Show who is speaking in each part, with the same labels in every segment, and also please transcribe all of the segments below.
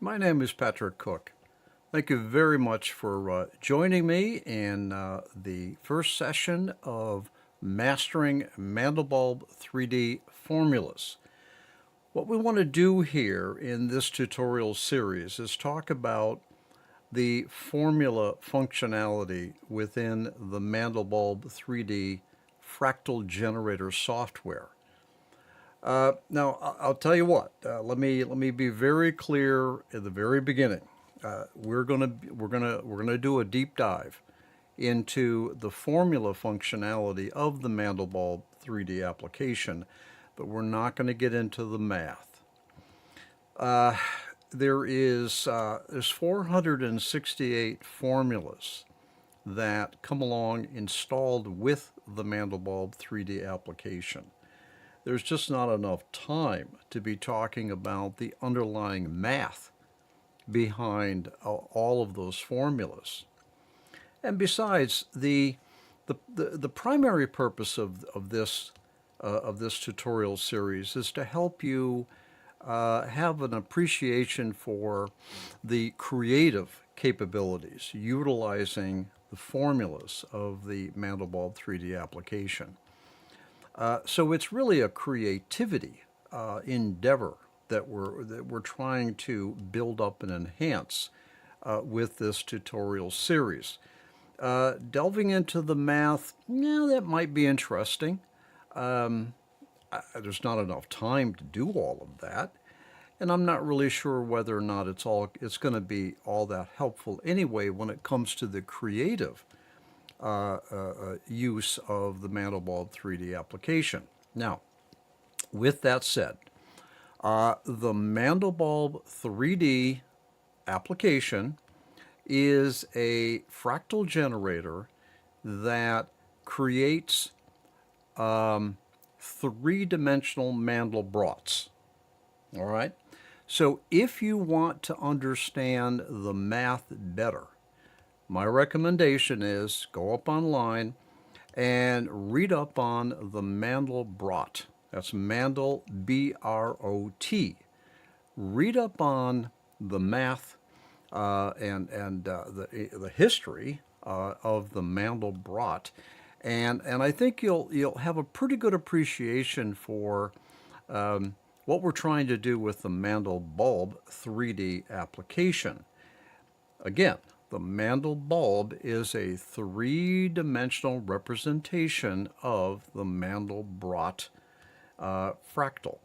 Speaker 1: My name is Patrick Cook. Thank you very much for joining me in the first session of Mastering Mandelbulb 3D Formulas. What we want to do here in this tutorial series is talk about the formula functionality within the Mandelbulb 3D fractal generator software. Now, I'll tell you what. Let me be very clear at the very beginning. We're gonna do a deep dive into the formula functionality of the Mandelbulb 3D application, but we're not going to get into the math. There's 468 formulas that come along installed with the Mandelbulb 3D application. There's just not enough time to be talking about the underlying math behind all of those formulas. And besides, the primary purpose of this tutorial series is to help you have an appreciation for the creative capabilities utilizing the formulas of the Mandelbulb 3D application. So it's really a creativity endeavor that we're trying to build up and enhance with this tutorial series. Delving into the math, yeah, that might be interesting. There's not enough time to do all of that, and I'm not really sure whether or not it's going to be all that helpful anyway when it comes to the creative use of the Mandelbulb 3D application. Now, with that said, the Mandelbulb 3D application is a fractal generator that creates three-dimensional Mandelbrots. All right? So if you want to understand the math better, my recommendation is go up online and read up on the Mandelbrot. That's Mandel, B-R-O-T. Read up on the math and the history of the Mandelbrot, and I think you'll have a pretty good appreciation for what we're trying to do with the Mandelbulb 3D application. Again, the Mandelbulb is a three-dimensional representation of the Mandelbrot fractal.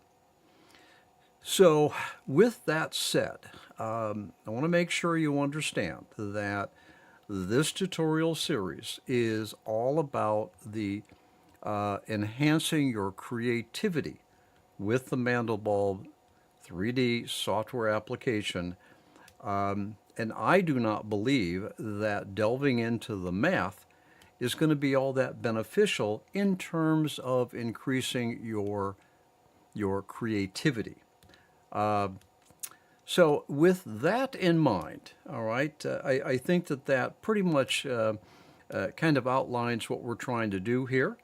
Speaker 1: So with that said, I want to make sure you understand that this tutorial series is all about the enhancing your creativity with the Mandelbulb 3D software application. And I do not believe that delving into the math is going to be all that beneficial in terms of increasing your creativity. So with that in mind, all right, I think that pretty much kind of outlines what we're trying to do here.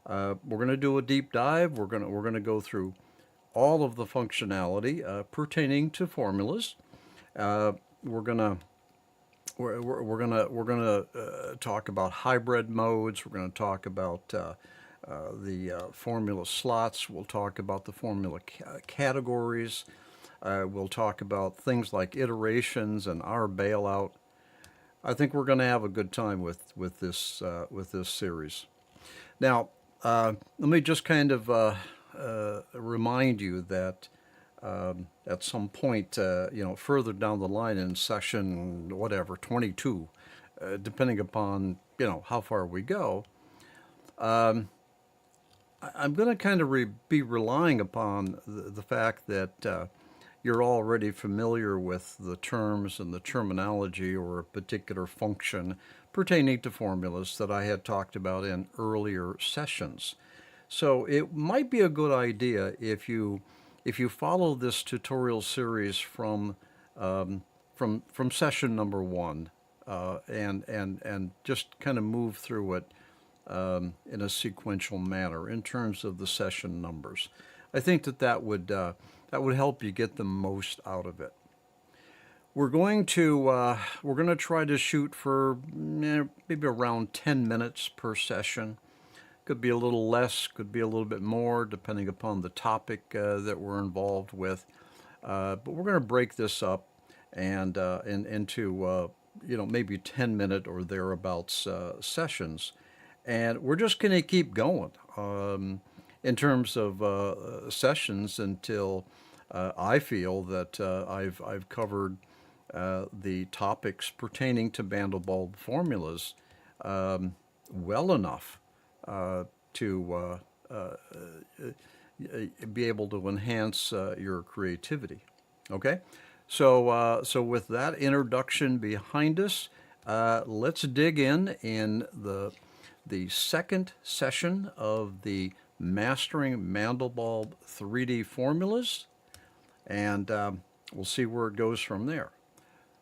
Speaker 1: We're going to do a deep dive. We're going to go through all of the functionality pertaining to formulas. We're gonna talk about hybrid modes. We're gonna talk about the formula slots. We'll talk about the formula categories. We'll talk about things like iterations and our bailout. I think we're going to have a good time with this series. Now, let me just kind of remind you that at some point, further down the line in session, 22, depending upon, how far we go, I'm going to kind of be relying upon the fact that you're already familiar with the terms and the terminology or a particular function pertaining to formulas that I had talked about in earlier sessions. So it might be a good idea if you follow this tutorial series from session number 1 and just kind of move through it in a sequential manner in terms of the session numbers. I think that would help you get the most out of it. We're going to try to shoot for maybe around 10 minutes per session. Could be a little less, could be a little bit more, depending upon the topic that we're involved with. But we're going to break this up and into maybe 10-minute or thereabouts sessions, and we're just going to keep going in terms of sessions until I feel that I've covered the topics pertaining to Mandelbulb formulas well enough to be able to enhance your creativity. Okay, so with that introduction behind us, let's dig in the second session of the Mastering Mandelbulb 3D Formulas, and we'll see where it goes from there.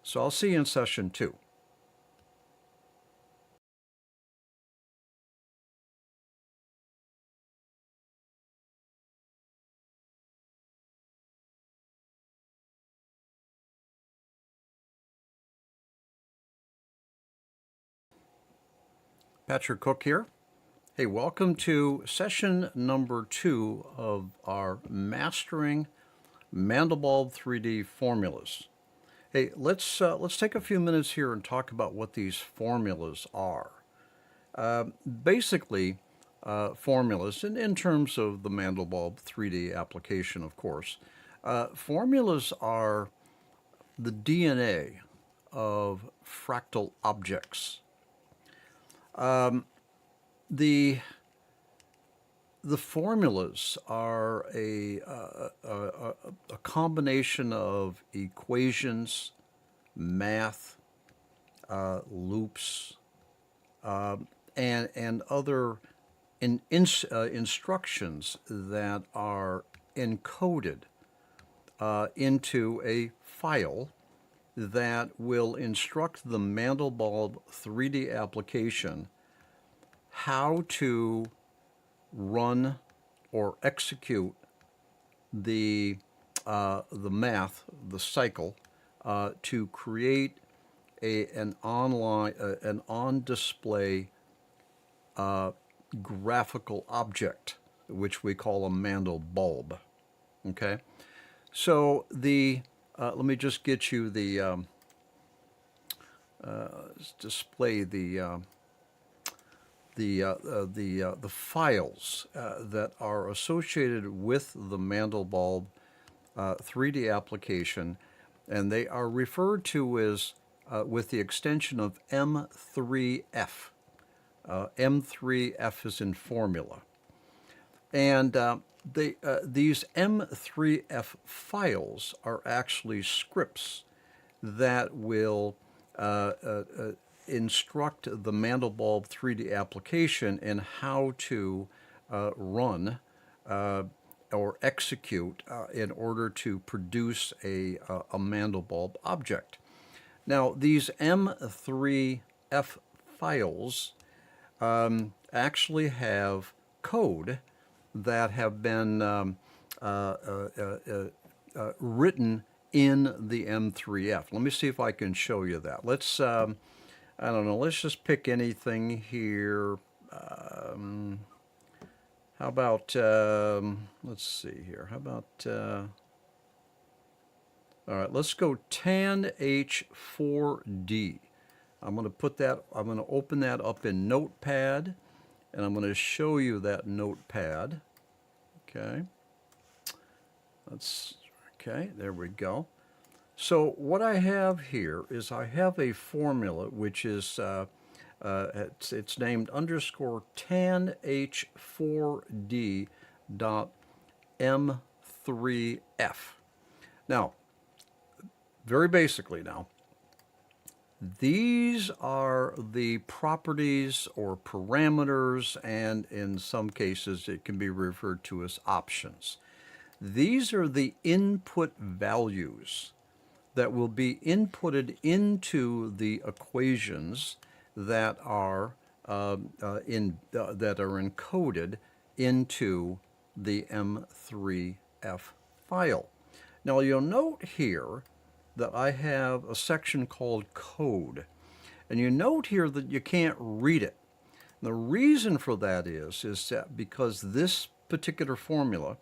Speaker 1: So I'll see you in session 2. Patrick Cook here. Hey, welcome to session number 2 of our Mastering Mandelbulb 3D Formulas. Hey, let's take a few minutes here and talk about what these formulas are. Basically, formulas, and in terms of the Mandelbulb 3D application, of course, formulas are the DNA of fractal objects. The formulas are a combination of equations, math, loops, and other instructions that are encoded into a file that will instruct the Mandelbulb 3D application how to run or execute the math, the cycle, to create an on-display graphical object, which we call a Mandelbulb. Okay, so let me just get you the display the files that are associated with the Mandelbulb 3D application, and they are referred to as with the extension of M3F. M3F is in formula, and these M3F files are actually scripts that will instruct the Mandelbulb 3D application in how to run or execute in order to produce a Mandelbulb object. Now, these M3F files actually have code that have been written in the M3F. Let me see if I can show you that. Let's, I don't know, let's just pick anything here. How about, let's see here, how about, all right, let's go tan H4D. I'm going to put that, I'm going to open that up in Notepad, and I'm going to show you that Notepad. Okay. Okay, there we go. So what I have here is I have a formula which is, it's named underscore tan H4D dot M3F. Now, very basically now, these are the properties or parameters, and in some cases it can be referred to as options. These are the input values that will be inputted into the equations that are encoded into the M3F file. Now you'll note here that I have a section called Code. And you note here that you can't read it. The reason for that is that because this particular formula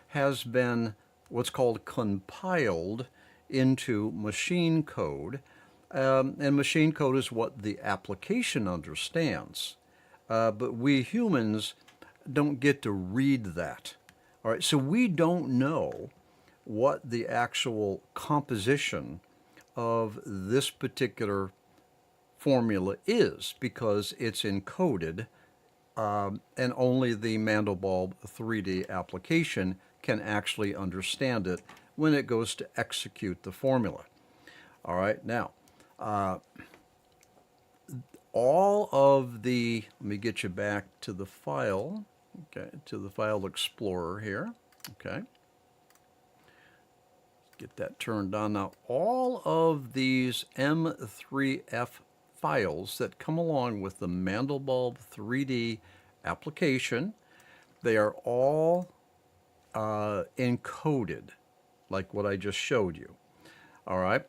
Speaker 1: has been what's called compiled into machine code, and machine code is what the application understands. But we humans don't get to read that. All right, so we don't know what the actual composition of this particular formula is because it's encoded, and only the Mandelbulb3D application can actually understand it when it goes to execute the formula. All right, now, all of the, let me get you back to the file, okay, to the file explorer here, okay. Get that turned on. Now, all of these M3F files that come along with the Mandelbulb3D application, they are all encoded, like what I just showed you. All right?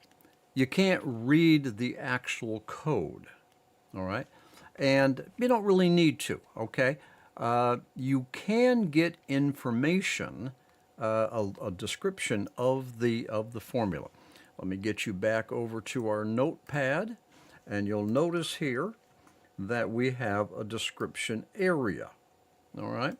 Speaker 1: You can't read the actual code. All right? And you don't really need to, okay? You can get information, a description of the formula. Let me get you back over to our notepad, and you'll notice here that we have a description area. All right?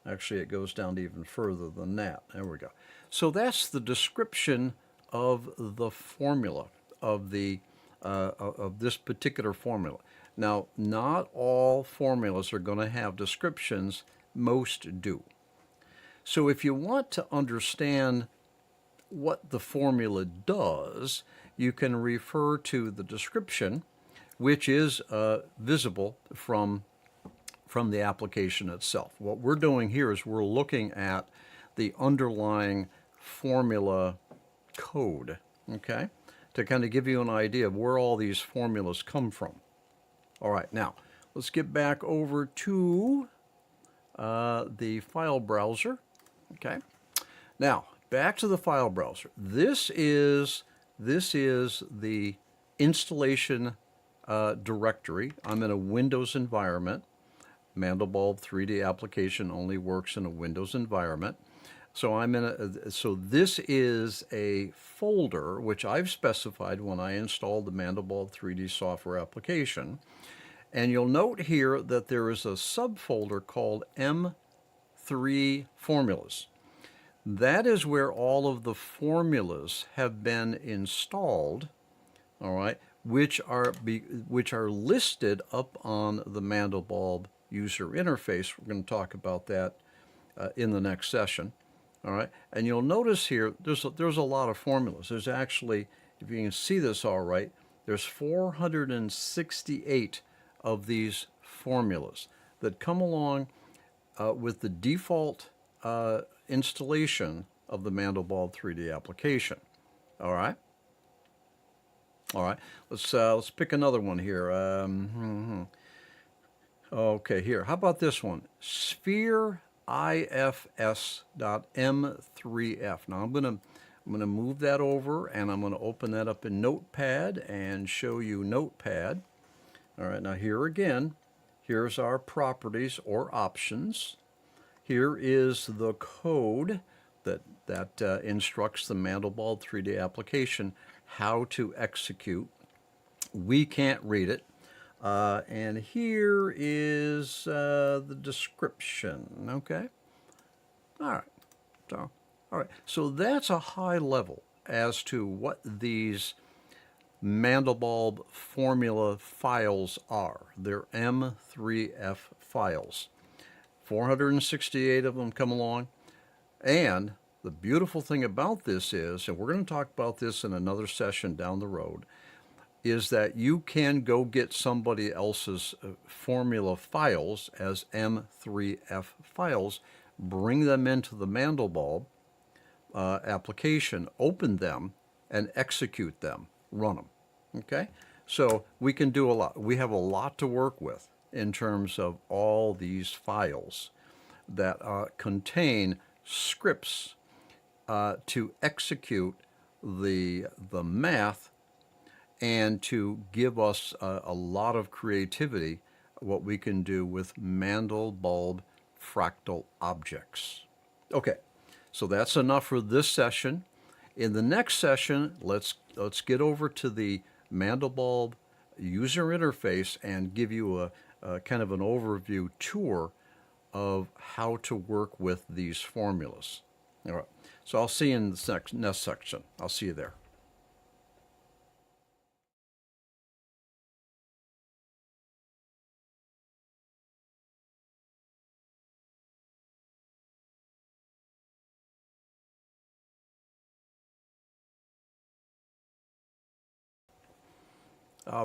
Speaker 1: Actually, it goes down even further than that. There we go. So that's the description of the formula of the of this particular formula. Now, not all formulas are going to have descriptions. Most do. So if you want to understand what the formula does, you can refer to the description, which is visible from the application itself. What we're doing here is we're looking at the underlying formula code, okay, to kind of give you an idea of where all these formulas come from. All right, now let's get back over to the file browser. Okay, now back to the file browser. This is the installation directory. I'm in a Windows environment. Mandelbulb3D application only works in a Windows environment. So I'm in a, so this is a folder which I've specified when I installed the Mandelbulb3D software application. And you'll note here that there is a subfolder called M3 Formulas. That is where all of the formulas have been installed, all right, which are listed up on the Mandelbulb user interface. We're going to talk about that in the next session. All right, and you'll notice here there's a lot of formulas. There's actually, if you can see this all right, there's 468 of these formulas that come along with the default installation of the Mandelbulb3D application. All right. All right. Let's pick another one here. Okay, here. How about this one? Sphere ifs.m3f. Now I'm gonna move that over, and I'm gonna open that up in Notepad and show you Notepad. All right, now here again, here's our properties or options. Here is the code that instructs the Mandelbulb3D application how to execute. We can't read it. And here is the description, okay? All right. So that's a high level as to what these Mandelbulb formula files are. They're M3F files. 468 of them come along. And the beautiful thing about this is, and we're going to talk about this in another session down the road, is that you can go get somebody else's formula files as M3F files, bring them into the Mandelbulb application, open them, and execute them, run them. Okay? So we can do a lot. We have a lot to work with in terms of all these files that contain scripts to execute the math and to give us a lot of creativity, what we can do with Mandelbulb fractal objects. Okay, so that's enough for this session. In the next session, let's get over to the Mandelbulb user interface and give you a kind of an overview tour of how to work with these formulas. All right, so I'll see you in the next section. I'll see you there.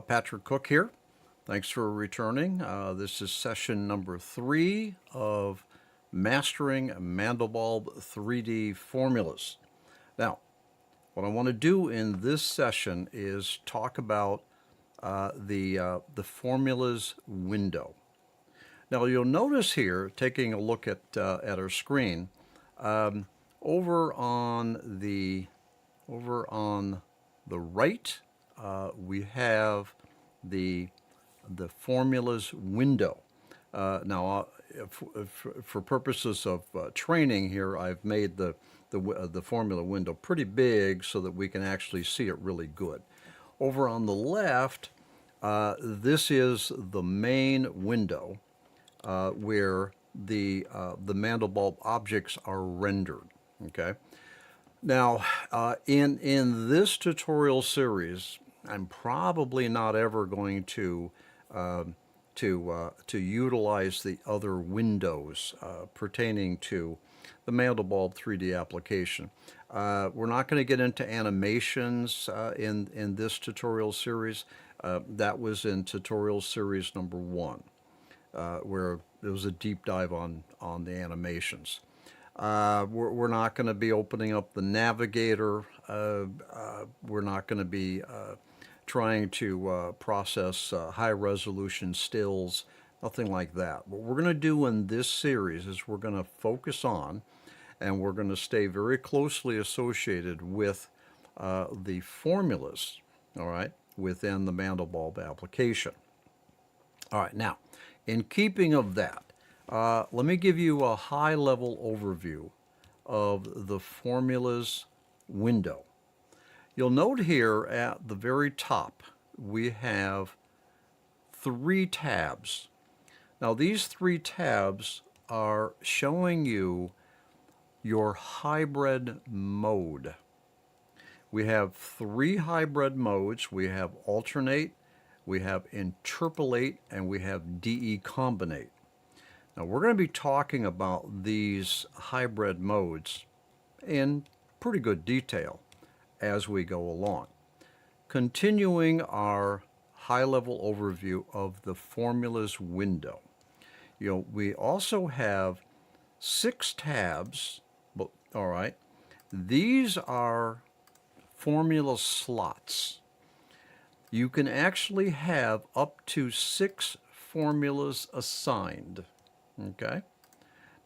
Speaker 1: Patrick Cook here. Thanks for returning. This is session number 3 of Mastering Mandelbulb 3D Formulas. Now, what I want to do in this session is talk about the formulas window. Now, you'll notice here, taking a look at our screen, over on the right, we have the formulas window. Now, for purposes of training here, I've made the formula window pretty big so that we can actually see it really good. Over on the left, this is the main window where the Mandelbulb objects are rendered. Okay. Now, in this tutorial series, I'm probably not ever going to utilize the other windows pertaining to the Mandelbulb 3D application. We're not going to get into animations in this tutorial series. That was in tutorial series number 1, where there was a deep dive on the animations. We're not going to be opening up the navigator. We're not going to be trying to process high-resolution stills, nothing like that. What we're going to do in this series is we're going to focus on, and we're going to stay very closely associated with the formulas, all right, within the Mandelbulb application. All right, now, in keeping of that, let me give you a high-level overview of the formulas window. You'll note here at the very top, we have 3 tabs. Now, these 3 tabs are showing you your hybrid mode. We have 3 hybrid modes. We have alternate, we have interpolate, and we have decombinate. Now, we're going to be talking about these hybrid modes in pretty good detail as we go along. Continuing our high-level overview of the formulas window. We also have 6 tabs, all right. These are formula slots. You can actually have up to 6 formulas assigned, okay?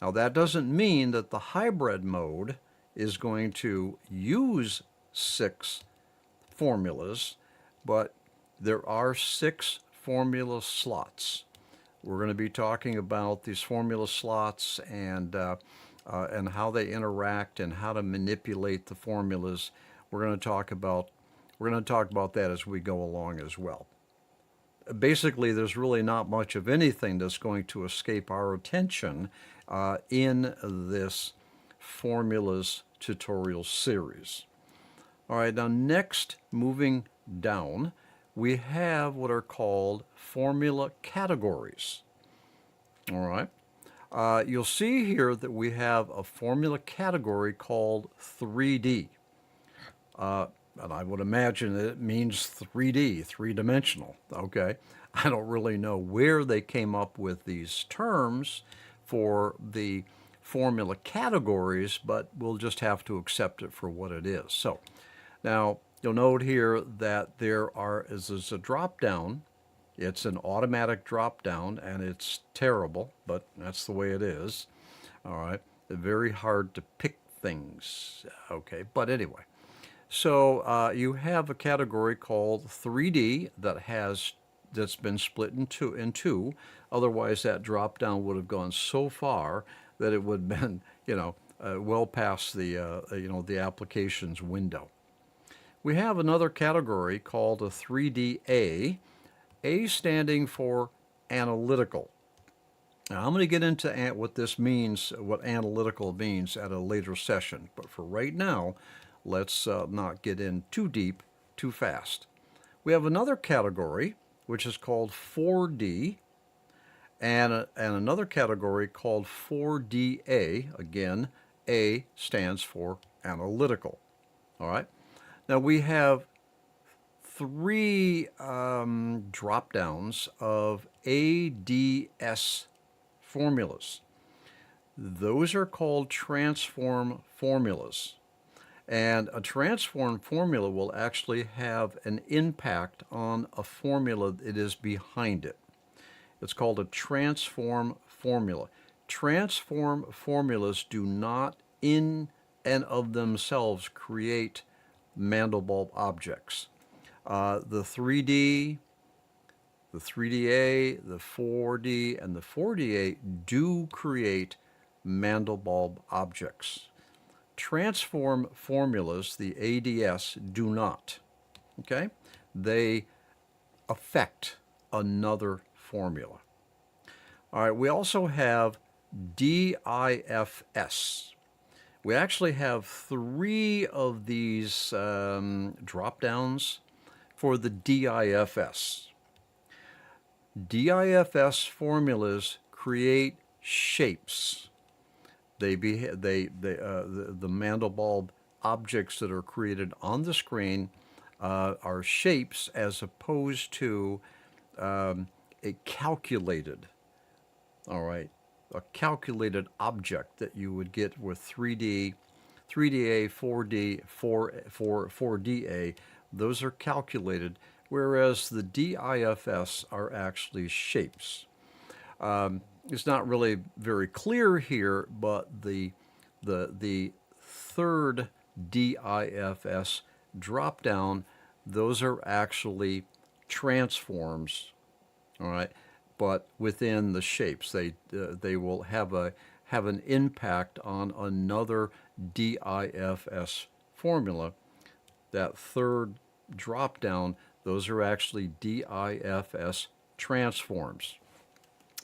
Speaker 1: Now, that doesn't mean that the hybrid mode is going to use 6 formulas, but there are 6 formula slots. We're going to be talking about these formula slots and how they interact and how to manipulate the formulas. We're going to talk about that as we go along as well. Basically, there's really not much of anything that's going to escape our attention in this formulas tutorial series. All right, now next, moving down, we have what are called formula categories. All right. You'll see here that we have a formula category called 3D. And I would imagine that it means 3D, three-dimensional, okay? I don't really know where they came up with these terms for the formula categories, but we'll just have to accept it for what it is. So now you'll note here that there's a drop-down. It's an automatic drop-down, and it's terrible, but that's the way it is. All right, very hard to pick things, okay? But anyway, So you have a category called 3D that's been split in two. Otherwise, that drop down would have gone so far that it would have been, well past the applications window. We have another category called a 3DA, A standing for analytical. Now, I'm going to get into what this means, what analytical means at a later session. But for right now, let's not get in too deep too fast. We have another category, which is called 4D, and another category called 4DA. Again, A stands for analytical. All right. Now we have three drop downs of ADS formulas. Those are called transform formulas. And a transform formula will actually have an impact on a formula that is behind it. It's called a transform formula. Transform formulas do not in and of themselves create Mandelbulb objects. The 3D, the 3DA, the 4D, and the 4DA do create Mandelbulb objects. Transform formulas, the ADS, do not. Okay? They affect another formula. All right, we also have DIFS. We actually have three of these drop downs for the DIFS. DIFS formulas create shapes. The Mandelbulb objects that are created on the screen are shapes as opposed to a calculated, all right, a calculated object that you would get with 3D, 3DA, 4D, 4DA. Those are calculated, whereas the DIFS are actually shapes. It's not really very clear here, but the third DIFS drop down, those are actually transforms, all right, but within the shapes. They will have an impact on another DIFS formula. That third drop down, those are actually DIFS transforms.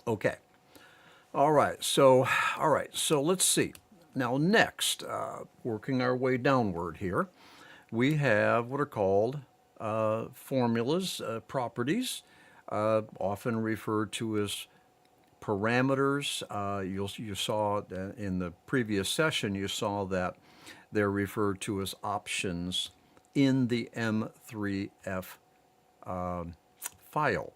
Speaker 1: Okay. All right, so let's see. Now next, working our way downward here, we have what are called formulas, properties, often referred to as parameters. You saw in the previous session, you saw that they're referred to as options in the M3F file.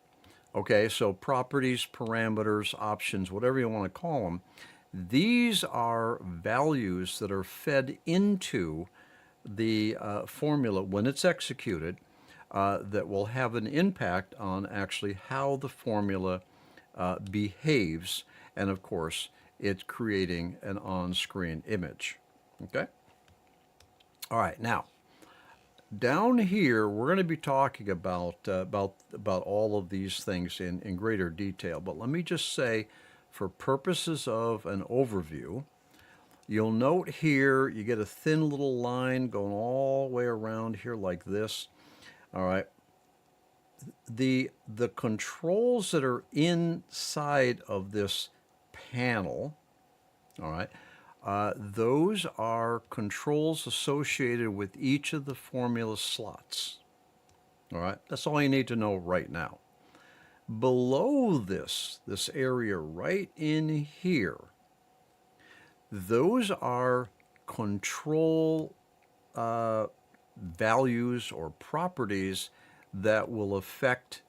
Speaker 1: Okay, so properties, parameters, options, whatever you want to call them, these are values that are fed into the formula when it's executed that will have an impact on actually how the formula behaves, and of course, it's creating an on-screen image. Okay? All right, now, down here, we're going to be talking about all of these things in greater detail. But let me just say, for purposes of an overview, you'll note here you get a thin little line going all the way around here like this. All right. The controls that are inside of this panel, all right, those are controls associated with each of the formula slots. All right, that's all you need to know right now. Below this area right in here, those are control values or properties that will affect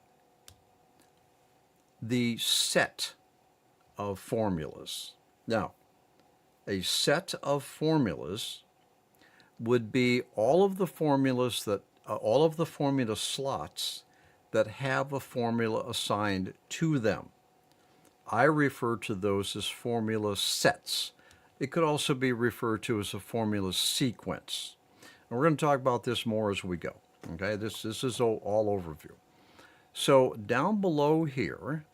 Speaker 1: the set of formulas. Now, a set of formulas would be all of the formulas that all of the formula slots that have a formula assigned to them. I refer to those as formula sets. It could also be referred to as a formula sequence. And we're going to talk about this more as we go. Okay, this is all overview. So down below here,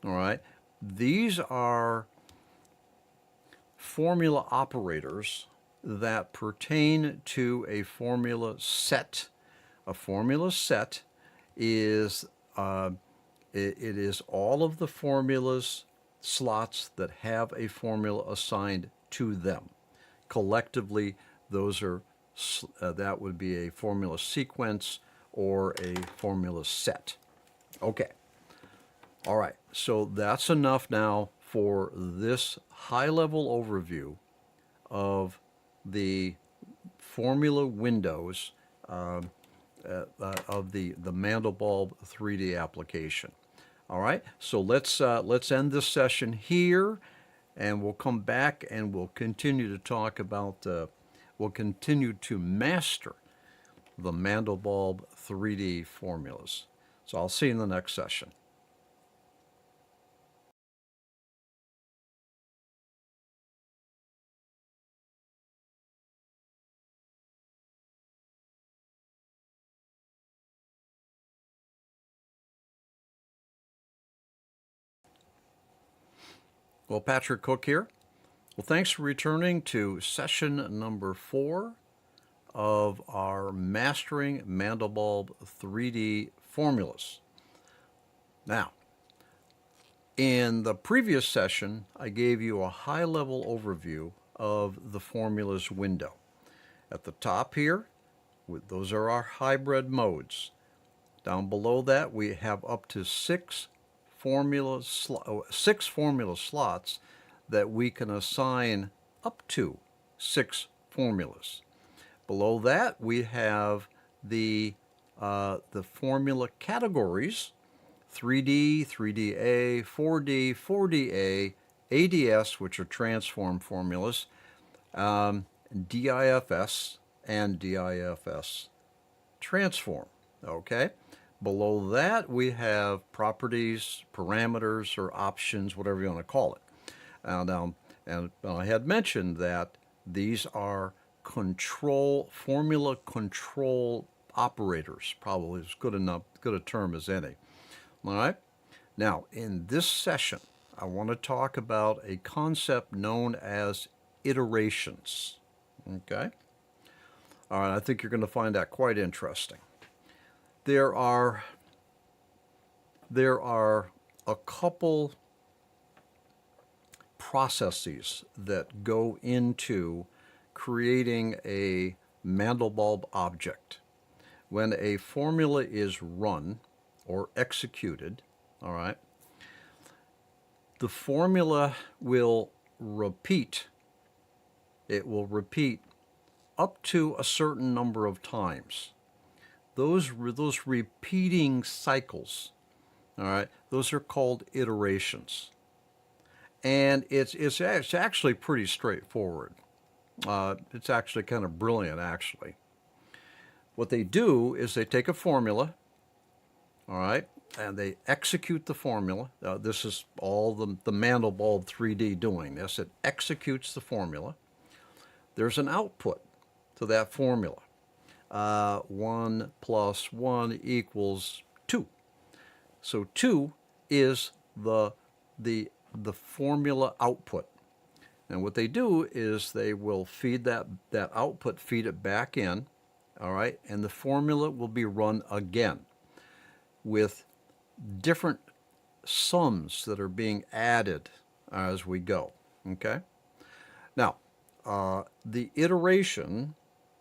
Speaker 1: all right, these are formula operators that pertain to a formula set. A formula set is it is all of the formulas slots that have a formula assigned to them. Collectively, those are that would be a formula sequence or a formula set. Okay. All right. So that's enough now for this high-level overview of the formula windows of the Mandelbulb3D application. All right, so let's end this session here, and we'll come back and we'll continue to talk about we'll continue to master the Mandelbulb3D formulas. So I'll see you in the next session. Well, Patrick Cook here. Well, thanks for returning to session number 4 of our Mastering Mandelbulb3D Formulas. Now, in the previous session, I gave you a high-level overview of the formulas window. At the top here, those are our hybrid modes. Down below that, we have up to 6 formula slots that we can assign up to 6 formulas. Below that, we have the formula categories: 3D, 3DA, 4D, 4DA, ADS, which are transform formulas, DIFS, and DIFS transform. Okay. Below that, we have properties, parameters, or options, whatever you want to call it. And I had mentioned that these are formula control operators, probably as good a term as any. All right. Now, in this session, I want to talk about a concept known as iterations. Okay. All right. I think you're going to find that quite interesting. There are a couple processes that go into creating a Mandelbulb object. When a formula is run or executed, all right, the formula will repeat. It will repeat up to a certain number of times. Those repeating cycles, all right, those are called iterations. And it's actually pretty straightforward. It's actually kind of brilliant, actually. What they do is they take a formula, all right, and they execute the formula. This is all the Mandelbulb3D doing this. It executes the formula. There's an output to that formula. 1 plus 1 equals 2. So 2 is the formula output. And what they do is they will feed that output, feed it back in, all right, and the formula will be run again with different sums that are being added as we go, okay? Now, the iteration,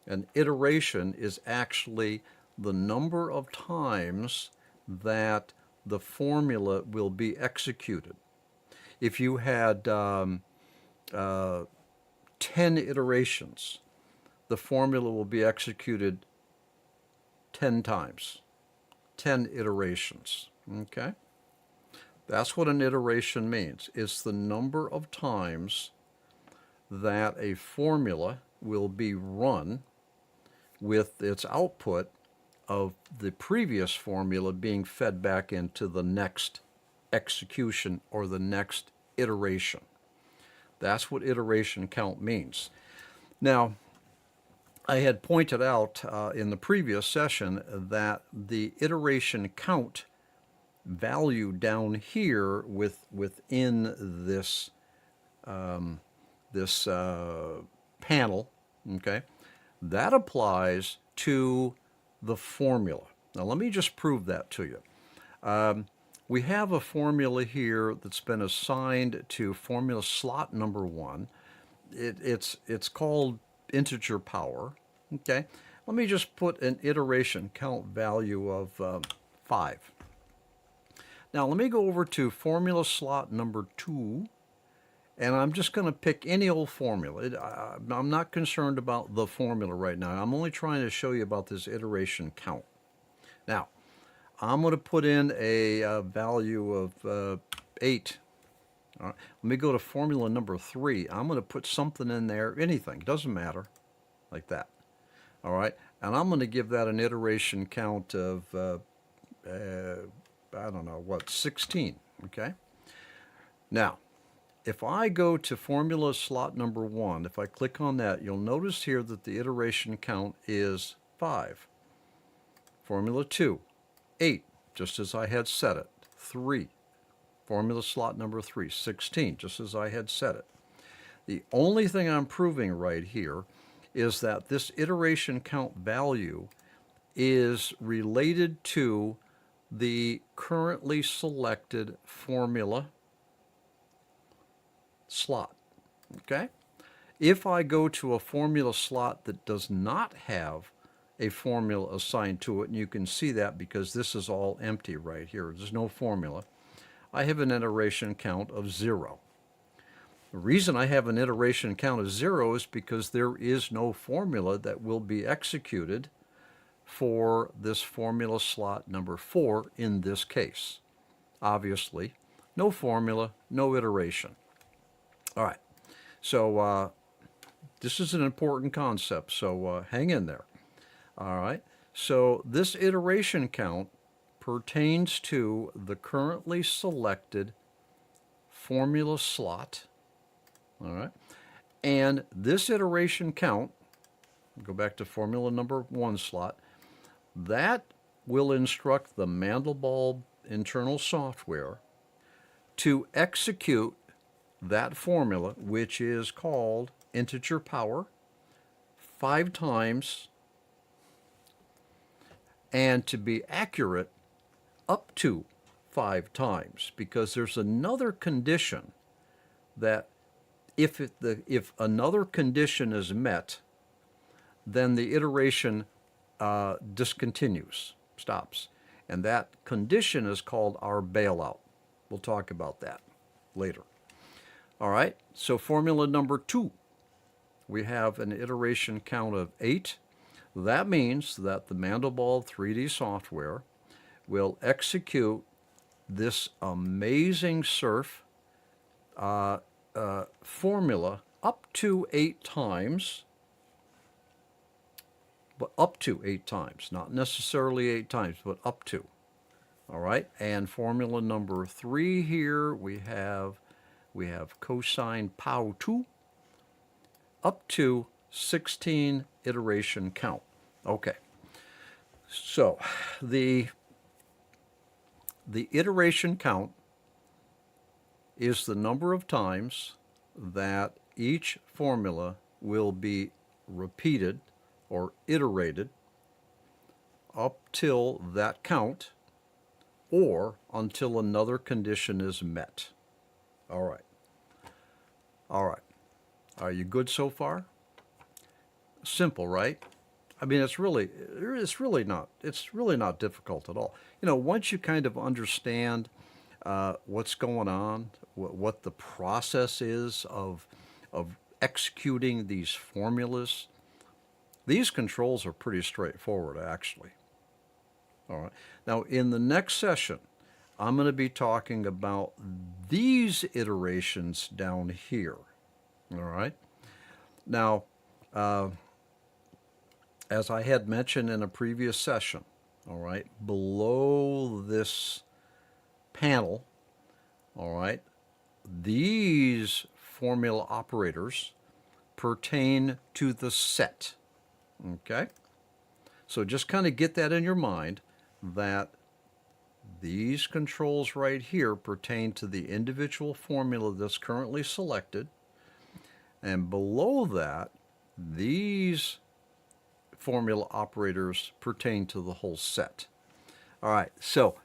Speaker 1: an iteration is actually the number of times that the formula will be executed. If you had 10 iterations, the formula will be executed 10 times, 10 iterations, okay? That's what an iteration means. It's the number of times that a formula will be run with its output of the previous formula being fed back into the next execution or the next iteration. That's what iteration count means. Now, I had pointed out in the previous session that the iteration count value down here within this this panel, okay, that applies to the formula. Now let me just prove that to you. We have a formula here that's been assigned to formula slot number 1. It's called integer power. Okay, let me just put an iteration count value of 5. Now let me go over to formula slot number 2, and I'm just going to pick any old formula. I'm not concerned about the formula right now. I'm only trying to show you about this iteration count. Now, I'm going to put in a value of 8. All right. Let me go to formula number 3. I'm going to put something in there, anything, doesn't matter, like that. All right, and I'm going to give that an iteration count of, I don't know, what, 16, okay? Now, if I go to formula slot number 1, if I click on that, you'll notice here that the iteration count is 5. Formula 2, 8, just as I had set it. 3, formula slot number 3, 16, just as I had set it. The only thing I'm proving right here is that this iteration count value is related to the currently selected formula slot, okay? If I go to a formula slot that does not have a formula assigned to it, and you can see that because this is all empty right here, there's no formula, I have an iteration count of 0. The reason I have an iteration count of 0 is because there is no formula that will be executed for this formula slot number 4 in this case. Obviously, no formula, no iteration. All right, so this is an important concept, so hang in there. All right, so this iteration count pertains to the currently selected formula slot. All right, and this iteration count, go back to formula number 1 slot, that will instruct the Mandelbulb internal software to execute that formula, which is called integer power, 5 times, and to be accurate, up to 5 times, because there's another condition that if another condition is met, then the iteration discontinues, stops. And that condition is called our bailout. We'll talk about that later. All right, so formula number 2, we have an iteration count of 8. That means that the Mandelbulb3D software will execute this amazing surf formula up to 8 times, but up to 8 times, not necessarily 8 times, but up to. All right, and formula number 3 here, we have cosine pow 2 up to 16 iteration count. Okay, so the iteration count is the number of times that each formula will be repeated or iterated up till that count or until another condition is met. All right. All right. Are you good so far? Simple, right? I mean, it's really not difficult at all. You know, once you kind of understand what's going on, what the process is of executing these formulas, these controls are pretty straightforward, actually. All right. Now, in the next session, I'm going to be talking about these iterations down here. All right. Now, as I had mentioned in a previous session, all right, below this panel, all right, these formula operators pertain to the set. Okay? So just kind of get that in your mind that these controls right here pertain to the individual formula that's currently selected. And below that, these formula operators pertain to the whole set. All right, so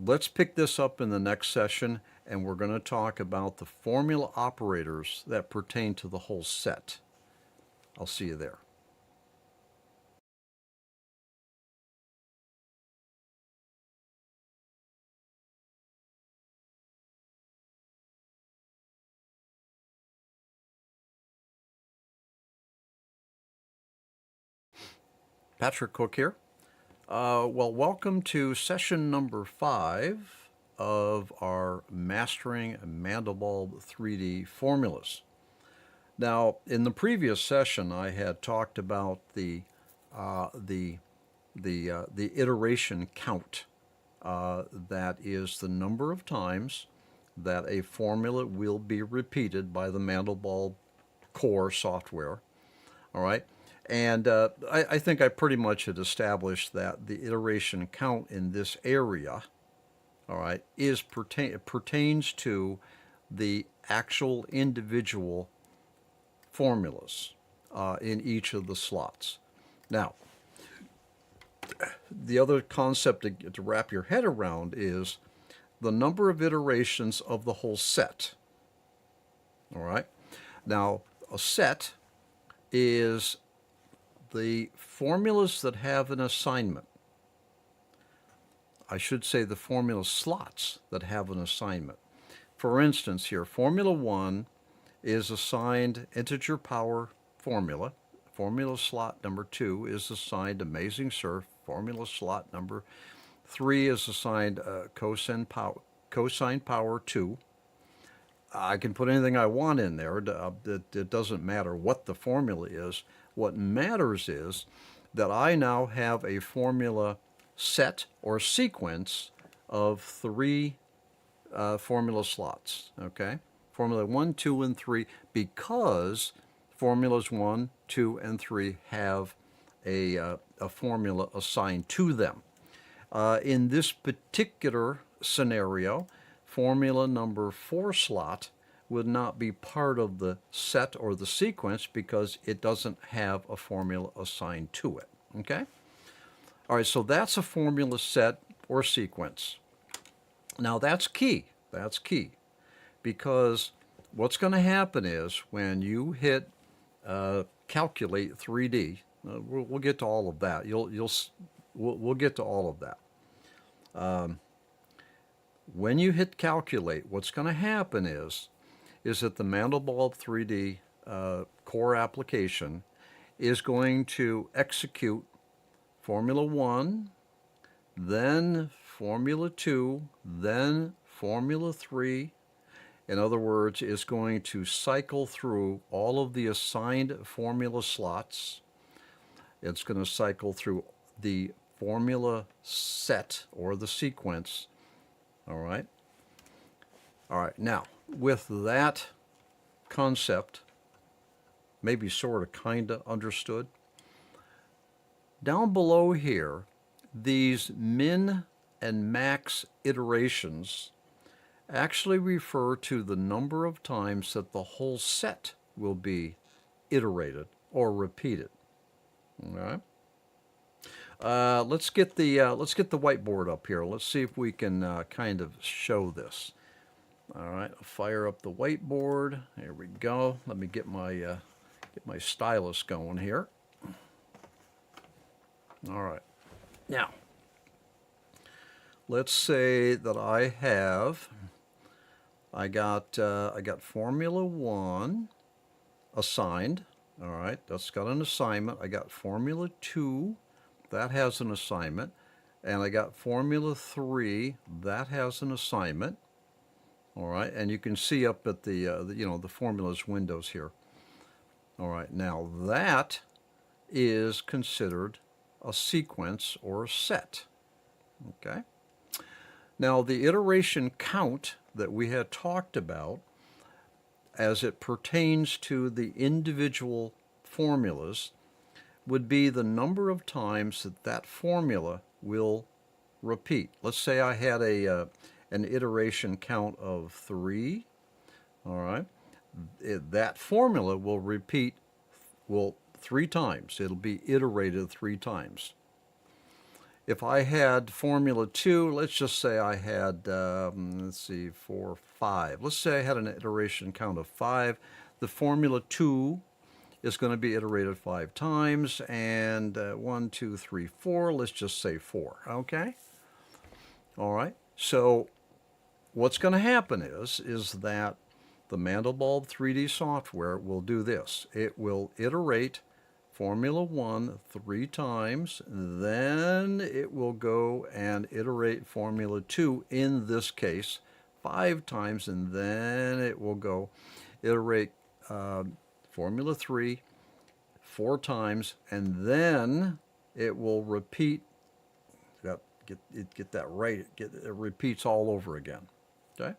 Speaker 1: let's pick this up in the next session, and we're going to talk about the formula operators that pertain to the whole set. I'll see you there. Patrick Cook here. Well, welcome to session number 5 of our Mastering Mandelbulb 3D formulas. Now, in the previous session, I had talked about the iteration count. That is the number of times that a formula will be repeated by the Mandelbulb core software. All right. And I think I pretty much had established that the iteration count in this area, all right, pertains to the actual individual formulas in each of the slots. Now, the other concept to wrap your head around is the number of iterations of the whole set. All right. Now, a set is the formulas that have an assignment. I should say the formula slots that have an assignment. For instance, here, Formula 1 is assigned integer power formula. Formula slot number 2 is assigned Amazing Surf. Formula slot number 3 is assigned cosine power 2. I can put anything I want in there. It doesn't matter what the formula is. What matters is that I now have a formula set or sequence of 3 formula slots, okay? Formula 1, 2, and 3, because formulas 1, 2, and 3 have a formula assigned to them. In this particular scenario, formula number 4 slot would not be part of the set or the sequence because it doesn't have a formula assigned to it, okay? All right, so that's a formula set or sequence. Now that's key, because what's going to happen is when you hit calculate 3D, we'll get to all of that. We'll get to all of that. When you hit calculate, what's going to happen is that the Mandelbulb 3D core application is going to execute Formula 1, then Formula 2, then Formula 3. In other words, it's going to cycle through all of the assigned formula slots. It's going to cycle through the formula set or the sequence. All right. All right. Now, with that concept, maybe sort of kind of understood, down below here, these min and max iterations actually refer to the number of times that the whole set will be iterated or repeated. All right. Let's get the whiteboard up here. Let's see if we can kind of show this. All right, I'll fire up the whiteboard. Here we go. Let me get my stylus going here. All right. Now, let's say that I got Formula 1 assigned. All right, that's got an assignment. I got Formula 2, that has an assignment, and I got Formula 3, that has an assignment. All right, and you can see up at the formulas windows here. All right, now that is considered a sequence or a set. Okay. Now the iteration count that we had talked about as it pertains to the individual formulas would be the number of times that that formula will repeat. Let's say I had an iteration count of 3. All right, that formula will repeat 3 times. It'll be iterated 3 times. If I had formula 2, let's just say I had, let's see, 4, 5. Let's say I had an iteration count of 5. The formula 2 is going to be iterated 5 times, and 1, 2, 3, 4. Let's just say 4. Okay. All right. So what's going to happen is that the Mandelbulb3D software will do this. It will iterate Formula 1 3 times, then it will go and iterate Formula 2, in this case, 5 times, and then it will go iterate Formula 3 4 times, and then it will repeat, get that right, it repeats all over again. Okay?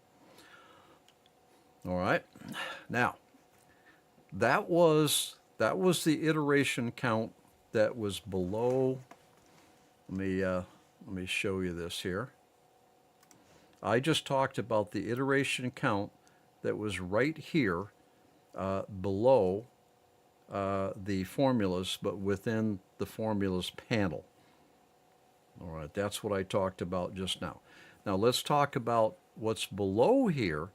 Speaker 1: All right. Now, that was the iteration count that was below. Let me show you this here. I just talked about the iteration count that was right here below the formulas, but within the formulas panel. All right, that's what I talked about just now. Now let's talk about what's below here,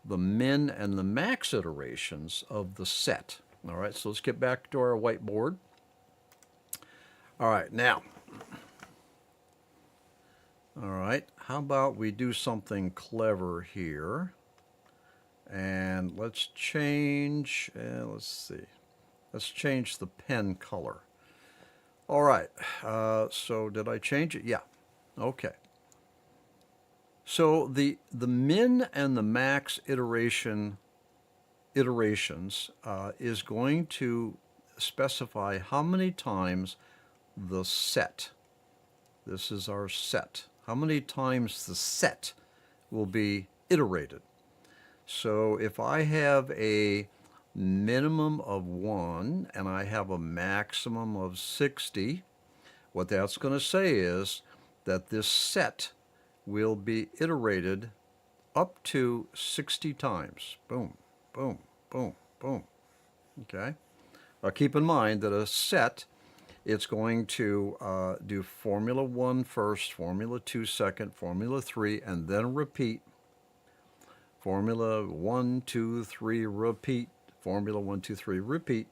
Speaker 1: the min and the max iterations of the set. All right, so let's get back to our whiteboard. All right, now, all right, how about we do something clever here? And let's change, let's see, let's change the pen color. All right, so did I change it? Yeah, okay. So the min and the max iterations is going to specify how many times the set, this is our set, how many times the set will be iterated. So if I have a minimum of 1 and I have a maximum of 60, what that's going to say is that this set will be iterated up to 60 times. Boom, boom, boom, boom. Okay? Now keep in mind that a set, it's going to do Formula 1 first, Formula 2 second, Formula 3, and then repeat. Formula 1, 2, 3, repeat. Formula 1, 2, 3, repeat.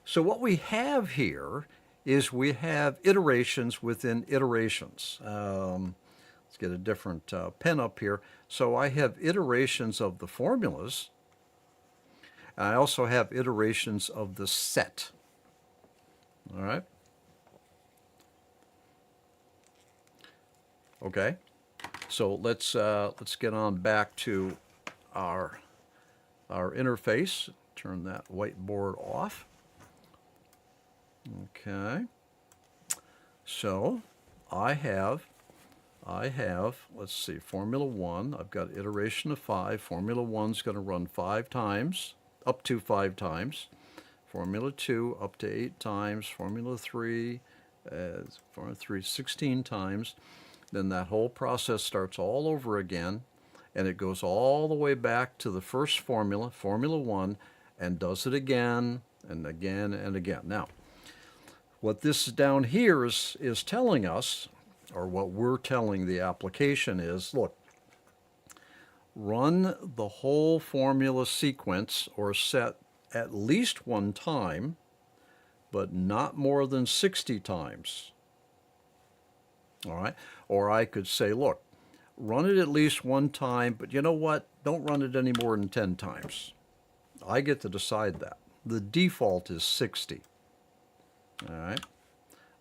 Speaker 1: So what we have here is we have iterations within iterations. Let's get a different pen up here. So I have iterations of the formulas. And I also have iterations of the set. All right. Okay. So let's get on back to our interface. Turn that whiteboard off. Okay. So I have, let's see, Formula 1. I've got iteration of 5. Formula 1's going to run 5 times, up to 5 times. Formula 2 up to 8 times. Formula 3, 16 times. Then that whole process starts all over again, and it goes all the way back to the first formula, Formula 1, and does it again and again and again. Now, what this down here is telling us, or what we're telling the application is, look, run the whole formula sequence or set at least 1 time, but not more than 60 times. All right? Or I could say, look, run it at least 1 time, but you know what? Don't run it any more than 10 times. I get to decide that. The default is 60. All right?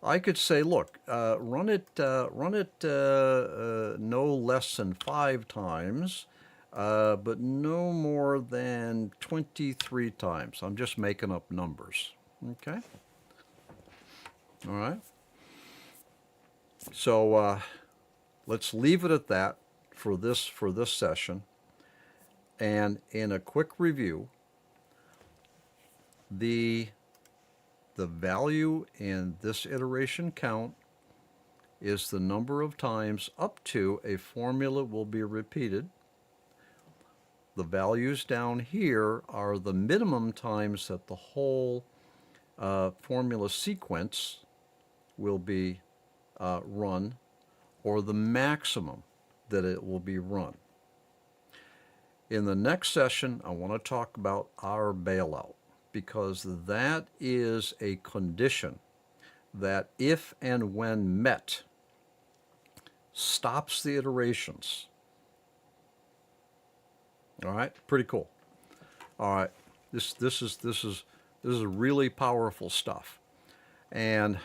Speaker 1: I could say, look, run it no less than 5 times, but no more than 23 times. I'm just making up numbers. Okay? All right? So let's leave it at that for this session. And in a quick review, the The value in this iteration count is the number of times up to a formula will be repeated. The values down here are the minimum times that the whole formula sequence will be run, or the maximum that it will be run. In the next session, I want to talk about our bailout, because that is a condition that, if and when met, stops the iterations. All right, pretty cool. All right, this is really powerful stuff. And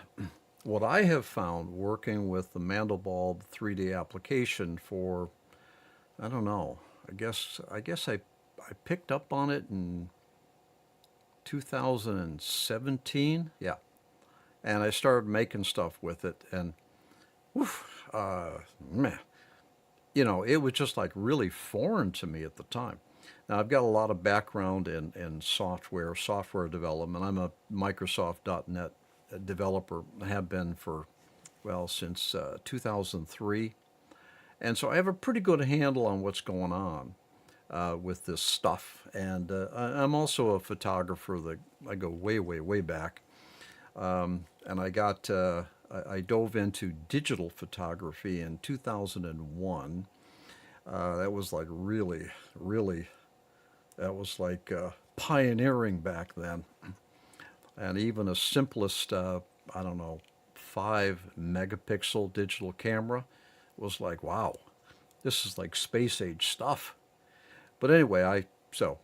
Speaker 1: what I have found working with the Mandelbulb3D application for, I don't know, I guess I picked up on it in 2017, yeah, and I started making stuff with it, and man, you know, it was just like really foreign to me at the time. Now, I've got a lot of background in software development. I'm a Microsoft.NET developer, have been for, well, since 2003. And so I have a pretty good handle on what's going on with this stuff. And I'm also a photographer that I go way, way, way back. And I dove into digital photography in 2001. That was like really, that was like pioneering back then. And even a simplest, I don't know, 5 megapixel digital camera was like, wow, this is like space age stuff. But anyway, so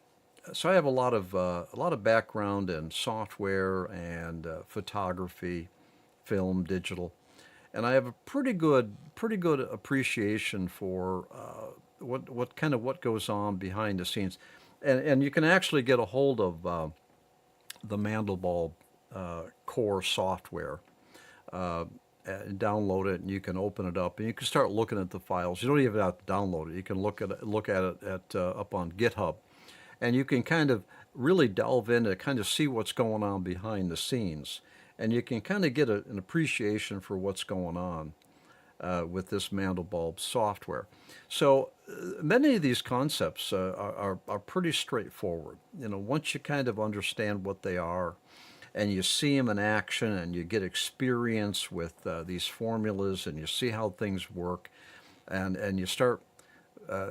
Speaker 1: I have a lot of background in software and photography, film, digital, and I have a pretty good appreciation for what goes on behind the scenes, and you can actually get a hold of the Mandelbulb core software. And download it, and you can open it up, and you can start looking at the files. You don't even have to download it. You can look at it up on GitHub, and you can kind of really delve into, kind of see what's going on behind the scenes, and you can kind of get an appreciation for what's going on with this Mandelbulb software. So many of these concepts are pretty straightforward. You know, once you kind of understand what they are, and you see them in action, and you get experience with these formulas, and you see how things work, and you start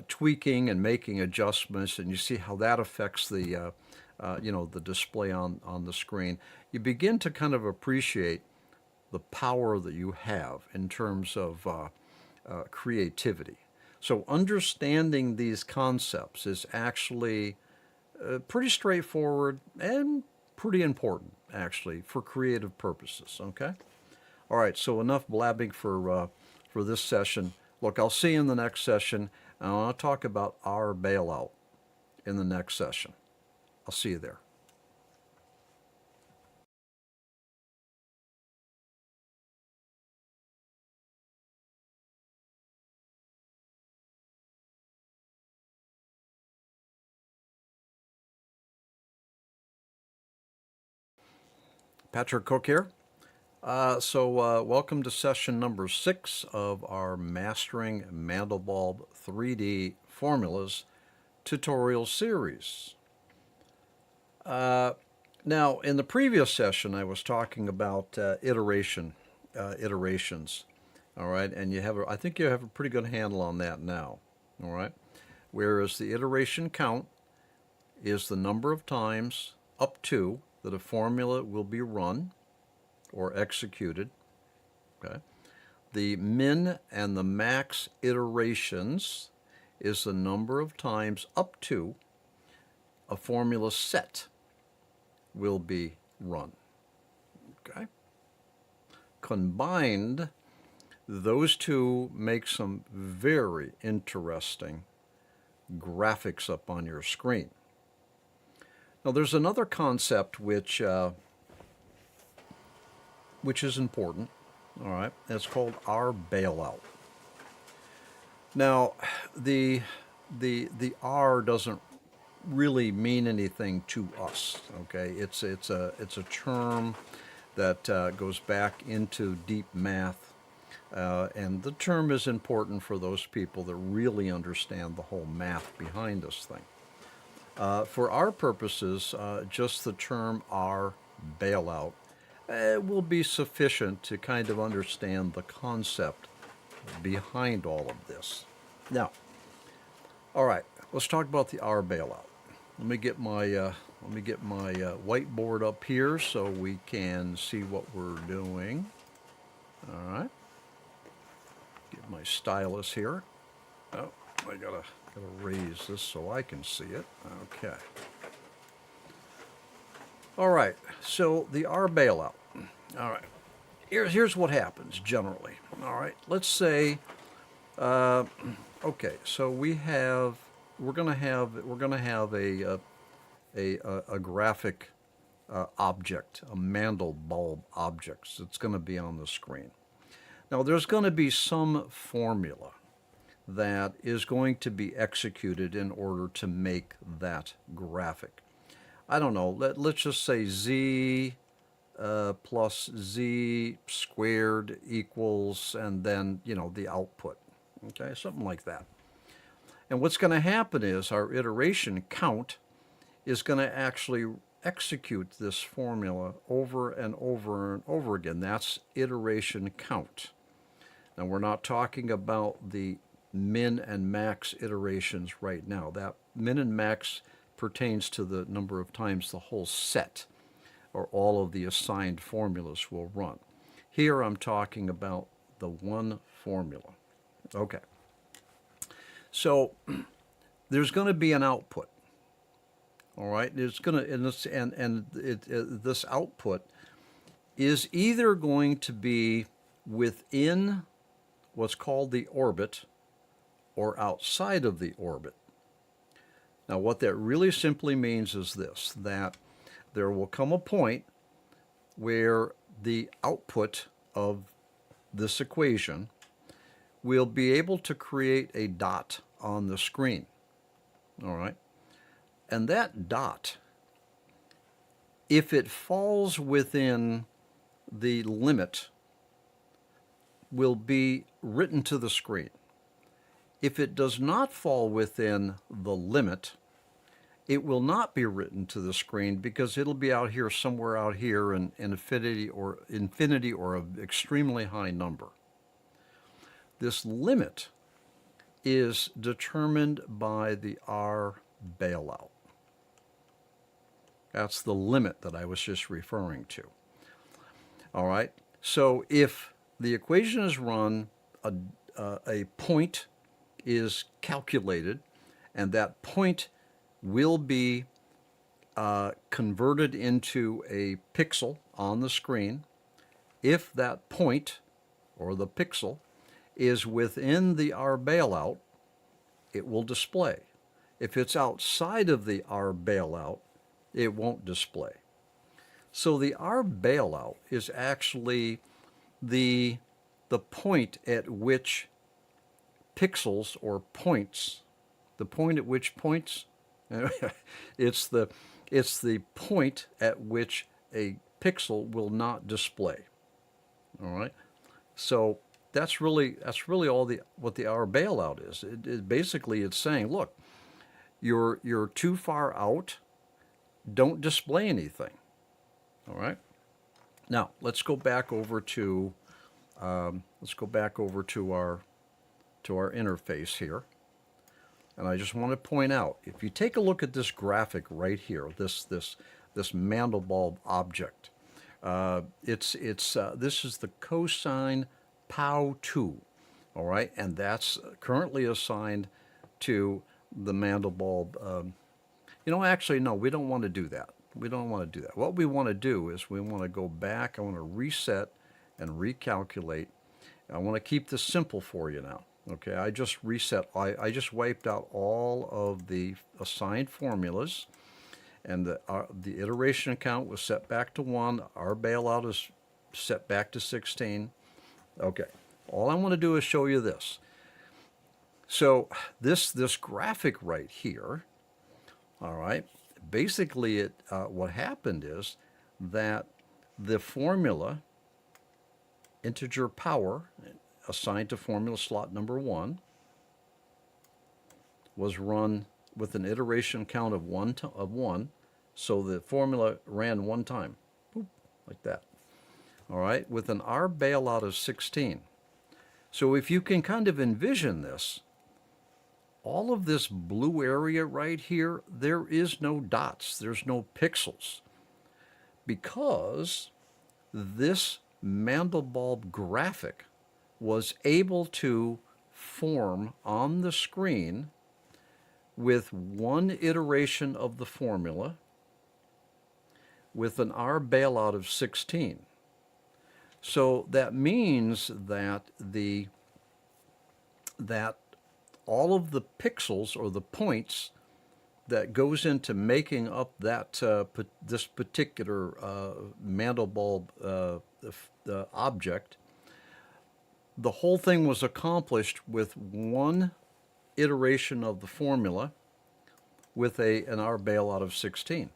Speaker 1: tweaking and making adjustments, and you see how that affects the the display on the screen. You begin to kind of appreciate the power that you have in terms of creativity. So understanding these concepts is actually pretty straightforward and pretty important, actually, for creative purposes. Okay. All right. So enough blabbing for this session. Look, I'll see you in the next session, and I want to talk about our bailout in the next session. I'll see you there. Patrick Cook here. Welcome to session number 6 of our Mastering Mandelbulb 3D Formulas tutorial series. Now, in the previous session, I was talking about iterations. All right, and I think you have a pretty good handle on that now. All right, whereas the iteration count is the number of times up to that a formula will be run or executed. Okay. The min and the max iterations is the number of times up to a formula set will be run. Okay. Combined, those two make some very interesting graphics up on your screen. Now, there's another concept which is important. All right, it's called our bailout. Now, the R doesn't really mean anything to us. Okay, it's a term that goes back into deep math, and the term is important for those people that really understand the whole math behind this thing. For our purposes, just the term R bailout will be sufficient to kind of understand the concept behind all of this. Now, all right, let's talk about the R bailout. Let me get my whiteboard up here so we can see what we're doing. All right, get my stylus here. Oh, I gotta raise this so I can see it. Okay. All right, so the R bailout. All right, here's what happens generally. All right, let's say, okay, so we're gonna have a graphic object, a Mandelbulb object that's going to be on the screen. Now, there's going to be some formula that is going to be executed in order to make that graphic. I don't know, let's just say z plus z squared equals, and then, the output. Okay, something like that. And what's going to happen is our iteration count is going to actually execute this formula over and over and over again. That's iteration count. Now, we're not talking about the min and max iterations right now. That min and max pertains to the number of times the whole set or all of the assigned formulas will run. Here I'm talking about the one formula. Okay. So there's going to be an output. All right, it's going to, this output is either going to be within what's called the orbit or outside of the orbit. Now, what that really simply means is this, that there will come a point where the output of this equation will be able to create a dot on the screen. All right. And that dot, if it falls within the limit, will be written to the screen. If it does not fall within the limit, it will not be written to the screen because it'll be out here, somewhere out here in infinity or an extremely high number. This limit is determined by the R bailout. That's the limit that I was just referring to. All right, so if the equation is run, a point is calculated, and that point will be converted into a pixel on the screen. If that point, or the pixel, is within the R bailout, it will display. If it's outside of the R bailout, it won't display. So the R bailout is actually the point at which pixels or points, the point at which points, it's the point at which a pixel will not display. All right, so that's really all what the R bailout is. Basically it's saying, look, you're too far out. Don't display anything. All right. Now let's go back over to our interface here, and I just want to point out, if you take a look at this graphic right here, this Mandelbulb object, this is the cosine POW 2. All right, and that's currently assigned to the Mandelbulb. Actually, no, we don't want to do that. We don't want to do that. What we want to do is we want to go back. I want to reset and recalculate. I want to keep this simple for you now. Okay, I just reset. I just wiped out all of the assigned formulas, and the iteration count was set back to 1. Our bailout is set back to 16. Okay, all I want to do is show you this. So this graphic right here All right. Basically, what happened is that the formula, integer power, assigned to formula slot number 1, was run with an iteration count of 1, so the formula ran 1 time, boop, like that. All right, with an R bailout of 16. So if you can kind of envision this, all of this blue area right here, there is no dots, there's no pixels, because this Mandelbulb graphic was able to form on the screen with 1 iteration of the formula with an R bailout of 16. So that means that that all of the pixels or the points that goes into making up that this particular Mandelbulb object, the whole thing was accomplished with 1 iteration of the formula with an R bailout of 16.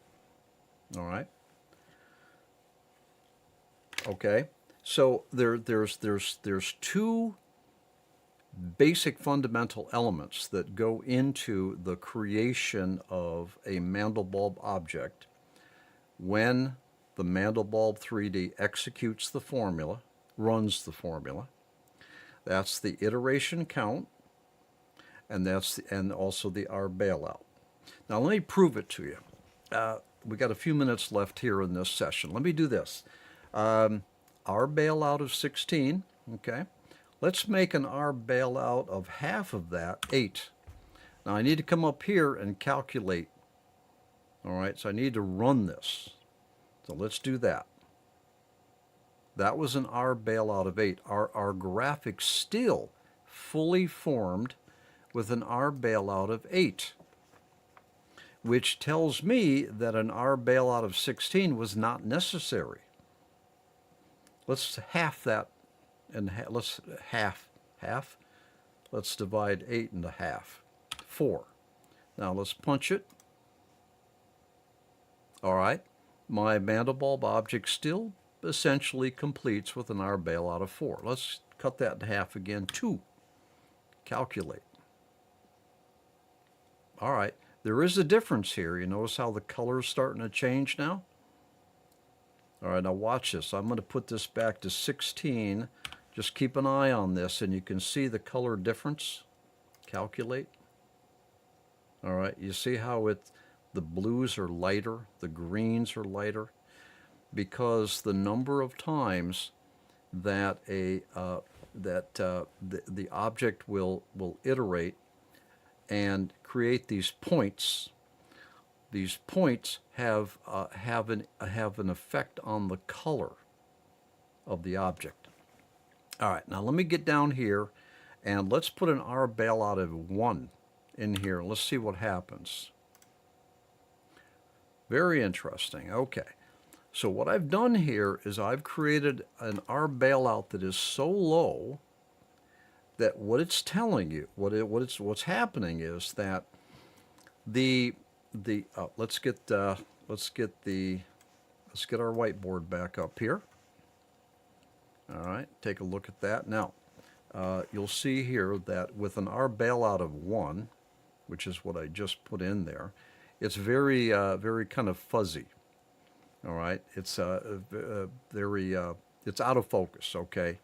Speaker 1: All right. Okay. So there's 2 basic fundamental elements that go into the creation of a Mandelbulb object when the Mandelbulb3D executes the formula, runs the formula. That's the iteration count, and also the R bailout. Now let me prove it to you. We got a few minutes left here in this session. Let me do this. R bailout of 16, okay? Let's make an R bailout of half of that, 8. Now I need to come up here and calculate. All right, so I need to run this. So let's do that. That was an R bailout of 8. Our graphic still fully formed with an R bailout of 8, which tells me that an R bailout of 16 was not necessary. Let's half that, and let's half. Let's divide 8 into half, 4. Now let's punch it. All right, my Mandelbulb object still essentially completes with an R bailout of 4. Let's cut that in half again, 2. Calculate. All right, there is a difference here. You notice how the color's starting to change now? All right, now watch this. I'm going to put this back to 16. Just keep an eye on this, and you can see the color difference. Calculate. All right, you see how the blues are lighter, the greens are lighter, because the number of times that the object will iterate and create these points. These points have an effect on the color of the object. All right, now let me get down here and let's put an R bailout of 1 in here. Let's see what happens. Very interesting. Okay, so what I've done here is I've created an R bailout that is so low that what it's telling you, what's happening is that let's get our whiteboard back up here. All right, take a look at that. Now, you'll see here that with an R bailout of 1, which is what I just put in there, it's very kind of fuzzy. All right, it's it's out of focus. Okay,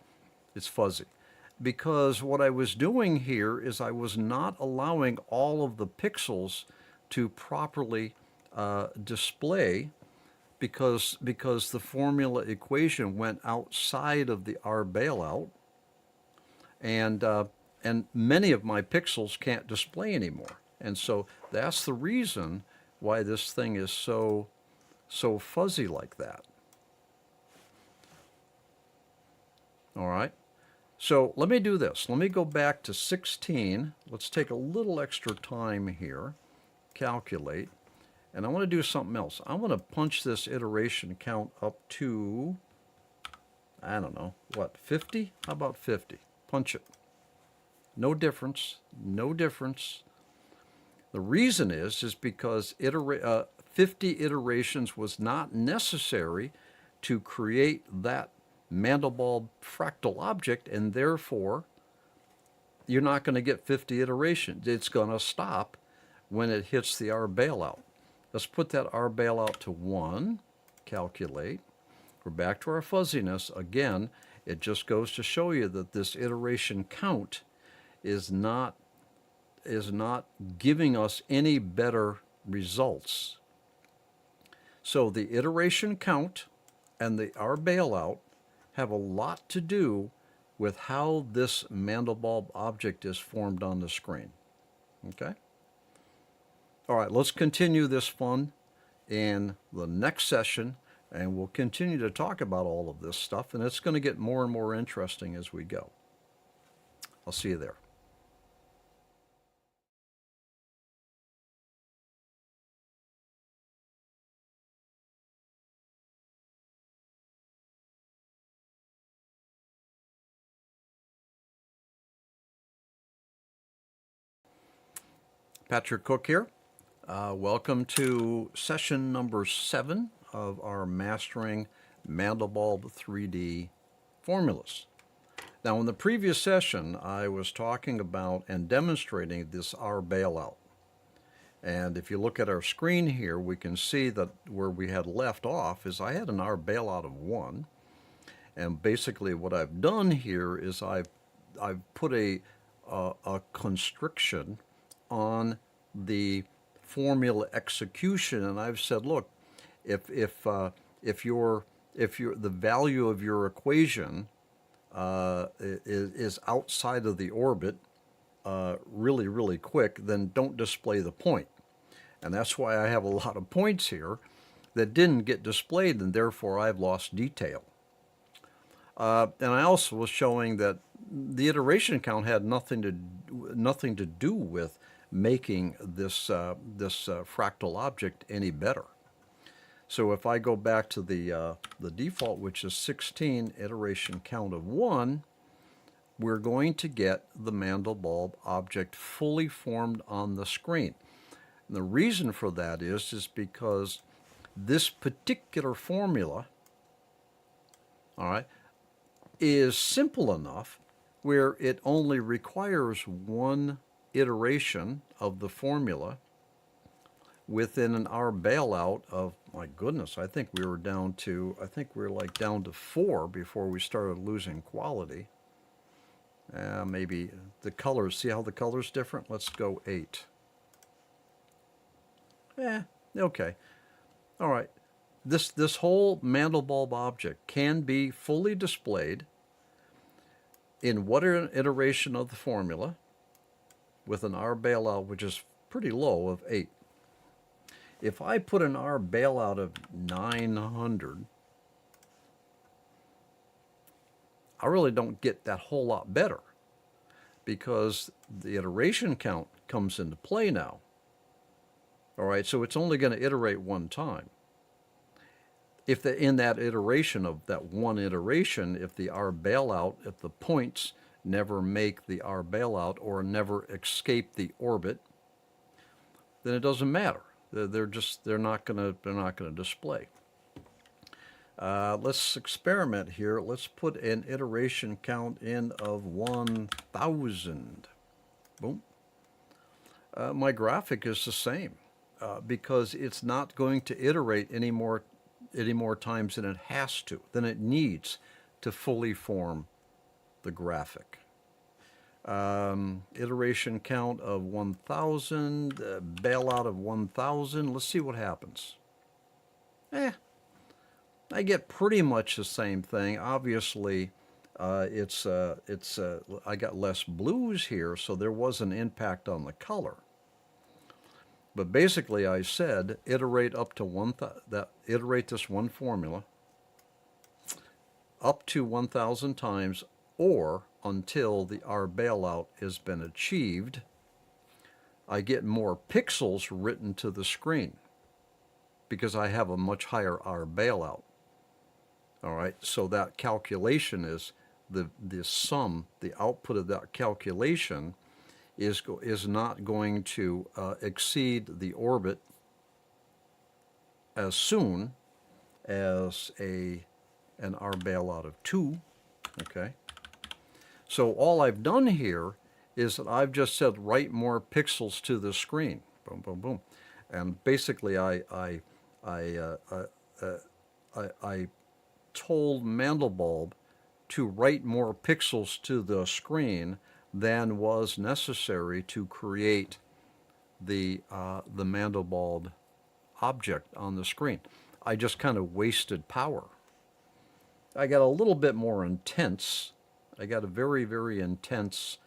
Speaker 1: it's fuzzy. Because what I was doing here is I was not allowing all of the pixels to properly display because the formula equation went outside of the R bailout, and many of my pixels can't display anymore. And so that's the reason why this thing is so fuzzy like that. All right. So let me do this. Let me go back to 16. Let's take a little extra time here. Calculate. And I want to do something else. I want to punch this iteration count up to, I don't know, what, 50? How about 50? Punch it. No difference. No difference. The reason is because 50 iterations was not necessary to create that Mandelbulb fractal object, and therefore you're not going to get 50 iterations. It's going to stop when it hits the R bailout. Let's put that R bailout to 1, calculate. We're back to our fuzziness. Again, it just goes to show you that this iteration count is not giving us any better results. So the iteration count and the R bailout have a lot to do with how this Mandelbulb object is formed on the screen. Okay? All right, let's continue this fun in the next session, and we'll continue to talk about all of this stuff, and it's going to get more and more interesting as we go. I'll see you there. Patrick Cook here. Welcome to session number 7 of our Mastering Mandelbulb 3D formulas. Now, in the previous session, I was talking about and demonstrating this R bailout. And if you look at our screen here, we can see that where we had left off is I had an R bailout of 1. And basically what I've done here is I've put a constriction on the formula execution, and I've said, look, if the value of your equation is outside of the orbit really quick, then don't display the point. And that's why I have a lot of points here that didn't get displayed, and therefore I've lost detail. And I also was showing that the iteration count had nothing to do with making this fractal object any better. So if I go back to the default, which is 16, iteration count of 1, we're going to get the Mandelbulb object fully formed on the screen. And the reason for that is because this particular formula, all right, is simple enough where it only requires one iteration of the formula within an R bailout of, my goodness, I think we were down to 4 before we started losing quality. Maybe the colors, see how the color's different? Let's go 8. Okay. All right. This whole Mandelbulb object can be fully displayed in whatever iteration of the formula with an R bailout, which is pretty low, of 8. If I put an R bailout of 900, I really don't get that whole lot better because the iteration count comes into play now. All right, so it's only going to iterate one time. If in that iteration of that one iteration, if the R bailout, if the points never make the R bailout or never escape the orbit, then it doesn't matter. They're not going to display. Let's experiment here. Let's put an iteration count in of 1,000. Boom. My graphic is the same because it's not going to iterate any more times than it has to, than it needs to fully form the graphic. Iteration count of 1,000, bailout of 1,000. Let's see what happens. I get pretty much the same thing. Obviously, I got less blues here, so there was an impact on the color. But basically, I said iterate up to iterate this one formula up to 1,000 times, or until the R bailout has been achieved. I get more pixels written to the screen because I have a much higher R bailout. All right, so that calculation is the sum, the output of that calculation is not going to exceed the orbit as soon as an R bailout of 2, okay? So all I've done here is that I've just said write more pixels to the screen, boom, boom, boom, and basically I told Mandelbulb to write more pixels to the screen than was necessary to create the Mandelbulb object on the screen. I just kind of wasted power. I got a little bit more intense. I got a very, very intense,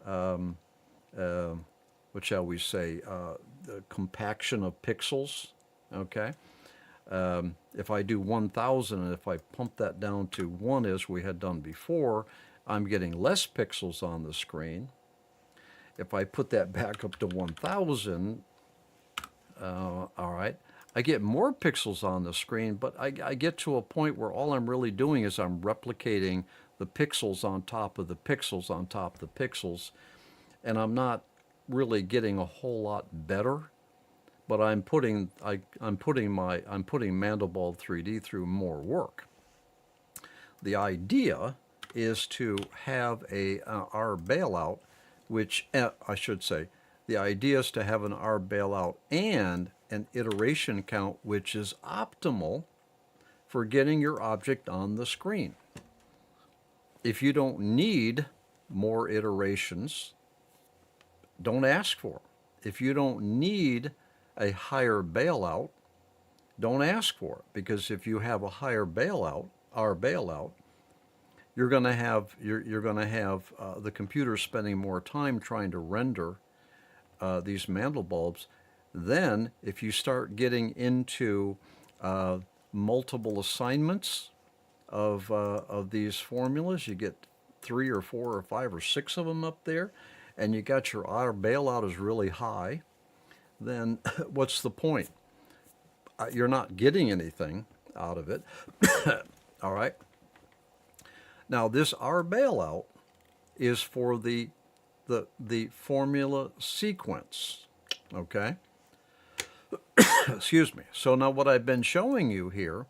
Speaker 1: what shall we say, the compaction of pixels, okay? If I do 1,000 and if I pump that down to 1 as we had done before, I'm getting less pixels on the screen. If I put that back up to 1,000, all right, I get more pixels on the screen, but I get to a point where all I'm really doing is I'm replicating the pixels on top of the pixels on top of the pixels, and I'm not really getting a whole lot better. But I'm putting Mandelbulb3D through more work. The idea is to have our bailout, which I should say, the idea is to have an R bailout and an iteration count, which is optimal for getting your object on the screen. If you don't need more iterations, don't ask for it. If you don't need a higher bailout, don't ask for it, because if you have a higher bailout, R bailout, you're going to have the computer spending more time trying to render these Mandelbulbs. Then, if you start getting into multiple assignments of these formulas, you get 3 or 4 or 5 or 6 of them up there, and you got your R bailout is really high, then what's the point? You're not getting anything out of it. All right. Now this R bailout is for the formula sequence. Okay. Excuse me. So now what I've been showing you here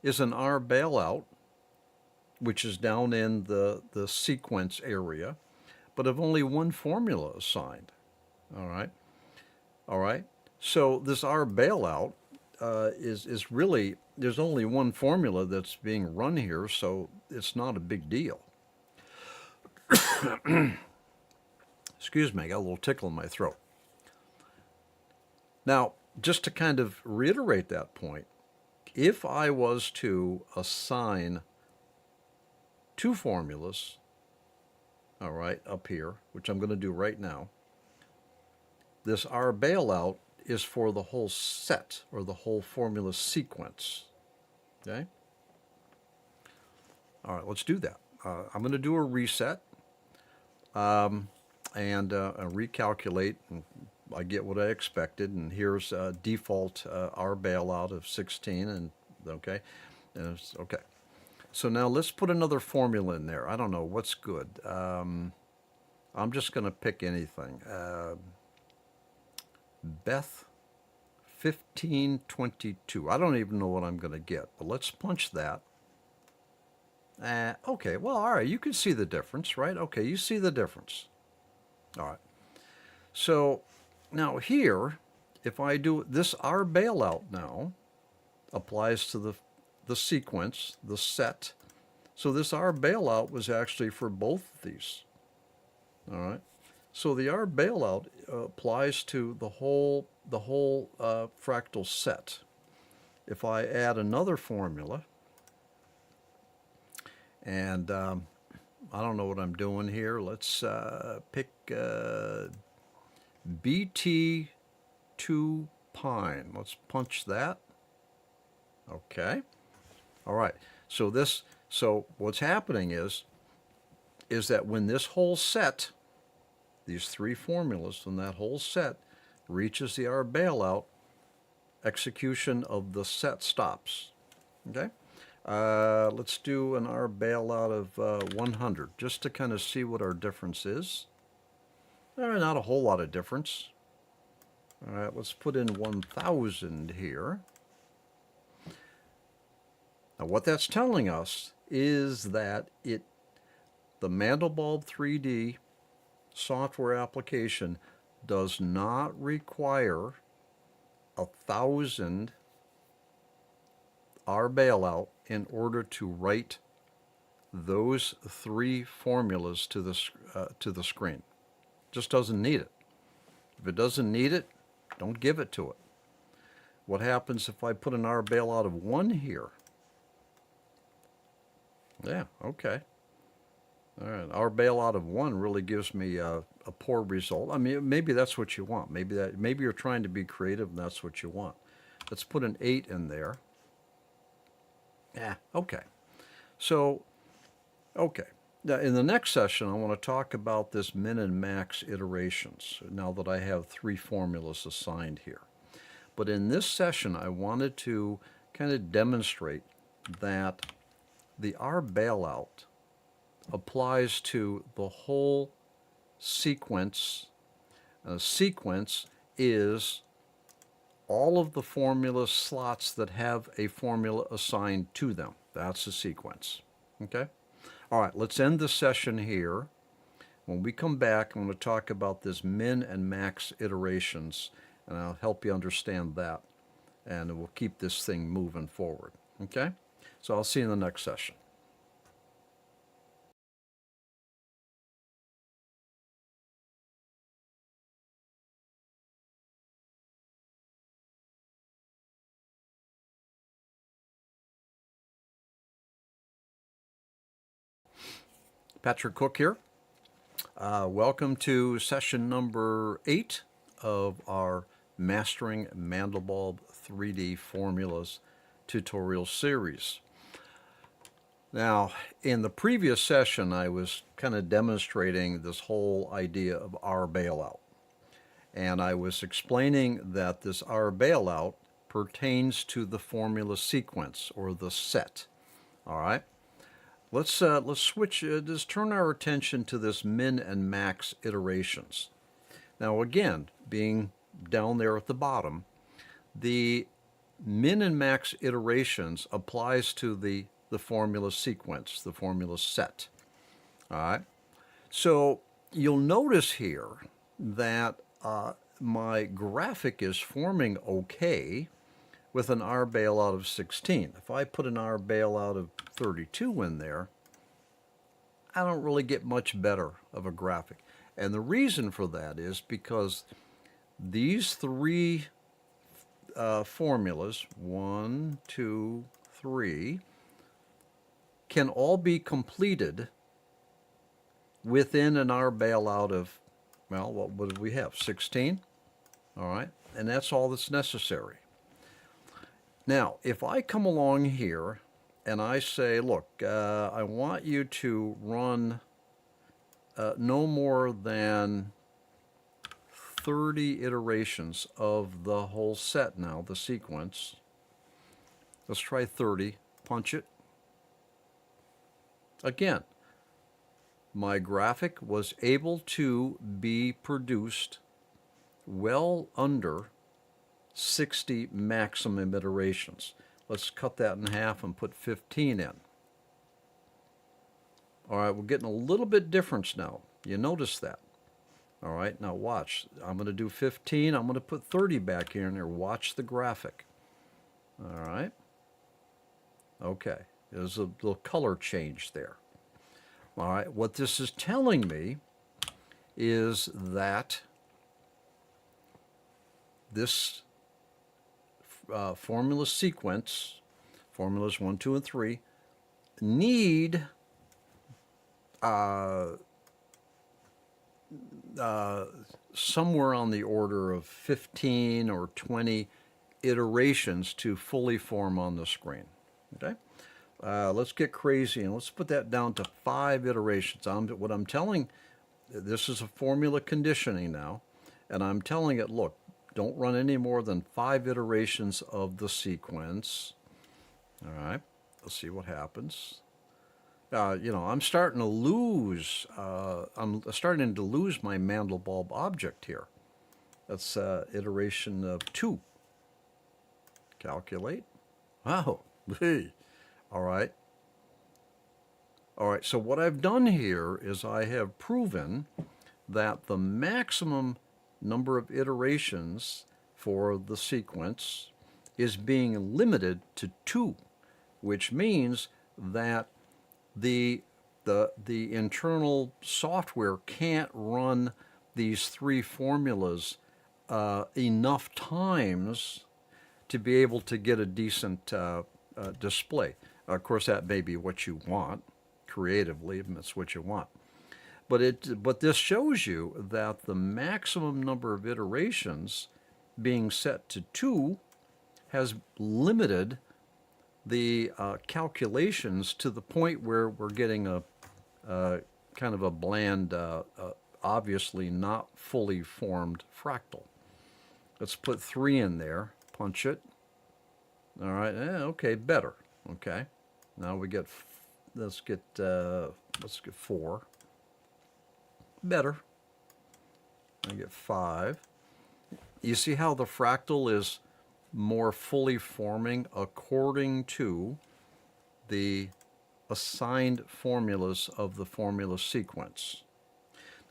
Speaker 1: is an R bailout, which is down in the sequence area, but of only one formula assigned. All right. All right. So this R bailout is really, there's only one formula that's being run here, so it's not a big deal. Excuse me, I got a little tickle in my throat. Now, just to kind of reiterate that point, if I was to assign 2 formulas, all right, up here, which I'm going to do right now, this R bailout is for the whole set or the whole formula sequence. Okay? All right, let's do that. I'm going to do a reset and recalculate. And I get what I expected, and here's default R bailout of 16, and okay, and it's okay. So now let's put another formula in there. I don't know what's good. I'm just going to pick anything. Beth 1522. I don't even know what I'm going to get, but let's punch that. Okay, well, all right, you can see the difference, right? Okay, you see the difference. All right. So now here, if I do this, R bailout now applies to the sequence, the set. So this R bailout was actually for both of these. All right. So the R bailout applies to the whole fractal set. If I add another formula, and I don't know what I'm doing here. Let's pick BT2 Pine. Let's punch that. Okay. All right. So what's happening is that when this whole set, these 3 formulas from that whole set reaches the R bailout, execution of the set stops. Okay? Let's do an R bailout of 100, just to kind of see what our difference is. Not a whole lot of difference. All right, let's put in 1,000 here. Now what that's telling us is that the Mandelbulb3D software application does not require 1,000 R bailout in order to write those three formulas to the screen. Just doesn't need it. If it doesn't need it, don't give it to it. What happens if I put an R bailout of 1 here? Yeah, okay. All right, our bailout of 1 really gives me a poor result. I mean, maybe that's what you want. Maybe you're trying to be creative and that's what you want. Let's put an 8 in there. Yeah, okay. So, okay. Now, in the next session, I want to talk about this min and max iterations, now that I have 3 formulas assigned here. But in this session, I wanted to kind of demonstrate that the R bailout applies to the whole sequence. A sequence is all of the formula slots that have a formula assigned to them. That's a sequence. Okay? All right, let's end the session here. When we come back, I'm going to talk about this min and max iterations, and I'll help you understand that, and we'll keep this thing moving forward. Okay? So I'll see you in the next session. Patrick Cook here. Welcome to session number 8 of our Mastering Mandelbulb3D Formulas tutorial series. Now, in the previous session, I was kind of demonstrating this whole idea of R bailout. And I was explaining that this R bailout pertains to the formula sequence, or the set. All right? Let's switch, just turn our attention to this min and max iterations. Now again, being down there at the bottom, the min and max iterations applies to the formula sequence, the formula set. All right. So you'll notice here that my graphic is forming okay with an R bailout of 16. If I put an R bailout of 32 in there, I don't really get much better of a graphic. And the reason for that is because these 3 formulas, 1, 2, 3, can all be completed within an R bailout of, well, what do we have? 16? All right. And that's all that's necessary. Now, if I come along here and I say, look, I want you to run no more than 30 iterations of the whole set now, the sequence. Let's try 30, punch it. Again, my graphic was able to be produced well under 60 maximum iterations. Let's cut that in half and put 15 in. All right, we're getting a little bit difference now. You notice that. All right, now watch. I'm going to do 15. I'm going to put 30 back here in there. Watch the graphic. All right. Okay, there's a little color change there. All right, what this is telling me is that this formula sequence, formulas 1, 2, and 3, need somewhere on the order of 15 or 20 iterations to fully form on the screen. Okay, let's get crazy and let's put that down to 5 iterations. What I'm telling, this is a formula conditioning now, and I'm telling it, look, don't run any more than 5 iterations of the sequence. All right, let's see what happens. I'm starting to lose. I'm starting to lose my Mandelbulb object here. That's iteration of 2. Calculate. Wow. Hey. All right. All right. So what I've done here is I have proven that the maximum number of iterations for the sequence is being limited to 2, which means that the internal software can't run these 3 formulas enough times to be able to get a decent display. Of course, that may be what you want creatively, if that's what you want. But this shows you that the maximum number of iterations being set to 2 has limited the calculations to the point where we're getting a kind of a bland, obviously not fully formed fractal. Let's put 3 in there, punch it. All right, okay, better. Okay, now we get, let's get 4. Better. I get 5. You see how the fractal is more fully forming according to the assigned formulas of the formula sequence.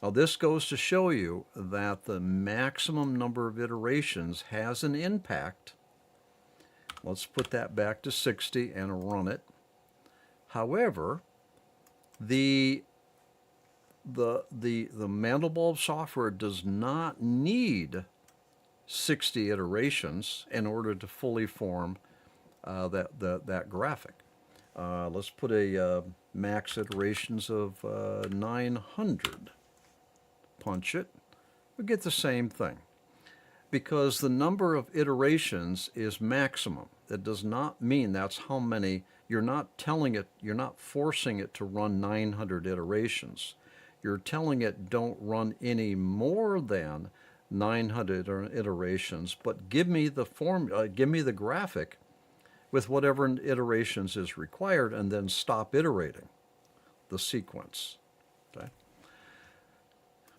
Speaker 1: Now this goes to show you that the maximum number of iterations has an impact. Let's put that back to 60 and run it. However, the Mandelbulb software does not need 60 iterations in order to fully form that graphic. Let's put a max iterations of 900. Punch it. We get the same thing. Because the number of iterations is maximum. That does not mean that's how many. You're not telling it, you're not forcing it to run 900 iterations. You're telling it don't run any more than 900 iterations, but give me the graphic with whatever iterations is required, and then stop iterating the sequence. Okay.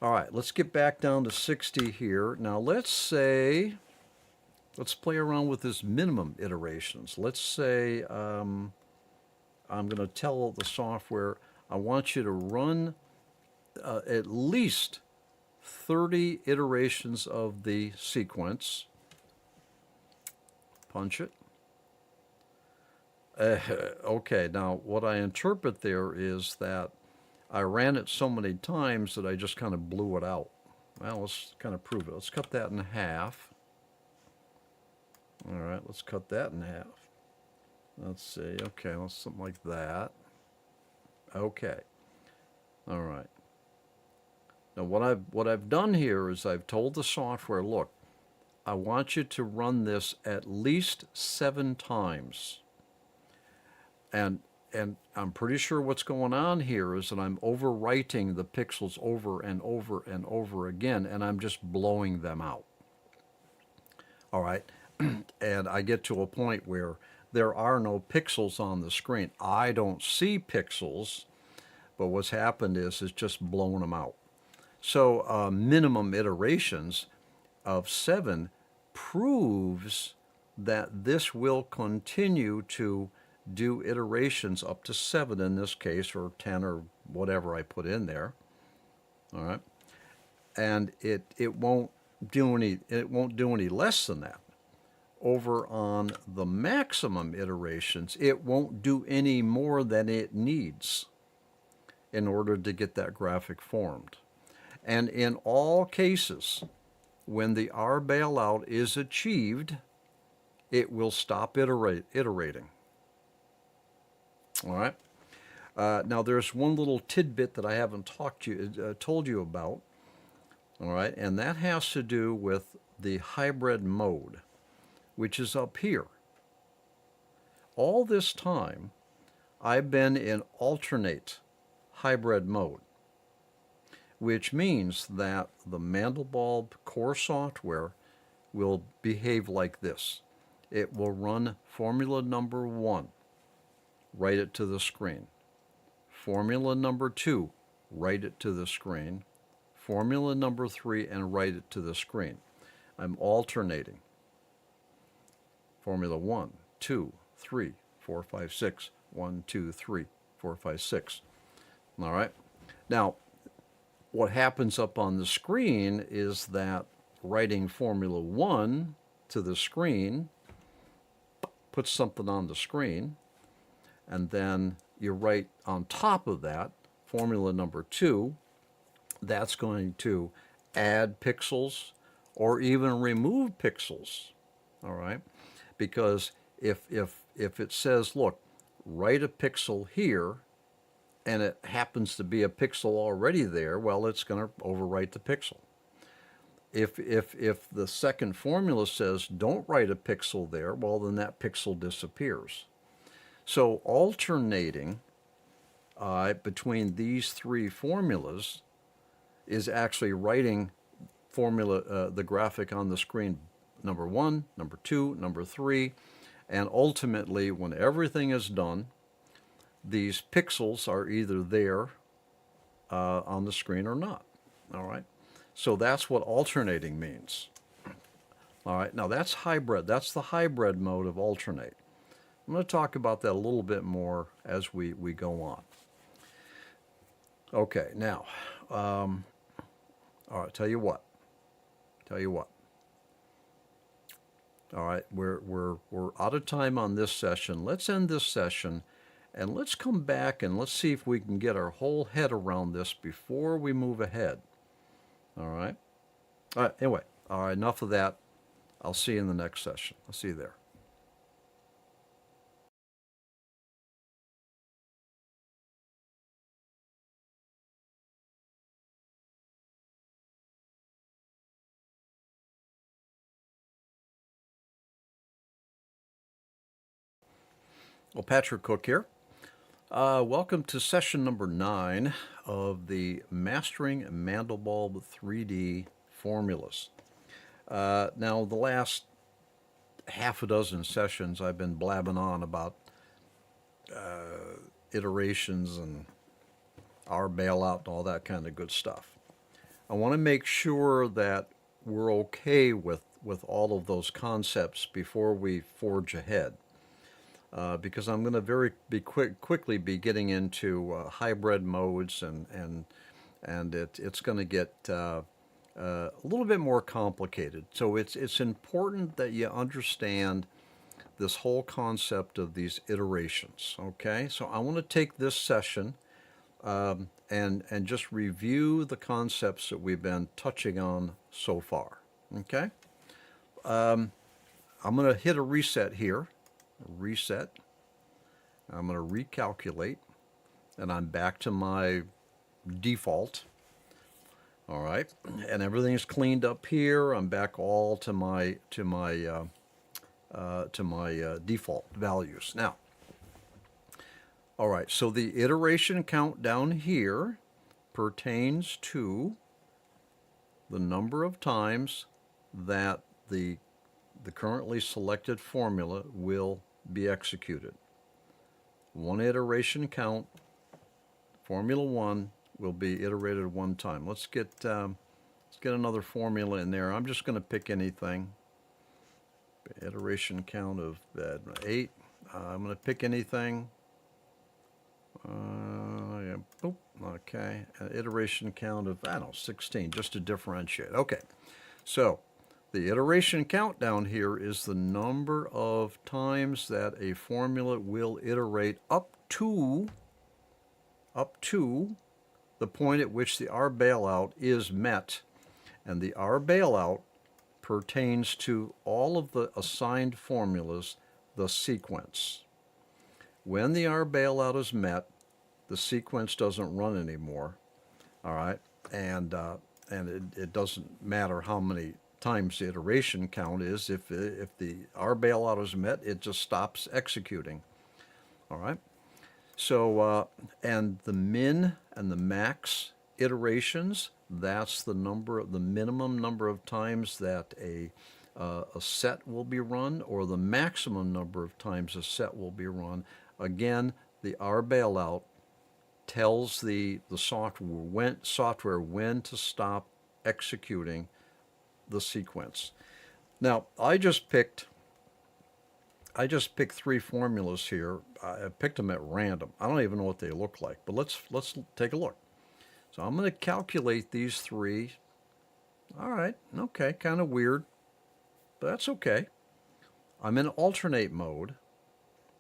Speaker 1: All right, let's get back down to 60 here. Now let's play around with this minimum iterations. Let's say I'm going to tell the software, I want you to run at least 30 iterations of the sequence. Punch it. Okay, now what I interpret there is that I ran it so many times that I just kind of blew it out. Well, let's kind of prove it. Let's cut that in half. All right, let's cut that in half. Let's see. Okay, let's something like that. Okay. All right. Now what I've done here is I've told the software, look, I want you to run this at least 7 times. And I'm pretty sure what's going on here is that I'm overwriting the pixels over and over and over again, and I'm just blowing them out. All right. And I get to a point where there are no pixels on the screen. I don't see pixels, but what's happened is it's just blown them out. So minimum iterations of 7 proves that this will continue to do iterations up to 7 in this case, or 10 or whatever I put in there. All right. And it won't do any less than that. Over on the maximum iterations, it won't do any more than it needs in order to get that graphic formed. And in all cases, when the R bailout is achieved, it will stop iterating. All right. Now there's one little tidbit that I haven't told you about. All right, and that has to do with the hybrid mode, which is up here. All this time, I've been in alternate hybrid mode, which means that the Mandelbulb core software will behave like this. It will run formula number 1, write it to the screen. Formula number 2, write it to the screen. Formula number 3, and write it to the screen. I'm alternating. Formula 1, 2, 3, 4, 5, 6. 1, 2, 3, 4, 5, 6. All right. Now, what happens up on the screen is that writing Formula 1 to the screen puts something on the screen, and then you write on top of that Formula number 2. That's going to add pixels or even remove pixels. All right. Because if it says, look, write a pixel here, and it happens to be a pixel already there, well, it's going to overwrite the pixel. If the second formula says don't write a pixel there, well, then that pixel disappears. So alternating between these three formulas is actually writing the graphic on the screen, number 1, number 2, number 3, and ultimately, when everything is done, these pixels are either there on the screen or not. All right. So that's what alternating means. All right. Now that's hybrid. That's the hybrid mode of alternate. I'm going to talk about that a little bit more as we go on. Okay. Now, all right. Tell you what. All right. We're out of time on this session. Let's end this session. And let's come back and let's see if we can get our whole head around this before we move ahead. All right? All right, anyway. All right, enough of that. I'll see you in the next session. I'll see you there. Well, Patrick Cook here. Welcome to session number 9 of the Mastering Mandelbulb 3D Formulas. Now, the last half a dozen sessions, I've been blabbing on about iterations and our bailout and all that kind of good stuff. I want to make sure that we're okay with all of those concepts before we forge ahead. Because I'm going to quickly be getting into hybrid modes, and it's going to get a little bit more complicated. So it's important that you understand this whole concept of these iterations. Okay, so I want to take this session and just review the concepts that we've been touching on so far. Okay, I'm going to hit a reset here. Reset. I'm going to recalculate, and I'm back to my default. All right, and everything's cleaned up here. I'm back all to my default values now. All right, so the iteration count down here pertains to the number of times that the currently selected formula will be executed. One iteration count, formula 1 will be iterated one time. Let's get another formula in there. I'm just going to pick anything. Iteration count of 8. I'm going to pick anything. Yeah, boop, okay. Iteration count of, I don't know, 16, just to differentiate. Okay, so the iteration count down here is the number of times that a formula will iterate up to the point at which the R bailout is met. And the R bailout pertains to all of the assigned formulas, the sequence. When the R bailout is met, the sequence doesn't run anymore. All right, and it doesn't matter how many times the iteration count is. If the R bailout is met, it just stops executing. All right. So and the min and the max iterations, that's the minimum number of times that a set will be run, or the maximum number of times a set will be run. Again, the R bailout tells the software when to stop executing the sequence. Now, I just picked 3 formulas here. I picked them at random. I don't even know what they look like, but let's take a look. So I'm going to calculate these 3. All right, okay, kind of weird, but that's okay. I'm in alternate mode,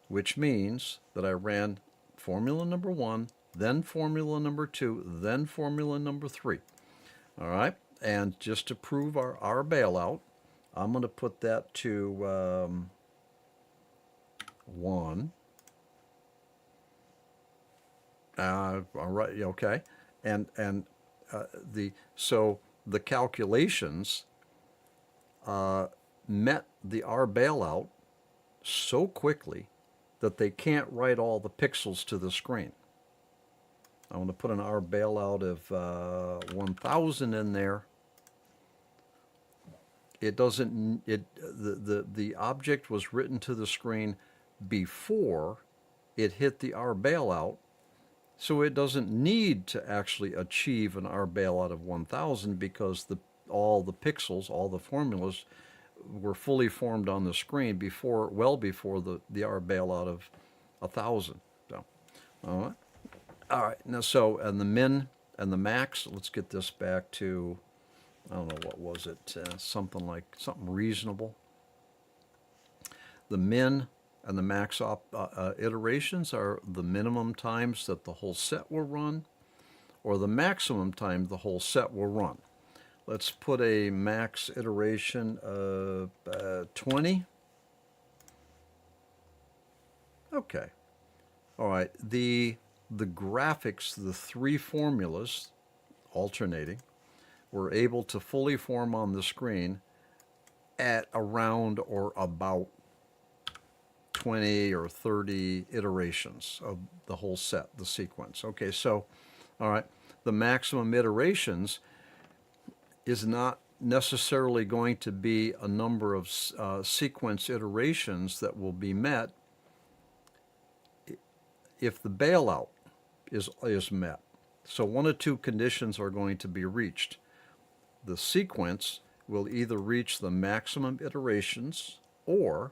Speaker 1: which means that I ran formula number 1, then formula number 2, then formula number 3. All right, and just to prove our bailout, I'm going to put that to 1. All right, okay, and the calculations met the R bailout so quickly that they can't write all the pixels to the screen. I'm going to put an R bailout of 1000 in there. It doesn't. The object was written to the screen before it hit the R bailout, so it doesn't need to actually achieve an R bailout of 1000 because all the pixels, all the formulas were fully formed on the screen well before the R bailout of 1000. So, all right. Now, and the min and the max. Let's get this back to, I don't know, what was it? Something reasonable. The min and the max iterations are the minimum times that the whole set will run, or the maximum time the whole set will run. Let's put a max iteration of 20. Okay. All right. The graphics, the 3 formulas alternating, were able to fully form on the screen at around or about 20 or 30 iterations of the whole set, the sequence. Okay, so, all right, the maximum iterations is not necessarily going to be a number of sequence iterations that will be met if the bailout is met. So one of 2 conditions are going to be reached. The sequence will either reach the maximum iterations or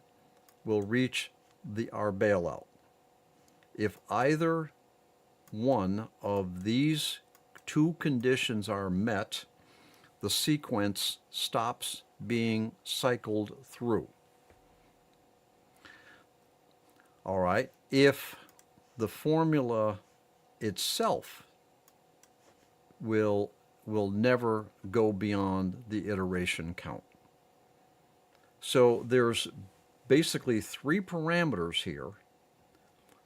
Speaker 1: will reach the R bailout. If either one of these 2 conditions are met, the sequence stops being cycled through. All right, if the formula itself will never go beyond the iteration count. So there's basically 3 parameters here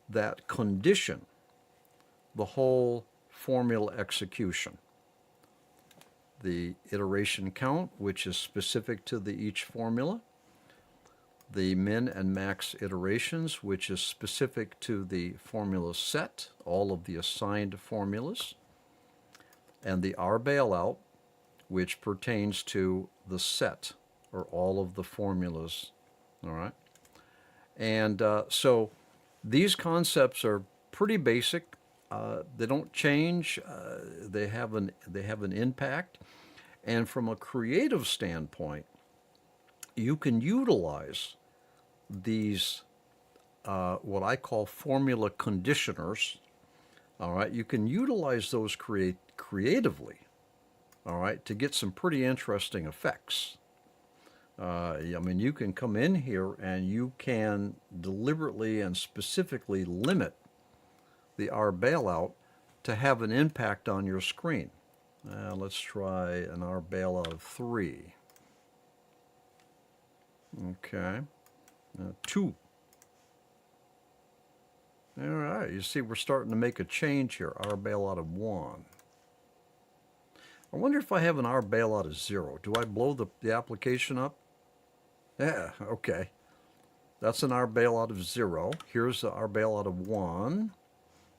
Speaker 1: that condition the whole formula execution. The iteration count, which is specific to each formula, the min and max iterations, which is specific to the formula set, all of the assigned formulas, and the R bailout, which pertains to the set, or all of the formulas. All right? And so these concepts are pretty basic. They don't change. They have an impact. And from a creative standpoint, you can utilize these what I call formula conditioners. All right, you can utilize those creatively. All right, to get some pretty interesting effects. I mean, you can come in here and you can deliberately and specifically limit the R bailout to have an impact on your screen. Let's try an R bailout of 3. Okay, 2. All right, you see we're starting to make a change here. R bailout of 1. I wonder if I have an R bailout of 0. Do I blow the application up? Yeah, okay. That's an R bailout of 0. Here's the R bailout of 1.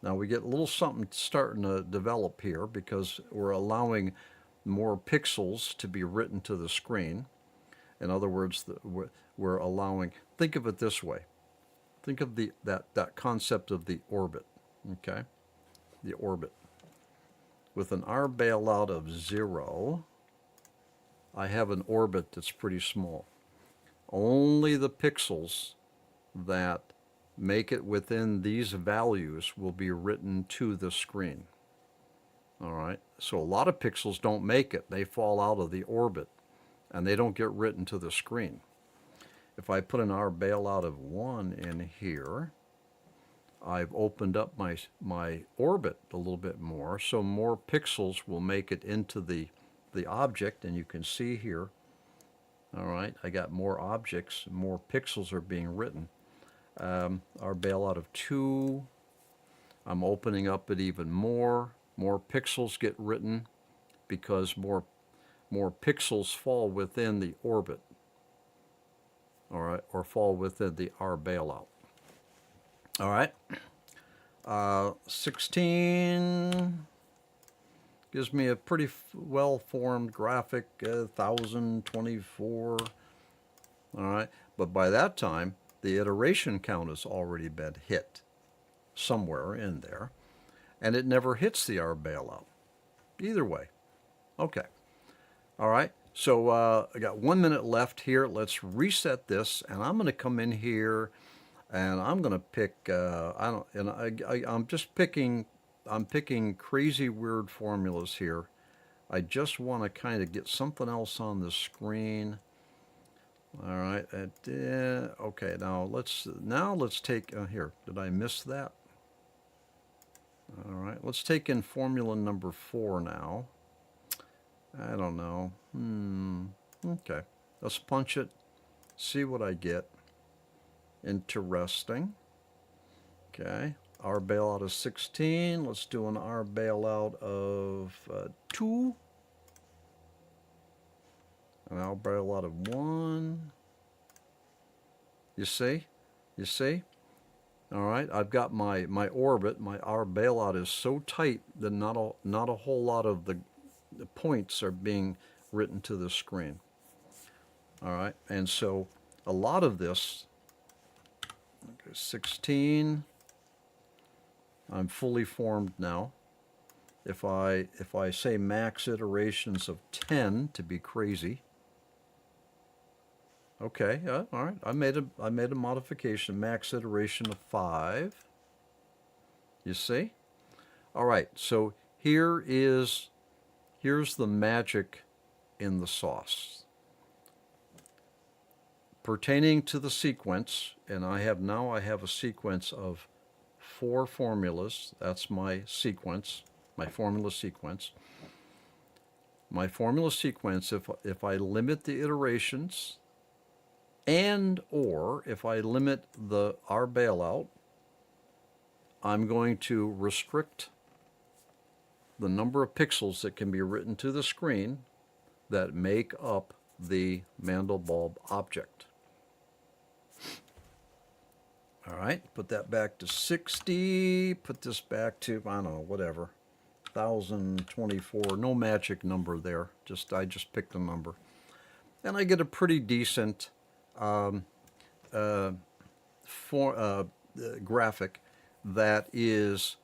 Speaker 1: Now we get a little something starting to develop here because we're allowing more pixels to be written to the screen. In other words, we're allowing, think of it this way. Think of that concept of the orbit, okay? the orbit. With an R bailout of 0, I have an orbit that's pretty small. Only the pixels that make it within these values will be written to the screen. All right, so a lot of pixels don't make it. They fall out of the orbit and they don't get written to the screen. If I put an R bailout of 1 in here, I've opened up my orbit a little bit more, so more pixels will make it into the object, and you can see here, all right, I got more objects, more pixels are being written. Our bailout of 2, I'm opening up it even more pixels get written because more pixels fall within the orbit, all right, or fall within the R bailout. All right, 16 gives me a pretty well-formed graphic, 1024. All right, but by that time, the iteration count has already been hit somewhere in there, and it never hits the R bailout. Either way. Okay. All right, so I got 1 minute left here. Let's reset this, and I'm going to come in here, and I'm going to pick. I'm just picking. I'm picking crazy weird formulas here. I just want to kind of get something else on the screen. All right. Okay. Now let's take here. Did I miss that? All right. Let's take in formula number 4 now. I don't know. Okay. Let's punch it. See what I get. Interesting. Okay. R bailout of 16. Let's do an R bailout of 2. An R bailout of 1. You see? You see? All right. I've got my orbit. My R bailout is so tight that not a whole lot of the points are being written to the screen. All right. And so a lot of this, okay, 16, I'm fully formed now. If I say max iterations of 10 to be crazy, okay, all right, I made a modification, max iteration of 5. You see? All right, so here's the magic in the sauce. Pertaining to the sequence, and I have a sequence of 4 formulas. That's my sequence, my formula sequence. My formula sequence, if I limit the iterations and or if I limit the R bailout, I'm going to restrict the number of pixels that can be written to the screen that make up the Mandelbulb object. All right, put that back to 60, put this back to, I don't know, whatever, 1024, no magic number there, I just picked a number. And I get a pretty decent graphic that is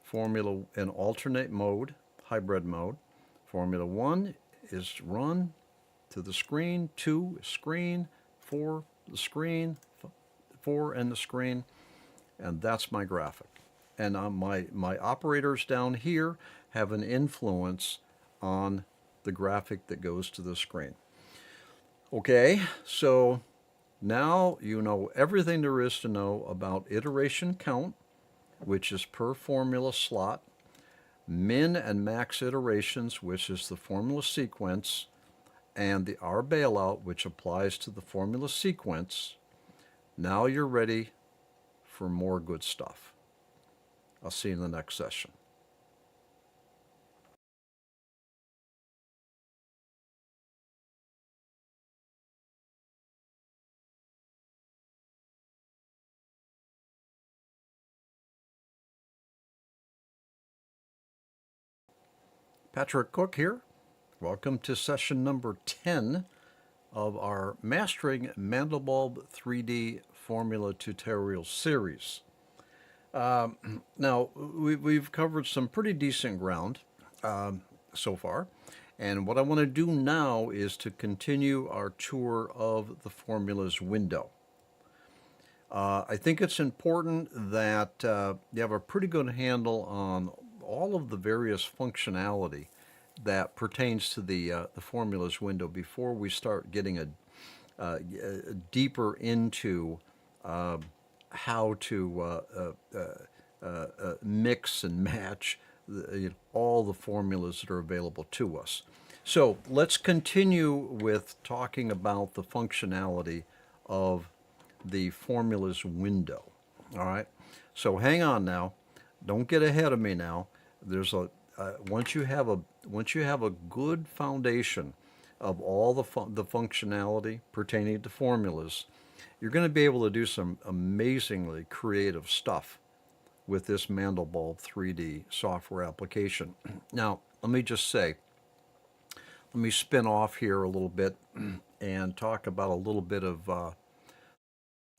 Speaker 1: formula in alternate mode, hybrid mode. Formula 1 is run to the screen, 2 screen, 4 the screen, 4 and the screen, and that's my graphic. And my operators down here have an influence on the graphic that goes to the screen. Okay, so now you know everything there is to know about iteration count, which is per formula slot, min and max iterations, which is the formula sequence, and the R bailout, which applies to the formula sequence. Now you're ready for more good stuff. I'll see you in the next session. Patrick Cook here. Welcome to session number 10 of our Mastering Mandelbulb 3D Formula Tutorial Series. Now, we've covered some pretty decent ground so far. And what I want to do now is to continue our tour of the formulas window. I think it's important that you have a pretty good handle on all of the various functionality that pertains to the formulas window before we start getting deeper into how to mix and match all the formulas that are available to us. So let's continue with talking about the functionality of the formulas window. All right. So hang on now. Don't get ahead of me now. There's a once you have a good foundation of all the functionality pertaining to formulas, you're going to be able to do some amazingly creative stuff with this Mandelbulb3D software application. Now, let me just say, let me spin off here a little bit and talk about a little bit of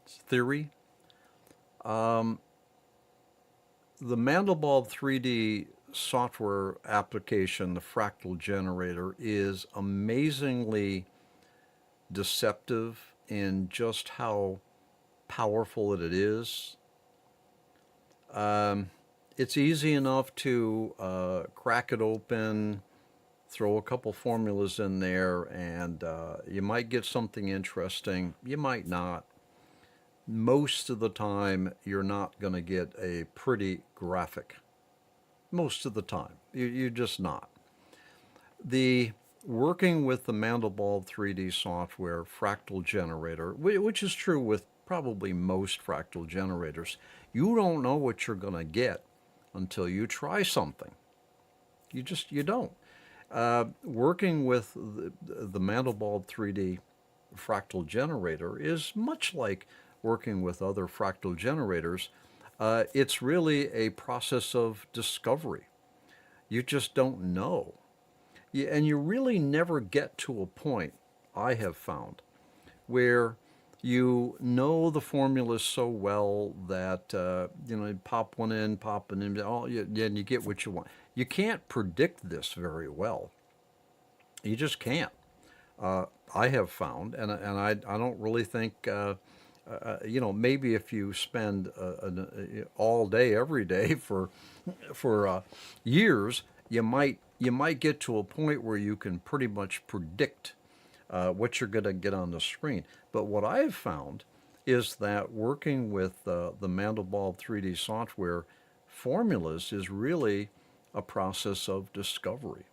Speaker 1: theory. The Mandelbulb3D software application, the fractal generator, is amazingly deceptive in just how powerful it is. It's easy enough to crack it open, throw a couple formulas in there, and you might get something interesting. You might not. Most of the time, you're not going to get a pretty graphic. Most of the time. You're just not. The working with the Mandelbulb3D software fractal generator, which is true with probably most fractal generators, you don't know what you're going to get until you try something. You don't. Working with the Mandelbulb3D fractal generator is much like working with other fractal generators. It's really a process of discovery. You just don't know. And you really never get to a point, I have found, where you know the formulas so well that you pop one in, pop it in, and you get what you want. You can't predict this very well. You just can't. I have found, and I don't really think. Maybe if you spend all day, every day for years, you might get to a point where you can pretty much predict what you're going to get on the screen. But what I have found is that working with the Mandelbulb3D software formulas is really a process of discovery.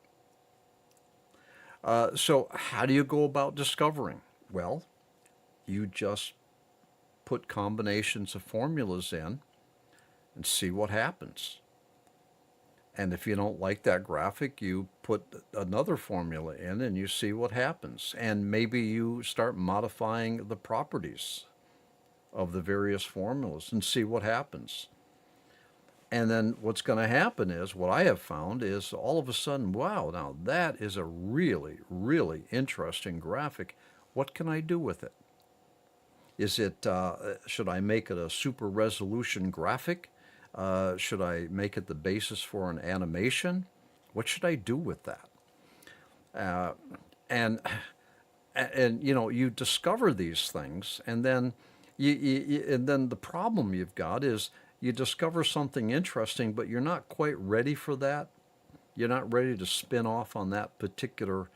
Speaker 1: So how do you go about discovering? Well, you just put combinations of formulas in and see what happens. And if you don't like that graphic, you put another formula in and you see what happens. And maybe you start modifying the properties of the various formulas and see what happens. And then what's going to happen is, what I have found is, all of a sudden, wow, now that is a really, really interesting graphic. What can I do with it? Is it, should I make it a super resolution graphic? Should I make it the basis for an animation? What should I do with that? And you discover these things, and then the problem you've got is you discover something interesting, but you're not quite ready for that. You're not ready to spin off on that particular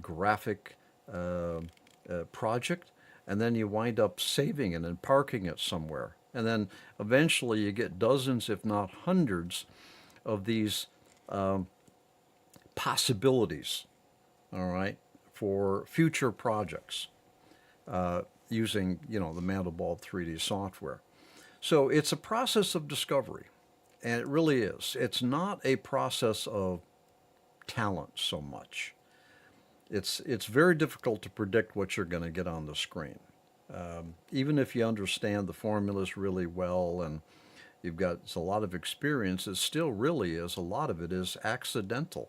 Speaker 1: graphic project, and then you wind up saving it and parking it somewhere. And then eventually you get dozens, if not hundreds, of these possibilities, all right, for future projects using, the Mandelbulb3D software. So it's a process of discovery, and it really is. It's not a process of talent so much. It's very difficult to predict what you're going to get on the screen. Even if you understand the formulas really well and you've got a lot of experience, it still really is, a lot of it is accidental.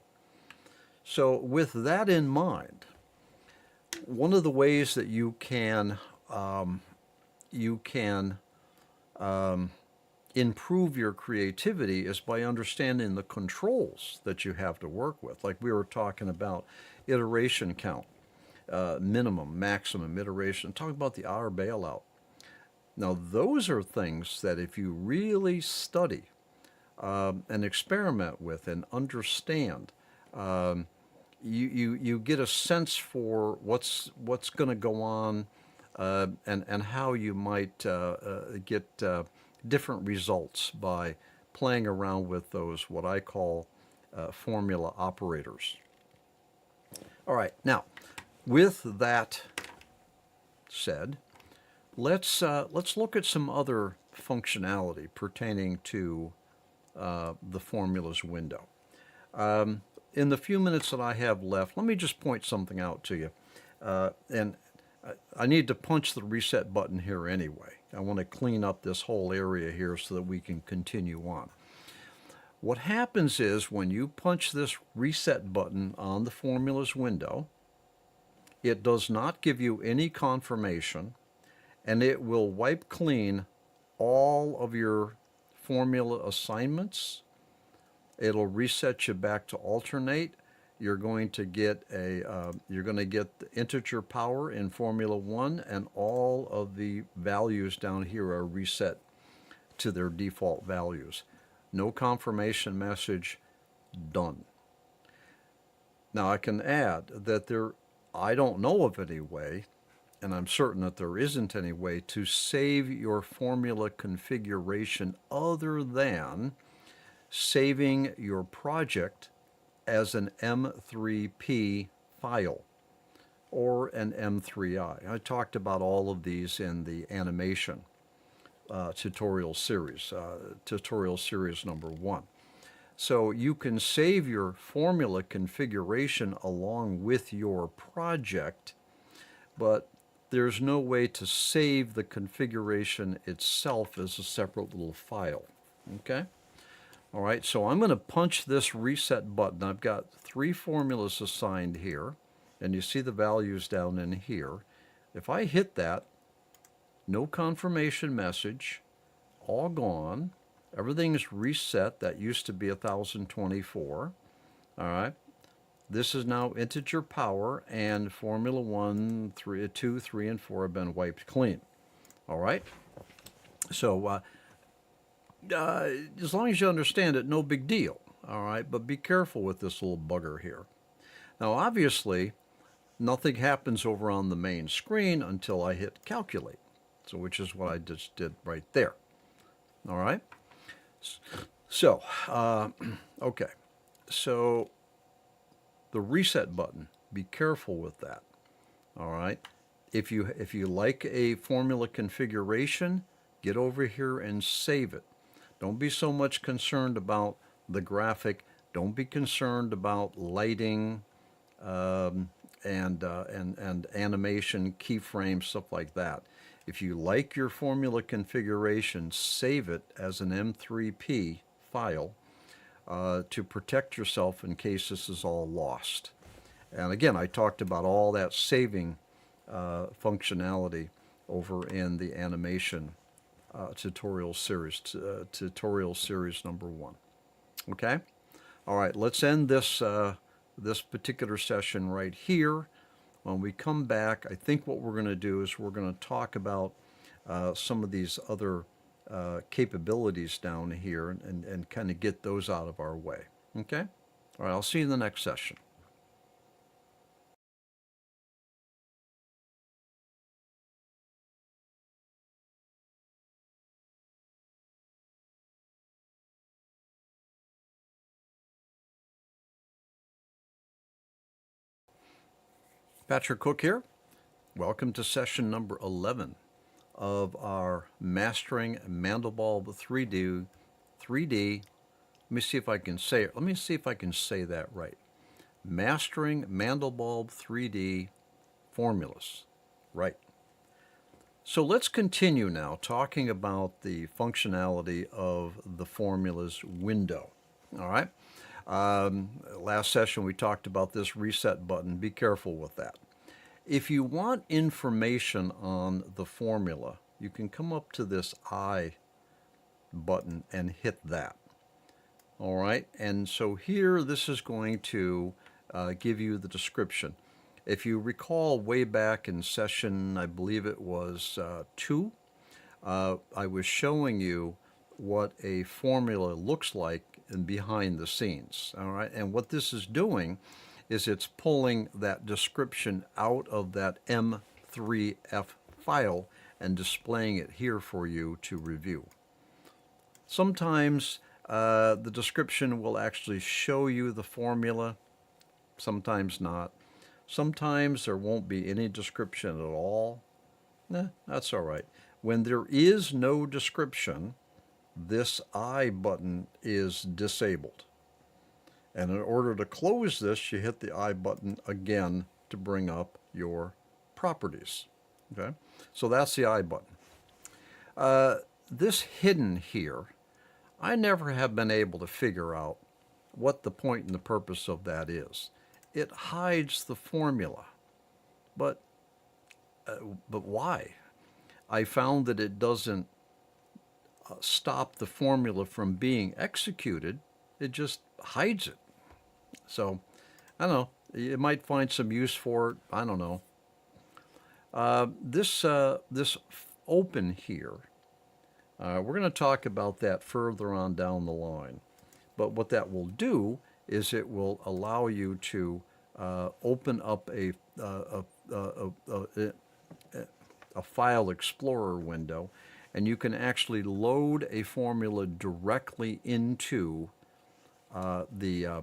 Speaker 1: So with that in mind, one of the ways that you can improve your creativity is by understanding the controls that you have to work with. Like we were talking about iteration count, minimum, maximum iteration, talking about the outer bailout. Now, those are things that if you really study and experiment with and understand, you get a sense for what's going to go on and how you might get different results by playing around with those what I call formula operators. All right, now with that said, let's look at some other functionality pertaining to the formulas window. In the few minutes that I have left, let me just point something out to you. And I need to punch the reset button here anyway. I want to clean up this whole area here so that we can continue on. What happens is when you punch this reset button on the formulas window, it does not give you any confirmation, and it will wipe clean all of your formula assignments. It'll reset you back to alternate. You're going to get the integer power in Formula 1, and all of the values down here are reset to their default values. No confirmation message, done. Now I can add that I don't know of any way, and I'm certain that there isn't any way to save your formula configuration other than saving your project as an M3P file or an M3I. I talked about all of these in the animation tutorial series number 1. So you can save your formula configuration along with your project, but there's no way to save the configuration itself as a separate little file. Okay? All right, so I'm going to punch this reset button. I've got 3 formulas assigned here, and you see the values down in here. If I hit that, no confirmation message, all gone. Everything's reset. That used to be 1024. All right. This is now integer power, and Formula 1, 2, 3, and 4 have been wiped clean. All right. So as long as you understand it, no big deal. All right. But be careful with this little bugger here. Now, obviously, nothing happens over on the main screen until I hit calculate. So which is what I just did right there. All right. So, okay. So the reset button, be careful with that. All right. If you like a formula configuration, get over here and save it. Don't be so much concerned about the graphic. Don't be concerned about lighting and animation, keyframes, stuff like that. If you like your formula configuration, save it as an M3P file to protect yourself in case this is all lost. And again, I talked about all that saving functionality over in the animation tutorial series number 1. Okay? All right, let's end this particular session right here. When we come back, I think what we're going to do is we're going to talk about some of these other capabilities down here and kind of get those out of our way. Okay? All right, I'll see you in the next session. Patrick Cook here. Welcome to session number 11 of our Mastering Mandelbulb 3D. Let me see if I can say it. Let me see if I can say that right. Mastering Mandelbulb 3D formulas. Right. So let's continue now talking about the functionality of the formulas window. All right. Last session we talked about this reset button. Be careful with that. If you want information on the formula, you can come up to this I button and hit that. All right, and so here this is going to give you the description. If you recall way back in session, I believe it was 2, I was showing you what a formula looks like in behind the scenes. All right, and what this is doing is it's pulling that description out of that M3F file and displaying it here for you to review. Sometimes the description will actually show you the formula, sometimes not. Sometimes there won't be any description at all. That's all right. When there is no description, this I button is disabled. And in order to close this, you hit the I button again to bring up your properties. Okay, so that's the I button. This hidden here, I never have been able to figure out what the point and the purpose of that is. It hides the formula, but why? I found that it doesn't stop the formula from being executed. It just hides it. So, I don't know. You might find some use for it. I don't know. This open here, we're going to talk about that further on down the line. But what that will do is it will allow you to open up a file explorer window, and you can actually load a formula directly into the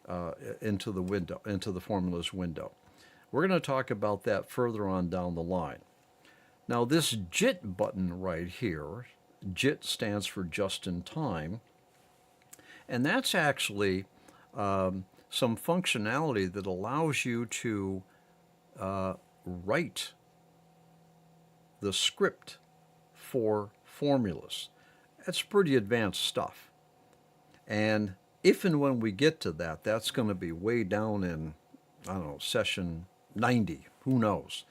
Speaker 1: window, into the formulas window. We're going to talk about that further on down the line. Now this JIT button right here, JIT stands for just in time, and that's actually some functionality that allows you to write the script for formulas. That's pretty advanced stuff. And if and when we get to that, that's going to be way down in, I don't know, session 90. Who knows?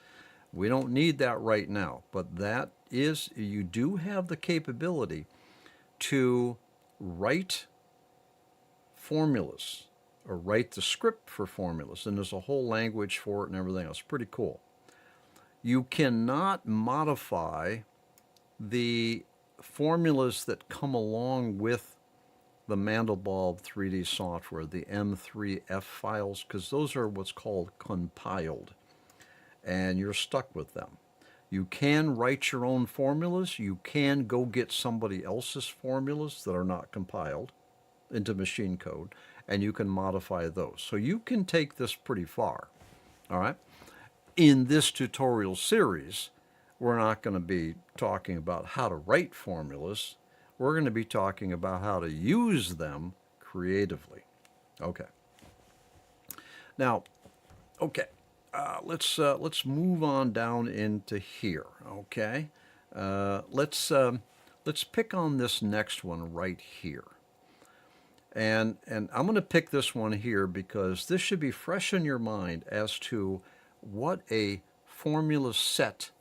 Speaker 1: We don't need that right now. But that is, you do have the capability to write formulas or write the script for formulas. And there's a whole language for it and everything else. Pretty cool. You cannot modify the formulas that come along with the Mandelbulb3D software, the M3F files, because those are what's called compiled, and you're stuck with them. You can write your own formulas. You can go get somebody else's formulas that are not compiled into machine code, and you can modify those. So you can take this pretty far, all right? In this tutorial series, we're not going to be talking about how to write formulas. We're going to be talking about how to use them creatively. Okay. Now, okay, let's move on down into here. Okay, let's pick on this next one right here, and I'm going to pick this one here because this should be fresh in your mind as to what a formula set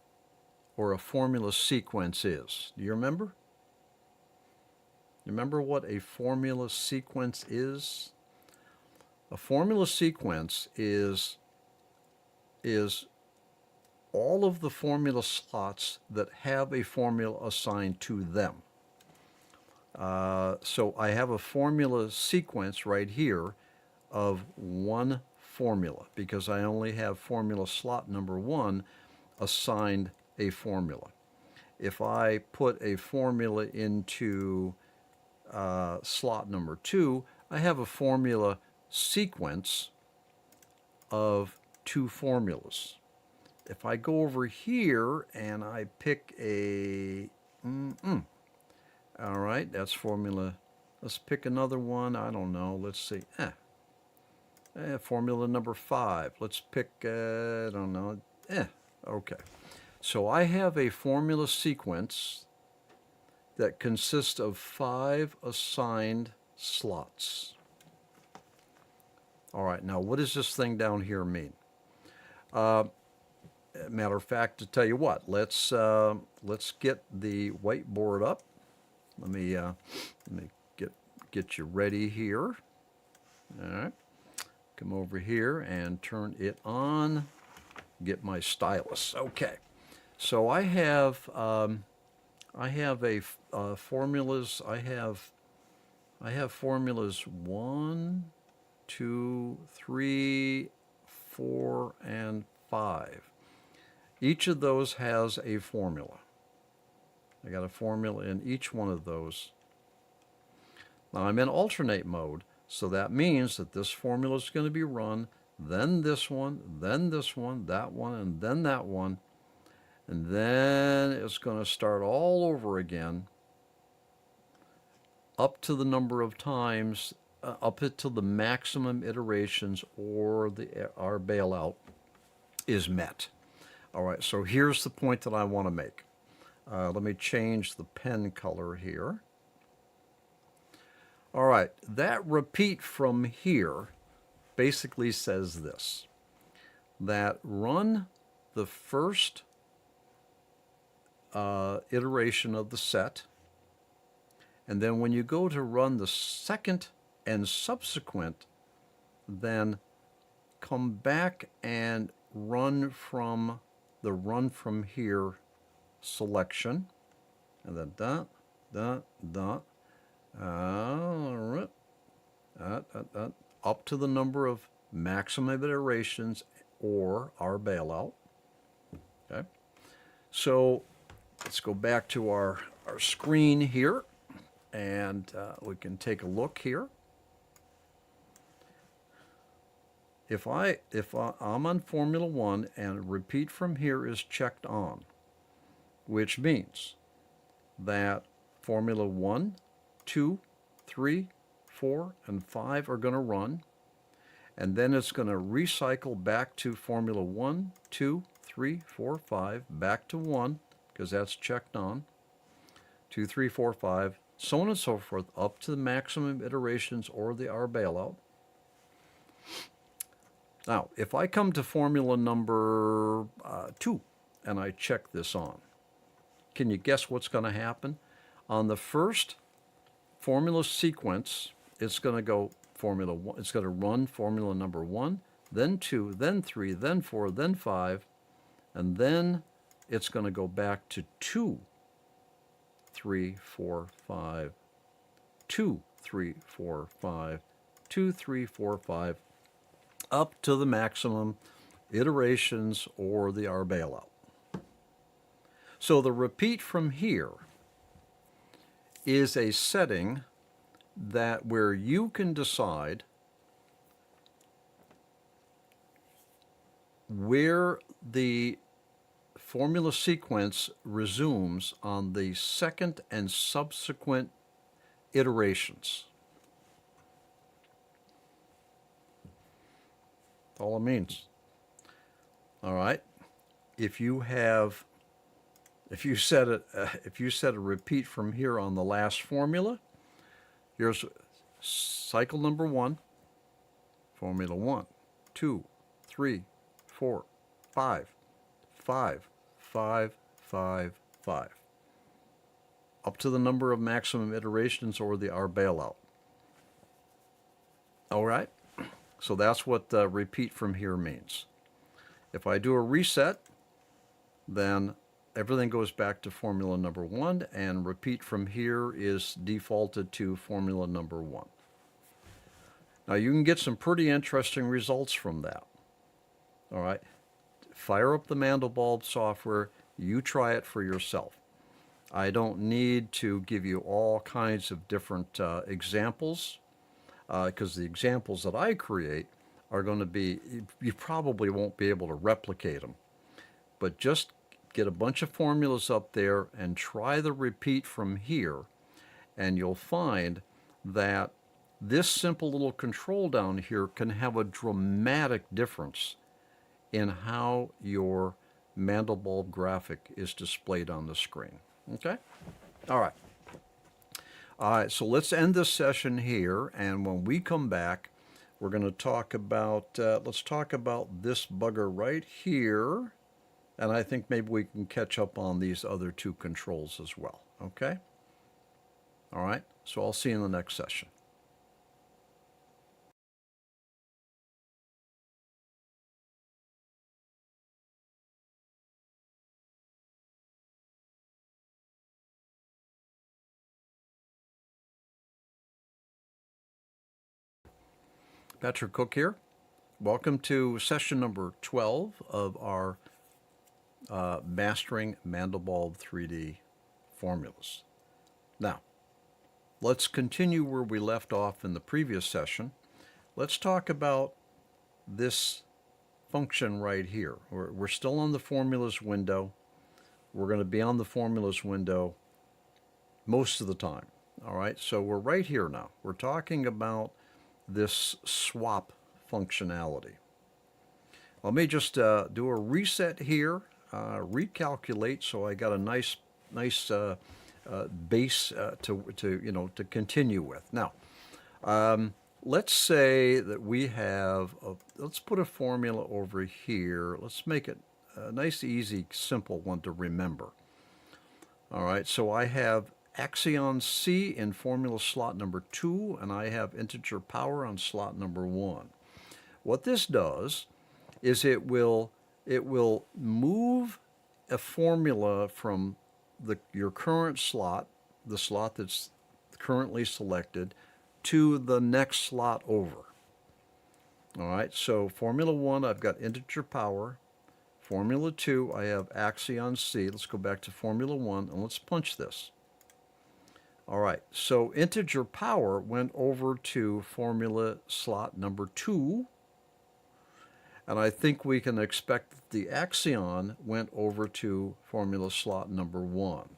Speaker 1: or a formula sequence is. Do you remember? Remember what a formula sequence is? A formula sequence is all of the formula slots that have a formula assigned to them. So I have a formula sequence right here of one formula because I only have formula slot number 1 assigned a formula. If I put a formula into slot number 2, I have a formula sequence of 2 formulas. If I go over here and I pick a, all right, that's formula, let's pick another one, I don't know, let's see, formula number 5, let's pick, I don't know, okay. So I have a formula sequence that consists of 5 assigned slots. All right, now what does this thing down here mean? Matter of fact, to tell you what, let's get the whiteboard up. let me get you ready here. All right, come over here and turn it on. Get my stylus. Okay, so I have formulas. I have formulas 1, 2, 3, 4, and 5. Each of those has a formula. I got a formula in each one of those. Now I'm in alternate mode, so that means that this formula is going to be run, then this one, that one, and then that one, and then it's going to start all over again up to the number of times, up to the maximum iterations or our bailout is met. All right, so here's the point that I want to make. Let me change the pen color here. All right, that repeat from here basically says this, that run the first iteration of the set, and then when you go to run the second and subsequent, then come back and run from the run from here selection, and then up to the number of maximum iterations or our bailout. Okay, so let's go back to our screen here, and we can take a look here. If I'm on Formula 1 and repeat from here is checked on, which means that Formula 1, 2, 3, 4, and 5 are going to run, and then it's going to recycle back to Formula 1, 2, 3, 4, 5, back to 1, because that's checked on, 2, 3, 4, 5, so on and so forth, up to the maximum iterations or the R bailout. Now, if I come to formula number 2 and I check this on, can you guess what's going to happen? On the first formula sequence, it's going to go formula 1. It's going to run formula number 1, then 2, then 3, then 4, then 5, and then it's going to go back to 2, 3, 4, 5, 2, 3, 4, 5, 2, 3, 4, 5, up to the maximum iterations or the R bailout. So the repeat from here is a setting that where you can decide where the formula sequence resumes on the second and subsequent iterations. That's all it means. All right. If you set a repeat from here on the last formula, here's cycle number 1, formula 1, 2, 3, 4, 5, 5, 5, 5, 5, up to the number of maximum iterations or the R bailout. All right. So that's what repeat from here means. If I do a reset, then everything goes back to formula number 1, and repeat from here is defaulted to formula number 1. Now you can get some pretty interesting results from that. All right, fire up the Mandelbulb software, you try it for yourself. I don't need to give you all kinds of different examples, because the examples that I create are going to be, you probably won't be able to replicate them. But just get a bunch of formulas up there and try the repeat from here, and you'll find that this simple little control down here can have a dramatic difference in how your Mandelbulb graphic is displayed on the screen. Okay? All right. All right, so let's end this session here, and when we come back, we're going to talk about, let's talk about this bugger right here, and I think maybe we can catch up on these other 2 controls as well, okay? All right, so I'll see you in the next session. Patrick Cook here. Welcome to session number 12 of our Mastering Mandelbulb 3D formulas. Now, let's continue where we left off in the previous session. Let's talk about this function right here. We're still on the formulas window. We're going to be on the formulas window most of the time. All right, so we're right here now. We're talking about this swap functionality. Let me just do a reset here, recalculate, so I got a nice base to continue with. Now, let's say that we have, let's put a formula over here. Let's make it a nice, easy, simple one to remember. All right, so I have Axion C in formula slot number 2, and I have integer power on slot number 1. What this does is it will move a formula from your current slot, the slot that's currently selected, to the next slot over. All right, so formula 1, I've got integer power. Formula 2, I have Axion C. Let's go back to formula 1, and let's punch this. All right, so integer power went over to formula slot number 2, and I think we can expect that the Axion went over to formula slot number 1.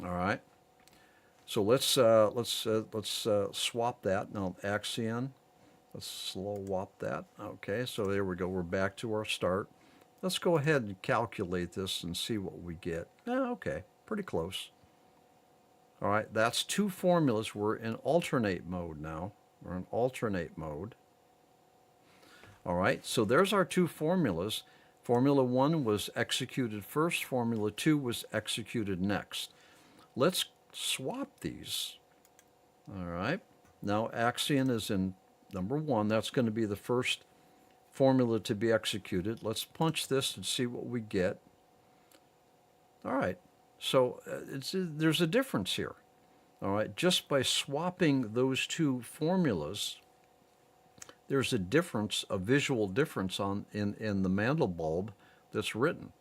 Speaker 1: All right, so let's swap that. Now Axion, let's swap that. Okay, so there we go. We're back to our start. Let's go ahead and calculate this and see what we get. Okay, pretty close. All right, that's two formulas. We're in alternate mode now. We're in alternate mode. All right, so there's our two formulas. Formula 1 was executed first. Formula 2 was executed next. Let's swap these. All right, now Axion is in number 1. That's going to be the first formula to be executed. Let's punch this and see what we get. All right. So there's a difference here, all right? Just by swapping those two formulas, there's a difference, a visual difference in the Mandelbulb that's written,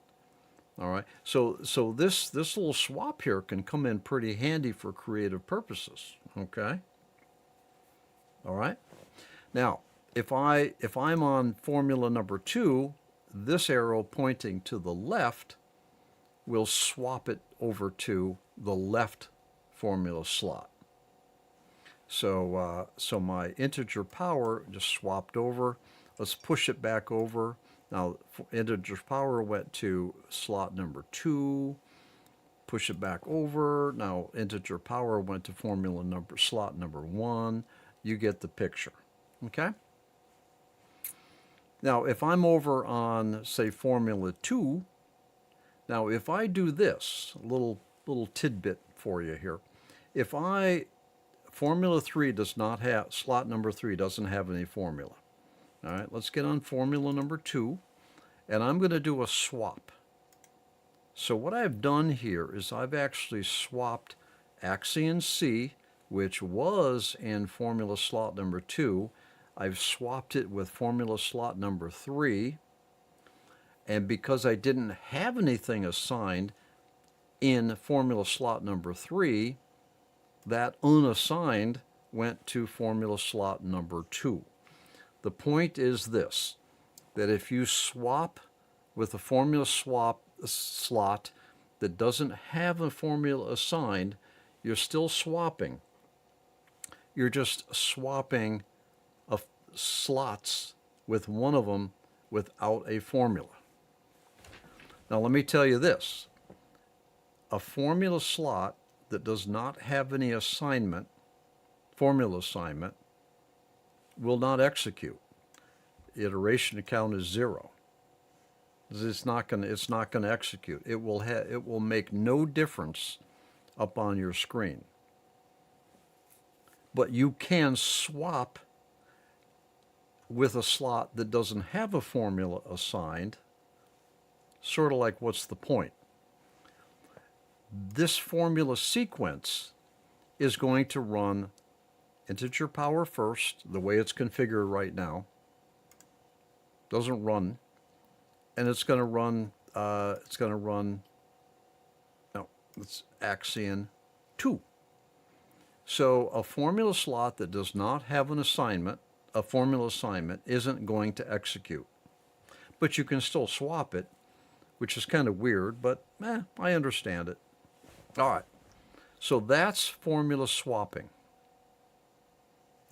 Speaker 1: all right? So this little swap here can come in pretty handy for creative purposes, okay? All right? Now, if I'm on formula number 2, this arrow pointing to the left will swap it over to the left formula slot. So my integer power just swapped over. Let's push it back over. Now integer power went to slot number 2. Push it back over. Now integer power went to slot number 1. You get the picture. Okay? Now if I'm over on, say, formula 2, now, if I do this, a little tidbit for you here. If formula 3 does not have, slot number 3 doesn't have any formula. All right, let's get on formula number 2, and I'm going to do a swap. So what I've done here is I've actually swapped Axion C, which was in formula slot number 2. I've swapped it with formula slot number 3. And because I didn't have anything assigned in formula slot number 3, that unassigned went to formula slot number 2. The point is this, that if you swap with a formula swap slot that doesn't have a formula assigned, you're still swapping. You're just swapping slots with one of them without a formula. Now let me tell you this, a formula slot that does not have any formula assignment, will not execute. Iteration count is 0. It's not going to execute. It will make no difference up on your screen. But you can swap with a slot that doesn't have a formula assigned, sort of like what's the point? This formula sequence is going to run integer power first, the way it's configured right now. Doesn't run, and it's going to run, it's Axion 2. So a formula slot that does not have an assignment, a formula assignment, isn't going to execute. But you can still swap it, which is kind of weird, but I understand it. All right, so that's formula swapping.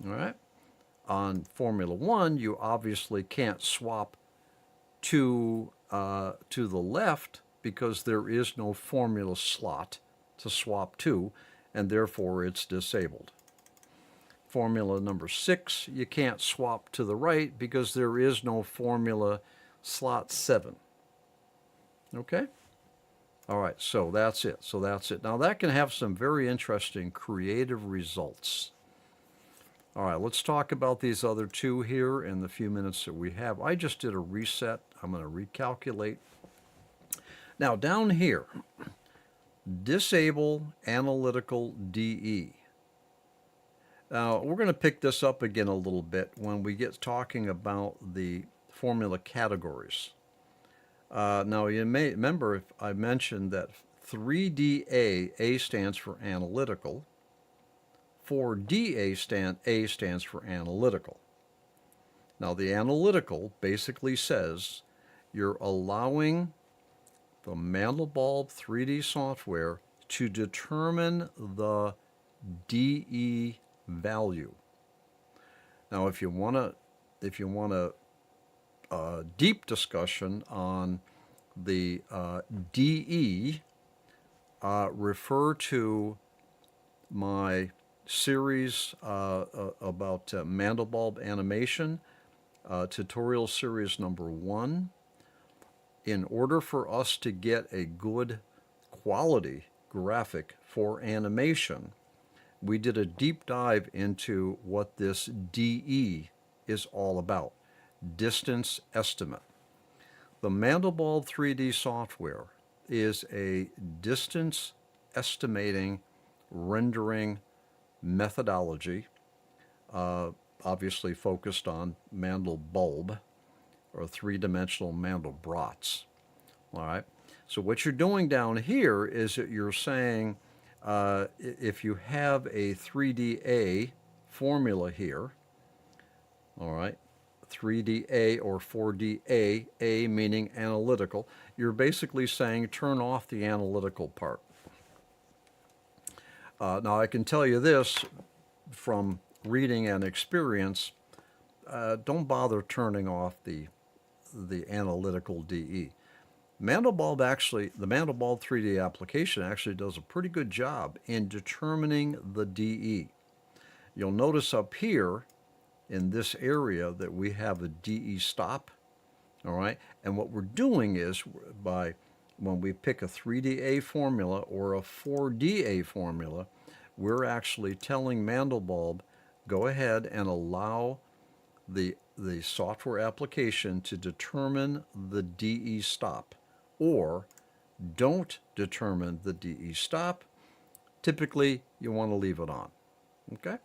Speaker 1: All right, on Formula 1, you obviously can't swap to the left because there is no formula slot to swap to, and therefore it's disabled. Formula number 6, you can't swap to the right because there is no formula slot 7. Okay? All right, so that's it. Now that can have some very interesting creative results. All right, let's talk about these other two here in the few minutes that we have. I just did a reset. I'm going to recalculate. Now down here, disable analytical DE. Now we're going to pick this up again a little bit when we get talking about the formula categories. Now you may remember if I mentioned that 3DA, A stands for analytical, 4DA, A stands for analytical. Now the analytical basically says you're allowing the Mandelbulb3D software to determine the DE value. Now if you want a deep discussion on the DE, refer to my series about Mandelbulb animation, tutorial series number 1. In order for us to get a good quality graphic for animation, we did a deep dive into what this DE is all about, distance estimate. The Mandelbulb3D software is a distance estimating rendering methodology, obviously focused on Mandelbulb or three-dimensional Mandelbrots. All right. So what you're doing down here is that you're saying if you have a 3DA formula here, all right, 3DA or 4DA, A meaning analytical, you're basically saying turn off the analytical part. Now I can tell you this from reading and experience, don't bother turning off the analytical DE. The Mandelbulb3D application actually does a pretty good job in determining the DE. You'll notice up here in this area that we have a DE stop, all right? And what we're doing is when we pick a 3DA formula or a 4DA formula, we're actually telling Mandelbulb, go ahead and allow the software application to determine the DE stop, or don't determine the DE stop. Typically, you want to leave it on. Okay?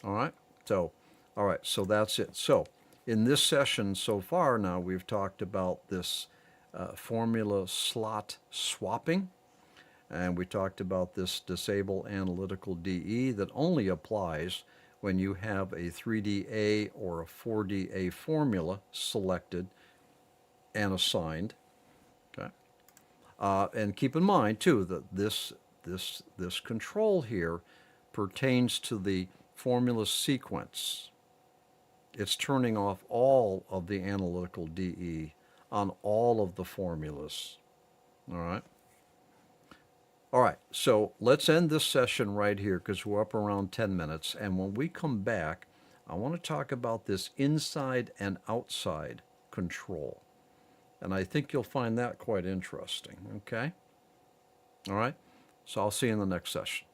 Speaker 1: All right. So that's it. So in this session so far now, we've talked about this formula slot swapping, and we talked about this disable analytical DE that only applies when you have a 3DA or a 4DA formula selected and assigned. Okay. And keep in mind too that this control here pertains to the formula sequence. It's turning off all of the analytical DE on all of the formulas. All right. All right, so let's end this session right here because we're up around 10 minutes. And when we come back, I want to talk about this inside and outside control. And I think you'll find that quite interesting, okay? All right? So I'll see you in the next session.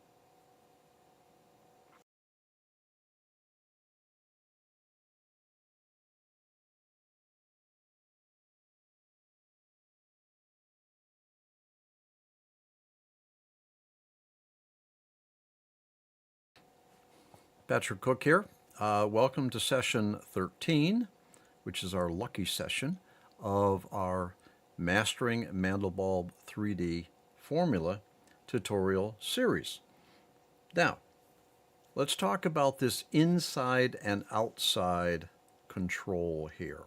Speaker 1: Patrick Cook here. Welcome to session 13, which is our lucky session of our Mastering Mandelbulb 3D Formula tutorial series. Now, let's talk about this inside and outside control here.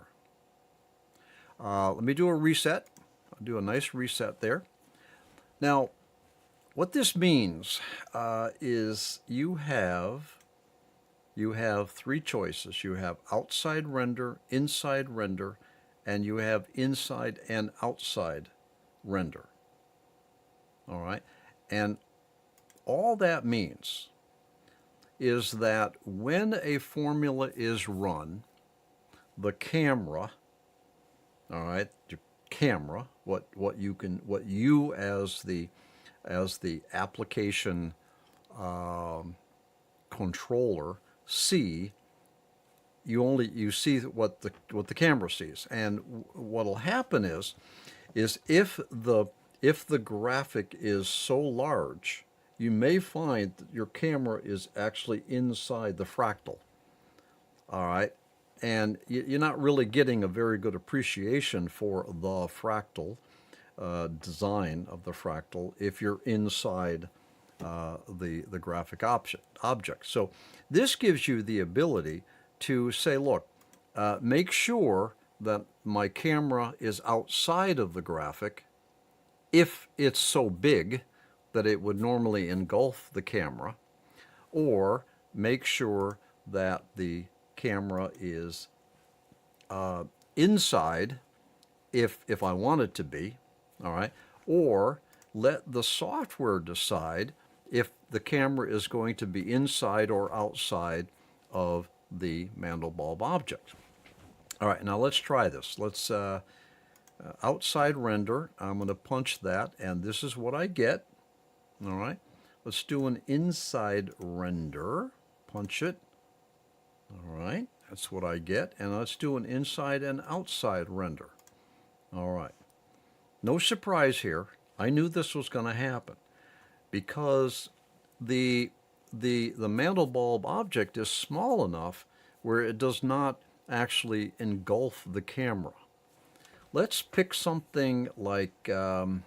Speaker 1: Let me do a reset. I'll do a nice reset there. Now, what this means is you have three choices. You have outside render, inside render, and you have inside and outside render. All right? And all that means is that when a formula is run, the camera, all right, the camera, what you as the application controller see, you see what the camera sees. And what'll happen is if the graphic is so large, you may find that your camera is actually inside the fractal. All right, and you're not really getting a very good appreciation for the fractal design of the fractal if you're inside the graphic object. So this gives you the ability to say, look, make sure that my camera is outside of the graphic if it's so big that it would normally engulf the camera, or make sure that the camera is inside if I want it to be, all right, or let the software decide if the camera is going to be inside or outside of the Mandelbulb object. All right, now let's try this. Let's outside render. I'm going to punch that, and this is what I get. All right, let's do an inside render. Punch it. All right, that's what I get. And let's do an inside and outside render. All right. No surprise here. I knew this was going to happen because the Mandelbulb object is small enough where it does not actually engulf the camera. Let's pick something like, all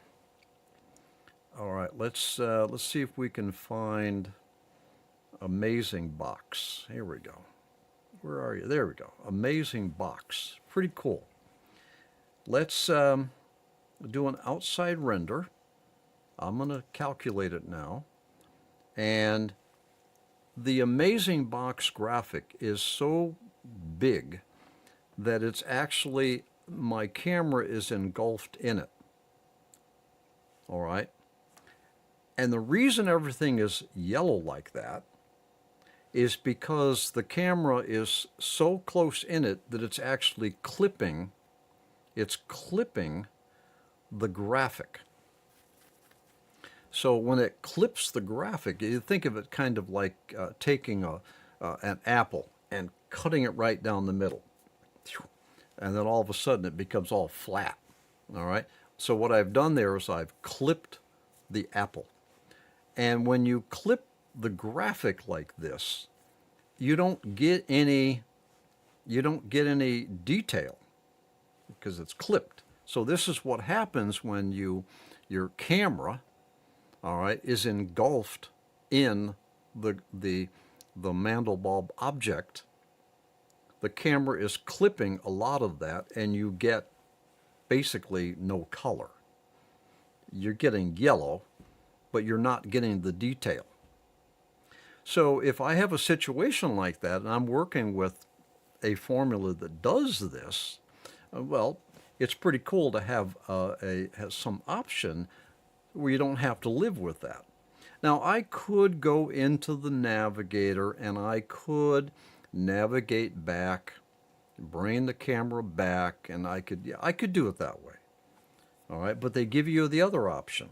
Speaker 1: right, let's see if we can find Amazing Box. Here we go. Where are you? There we go. Amazing Box. Pretty cool. Let's do an outside render. I'm going to calculate it now. And the Amazing Box graphic is so big that it's actually, my camera is engulfed in it. All right. And the reason everything is yellow like that is because the camera is so close in it that it's actually clipping, the graphic. So when it clips the graphic, you think of it kind of like taking an apple and cutting it right down the middle. And then all of a sudden it becomes all flat. All right. So what I've done there is I've clipped the apple. And when you clip the graphic like this, you don't get any detail because it's clipped. So this is what happens when your camera, all right, is engulfed in the Mandelbulb object. The camera is clipping a lot of that, and you get basically no color. You're getting yellow, but you're not getting the detail. So if I have a situation like that, and I'm working with a formula that does this, well, it's pretty cool to have some option where you don't have to live with that. Now, I could go into the navigator and I could navigate back, bring the camera back, and I could do it that way. All right, but they give you the other option.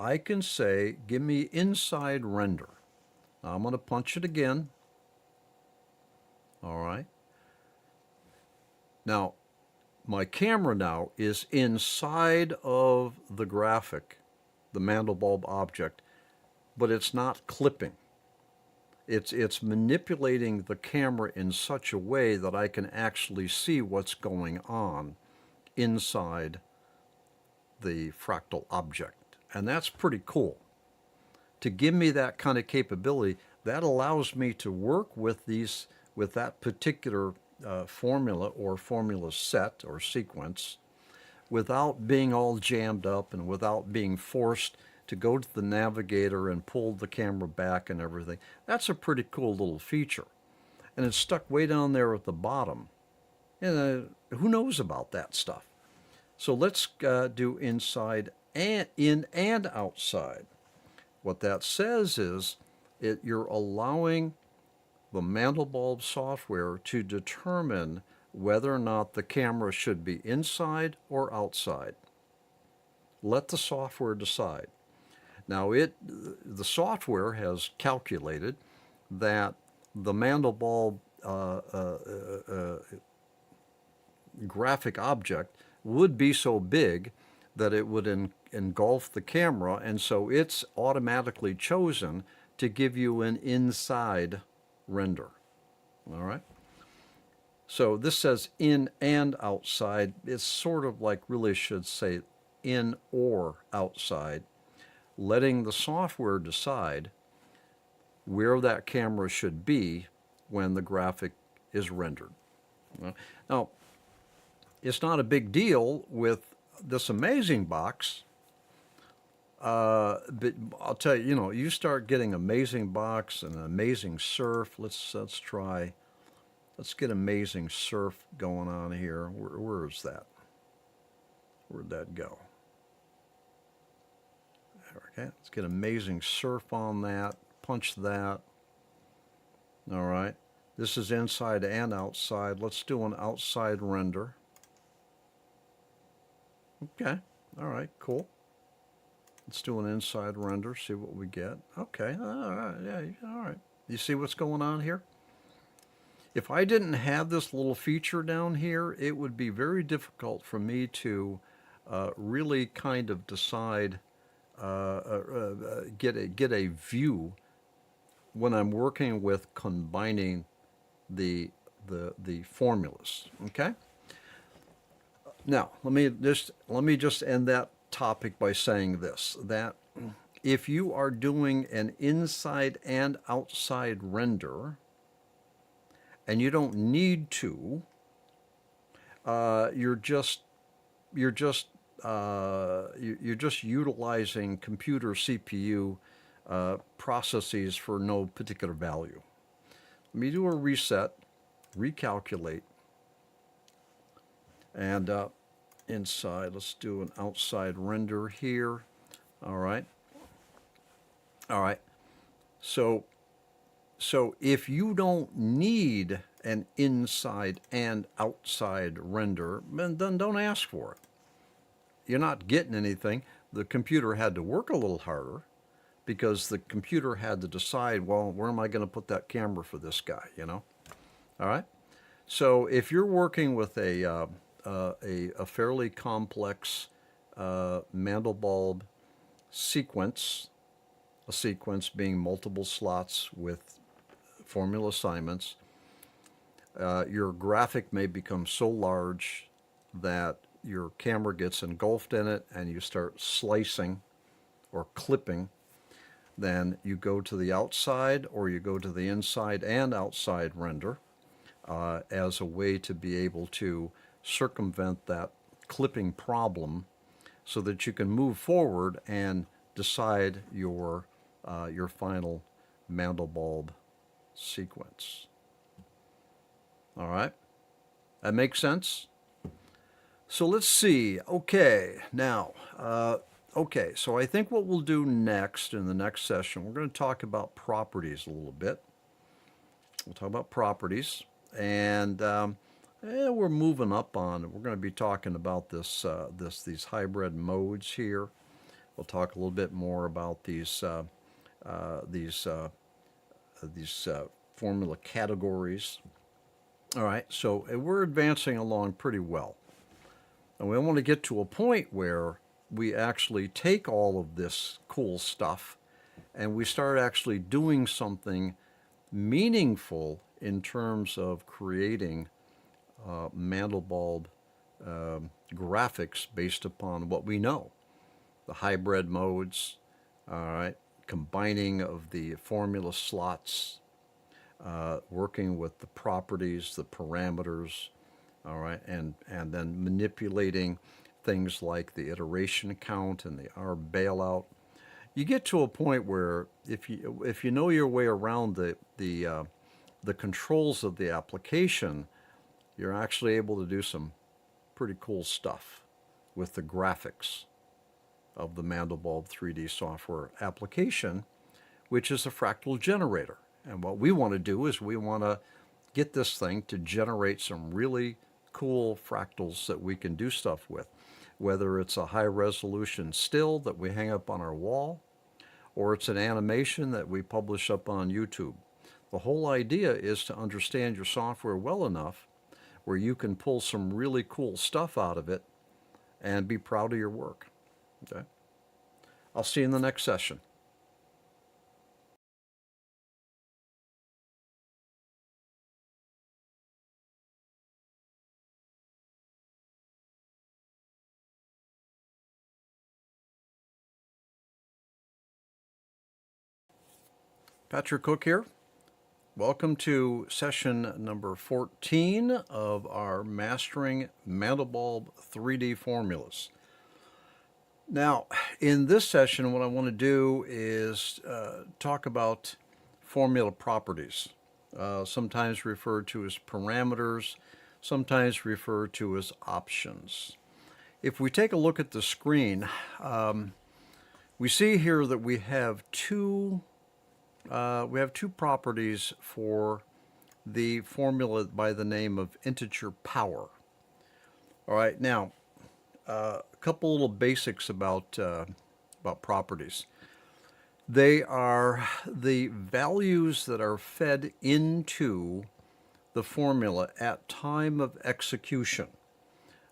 Speaker 1: I can say, give me inside render. Now I'm going to punch it again. All right. Now, my camera now is inside of the graphic, the Mandelbulb object, but it's not clipping. It's manipulating the camera in such a way that I can actually see what's going on inside the fractal object. And that's pretty cool. To give me that kind of capability, that allows me to work with that particular formula or formula set or sequence without being all jammed up and without being forced to go to the navigator and pull the camera back and everything. That's a pretty cool little feature. And it's stuck way down there at the bottom. And who knows about that stuff? So let's do inside and in and outside. What that says is you're allowing the Mandelbulb software to determine whether or not the camera should be inside or outside. Let the software decide. Now, the software has calculated that the Mandelbulb graphic object would be so big that it would engulf the camera, and so it's automatically chosen to give you an inside render. All right? So this says in and outside. It's sort of like really should say in or outside, letting the software decide where that camera should be when the graphic is rendered. Now, it's not a big deal with this amazing box, but I'll tell you, you start getting amazing box and amazing surf. Let's get amazing surf going on here. Where is that? Where'd that go? Okay, let's get amazing surf on that. Punch that. All right. This is inside and outside. Let's do an outside render. Okay. All right. Cool. Let's do an inside render. See what we get. Okay. All right. Yeah. All right. You see what's going on here? If I didn't have this little feature down here, it would be very difficult for me to really kind of decide, get a view when I'm working with combining the formulas. Okay. Now let me just end that topic by saying this: that if you are doing an inside and outside render, and you don't need to, you're just utilizing computer CPU processes for no particular value. Let me do a reset, recalculate, and inside, let's do an outside render here. All right. So if you don't need an inside and outside render, then don't ask for it. You're not getting anything. The computer had to work a little harder because the computer had to decide, well, where am I going to put that camera for this guy, All right? So if you're working with a fairly complex Mandelbulb sequence, a sequence being multiple slots with formula assignments, your graphic may become so large that your camera gets engulfed in it and you start slicing or clipping. Then you go to the outside or you go to the inside and outside render as a way to be able to circumvent that clipping problem so that you can move forward and decide your final Mandelbulb sequence. All right? That makes sense? So let's see. Okay, now, so I think what we'll do next in the next session, we're going to talk about properties a little bit. We'll talk about properties, and we're moving up on. We're going to be talking about these hybrid modes here. We'll talk a little bit more about these these uh, formula categories. All right, so we're advancing along pretty well. And we want to get to a point where we actually take all of this cool stuff and we start actually doing something meaningful in terms of creating Mandelbulb graphics based upon what we know. The hybrid modes, all right, combining of the formula slots, working with the properties, the parameters, all right, and then manipulating things like the iteration count and the R bailout. You get to a point where if you know your way around the controls of the application, you're actually able to do some pretty cool stuff with the graphics of the Mandelbulb3D software application, which is a fractal generator. And what we want to do is we want to get this thing to generate some really cool fractals that we can do stuff with, whether it's a high resolution still that we hang up on our wall, or it's an animation that we publish up on YouTube. The whole idea is to understand your software well enough where you can pull some really cool stuff out of it and be proud of your work. Okay? I'll see you in the next session. Patrick Cook here. Welcome to session number 14 of our Mastering Mandelbulb 3D Formulas. Now, in this session, what I want to do is talk about formula properties, sometimes referred to as parameters, sometimes referred to as options. If we take a look at the screen, we see here that we have two properties for the formula by the name of integer power. All right, now a couple little basics about properties. They are the values that are fed into the formula at time of execution.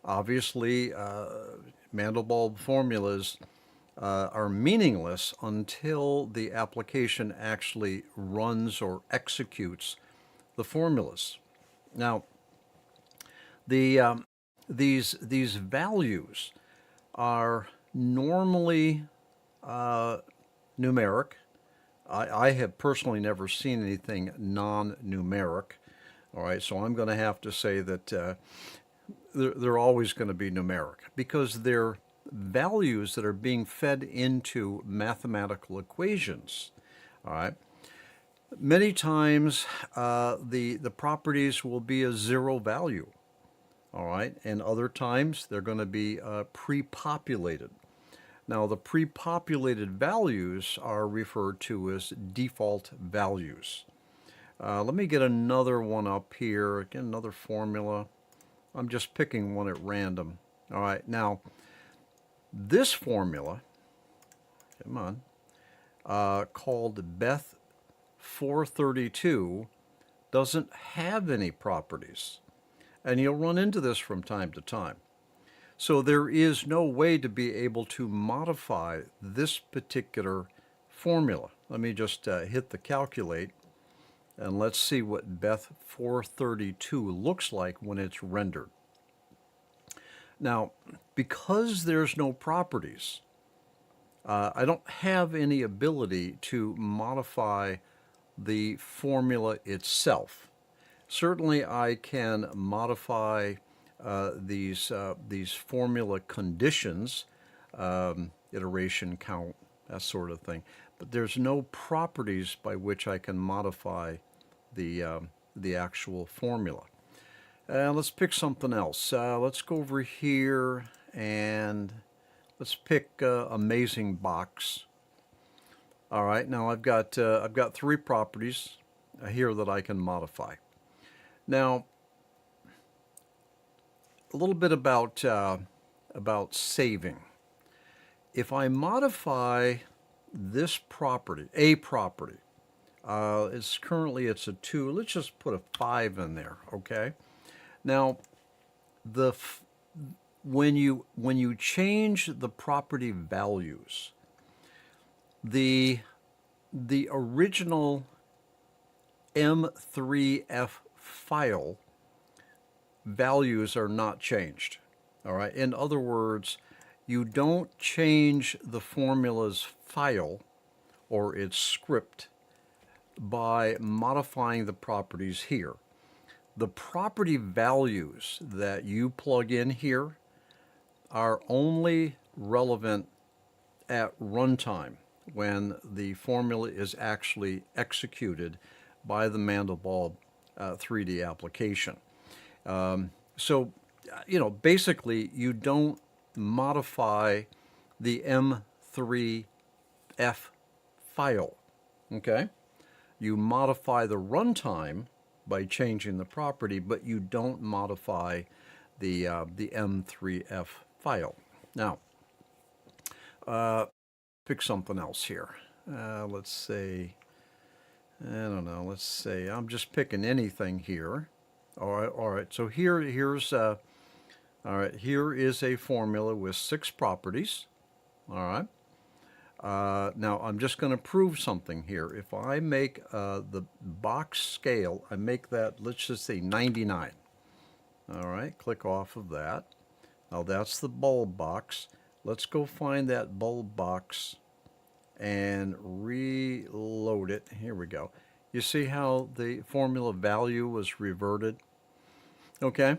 Speaker 1: Obviously, Mandelbulb formulas are meaningless until the application actually runs or executes the formulas. Now, these values are normally numeric. I have personally never seen anything non-numeric. All right, so I'm going to have to say that they're always going to be numeric because they're values that are being fed into mathematical equations. All right. Many times the properties will be a zero value. All right. And other times they're going to be pre-populated. Now the pre-populated values are referred to as default values. Let me get another one up here. Again, another formula. I'm just picking one at random. All right. Now, this formula, come on, called Beth 432, doesn't have any properties. And you'll run into this from time to time. So there is no way to be able to modify this particular formula. Let me just hit the calculate, and let's see what Beth 432 looks like when it's rendered. Now, because there's no properties, I don't have any ability to modify the formula itself. Certainly, I can modify these formula conditions, iteration count, that sort of thing. But there's no properties by which I can modify the actual formula. Let's pick something else. Let's go over here and let's pick Amazing Box. All right, now I've got three properties here that I can modify. Now, a little bit about saving. if I modify this property, a property, it's a 2. Let's just put a 5 in there, okay? Now, when you change the property values, the original M3F file values are not changed. All right. In other words, you don't change the formula's file or its script by modifying the properties here. The property values that you plug in here are only relevant at runtime when the formula is actually executed by the Mandelbulb3D application. So, basically, you don't modify the M3F file, okay? You modify the runtime by changing the property, but you don't modify the M3F file. Now, pick something else here. Let's say, I don't know, let's say I'm just picking anything here. All right. So here is a formula with 6 properties. All right. Now I'm just going to prove something here. If I make the box scale, I make that, let's just say 99. All right. Click off of that. Now that's the bulb box. Let's go find that bulb box and reload it. Here we go. You see how the formula value was reverted? Okay.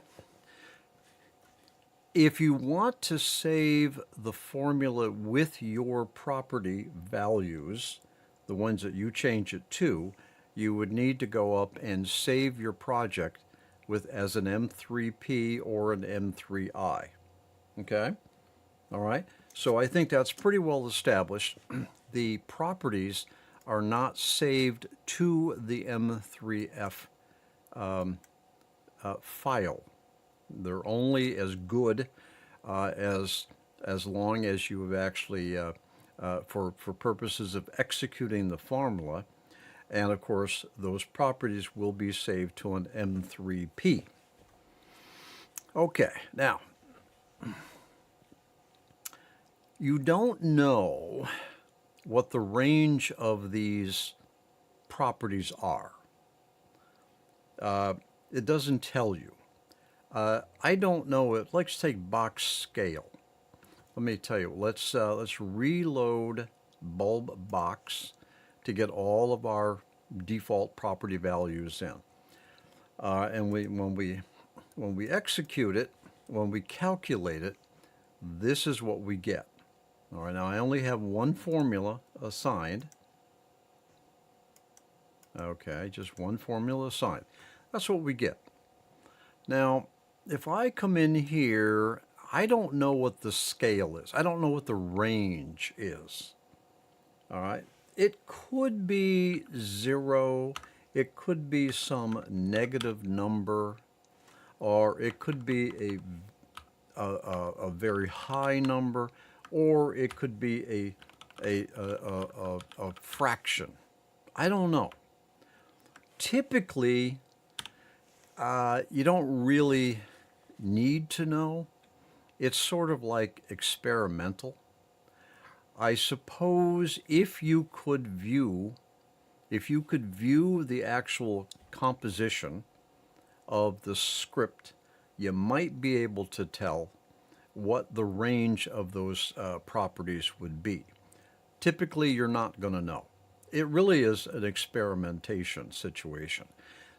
Speaker 1: If you want to save the formula with your property values, the ones that you change it to, you would need to go up and save your project as an M3P or an M3I. Okay? All right? So I think that's pretty well established. The properties are not saved to the M3F file. They're only as good as long as you have actually, for purposes of executing the formula, and of course those properties will be saved to an M3P. Okay, now you don't know what the range of these properties are. It doesn't tell you. I don't know it. Let's take box scale. Let me tell you. Let's reload bulb box to get all of our default property values in. And when we execute it, when we calculate it, this is what we get. All right. Now I only have one formula assigned. Okay, just one formula assigned. That's what we get. Now, if I come in here, I don't know what the scale is. I don't know what the range is. All right. It could be 0. It could be some negative number, or it could be a very high number, or it could be a fraction. I don't know. Typically, you don't really need to know. It's sort of like experimental. I suppose if you could view the actual composition of the script, you might be able to tell what the range of those properties would be. Typically, you're not going to know. It really is an experimentation situation.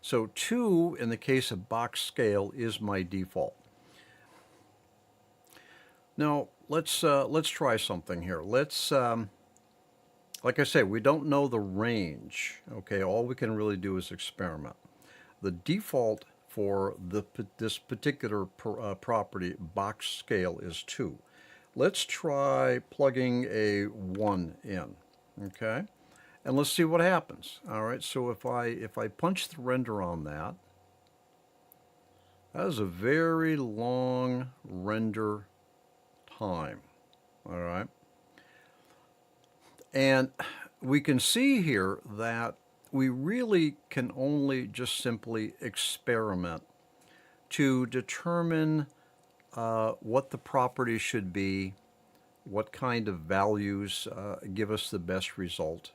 Speaker 1: So 2, in the case of box scale, is my default. Now, let's try something here. Let's, like I say, we don't know the range. Okay, all we can really do is experiment. The default for this particular property, box scale, is 2. Let's try plugging a 1 in. Okay. And let's see what happens. All right, so if I punch the render on that, that is a very long render time. All right. And we can see here that we really can only just simply experiment to determine what the property should be, what kind of values give us the best result.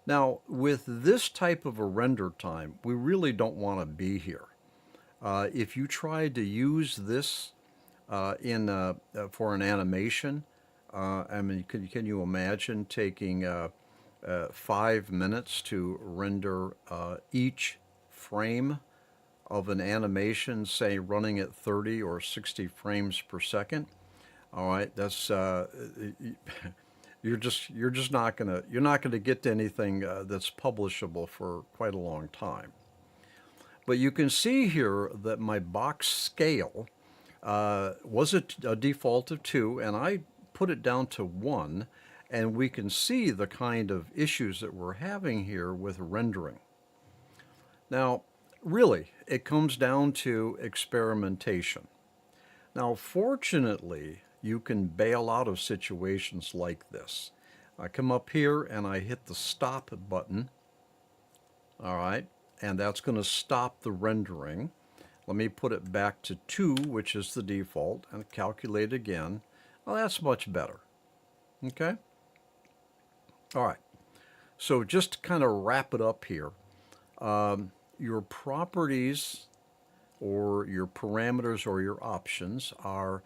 Speaker 1: Now, with this type of a render time, we really don't want to be here. If you try to use this for an animation, I mean, can you imagine taking 5 minutes to render each frame of an animation, say running at 30 or 60 frames per second? All right, that's you're just not gonna get to anything that's publishable for quite a long time. But you can see here that my box scale was a default of 2, and I put it down to 1, and we can see the kind of issues that we're having here with rendering. Now, really, it comes down to experimentation. Now, fortunately, you can bail out of situations like this. I come up here and I hit the stop button, all right, and that's going to stop the rendering. Let me put it back to 2, which is the default, and calculate again. Well, that's much better. Okay? All right. So just to kind of wrap it up here, your properties or your parameters or your options are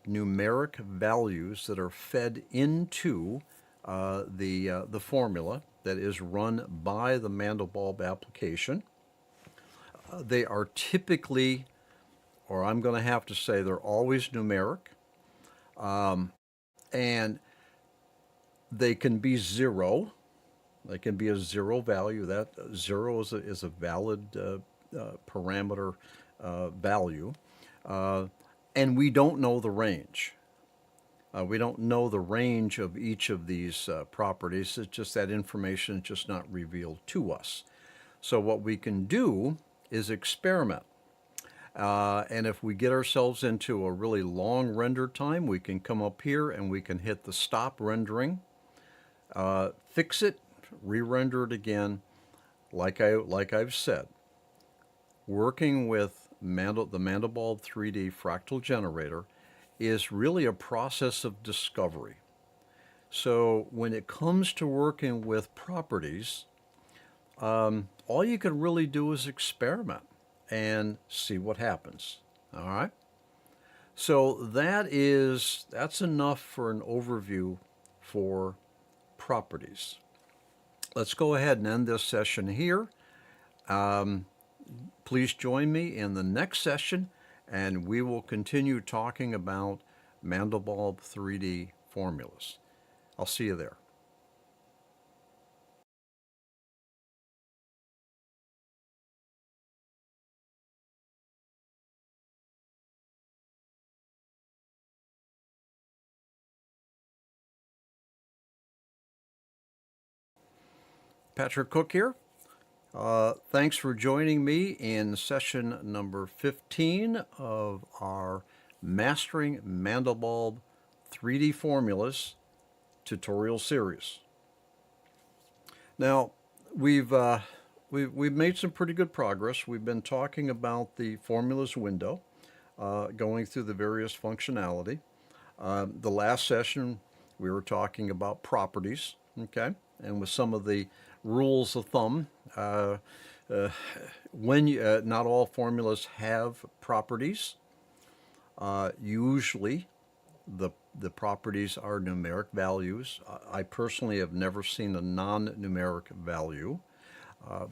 Speaker 1: numeric values that are fed into the formula that is run by the Mandelbulb application. They are typically, or I'm going to have to say, they're always numeric, and they can be 0. They can be a 0 value. That 0 is a valid parameter value. And we don't know the range. We don't know the range of each of these properties. It's just that information is just not revealed to us. So what we can do is experiment. And if we get ourselves into a really long render time, we can come up here and we can hit the stop rendering, fix it, re-render it again. Like I've said, working with the Mandelbulb3D fractal generator is really a process of discovery. So when it comes to working with properties, all you can really do is experiment and see what happens. All right. So that's enough for an overview for properties. Let's go ahead and end this session here. Please join me in the next session, and we will continue talking about Mandelbulb3D formulas. I'll see you there. Patrick Cook here. Thanks for joining me in session number 15 of our Mastering Mandelbulb 3D Formulas tutorial series. Now, we've made some pretty good progress. We've been talking about the formulas window, going through the various functionality. The last session, we were talking about properties, okay, and with some of the rules of thumb. Not all formulas have properties. Usually, the properties are numeric values. I personally have never seen a non-numeric value,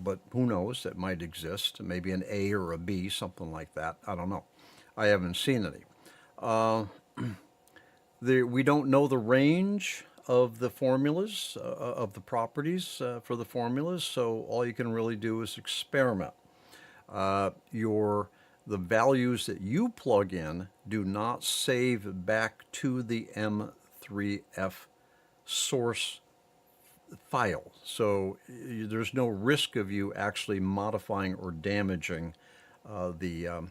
Speaker 1: but who knows? It might exist. Maybe an A or a B, something like that. I don't know. I haven't seen any. We don't know the range of the formulas, of the properties for the formulas, so all you can really do is experiment. The values that you plug in do not save back to the M3F source file, so there's no risk of you actually modifying or damaging the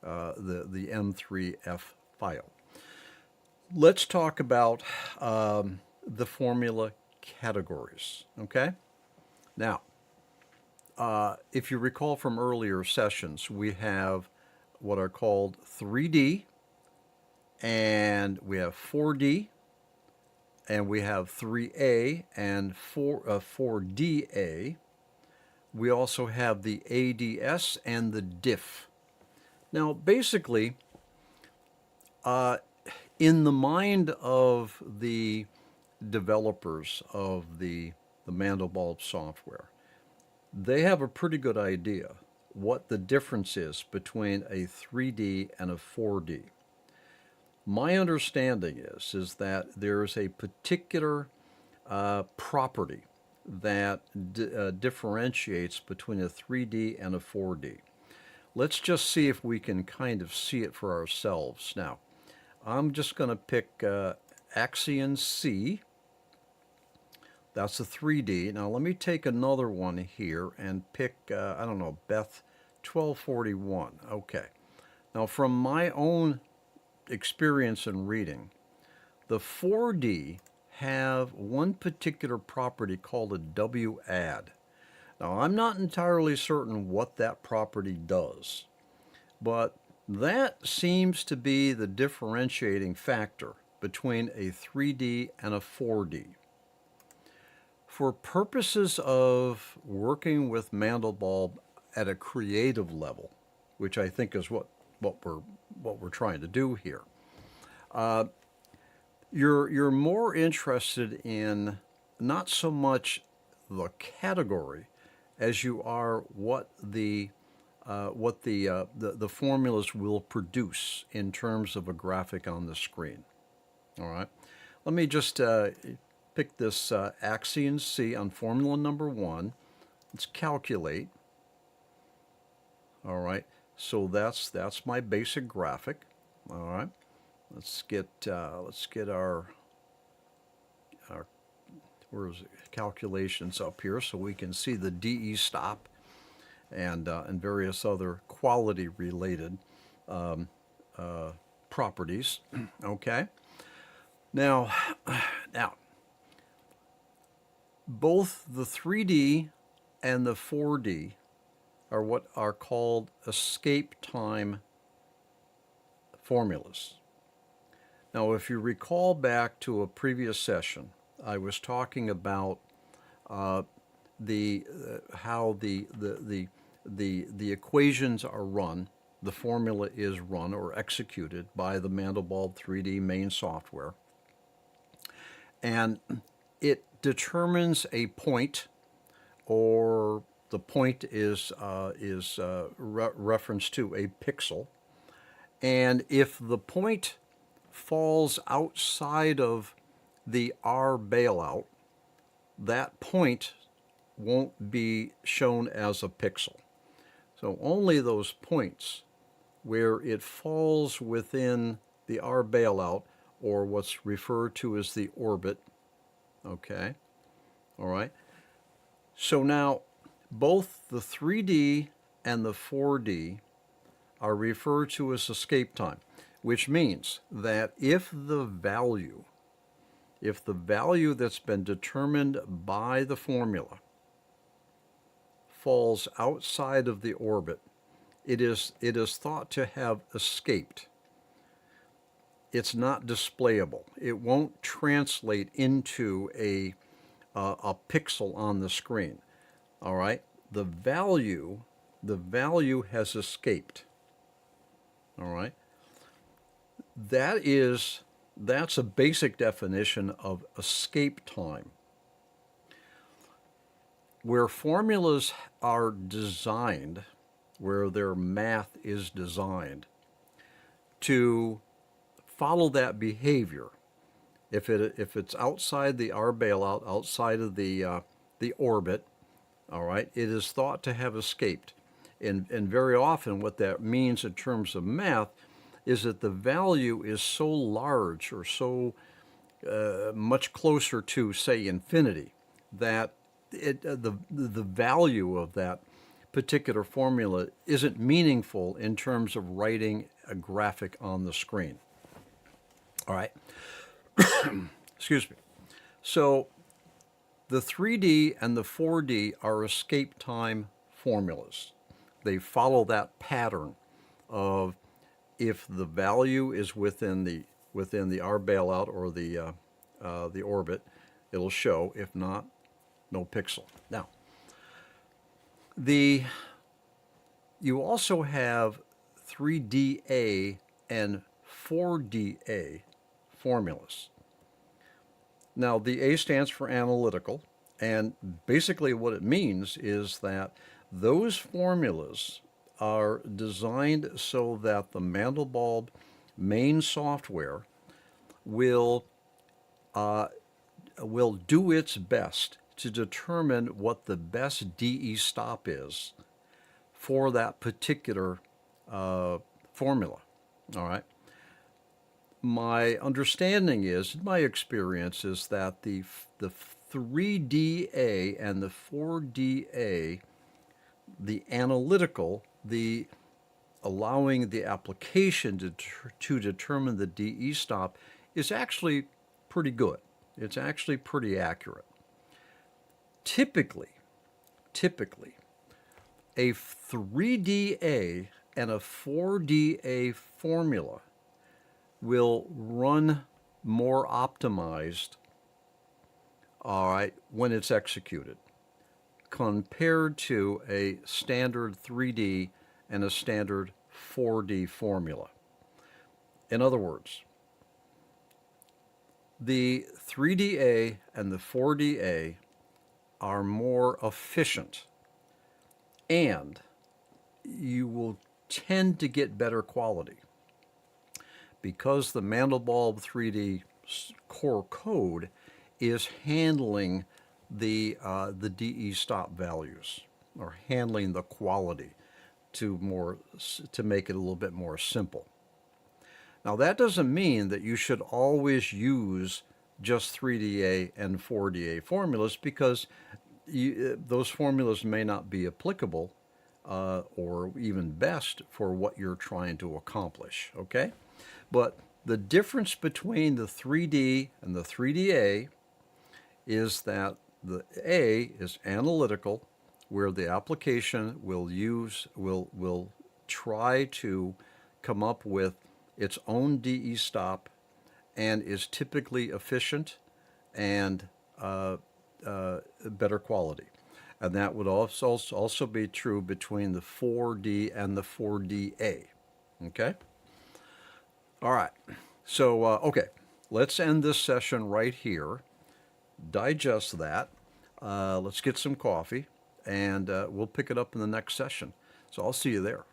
Speaker 1: M3F file. Let's talk about the formula categories, okay? Now, if you recall from earlier sessions, we have what are called 3D, and we have 4D, and we have 3A and 4DA. We also have the ADS and the diff. Now, basically, in the mind of the developers of the Mandelbulb software, they have a pretty good idea what the difference is between a 3D and a 4D. My understanding is that there is a particular property that differentiates between a 3D and a 4D. Let's just see if we can kind of see it for ourselves. Now, I'm just going to pick Axion C. That's a 3D. Now, let me take another one here and pick, I don't know, Beth 1241. Okay. Now, from my own experience in reading, the 4D have one particular property called a W-add. Now, I'm not entirely certain what that property does, but that seems to be the differentiating factor between a 3D and a 4D. For purposes of working with Mandelbulb at a creative level, which I think is what we're trying to do here, you're more interested in not so much the category as you are what the formulas will produce in terms of a graphic on the screen. All right, let me just pick this Axion C on formula number 1. Let's calculate. All right, so that's my basic graphic. All right, let's get our where's calculations up here so we can see the DE stop and various other quality related properties. Okay. Now, both the 3D and the 4D are what are called escape time formulas. Now, if you recall back to a previous session, I was talking about how the equations are run, the formula is run or executed by the Mandelbulb3D main software, and it determines a point, or the point is reference to a pixel, and if the point falls outside of the R bailout, that point won't be shown as a pixel. So only those points where it falls within the R bailout, or what's referred to as the orbit. Okay, all right. So now both the 3D and the 4D are referred to as escape time, which means that if the value that's been determined by the formula falls outside of the orbit, it is thought to have escaped. It's not displayable. It won't translate into a pixel on the screen. All right, the value has escaped. All right, that's a basic definition of escape time. Where formulas are designed, where their math is designed to follow that behavior, if it's outside the R bailout, outside of the orbit, all right, it is thought to have escaped. And very often what that means in terms of math is that the value is so large or so much closer to, say, infinity, that the value of that particular formula isn't meaningful in terms of writing a graphic on the screen. All right. Excuse me. So the 3D and the 4D are escape time formulas. They follow that pattern of if the value is within the R bailout or the orbit, it'll show. If not, no pixel. Now, you also have 3DA and 4DA formulas. Now, the A stands for analytical, and basically what it means is that those formulas are designed so that the Mandelbulb main software will do its best to determine what the best DE stop is for that particular formula. All right. My understanding is, my experience is that the 3DA and the 4DA, the analytical, the allowing the application to determine the DE stop is actually pretty good. It's actually pretty accurate. Typically, a 3DA and a 4DA formula will run more optimized, all right, when it's executed, compared to a standard 3D and a standard 4D formula. In other words, the 3DA and the 4DA are more efficient, and you will tend to get better quality because the Mandelbulb3D core code is handling the DE stop values, or handling the quality to make it a little bit more simple. Now, that doesn't mean that you should always use just 3DA and 4DA formulas, because those formulas may not be applicable or even best for what you're trying to accomplish, okay? But the difference between the 3D and the 3DA is that the A is analytical, where the application will try to come up with its own DE stop, and is typically efficient and better quality. And that would also be true between the 4D and the 4DA. Okay? All right. So, okay, let's end this session right here. Digest that. Let's get some coffee, and we'll pick it up in the next session. So I'll see you there.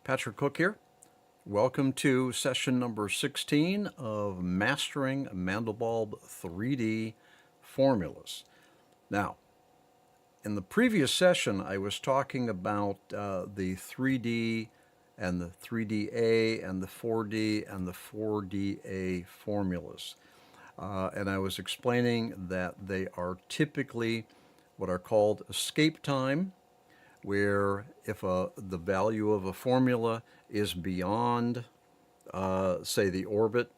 Speaker 1: Patrick Cook here. Welcome to session number 16 of Mastering Mandelbulb3D Formulas. Now, in the previous session, I was talking about the 3D and the 3DA and the 4D and the 4DA formulas. And I was explaining that they are typically what are called escape time, where if the value of a formula is beyond, say, the orbit,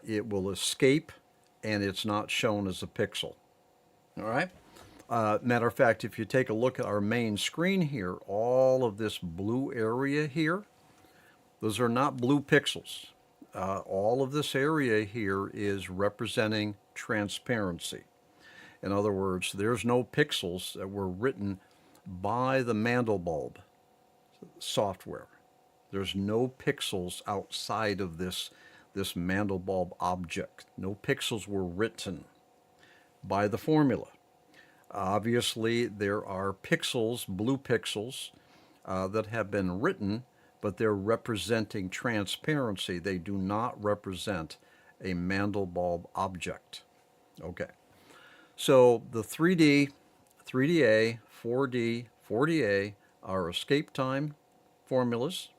Speaker 1: it will escape and it's not shown as a pixel. All right? Matter of fact, if you take a look at our main screen here, all of this blue area here, those are not blue pixels. All of this area here is representing transparency. In other words, there's no pixels that were written by the Mandelbulb software. There's no pixels outside of this Mandelbulb object. No pixels were written by the formula. Obviously, there are pixels, blue pixels, that have been written, but they're representing transparency. They do not represent a Mandelbulb object. Okay. So the 3D, 3DA, 4D, 4DA are escape time formulas.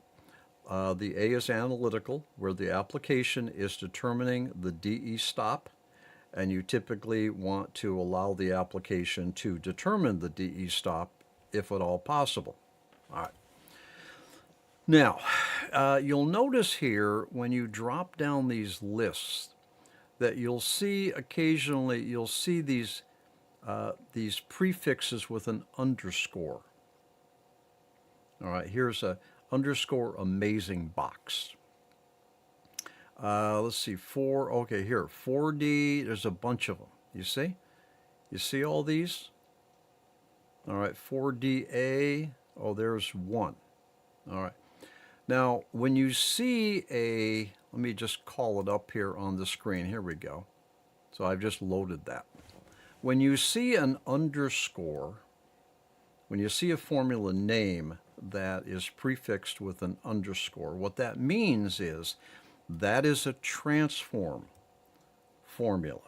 Speaker 1: The A is analytical, where the application is determining the DE stop, and you typically want to allow the application to determine the DE stop if at all possible. All right. Now, you'll notice here when you drop down these lists that you'll see occasionally these prefixes with an underscore. All right, here's a underscore amazing box. Let's see, okay, here, 4D, there's a bunch of them. You see? You see all these? All right, 4DA, oh, there's one. All right. Now, when you see let me just call it up here on the screen. Here we go. So I've just loaded that. When you see an underscore, when you see a formula name that is prefixed with an underscore, what that means is that is a transform formula.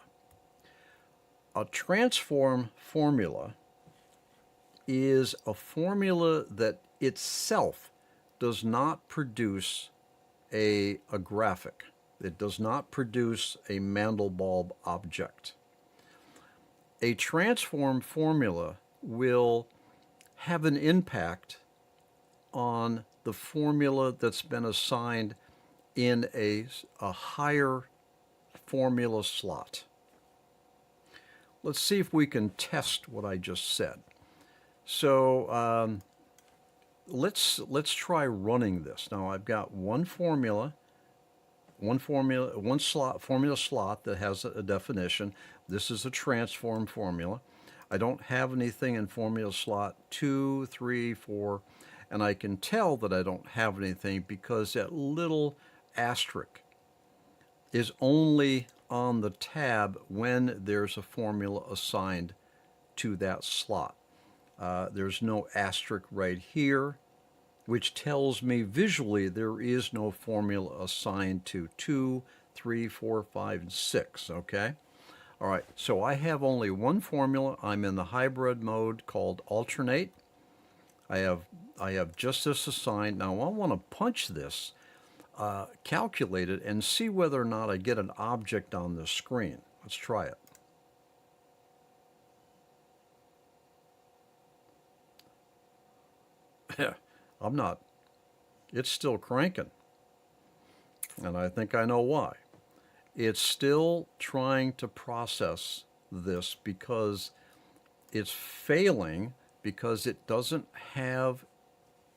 Speaker 1: A transform formula is a formula that itself does not produce a graphic. It does not produce a Mandelbulb object. A transform formula will have an impact on the formula that's been assigned in a higher formula slot. Let's see if we can test what I just said. So let's try running this. Now I've got one formula slot that has a definition. This is a transform formula. I don't have anything in formula slot 2, 3, 4, and I can tell that I don't have anything because that little asterisk is only on the tab when there's a formula assigned to that slot. There's no asterisk right here, which tells me visually there is no formula assigned to 2, 3, 4, 5, and 6, okay? All right, so I have only one formula. I'm in the hybrid mode called alternate. I have just this assigned. Now I want to punch this, calculate it, and see whether or not I get an object on the screen. Let's try it. Yeah, I'm not. It's still cranking. And I think I know why. It's still trying to process this because it's failing because it doesn't have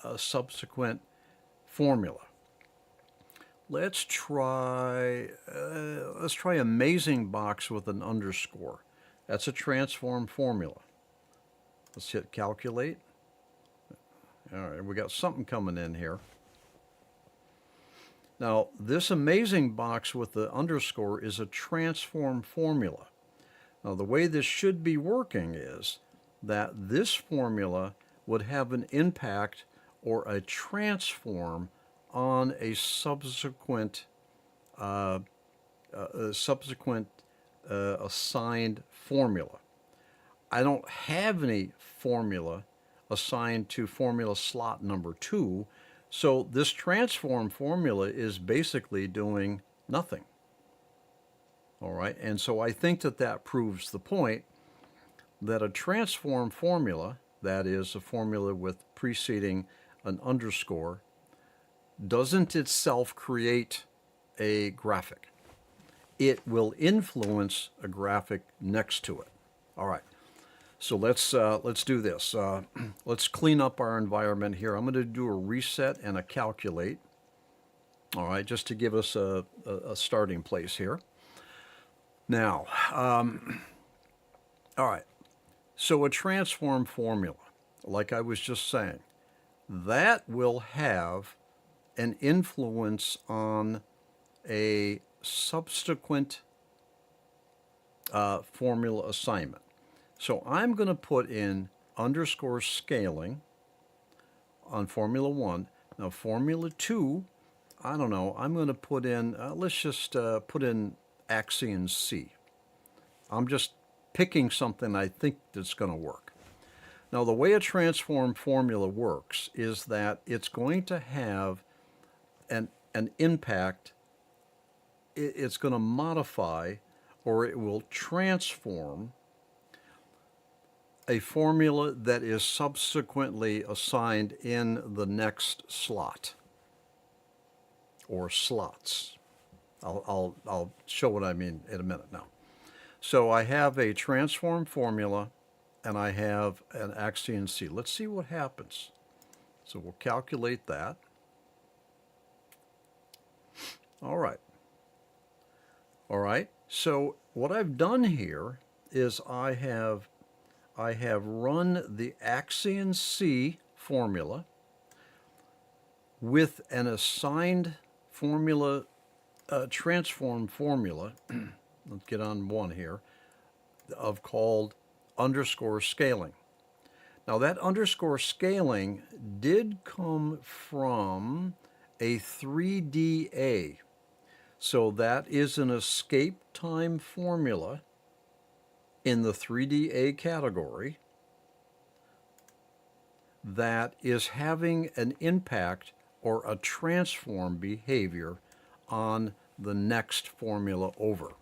Speaker 1: a subsequent formula. Let's try amazing box with an underscore. That's a transform formula. Let's hit calculate. All right, we got something coming in here. Now, this amazing box with the underscore is a transform formula. Now, the way this should be working is that this formula would have an impact or a transform on a subsequent assigned formula. I don't have any formula assigned to formula slot number 2, so this transform formula is basically doing nothing. All right, and so I think that proves the point that a transform formula, that is a formula with preceding an underscore, doesn't itself create a graphic. It will influence a graphic next to it. All right. So let's do this. Let's clean up our environment here. I'm going to do a reset and a calculate. All right, just to give us a starting place here. Now, all right. So a transform formula, like I was just saying, that will have an influence on a subsequent formula assignment. So I'm going to put in underscore scaling on formula 1. Now formula 2, I don't know, I'm going to put in, let's just put in Axion C. I'm just picking something I think that's going to work. Now the way a transform formula works is that it's going to have an impact, it's going to modify or it will transform a formula that is subsequently assigned in the next slot or slots. I'll show what I mean in a minute now. So I have a transform formula and I have an IterationCount. Let's see what happens. So we'll calculate that. All right. All right. So what I've done here is I have run the IterationCount formula with an assigned formula, transform formula. Let's get on one here, of called underscore scaling. Now that underscore scaling did come from a 3DA. So that is an escape time formula in the 3DA category that is having an impact or a transform behavior on the next formula over.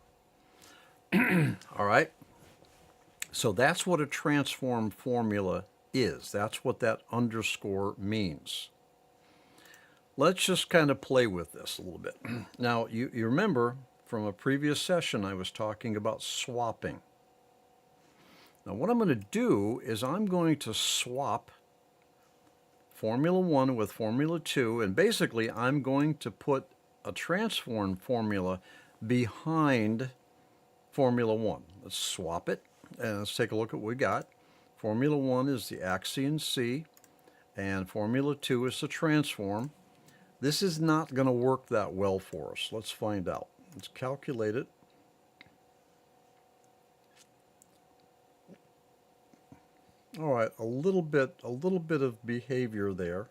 Speaker 1: All right? So that's what a transform formula is. That's what that underscore means. Let's just kind of play with this a little bit. Now, you remember from a previous session I was talking about swapping. Now, what I'm going to do is I'm going to swap Formula 1 with Formula 2, and basically I'm going to put a transform formula behind Formula 1. Let's swap it, and let's take a look at what we got. Formula 1 is the IterationCount, and Formula 2 is the transform. This is not going to work that well for us. Let's find out. Let's calculate it. All right, a little bit of behavior there.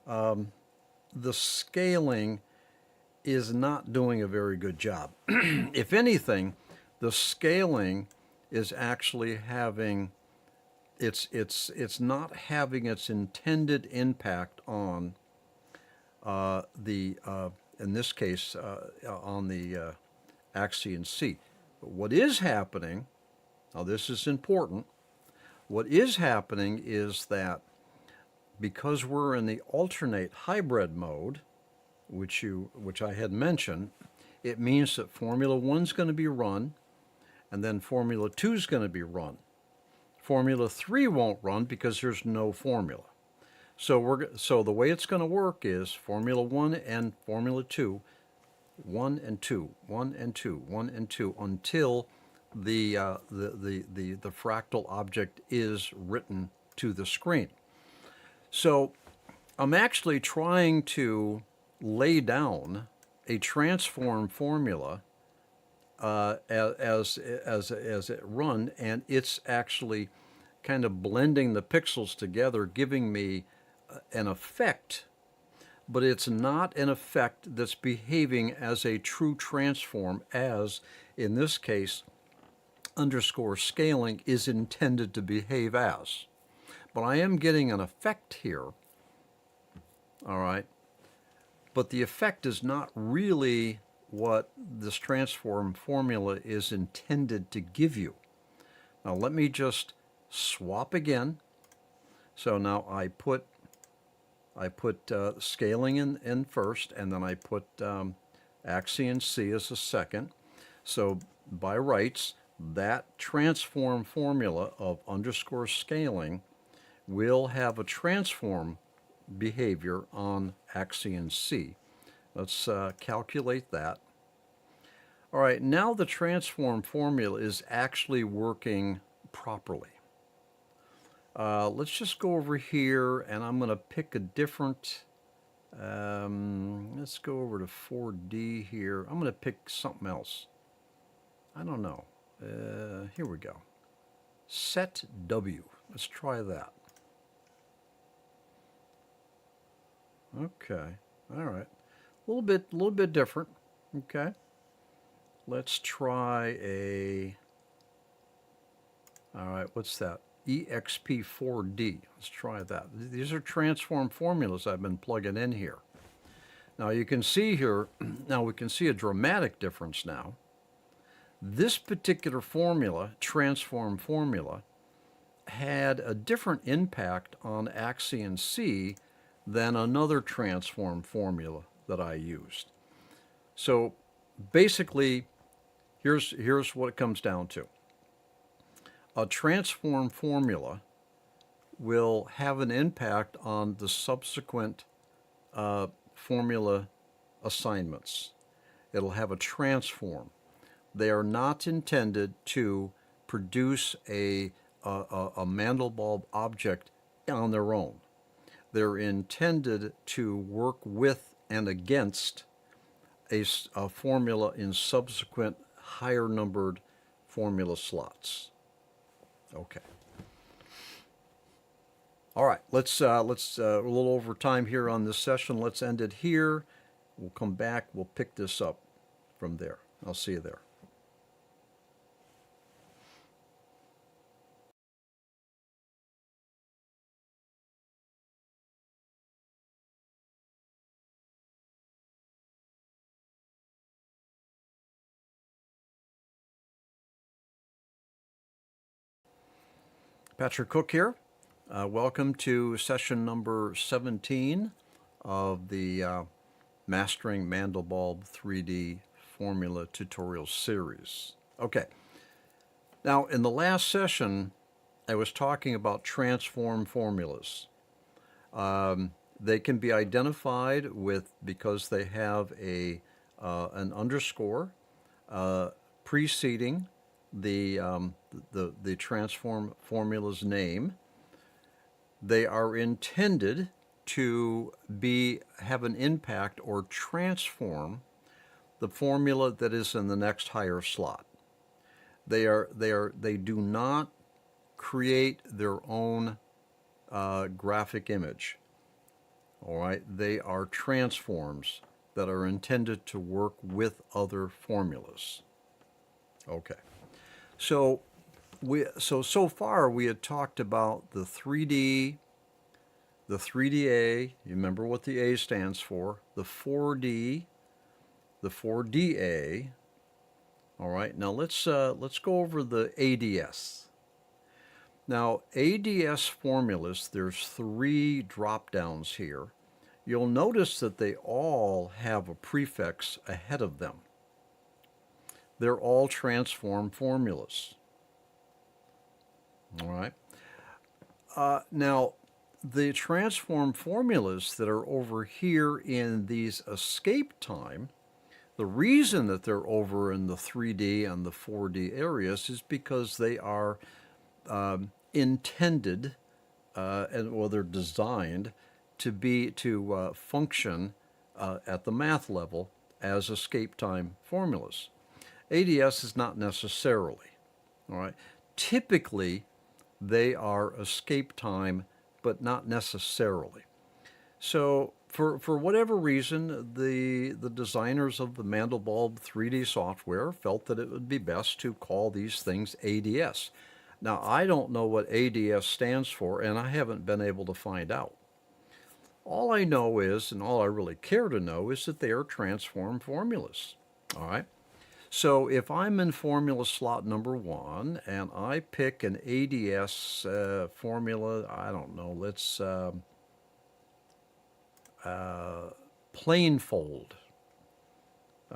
Speaker 1: The scaling is not doing a very good job. If anything, the scaling is actually having it's not having its intended impact on in this case on the IterationCount. But what is happening, now this is important, what is happening is that because we're in the alternate hybrid mode, which I had mentioned, it means that Formula 1 is going to be run, and then Formula 2 is going to be run. Formula 3 won't run because there's no formula. So the way it's going to work is Formula 1 and Formula 2, 1 and 2, 1 and 2, 1 and 2, until the fractal object is written to the screen. So I'm actually trying to lay down a transform formula as it run, and it's actually kind of blending the pixels together, giving me an effect, but it's not an effect that's behaving as a true transform, as in this case underscore scaling is intended to behave as. But I am getting an effect here, all right? But the effect is not really what this transform formula is intended to give you. Now let me just swap again. So now I put scaling in first, and then I put IterationCount as a second. So by rights, that transform formula of underscore scaling will have a transform behavior on IterationCount. Let's calculate that. All right, now the transform formula is actually working properly. Let's just go over here, and I'm going to pick a different, let's go over to 4D here. I'm going to pick something else. I don't know. Here we go. Set W. Let's try that. Okay. All right. A little bit different. Okay. Let's try a. All right. What's that? EXP4D. Let's try that. These are transform formulas I've been plugging in here. Now you can see here, now we can see a dramatic difference now. This particular formula, transform formula, had a different impact on Axion C than another transform formula that I used. So basically, here's what it comes down to. A transform formula will have an impact on the subsequent formula assignments. It'll have a transform. They are not intended to produce a Mandelbulb object on their own. They're intended to work with and against a formula in subsequent higher numbered formula slots. Okay. All right, let's a little over time here on this session. Let's end it here. We'll come back. We'll pick this up from there. I'll see you there. Patrick Cook here. Welcome to session number 17 of the Mastering Mandelbulb 3D Formula Tutorial Series. Okay, now in the last session, I was talking about transform formulas. They can be identified because they have an underscore preceding the transform formula's name. They are intended to have an impact or transform the formula that is in the next higher slot. They do not create their own graphic image. All right, they are transforms that are intended to work with other formulas. Okay. So so far we had talked about the 3D, the 3DA, you remember what the A stands for, the 4D, the 4DA. All right, now let's go over the ADS. Now, ADS formulas, there's 3 drop downs here. You'll notice that they all have a prefix ahead of them. They're all transform formulas. All right. Now, the transform formulas that are over here in these escape time, the reason that they're over in the 3D and the 4D areas is because they are intended they're designed to function at the math level as escape time formulas. ADS is not necessarily. All right. Typically, they are escape time, but not necessarily. So for whatever reason, the designers of the Mandelbulb 3D software felt that it would be best to call these things ADS. Now, I don't know what ADS stands for, and I haven't been able to find out. All I know is, and all I really care to know, is that they are transform formulas. All right? So if I'm in formula slot number 1 and I pick an ADS formula, I don't know, let's planefold.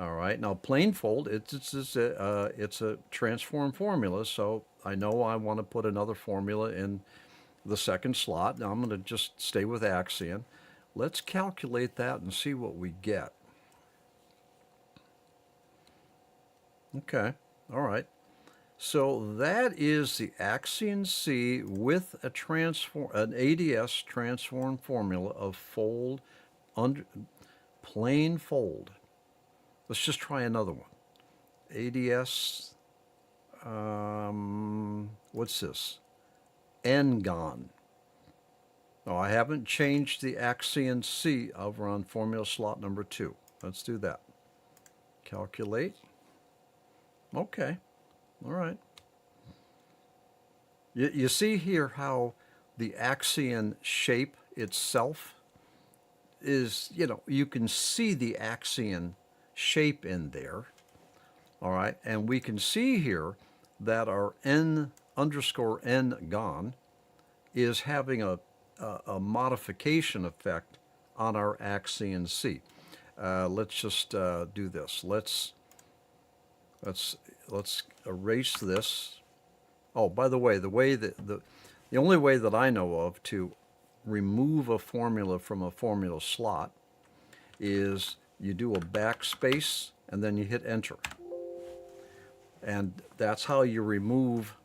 Speaker 1: All right, now planefold, it's a transform formula, so I know I want to put another formula in the second slot. Now I'm going to just stay with Axion. Let's calculate that and see what we get. Okay, all right. So that is the Axion C with an ADS transform formula of plain fold. Let's just try another one. ADS, what's this? N-gon. Oh, I haven't changed the Axion C over on formula slot number 2. Let's do that. Calculate. Okay, all right. You see here how the Axion shape itself is, you can see the axion shape in there. All right, and we can see here that our n underscore n gon is having a modification effect on our axion C. Let's just do this. Let's erase this. Oh, by the way, the only way that I know of to remove a formula from a formula slot is you do a backspace and then you hit enter. And that's how you remove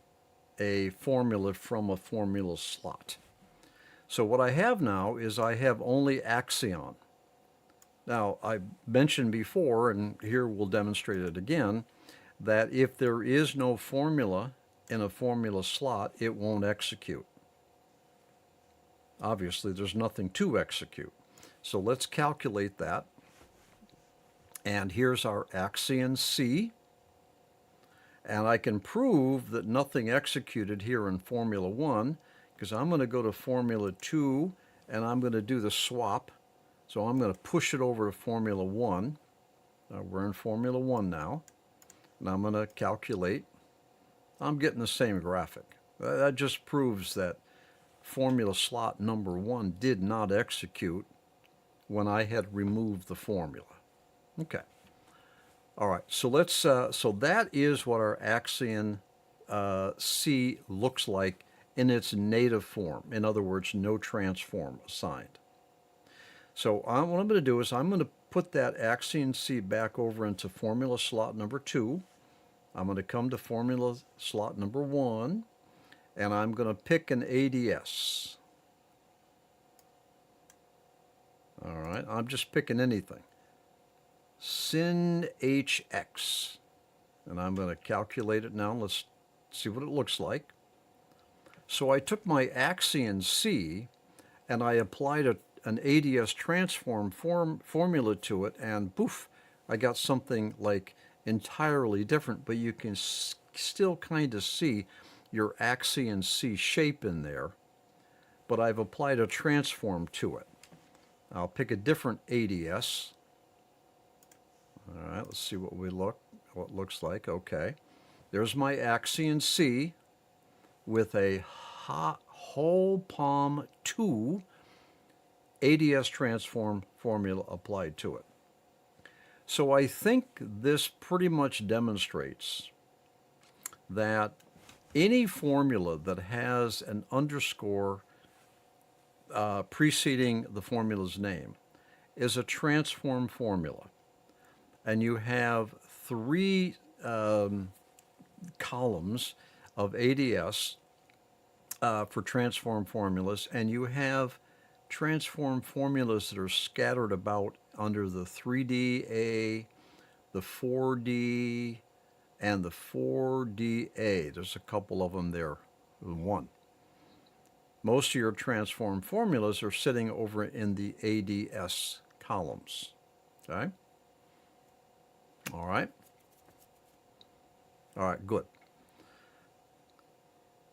Speaker 1: a formula from a formula slot. So what I have now is I have only axion. Now, I mentioned before, and here we'll demonstrate it again, that if there is no formula in a formula slot, it won't execute. Obviously, there's nothing to execute. So let's calculate that. And here's our axion C. And I can prove that nothing executed here in Formula 1 because I'm going to go to Formula 2 and I'm going to do the swap. So I'm going to push it over to Formula 1. We're in Formula 1 now. And I'm going to calculate. I'm getting the same graphic. That just proves that formula slot number 1 did not execute when I had removed the formula. Okay. All right, so let's. So that is what our axion C looks like in its native form. In other words, no transform assigned. So what I'm going to do is I'm going to put that axion C back over into formula slot number 2. I'm going to come to formula slot number 1, and I'm going to pick an ADS. All right, I'm just picking anything. Sin HX. And I'm going to calculate it now. Let's see what it looks like. So I took my axion C and I applied an ADS transform formula to it, and poof, I got something like entirely different, but you can still kind of see your axion C shape in there, but I've applied a transform to it. I'll pick a different ADS. All right, let's see what it looks like. Okay, there's my axion C with a whole palm 2 ADS transform formula applied to it. So I think this pretty much demonstrates that any formula that has an underscore preceding the formula's name is a transform formula. And you have 3 columns of ADS for transform formulas, and you have transform formulas that are scattered about under the 3DA, the 4D, and the 4DA. There's a couple of them there, one. Most of your transform formulas are sitting over in the ADS columns, okay? All right, good.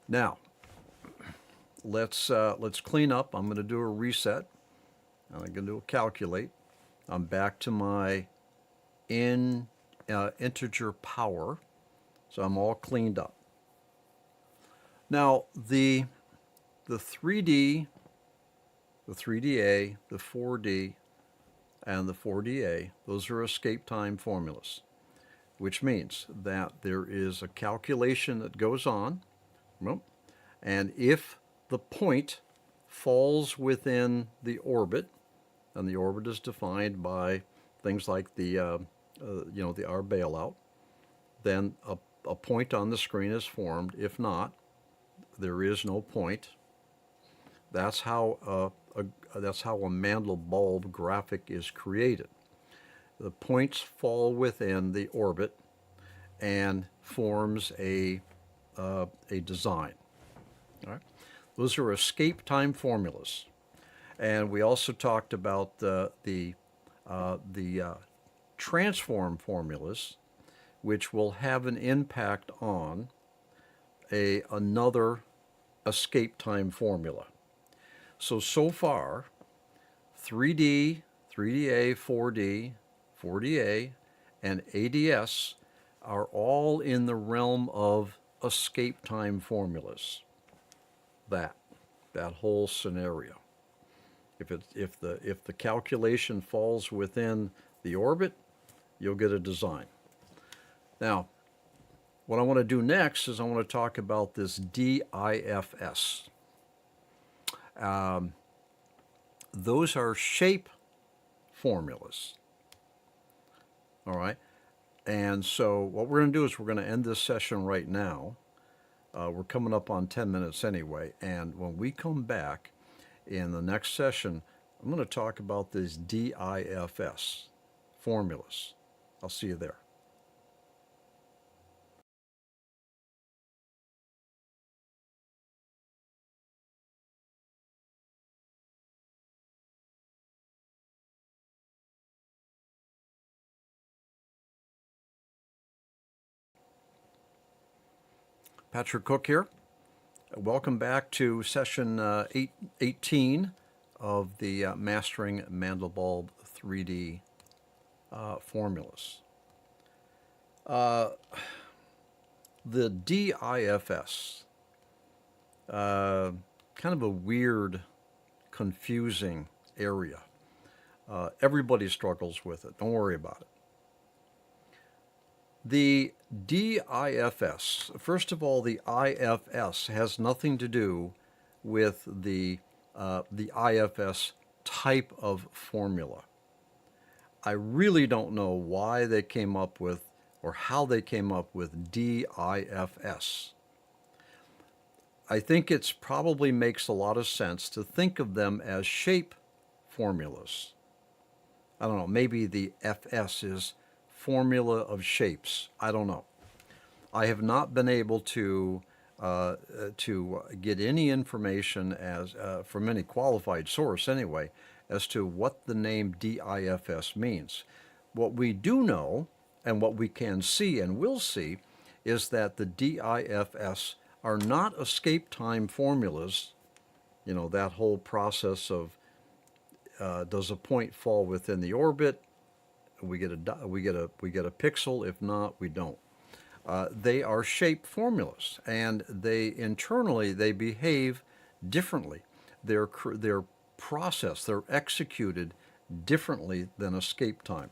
Speaker 1: Now, let's clean up. I'm going to do a reset. I'm going to do a calculate. I'm back to my integer power, so I'm all cleaned up. Now, the 3D, the 3DA, the 4D, and the 4DA, those are escape time formulas, which means that there is a calculation that goes on, and if the point falls within the orbit, and the orbit is defined by things like the our bailout, then a point on the screen is formed. If not, there is no point. That's how a Mandelbulb graphic is created. The points fall within the orbit and forms a design. All right? Those are escape time formulas. And we also talked about the transform formulas, which will have an impact on another escape time formula. So far, 3D, 3DA, 4D, 4DA, and ADS are all in the realm of escape time formulas. That whole scenario. If the calculation falls within the orbit, you'll get a design. Now, what I want to do next is I want to talk about this DIFS. Those are shape formulas. All right. And so what we're going to do is we're going to end this session right now. We're coming up on 10 minutes anyway. And when we come back in the next session, I'm going to talk about these DIFS formulas. I'll see you there. Patrick Cook here. Welcome back to session 18 of the Mastering Mandelbulb 3D formulas. The DIFS, kind of a weird, confusing area. Everybody struggles with it. Don't worry about it. The DIFS, first of all, the IFS has nothing to do with the IFS type of formula. I really don't know why they came up with or how they came up with DIFS. I think it probably makes a lot of sense to think of them as shape formulas. I don't know, maybe the FS is formula of shapes. I don't know. I have not been able to get any information as from any qualified source anyway as to what the name DIFS means. What we do know and what we can see and will see is that the DIFS are not escape time formulas. You know, that whole process of does a point fall within the orbit? We get a pixel. If not, we don't. They are shape formulas, and they internally they behave differently. They're processed. They're executed differently than escape time.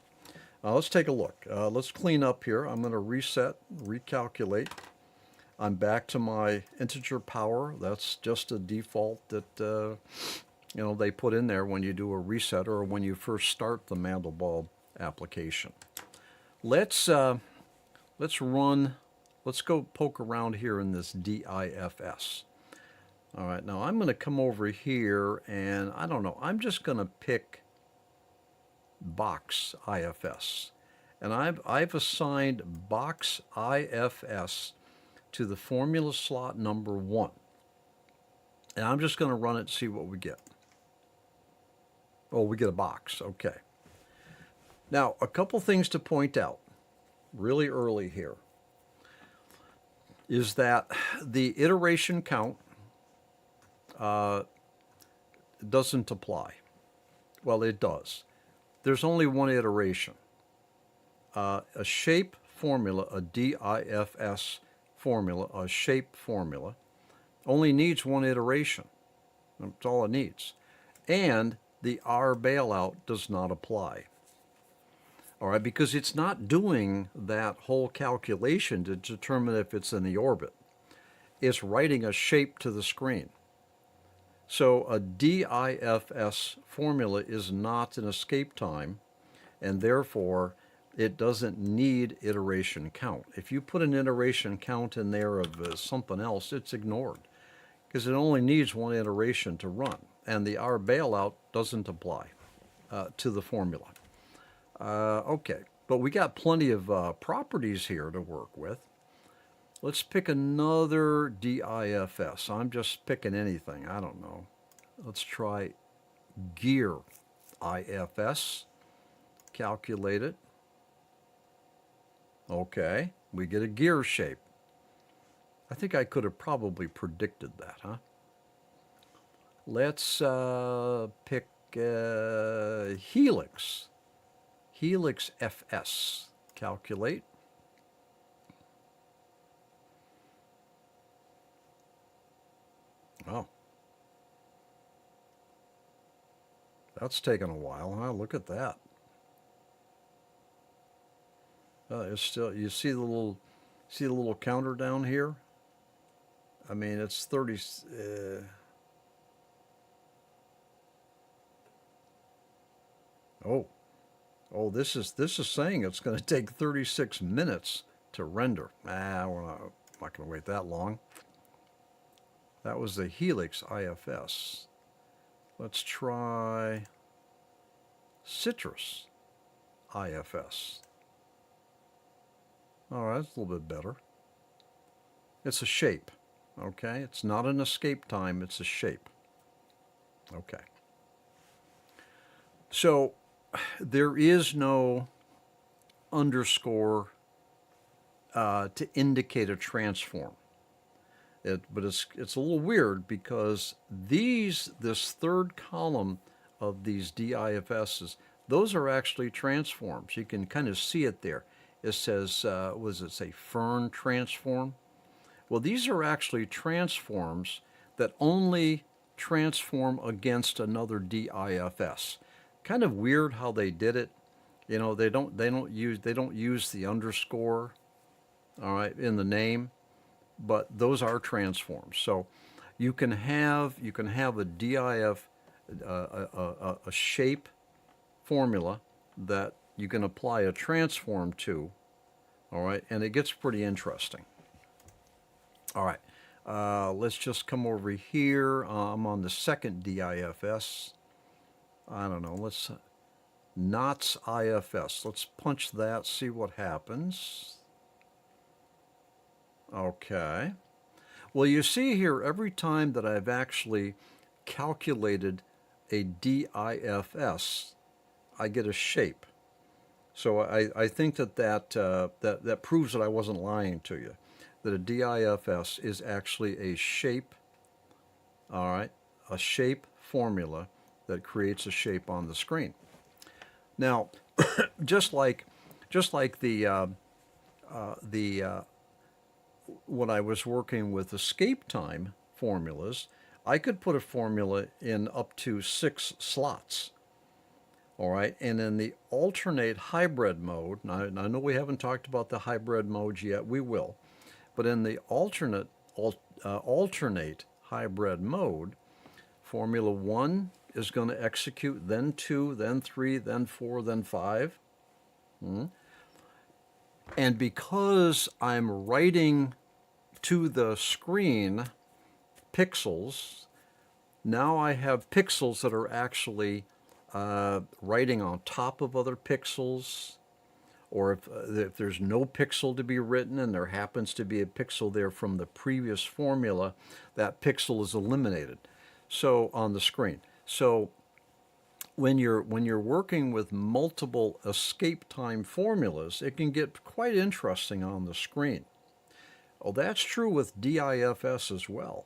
Speaker 1: Let's take a look. Let's clean up here. I'm going to reset, recalculate. I'm back to my integer power. That's just a default that they put in there when you do a reset or when you first start the Mandelbulb application. Let's go poke around here in this DIFS. All right, now I'm going to come over here and I don't know, I'm just going to pick box IFS. And I've assigned box IFS to the formula slot number 1. And I'm just going to run it and see what we get. Oh, we get a box. Okay. Now, a couple things to point out really early here is that the iteration count doesn't apply. Well, it does. There's only one iteration. A shape formula, a DIFS formula, a shape formula, only needs one iteration. That's all it needs. And the R bailout does not apply. All right, because it's not doing that whole calculation to determine if it's in the orbit. It's writing a shape to the screen. So a DIFS formula is not an escape time, and therefore it doesn't need iteration count. If you put an iteration count in there of something else, it's ignored because it only needs one iteration to run, and the R bailout doesn't apply to the formula. Okay, but we got plenty of properties here to work with. Let's pick another DIFS. I'm just picking anything. I don't know. Let's try gear IFS. Calculate it. Okay, we get a gear shape. I think I could have probably predicted that, huh? Let's pick helix. Helix FS. Calculate. Oh. That's taken a while, huh? Look at that. It's still, you see the little counter down here? I mean, it's 30, oh, this is saying it's going to take 36 minutes to render. I'm not going to wait that long. That was the Helix IFS. Let's try Citrus IFS. All right, that's a little bit better. It's a shape, okay? It's not an escape time, it's a shape. Okay. So there is no underscore to indicate a transform. But it's a little weird because this third column of these DIFSs, those are actually transforms. You can kind of see it there. It says, what does it say, Fern transform? Well, these are actually transforms that only transform against another DIFS. Kind of weird how they did it. You know, they don't use the underscore, all right, in the name, but those are transforms. So you can have a DIF, a shape formula that you can apply a transform to, all right, and it gets pretty interesting. All right, let's just come over here. I'm on the second DIFS. I don't know, let's, Knots IFS. Let's punch that, see what happens. Okay. Well, you see here, every time that I've actually calculated a DIFS, I get a shape. So I think that proves that I wasn't lying to you, that a DIFS is actually a shape, all right, a shape formula that creates a shape on the screen. Now, just like when I was working with escape time formulas, I could put a formula in up to 6 slots. All right, and in the alternate hybrid mode, now I know we haven't talked about the hybrid modes yet, we will, but in the alternate hybrid mode, Formula 1 is going to execute, then 2, then 3, then 4, then 5. And because I'm writing to the screen pixels, now I have pixels that are actually writing on top of other pixels, or if there's no pixel to be written and there happens to be a pixel there from the previous formula, that pixel is eliminated. So on the screen. So when you're working with multiple escape time formulas, it can get quite interesting on the screen. Well, that's true with DIFS as well.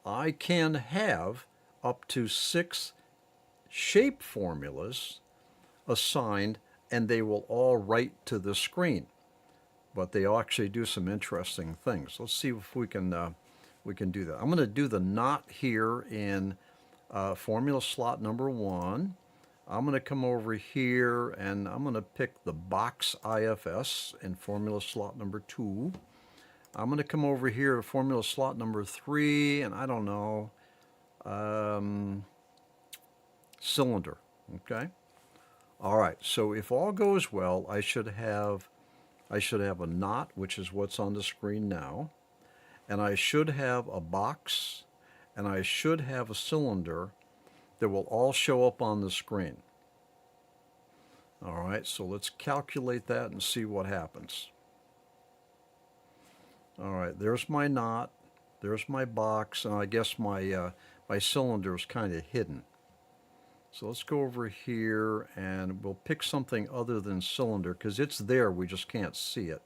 Speaker 1: I can have up to 6 shape formulas assigned, and they will all write to the screen. But they actually do some interesting things. Let's see if we can do that. I'm going to do the knot here in formula slot number 1. I'm going to come over here and I'm going to pick the box IFS in formula slot number 2. I'm going to come over here to formula slot number 3, and I don't know, cylinder. Okay. All right. So if all goes well, I should have a knot, which is what's on the screen now, and I should have a box, and I should have a cylinder that will all show up on the screen. All right, so let's calculate that and see what happens. All right, there's my knot, there's my box, and I guess my cylinder is kind of hidden. So let's go over here and we'll pick something other than cylinder because it's there, we just can't see it.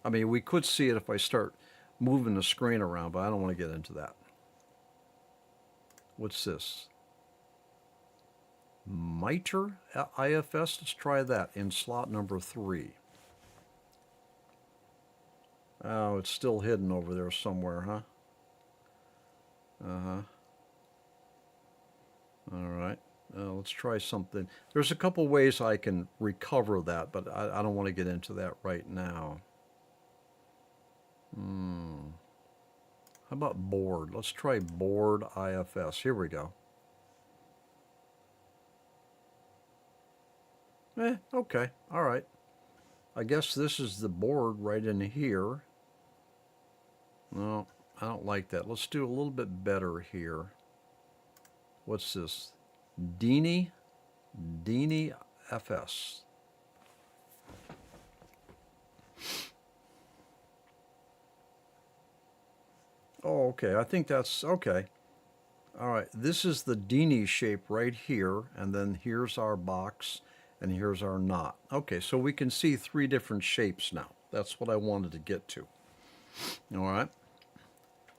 Speaker 1: I mean, we could see it if I start moving the screen around, but I don't want to get into that. What's this? Miter IFS. Let's try that in slot number 3. Oh, it's still hidden over there somewhere, huh? Uh-huh. All right. Let's try something. There's a couple ways I can recover that, but I don't want to get into that right now. How about board? Let's try board IFS. Here we go. Okay. All right. I guess this is the board right in here. No, I don't like that. Let's do a little bit better here. What's this? Dini FS. Oh, okay. I think that's okay. All right. This is the Dini shape right here, and then here's our box, and here's our knot. Okay, so we can see 3 different shapes now. That's what I wanted to get to. All right.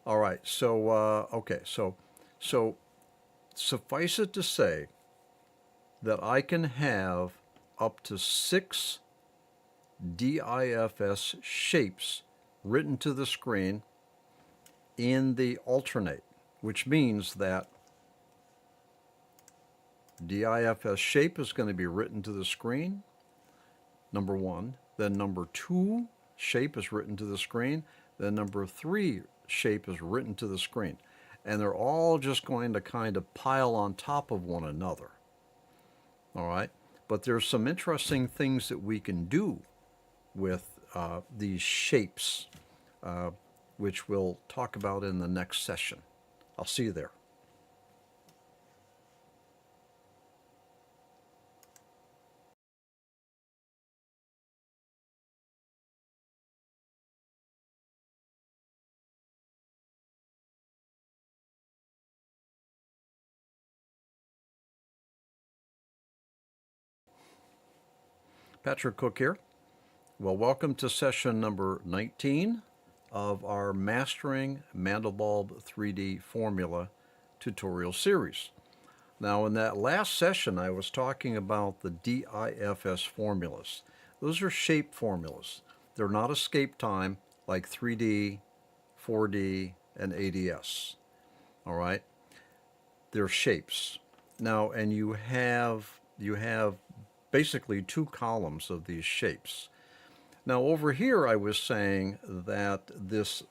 Speaker 1: All right. So okay. So suffice it to say that I can have up to 6 DIFS shapes written to the screen in the alternate, which means that DIFS shape is going to be written to the screen, number 1. Then number 2 shape is written to the screen. Then number 3 shape is written to the screen. And they're all just going to kind of pile on top of one another. All right? But there's some interesting things that we can do with these shapes, which we'll talk about in the next session. I'll see you there. Patrick Cook here. Well, welcome to session number 19 of our Mastering Mandelbulb3D Formula tutorial series. Now, in that last session, I was talking about the DIFS formulas. Those are shape formulas. They're not escape time like 3D, 4D, and ADS. All right? They're shapes. Now, and you have basically 2 columns of these shapes. Now over here I was saying that this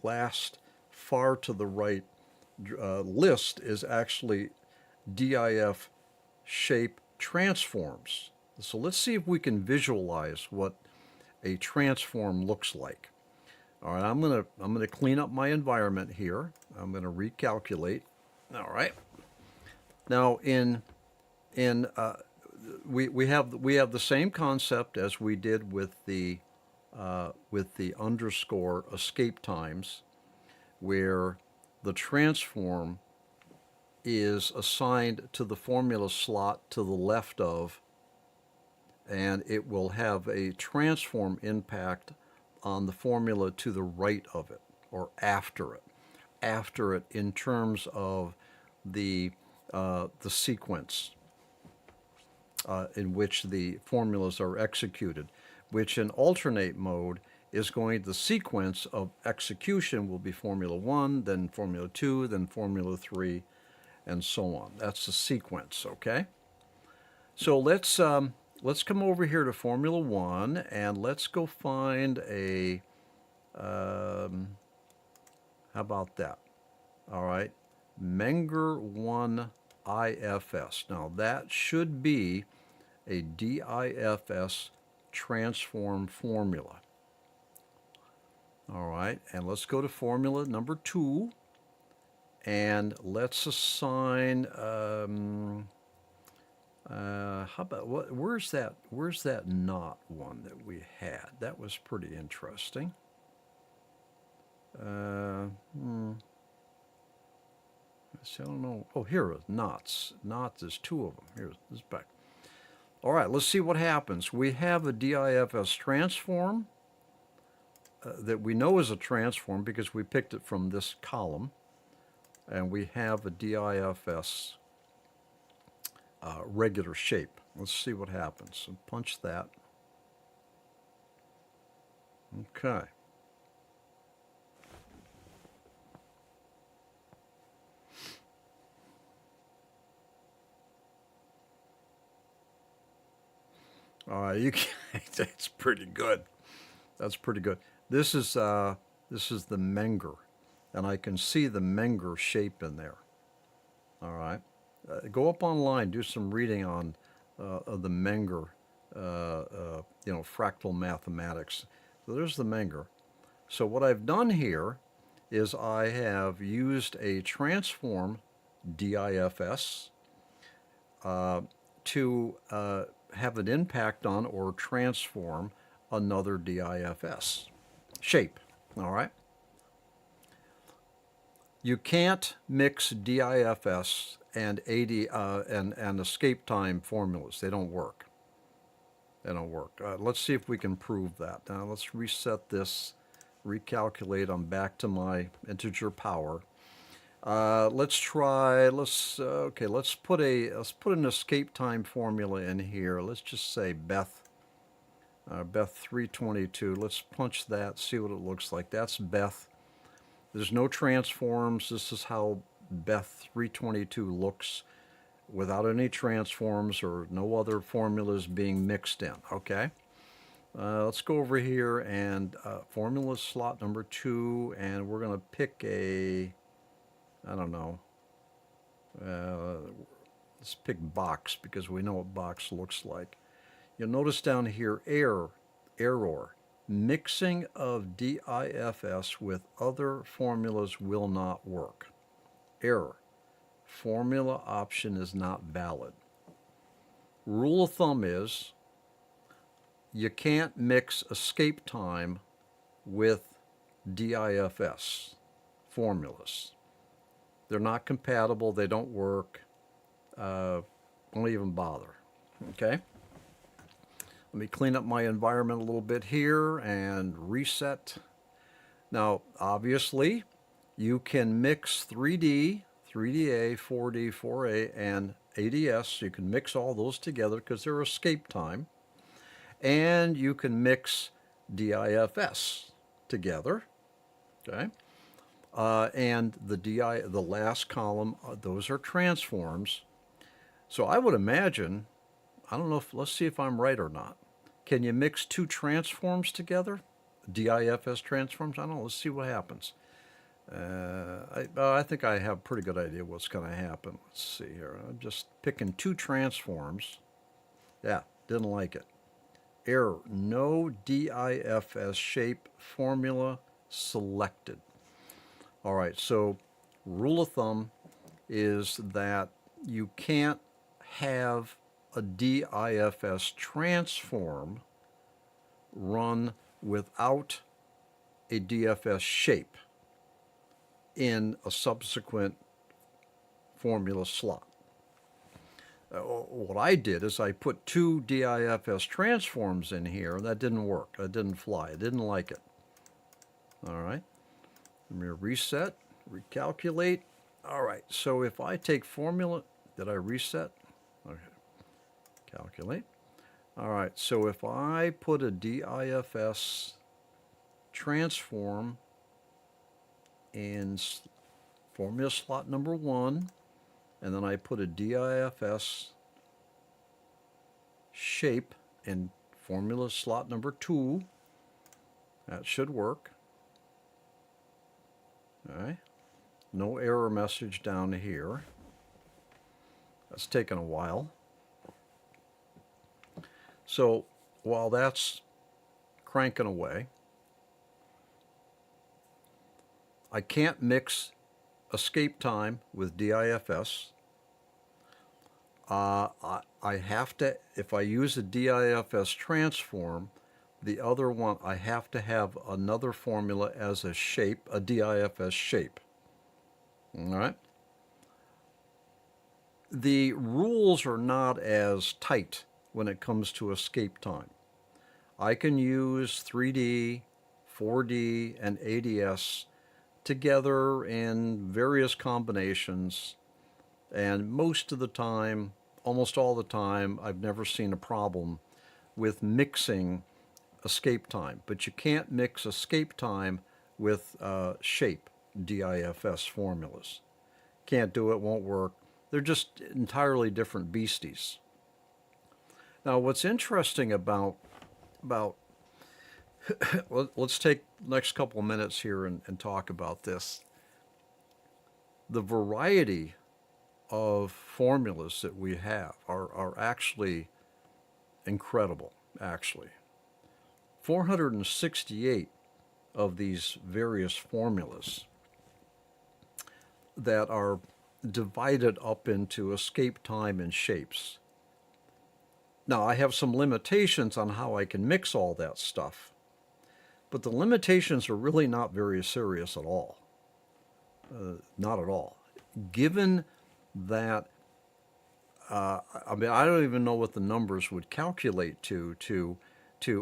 Speaker 1: last far to the right list is actually DIF shape transforms. So let's see if we can visualize what a transform looks like. All right, I'm gonna clean up my environment here. I'm gonna recalculate. All right. Now we have the same concept as we did with the underscore escape times, where the transform is assigned to the formula slot to the left of, and it will have a transform impact on the formula to the right of it, or after it in terms of the sequence in which the formulas are executed, which in alternate mode is going, the sequence of execution will be Formula 1, then Formula 2, then Formula 3, and so on. That's the sequence, okay? So let's come over here to Formula 1, and let's go find a, how about that? All right, Menger 1 IFS. Now that should be a DIFS transform formula. All right, and let's go to formula number 2, and let's assign, how about, where's that knot one that we had? That was pretty interesting. I don't know. Oh, here are knots. Knots, there's 2 of them. Here's this back. All right, let's see what happens. We have a DIFS transform that we know is a transform because we picked it from this column. And we have a DIFS regular shape. Let's see what happens. So punch that. Okay. You can, that's pretty good. That's pretty good. This is the Menger, and I can see the Menger shape in there. All right. Go up online, do some reading on the Menger, fractal mathematics. So there's the Menger. So what I've done here is I have used a transform DIFS to have an impact on or transform another DIFS shape. All right. You can't mix DIFS and and escape time formulas. They don't work. They don't work. Let's see if we can prove that. Now let's reset this, recalculate. I'm back to my integer power. Let's try. Let's put an escape time formula in here. Let's just say Beth 322. Let's punch that. See what it looks like. That's Beth. There's no transforms. This is how Beth 322 looks without any transforms or no other formulas being mixed in. Okay. Let's go over here and formula slot number 2, and we're going to pick a, I don't know, let's pick box because we know what box looks like. You'll notice down here error. Mixing of DIFS with other formulas will not work. Error. Formula option is not valid. Rule of thumb is you can't mix escape time with DIFS formulas. They're not compatible. They don't work. Don't even bother. Okay? Let me clean up my environment a little bit here and reset. Now, obviously, you can mix 3D, 3DA, 4D, 4A, and ADS. You can mix all those together because they're escape time. And you can mix DIFS together. Okay? And the last column, those are transforms. So I would imagine, I don't know if, let's see if I'm right or not. Can you mix two transforms together? DIFS transforms? I don't know. Let's see what happens. I think I have a pretty good idea what's going to happen. Let's see here. I'm just picking two transforms. Yeah, didn't like it. Error. No DIFS shape formula selected. All right, so rule of thumb is that you can't have a DIFS transform run without a DFS shape in a subsequent formula slot. What I did is I put two DIFS transforms in here, and that didn't work. That didn't fly. I didn't like it. All right. Let me reset, recalculate. All right, so if I take formula, did I reset? Okay. Calculate. All right, so if I put a DIFS transform in formula slot number 1, and then I put a DIFS shape in formula slot number 2, that should work. All right, no error message down here. That's taken a while. So while that's cranking away, I can't mix escape time with DIFS. I have to, if I use a DIFS transform, the other one, I have to have another formula as a shape, a DIFS shape. All right? The rules are not as tight when it comes to escape time. I can use 3D, 4D, and ADS together in various combinations, and most of the time almost all the time. I've never seen a problem with mixing escape time, but you can't mix escape time with shape, DIFS formulas. Can't do it, won't work. They're just entirely different beasties. Now, what's interesting about let's take the next couple of minutes here and talk about this. The variety of formulas that we have are actually incredible, actually. 468 of these various formulas that are divided up into escape time and shapes. Now, I have some limitations on how I can mix all that stuff, but the limitations are really not very serious at all. Not at all. Given that, I mean, I don't even know what the numbers would calculate to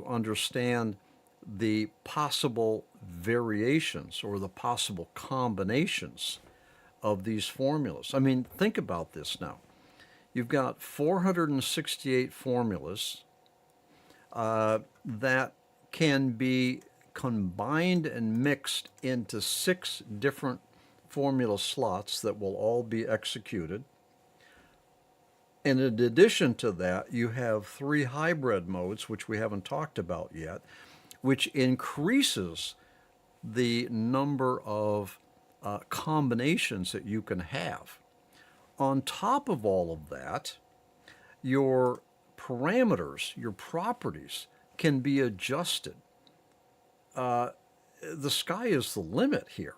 Speaker 1: understand the possible variations or the possible combinations of these formulas. I mean, think about this now. You've got 468 formulas that can be combined and mixed into 6 different formula slots that will all be executed. And in addition to that, you have 3 hybrid modes, which we haven't talked about yet, which increases the number of combinations that you can have. On top of all of that, your parameters, your properties can be adjusted. The sky is the limit here.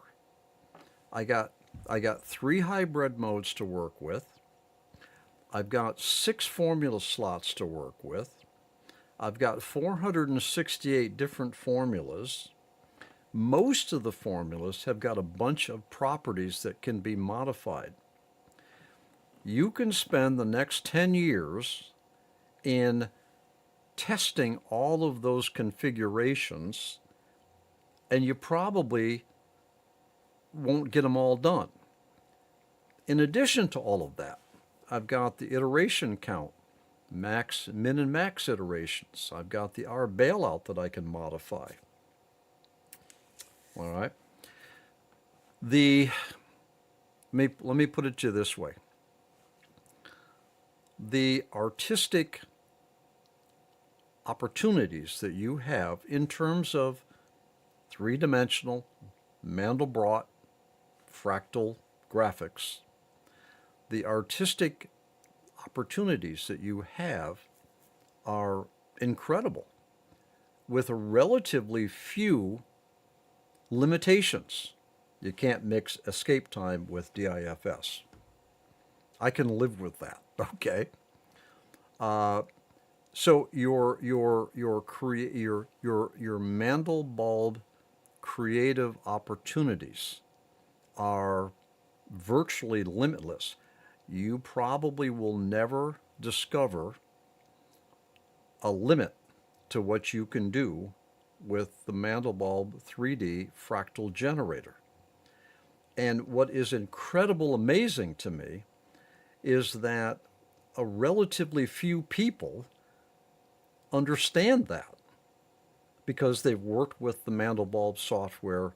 Speaker 1: I got 3 hybrid modes to work with. I've got 6 formula slots to work with. I've got 468 different formulas. Most of the formulas have got a bunch of properties that can be modified. You can spend the next 10 years in testing all of those configurations, and you probably won't get them all done. In addition to all of that, I've got the iteration count, max, min, and max iterations. I've got the R bailout that I can modify. All right. Let me put it to you this way. The artistic opportunities that you have in terms of 3-dimensional Mandelbrot fractal graphics, the artistic opportunities that you have are incredible with a relatively few limitations. You can't mix escape time with DIFS. I can live with that, okay? So your Mandelbulb creative opportunities are virtually limitless. You probably will never discover a limit to what you can do with the Mandelbulb3D fractal generator. And what is incredible amazing to me is that a relatively few people understand that because they've worked with the Mandelbulb software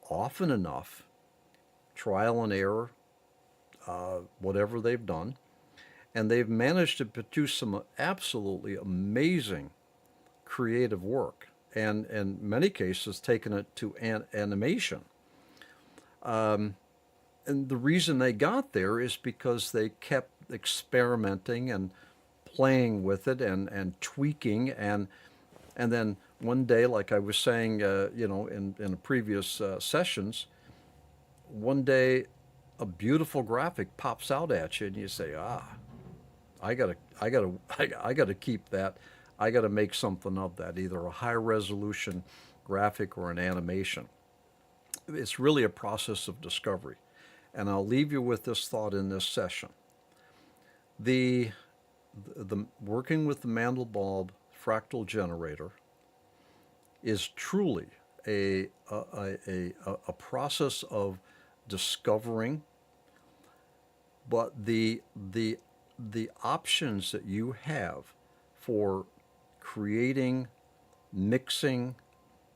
Speaker 1: often enough, trial and error, whatever they've done, and they've managed to produce some absolutely amazing creative work, and in many cases taken it to animation. And the reason they got there is because they kept experimenting and playing with it and tweaking, and then one day, like I was saying, in previous sessions, one day a beautiful graphic pops out at you, and you say, I gotta keep that. I gotta make something of that, either a high resolution graphic or an animation. It's really a process of discovery. And I'll leave you with this thought in this session. The working with the Mandelbulb fractal generator is truly a process of discovering, but the the options that you have for creating, mixing,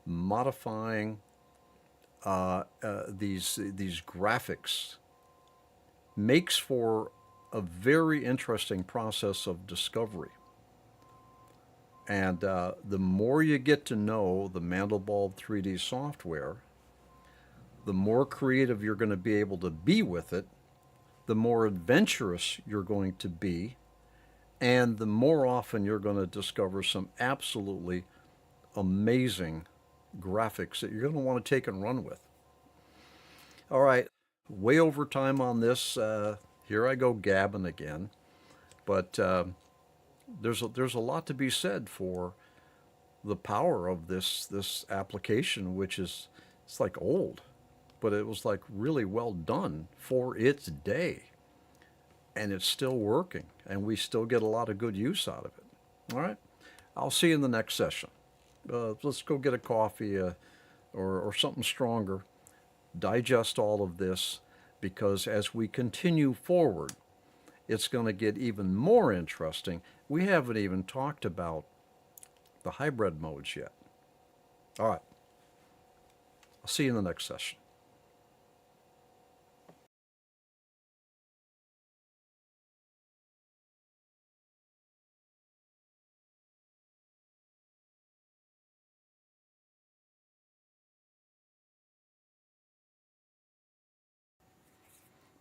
Speaker 1: modifying these graphics makes for a very interesting process of discovery. And the more you get to know the Mandelbulb 3D software, the more creative you're going to be able to be with it, the more adventurous you're going to be, and the more often you're going to discover some absolutely amazing graphics that you're going to want to take and run with. All right, way over time on this. Here I go gabbing again, but there's a lot to be said for the power of this application, which is, it's like old, but it was like really well done for its day, and it's still working, and we still get a lot of good use out of it. All right, I'll see you in the next session. Let's go get a coffee or something stronger, digest all of this, because as we continue forward, it's going to get even more interesting. We haven't even talked about the hybrid modes yet. All right, I'll see you in the next session.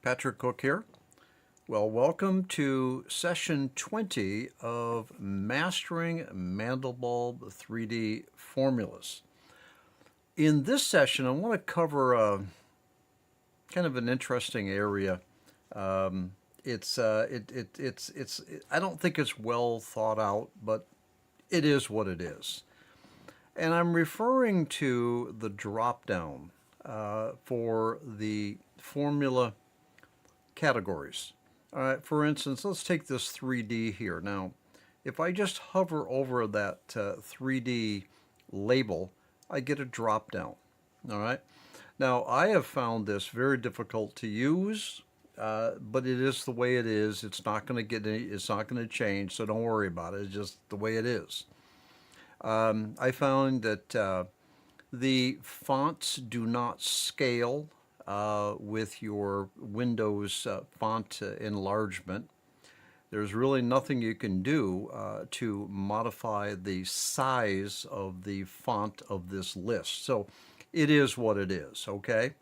Speaker 1: Patrick Cook here. Well, welcome to session 20 of Mastering Mandelbulb 3D Formulas. In this session, I want to cover kind of an interesting area. I don't think it's well thought out, but it is what it is. And I'm referring to the drop down for the formula categories. All right, for instance, let's take this 3D here. Now, if I just hover over that 3D label, I get a drop down. All right. Now, I have found this very difficult to use, but it is the way it is. It's not going to get any, it's not going to change, so don't worry about it. It's just the way it is. I found that the fonts do not scale with your Windows font enlargement. There's really nothing you can do to modify the size of the font of this list. So it is what it is, okay?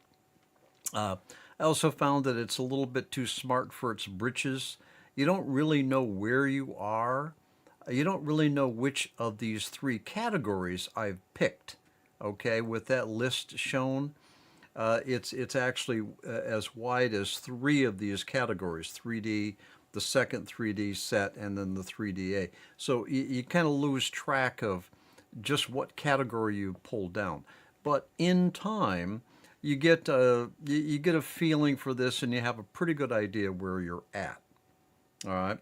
Speaker 1: I also found that it's a little bit too smart for its britches. You don't really know where you are. You don't really know which of these three categories I've picked, okay, with that list shown. It's actually as wide as three of these categories: 3D, the second 3D set, and then the 3DA. So you kind of lose track of just what category you pull down. But in time, you get a feeling for this, and you have a pretty good idea where you're at. All right.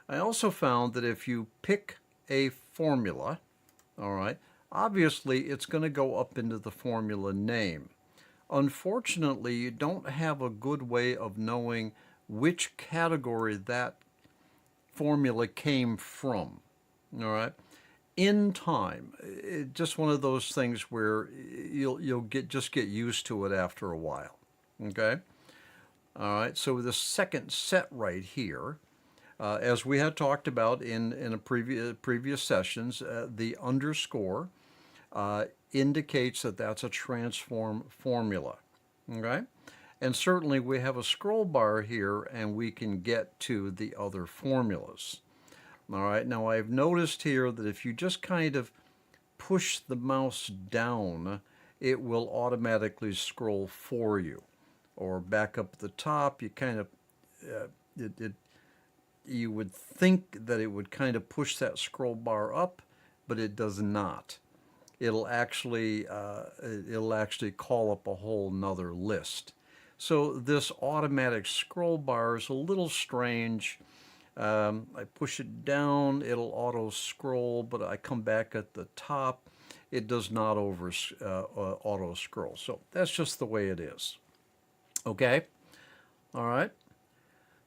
Speaker 1: I also found that if you pick a formula, all right, obviously it's going to go up into the formula name. Unfortunately, you don't have a good way of knowing which category that formula came from. All right. In time, it's just one of those things where you'll get used to it after a while. Okay. All right. So the second set right here, as we had talked about in a previous sessions, the underscore indicates that that's a transform formula, okay? And certainly we have a scroll bar here, and we can get to the other formulas. All right, now I've noticed here that if you just kind of push the mouse down, it will automatically scroll for you. Or back up at the top, you kind of, you would think that it would kind of push that scroll bar up, but it does not. It'll actually call up a whole nother list. So this automatic scroll bar is a little strange. I push it down, it'll auto scroll, but I come back at the top, it does not auto scroll. So that's just the way it is. Okay. All right.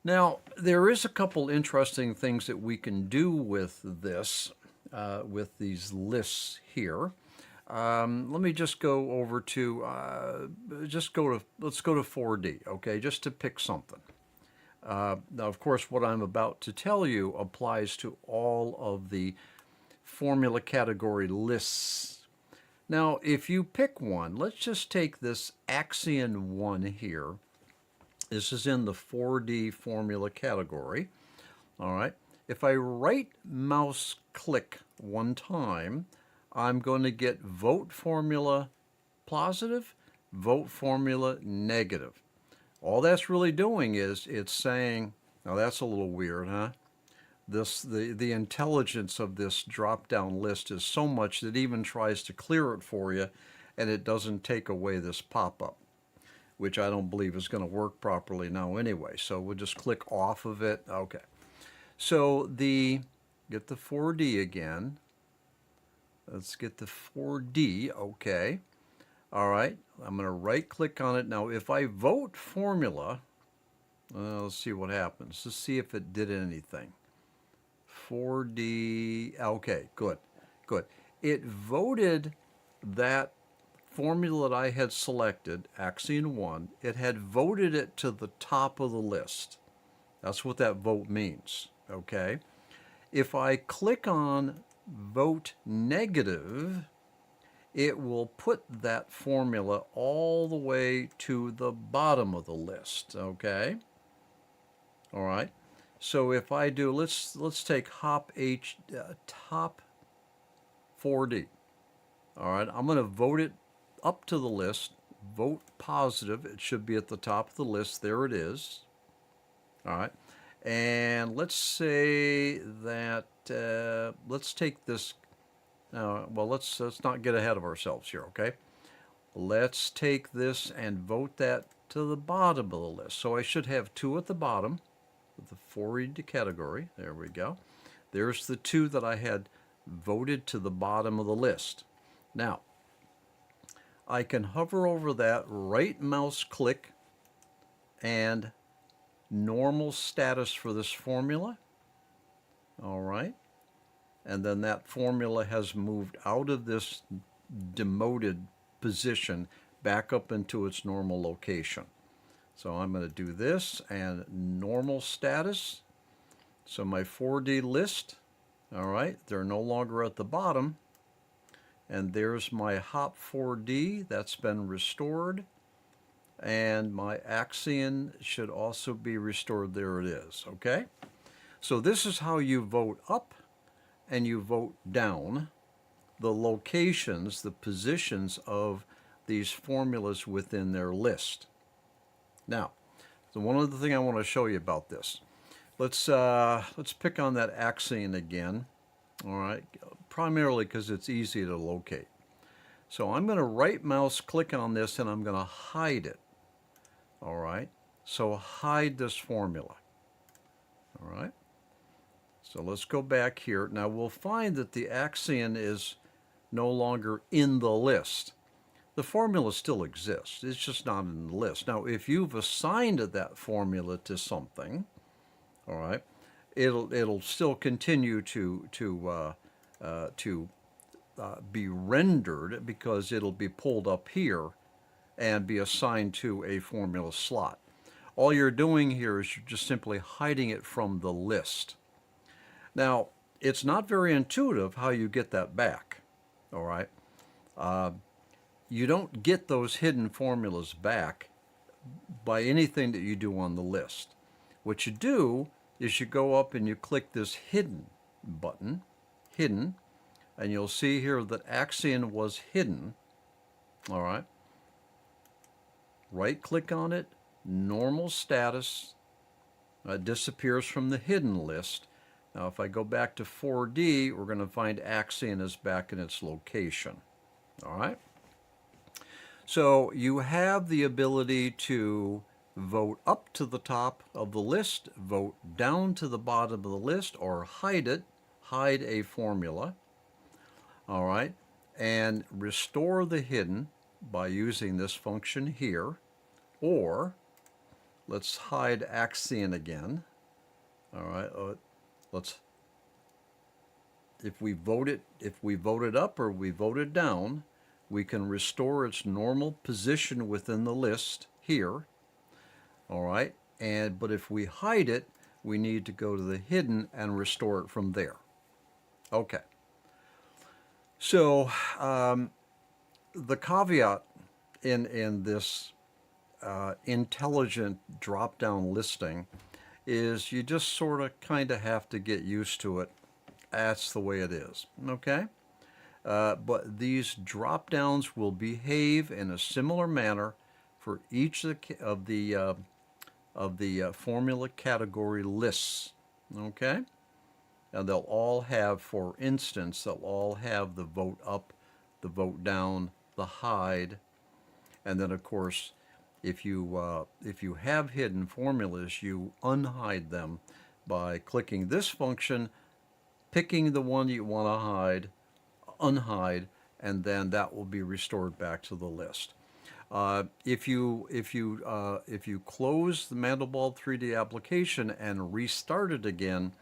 Speaker 1: Now, there is a couple interesting things that we can do with this, with these lists here. Let me just go over to, let's go to 4D, okay, just to pick something. Now, of course, what I'm about to tell you applies to all of the formula category lists. Now, if you pick one, let's just take this Axion 1 here. This is in the 4D formula category. All right. If I right mouse click one time, I'm going to get vote formula positive, vote formula negative. All that's really doing is it's saying, now that's a little weird, huh? The intelligence of this drop-down list is so much that it even tries to clear it for you, and it doesn't take away this pop-up, which I don't believe is going to work properly now anyway. So we'll just click off of it. Okay. So get the 4D again. Let's get the 4D. Okay. All right. I'm going to right click on it. Now, if I vote formula, let's see what happens. Let's see if it did anything. 4D. Okay, good. Good. It voted that formula that I had selected, Axion 1, it had voted it to the top of the list. That's what that vote means, okay? If I click on vote negative, it will put that formula all the way to the bottom of the list, okay? All right. So if I do, let's take top 4D. All right, I'm going to vote it up to the list, vote positive. It should be at the top of the list. There it is. All right. And let's say that, let's take this, well, let's not get ahead of ourselves here, okay? Let's take this and vote that to the bottom of the list. So I should have 2 at the bottom with the 4D category. There we go. There's the 2 that I had voted to the bottom of the list. Now, I can hover over that, right mouse click, and normal status for this formula. All right. And then that formula has moved out of this demoted position back up into its normal location. So I'm going to do this and normal status. So my 4D list, all right, they're no longer at the bottom. And there's my hop 4D, that's been restored. And my Axion should also be restored. There it is, okay? So this is how you vote up and you vote down the locations, the positions of these formulas within their list. Now, the one other thing I want to show you about this. Let's pick on that Axion again. All right, primarily because it's easy to locate. So I'm going to right mouse click on this and I'm going to hide it. All right, so hide this formula. All right, so let's go back here. Now we'll find that the Axion is no longer in the list. The formula still exists, it's just not in the list. Now if you've assigned that formula to something, all right, it'll still continue to be rendered because it'll be pulled up here and be assigned to a formula slot. All you're doing here is you're just simply hiding it from the list. Now, it's not very intuitive how you get that back, all right? You don't get those hidden formulas back by anything that you do on the list. What you do is you go up and you click this hidden button, hidden, and you'll see here that Axion was hidden, all right? Right click on it, normal status, disappears from the hidden list. Now if I go back to 4D, we're going to find Axion is back in its location, all right? So you have the ability to vote up to the top of the list, vote down to the bottom of the list, or hide it, hide a formula, all right, and restore the hidden by using this function here, or let's hide Axion again. All right, let's, if we vote it up or we vote it down, we can restore its normal position within the list here. All right, but if we hide it, we need to go to the hidden and restore it from there. Okay. So the caveat in this intelligent drop-down listing is you just sort of kind of have to get used to it. That's the way it is. Okay. But these drop-downs will behave in a similar manner for each of the formula category lists. Okay. And they'll all have, for instance, they'll all have the vote up, the vote down, the hide, and then of course, if you have hidden formulas, you unhide them by clicking this function, picking the one you want to hide, unhide, and then that will be restored back to the list. If you close the Mandelbulb3D application and restart it again,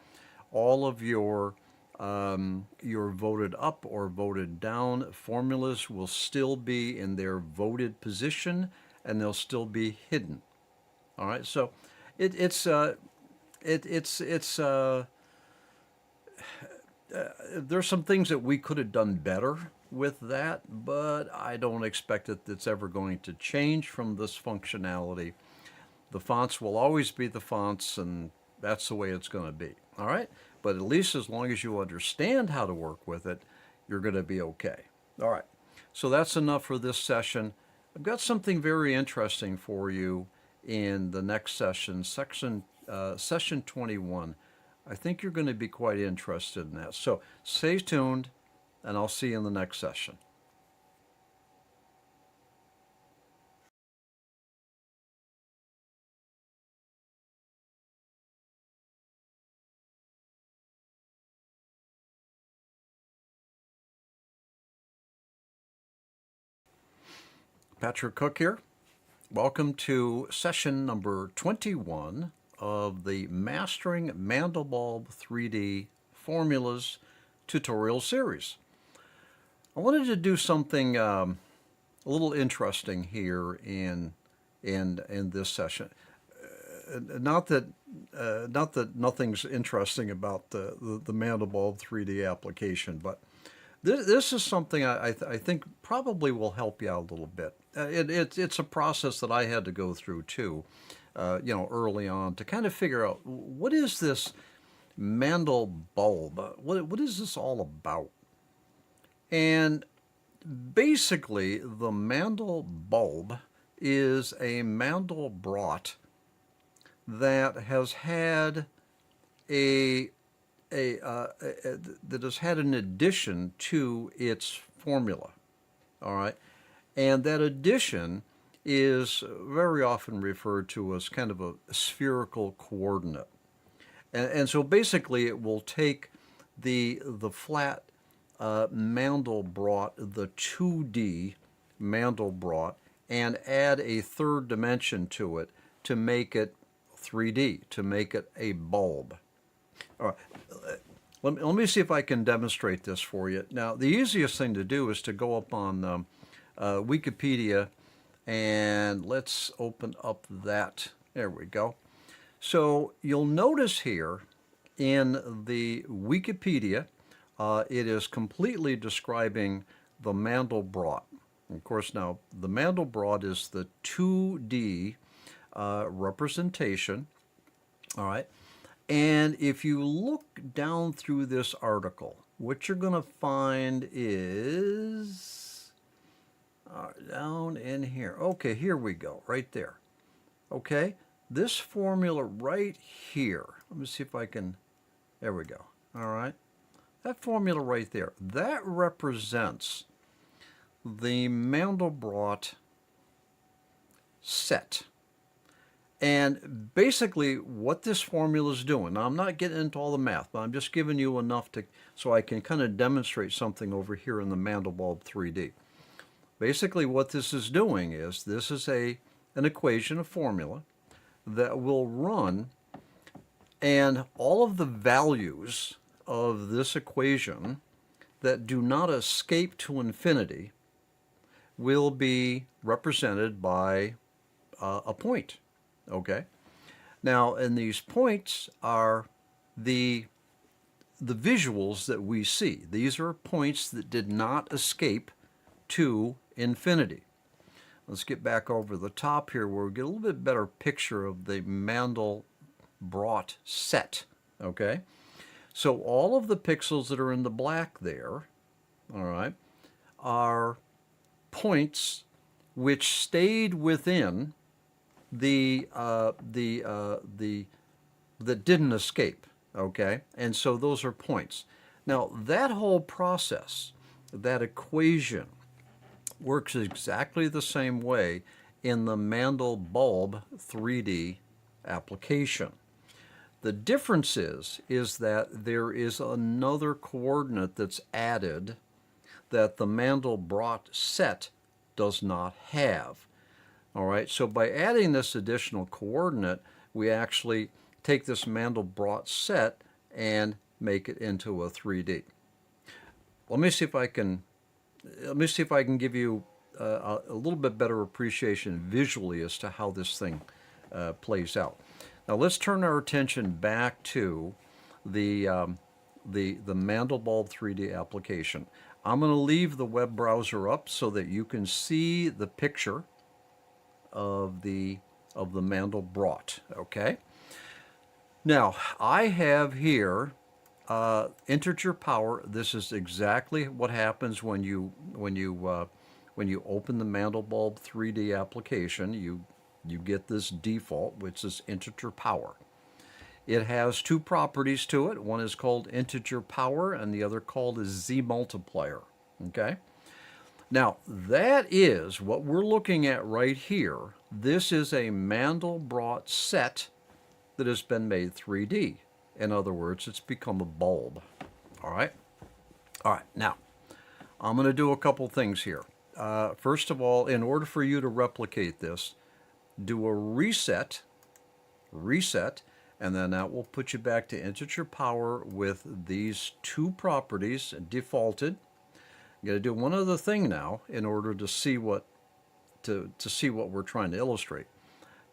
Speaker 1: all of your voted up or voted down formulas will still be in their voted position, and they'll still be hidden. All right, so there's some things that we could have done better with that, but I don't expect that it's ever going to change from this functionality. The fonts will always be the fonts, and that's the way it's going to be. All right, but at least as long as you understand how to work with it, you're going to be okay. All right, so that's enough for this session. I've got something very interesting for you in the next session, session 21. I think you're going to be quite interested in that. So stay tuned, and I'll see you in the next session. Patrick Cook here. Welcome to session number 21 of the Mastering Mandelbulb3D Formulas tutorial series. I wanted to do something a little interesting here in this session. Not that nothing's interesting about the Mandelbulb3D application, but this is something I think probably will help you out a little bit. It's a process that I had to go through too, early on, to kind of figure out, what is this Mandelbulb? What is this all about? And basically, the Mandelbulb is a Mandelbrot that has had that has had an addition to its formula. All right, and that addition is very often referred to as kind of a spherical coordinate. And so basically, it will take the flat Mandelbrot, the 2D Mandelbrot, and add a third dimension to it to make it 3D, to make it a bulb. All right, let me see if I can demonstrate this for you. Now, the easiest thing to do is to go up on Wikipedia, and let's open up that. There we go. So you'll notice here in the Wikipedia, it is completely describing the Mandelbrot. Of course, now the Mandelbrot is the 2D representation. All right. And if you look down through this article, what you're going to find is down in here. Okay, here we go, right there. Okay, this formula right here. Let me see if I can, there we go. All right, that formula right there, that represents the Mandelbrot set. And basically what this formula is doing, now I'm not getting into all the math, but I'm just giving you enough so I can kind of demonstrate something over here in the Mandelbulb3D. Basically what this is doing is, this is an equation, a formula, that will run, and all of the values of this equation that do not escape to infinity will be represented by a point, okay? Now, and these points are the visuals that we see. These are points that did not escape to infinity. Let's get back over the top here where we get a little bit better picture of the Mandelbrot set, okay? So all of the pixels that are in the black there, all right, are points which stayed within that didn't escape, okay? And so those are points. Now, that whole process, that equation, works exactly the same way in the Mandelbulb3D application. The difference is that there is another coordinate that's added that the Mandelbrot set does not have. All right, so by adding this additional coordinate, we actually take this Mandelbrot set and make it into a 3D. Let me see if I can give you a little bit better appreciation visually as to how this thing plays out. Now let's turn our attention back to the Mandelbulb3D application. I'm going to leave the web browser up so that you can see the picture of the Mandelbrot. Okay. Now I have here integer power. This is exactly what happens when you open the Mandelbulb3D application. You get this default, which is integer power. It has two properties to it. One is called integer power, and the other called is Z multiplier. Okay. Now that is what we're looking at right here. This is a Mandelbrot set that has been made 3D. In other words, it's become a bulb. All right. All right. Now I'm going to do a couple things here. First of all, in order for you to replicate this, do a reset, and then that will put you back to integer power with these two properties defaulted. You got to do one other thing now in order to see what we're trying to illustrate.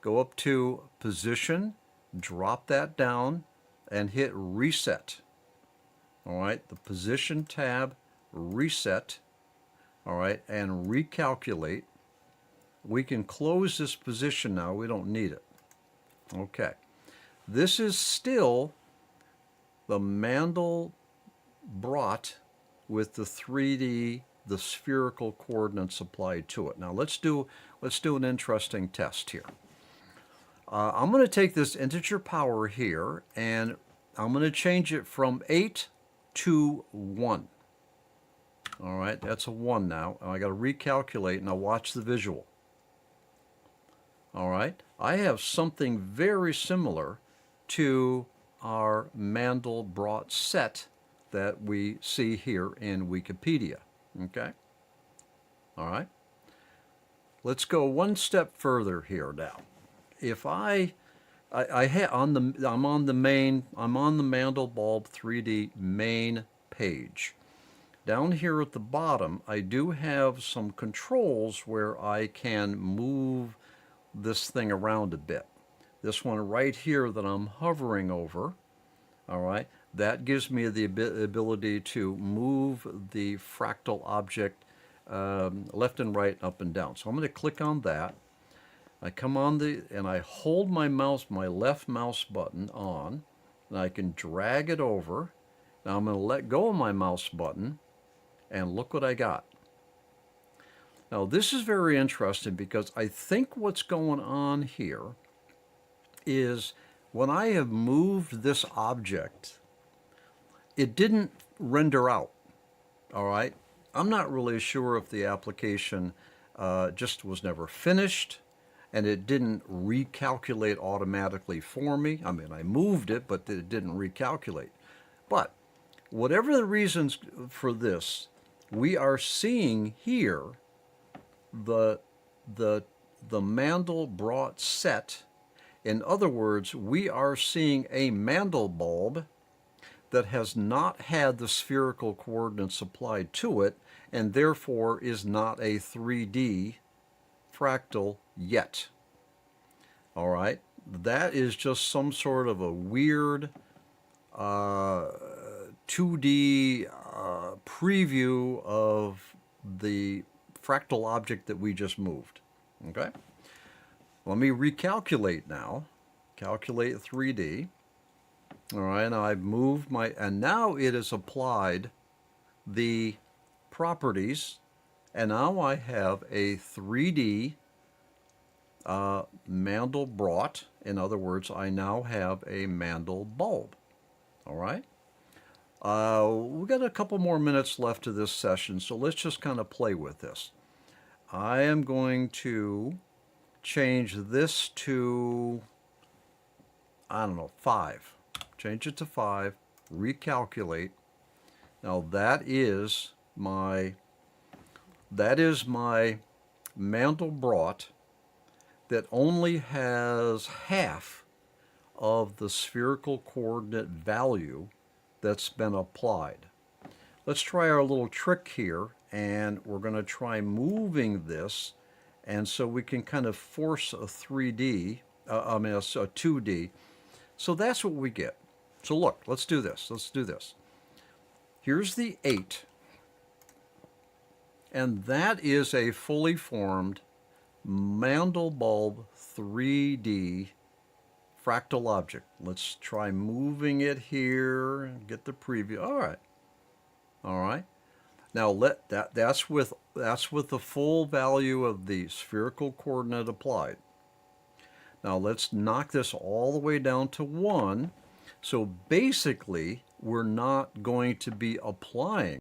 Speaker 1: Go up to position, drop that down, and hit reset. All right, the position tab, reset. All right, and recalculate. We can close this position now. We don't need it. Okay. This is still the Mandelbrot with the 3D, the spherical coordinates applied to it. Now let's do an interesting test here. I'm going to take this integer power here and I'm going to change it from 8 to 1. All right, that's a 1 now. I got to recalculate. Now watch the visual. All right, I have something very similar to our Mandelbrot set that we see here in Wikipedia. Okay, all right. Let's go one step further here now. If I'm on the Mandelbulb3D main page. Down here at the bottom, I do have some controls where I can move this thing around a bit. This one right here that I'm hovering over, all right, that gives me the ability to move the fractal object left and right, up and down. So I'm going to click on that. I come on and I hold my left mouse button on, and I can drag it over. Now I'm going to let go of my mouse button, and look what I got. Now this is very interesting because I think what's going on here is when I have moved this object, it didn't render out. All right. I'm not really sure if the application just was never finished and it didn't recalculate automatically for me. I mean, I moved it, but it didn't recalculate. But whatever the reasons for this, we are seeing here the Mandelbrot set In other words, we are seeing a Mandelbulb that has not had the spherical coordinates applied to it and therefore is not a 3D fractal yet. All right, that is just some sort of a weird 2D preview of the fractal object that we just moved. Okay, let me recalculate now. Calculate 3D. All right, now I've moved my, and now it has applied the properties, and now I have a 3D Mandelbrot. In other words, I now have a Mandelbulb. All right. We've got a couple more minutes left of this session, so let's just kind of play with this. I am going to change this to, I don't know, 5. Change it to 5, recalculate. Now that is my Mandelbrot that only has half of the spherical coordinate value that's been applied. Let's try our little trick here, and we're going to try moving this, and so we can kind of force a 3D, a 2D. So that's what we get. So look, let's do this. Let's do this. Here's the 8, and that is a fully formed Mandelbulb 3D fractal object. Let's try moving it here and get the preview. All right. All right. Now that's with the full value of the spherical coordinate applied. Now let's knock this all the way down to 1. So basically, we're not going to be applying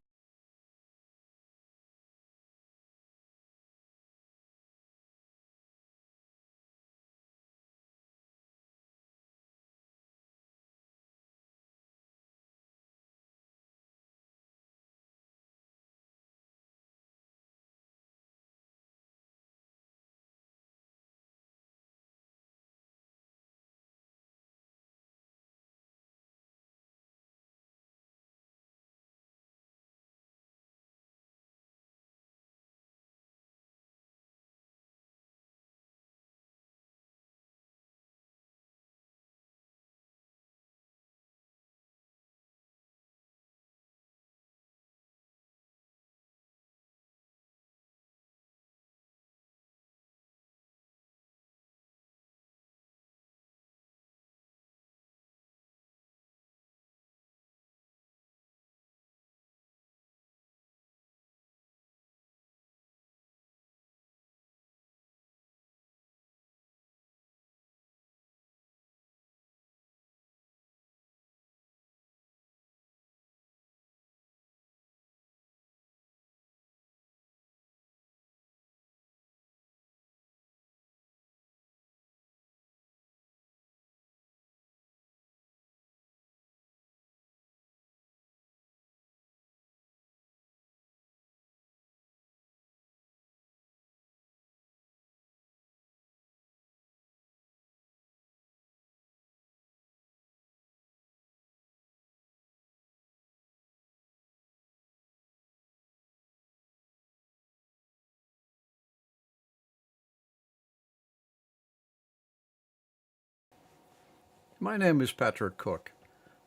Speaker 1: My name is Patrick Cook.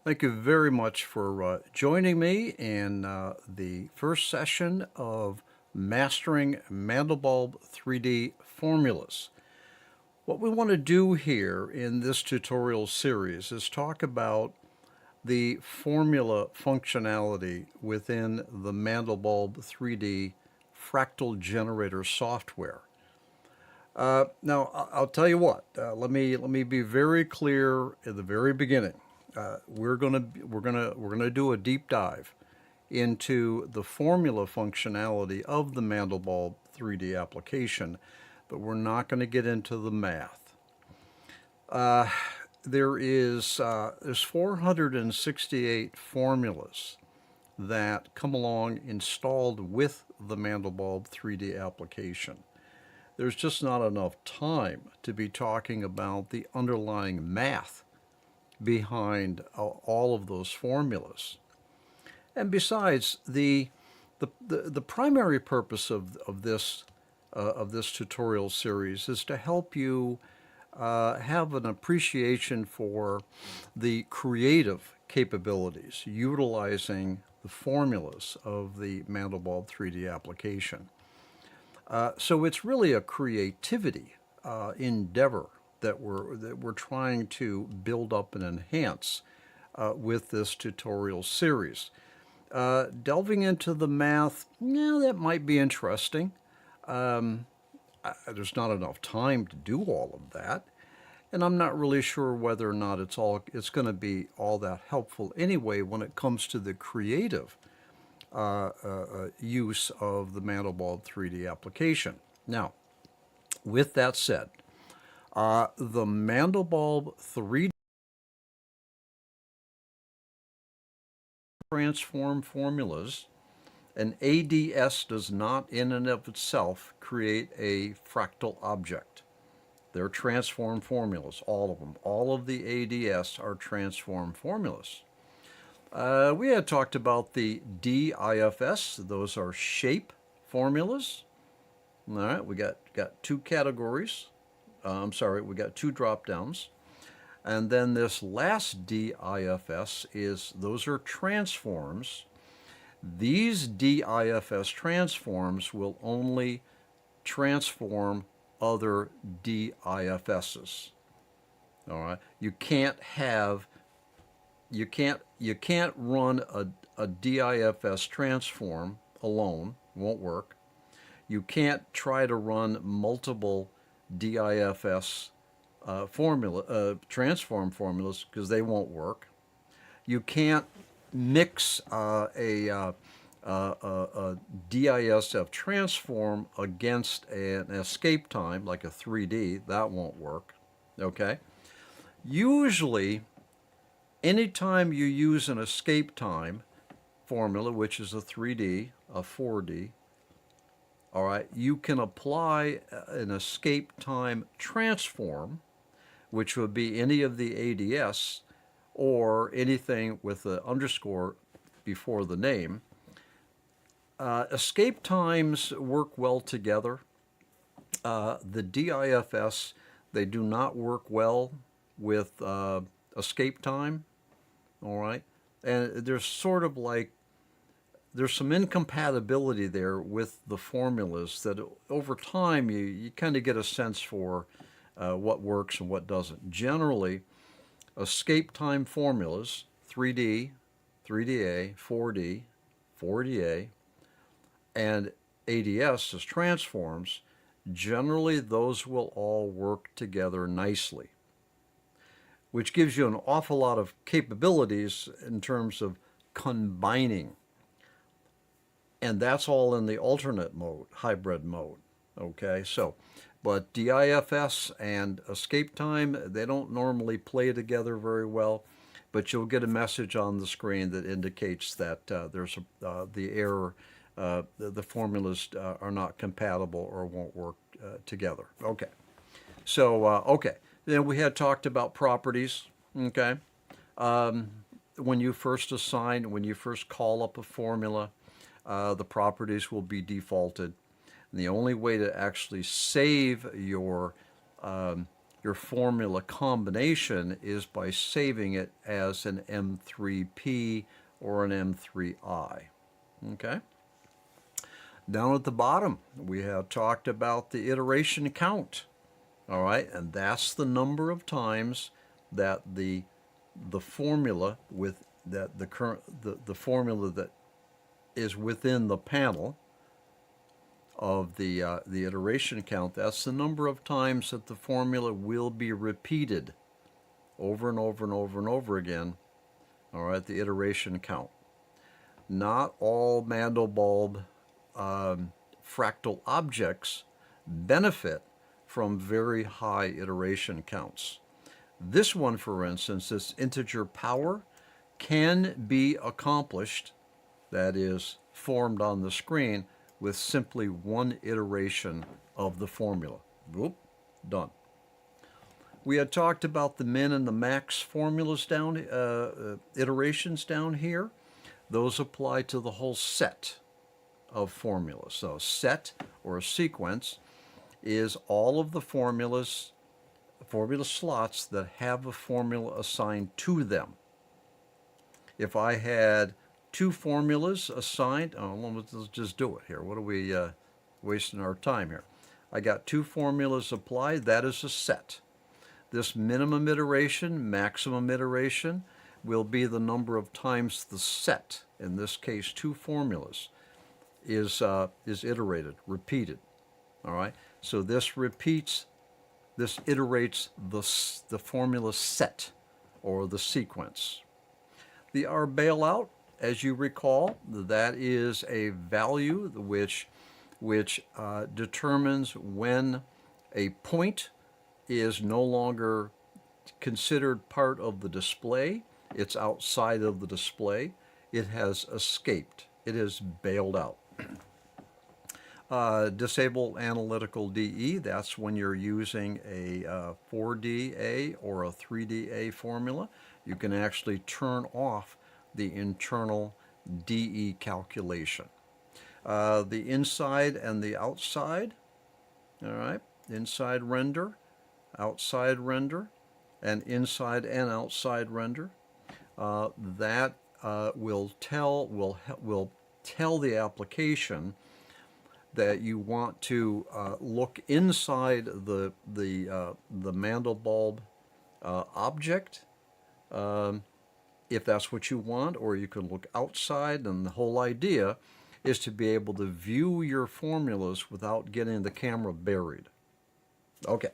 Speaker 1: Thank you very much for joining me in the first session of Mastering Mandelbulb 3D Formulas. What we want to do here in this tutorial series is talk about the formula functionality within the Mandelbulb 3D fractal generator software. Now, I'll tell you what. Let me be very clear at the very beginning. We're gonna do a deep dive into the formula functionality of the Mandelbulb 3D application, but we're not going to get into the math. There's 468 formulas that come along installed with the Mandelbulb 3D application. there's just not enough time to be talking about the underlying math behind all of those formulas. And besides, the primary purpose of this tutorial series is to help you have an appreciation for the creative capabilities utilizing the formulas of the Mandelbulb 3D application. So it's really a creativity endeavor that we're trying to build up and enhance with this tutorial series. Delving into the math, yeah, that might be interesting. There's not enough time to do all of that, and I'm not really sure whether or not it's going to be all that helpful anyway when it comes to the creative use of the Mandelbulb 3D application. Now, with that said, the Mandelbulb 3D transform formulas, an ADS does not in and of itself create a fractal object. They're transform formulas, all of them. All of the ADS are transform formulas. We had talked about the DIFS. Those are shape formulas. All right, we got two categories. We got two drop downs. And then this last DIFS those are transforms. These DIFS transforms will only transform other DIFSs. All right, you can't run a DIFS transform alone. Won't work. You can't try to run multiple DIFS transform formulas because they won't work. You can't mix a DISF transform against an escape time like a 3D. That won't work. Okay. Usually, anytime you use an escape time formula, which is a 3D, a 4D, all right, you can apply an escape time transform, which would be any of the ADS or anything with the underscore before the name. Escape times work well together. The DIFS, they do not work well with escape time, all right? And there's sort of like, there's some incompatibility there with the formulas that over time you kind of get a sense for what works and what doesn't. Generally, escape time formulas, 3D, 3DA, 4D, 4DA, and ADS as transforms, generally those will all work together nicely, which gives you an awful lot of capabilities in terms of combining. And that's all in the alternate mode, hybrid mode. Okay, so, but DIFS and escape time, they don't normally play together very well, but you'll get a message on the screen that indicates that there's the error, the formulas are not compatible or won't work together. Okay, so, okay, then we had talked about properties, okay? When you first call up a formula, the properties will be defaulted. And the only way to actually save your formula combination is by saving it as an M3P or an M3I. Okay? Down at the bottom, we have talked about the iteration count. All right, and that's the number of times that the formula with that the formula that is within the panel of the iteration count. That's the number of times that the formula will be repeated over and over and over and over again. All right, the iteration count. Not all Mandelbulb fractal objects benefit from very high iteration counts. This one, for instance, this integer power, can be accomplished, that is, formed on the screen, with simply one iteration of the formula. Whoop, done. We had talked about the min and the max formulas down, iterations down here. Those apply to the whole set of formulas. So a set or a sequence is all of the formula slots that have a formula assigned to them. If I had two formulas assigned, let's just do it here. What are we wasting our time here? I got two formulas applied. That is a set. This minimum iteration, maximum iteration, will be the number of times the set, in this case two formulas, is iterated, repeated. All right. So this iterates the formula set or the sequence. Our bailout, as you recall, that is a value which determines when a point is no longer considered part of the display. It's outside of the display. It has escaped. It has bailed out. Disable analytical DE, that's when you're using a 4DA or a 3DA formula. You can actually turn off the internal DE calculation. The inside and the outside, all right, inside render, outside render, and inside and outside render. That will tell the application that you want to look inside the Mandelbulb object, if that's what you want, or you can look outside. And the whole idea is to be able to view your formulas without getting the camera buried. Okay.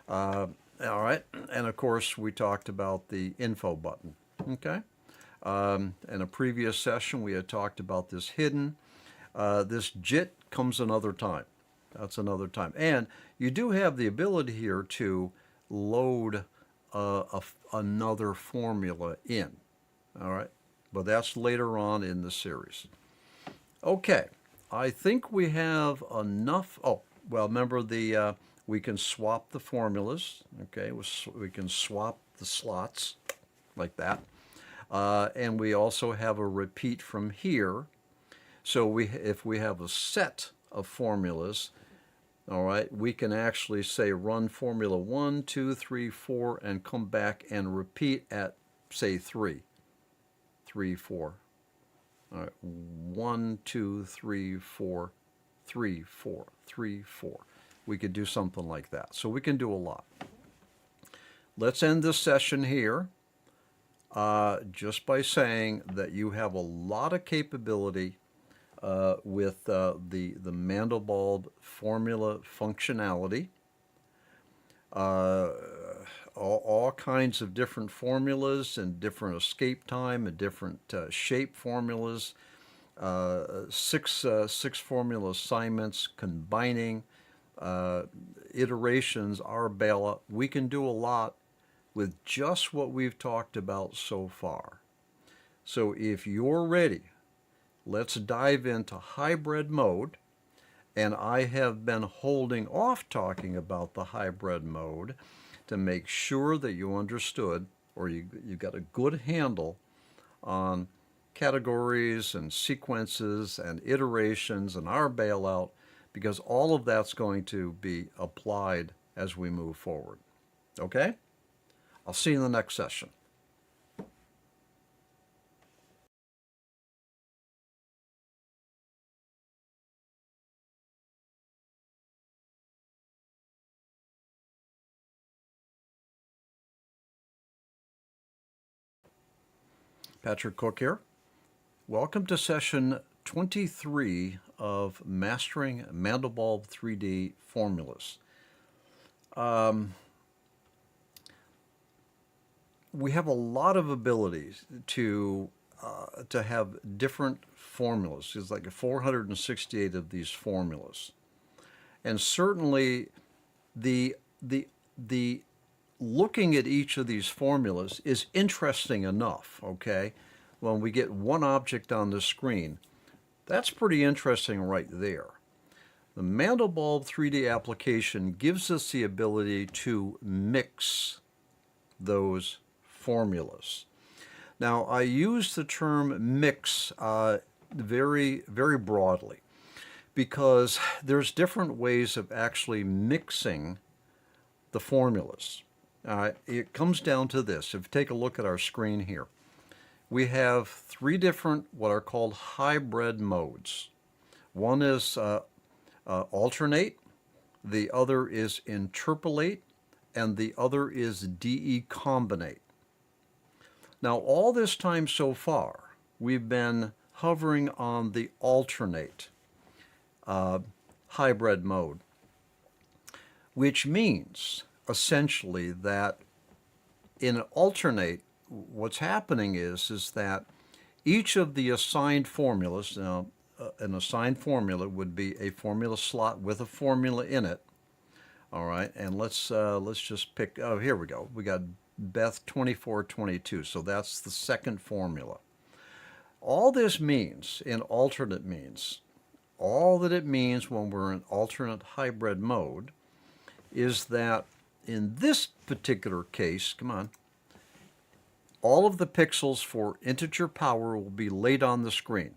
Speaker 1: All right. And of course, we talked about the info button. Okay. In a previous session, we had talked about this hidden. This JIT comes another time. That's another time. And you do have the ability here to load another formula in. All right. But that's later on in the series. Okay. I think we have enough. Oh, well, remember we can swap the formulas. Okay. We can swap the slots like that. And we also have a repeat from here. So if we have a set of formulas, all right, we can actually say run formula 1, 2, 3, 4, and come back and repeat at, say, 3, 4. All right, 1, 2, 3, 4, 3, 4, 3, 4. We could do something like that. So we can do a lot. Let's end this session here just by saying that you have a lot of capability with the Mandelbulb formula functionality. All kinds of different formulas and different escape time and different shape formulas. Six formula assignments, combining iterations, our bailout. We can do a lot with just what we've talked about so far. So if you're ready, let's dive into hybrid mode. And I have been holding off talking about the hybrid mode to make sure that you understood, or you got a good handle on categories and sequences and iterations and our bailout, because all of that's going to be applied as we move forward. Okay? I'll see you in the next session. Patrick Cook here. Welcome to session 23 of Mastering Mandelbulb 3D Formulas. We have a lot of abilities to have different formulas. There's like 468 of these formulas, and certainly the looking at each of these formulas is interesting enough. Okay, when we get one object on the screen, That's pretty interesting right there. The Mandelbulb3D application gives us the ability to mix those formulas. Now, I use the term mix very, very broadly because there's different ways of actually mixing the formulas. It comes down to this. If you take a look at our screen here, we have three different what are called hybrid modes. One is alternate, the other is interpolate, and the other is decombinate. Now, all this time so far, we've been hovering on the alternate hybrid mode, which means essentially that in an alternate, what's happening is that each of the assigned formulas, now an assigned formula would be a formula slot with a formula in it. All right, and let's just pick, oh, here we go. We got Beth 2422, so that's the second formula. All this means in alternate means, all that it means when we're in alternate hybrid mode is that in this particular case, come on, all of the pixels for integer power will be laid on the screen.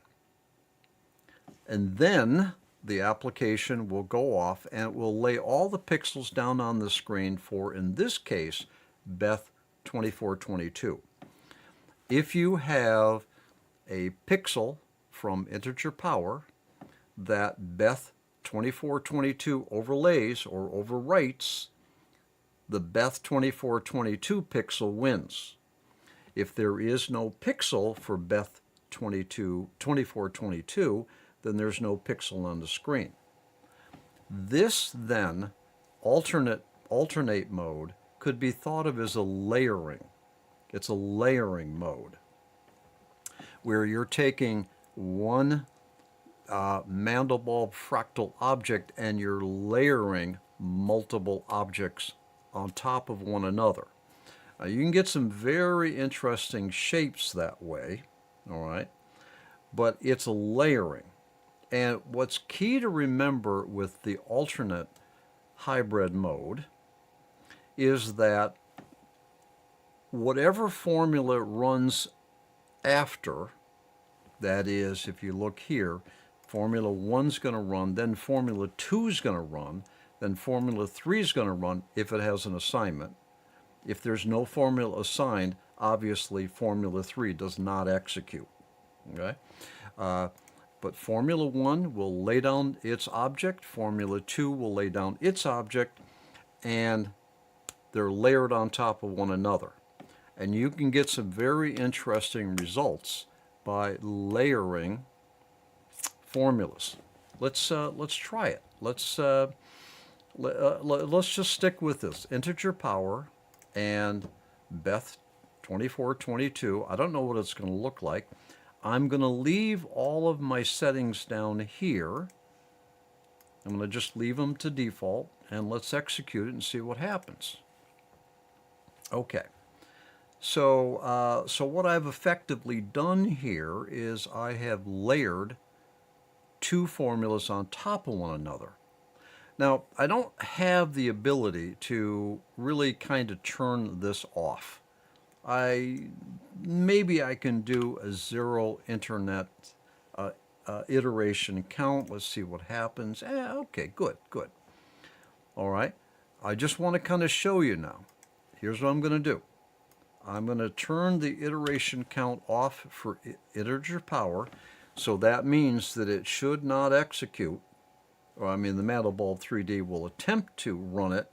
Speaker 1: And then the application will go off and it will lay all the pixels down on the screen for, in this case, Beth 2422. If you have a pixel from integer power that Beth 2422 overlays or overwrites, the Beth 2422 pixel wins. If there is no pixel for Beth 2422, then there's no pixel on the screen. This then, alternate mode, could be thought of as a layering. It's a layering mode, where you're taking one Mandelbulb fractal object and you're layering multiple objects on top of one another. You can get some very interesting shapes that way, all right? But it's a layering. And what's key to remember with the alternate hybrid mode is that whatever formula runs after, that is, if you look here, formula 1's going to run, then formula 2's going to run, then formula 3's going to run if it has an assignment. If there's no formula assigned, obviously formula 3 does not execute. Okay? But formula 1 will lay down its object, formula 2 will lay down its object, and they're layered on top of one another. And you can get some very interesting results by layering formulas. Let's try it. Let's just stick with this. Integer power and Beth 2422. I don't know what it's going to look like. I'm going to leave all of my settings down here. I'm going to just leave them to default, and let's execute it and see what happens. Okay. So what I've effectively done here is I have layered two formulas on top of one another. Now, I don't have the ability to really kind of turn this off. Maybe I can do a zero internet iteration count. Let's see what happens. Okay, good. All right. I just want to kind of show you now. Here's what I'm going to do. I'm going to turn the iteration count off for integer power. So that means that it should not execute. Or, I mean, the Mandelbulb3D will attempt to run it,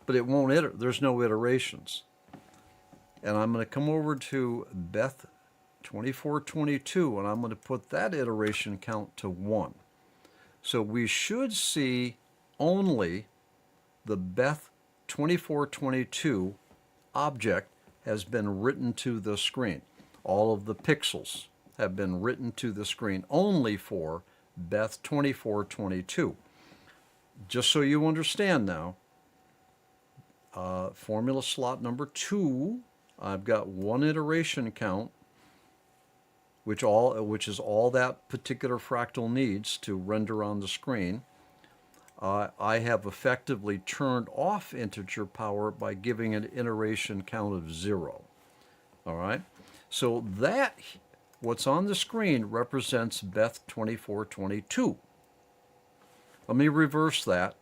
Speaker 1: but it won't there's no iterations. And I'm going to come over to Beth 2422, and I'm going to put that iteration count to 1. So we should see only the Beth 2422 object has been written to the screen. All of the pixels have been written to the screen only for Beth 2422. Just so you understand now, formula slot number 2, I've got one iteration count which is all that particular fractal needs to render on the screen, I have effectively turned off integer power by giving an iteration count of 0. All right? So that, what's on the screen, represents Beth2422. Let me reverse that.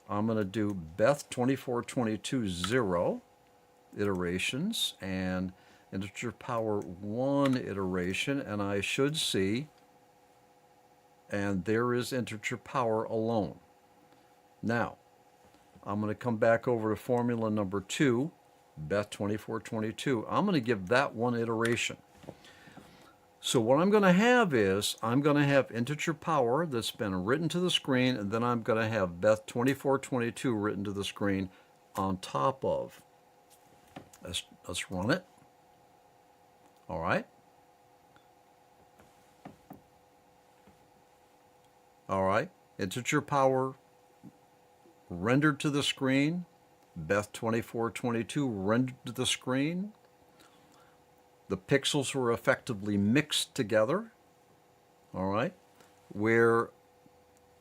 Speaker 1: I'm going to do Beth2422 0 iterations and integer power 1 iteration, and I should see, and there is integer power alone. Now, I'm going to come back over to formula number 2, Beth2422. I'm going to give that one iteration. So what I'm going to have is, I'm going to have integer power that's been written to the screen, and then I'm going to have Beth2422 written to the screen on top of. Let's run it. All right. All right. Integer power rendered to the screen. Beth2422 rendered to the screen. The pixels were effectively mixed together. All right. Where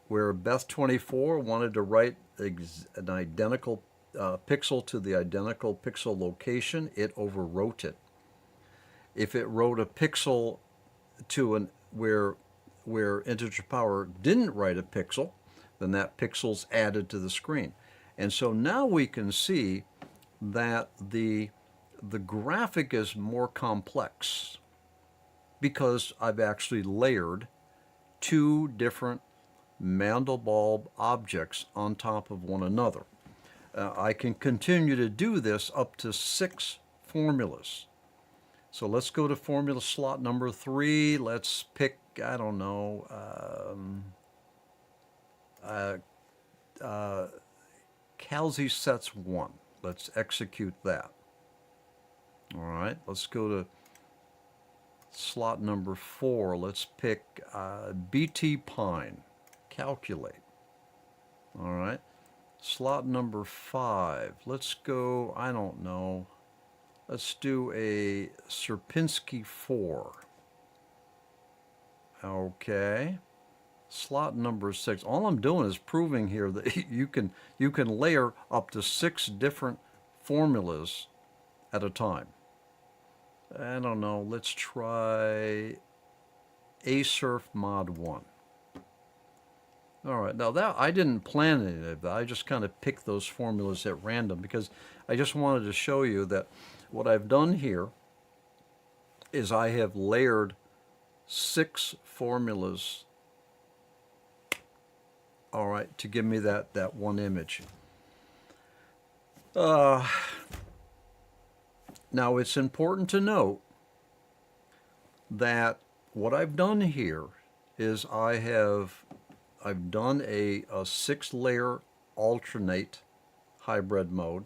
Speaker 1: Beth24 wanted to write an identical pixel to the identical pixel location, it overwrote it. If it wrote a pixel to where integer power didn't write a pixel, then that pixel's added to the screen. And so now we can see that the graphic is more complex because I've actually layered two different Mandelbulb objects on top of one another. I can continue to do this up to 6 formulas. So let's go to formula slot number 3. Let's pick, I don't know, Calzi sets 1. Let's execute that. All right, let's go to slot number 4. Let's pick BT Pine. Calculate. All right. Slot number 5. Let's go, I don't know. Let's do a Sierpinski 4. Okay. Slot number 6. All I'm doing is proving here that you can layer up to 6 different formulas at a time. I don't know. Let's try ASurf mod 1. All right, now that I didn't plan any of that. I just kind of picked those formulas at random because I just wanted to show you that what I've done here is I have layered 6 formulas, all right, to give me that one image. Now it's important to note that what I've done here is I've done a 6-layer alternate hybrid mode.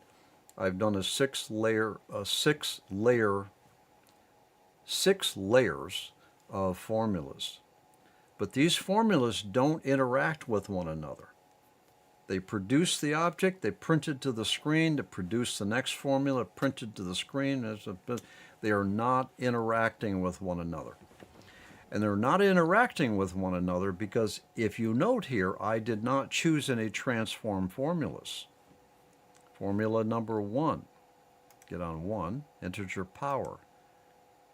Speaker 1: I've done a 6 layers of formulas. But these formulas don't interact with one another. They produce the object, they print it to the screen to produce the next formula, printed to the screen. They are not interacting with one another. And they're not interacting with one another because if you note here, I did not choose any transform formulas. Formula number 1, get on 1, integer power.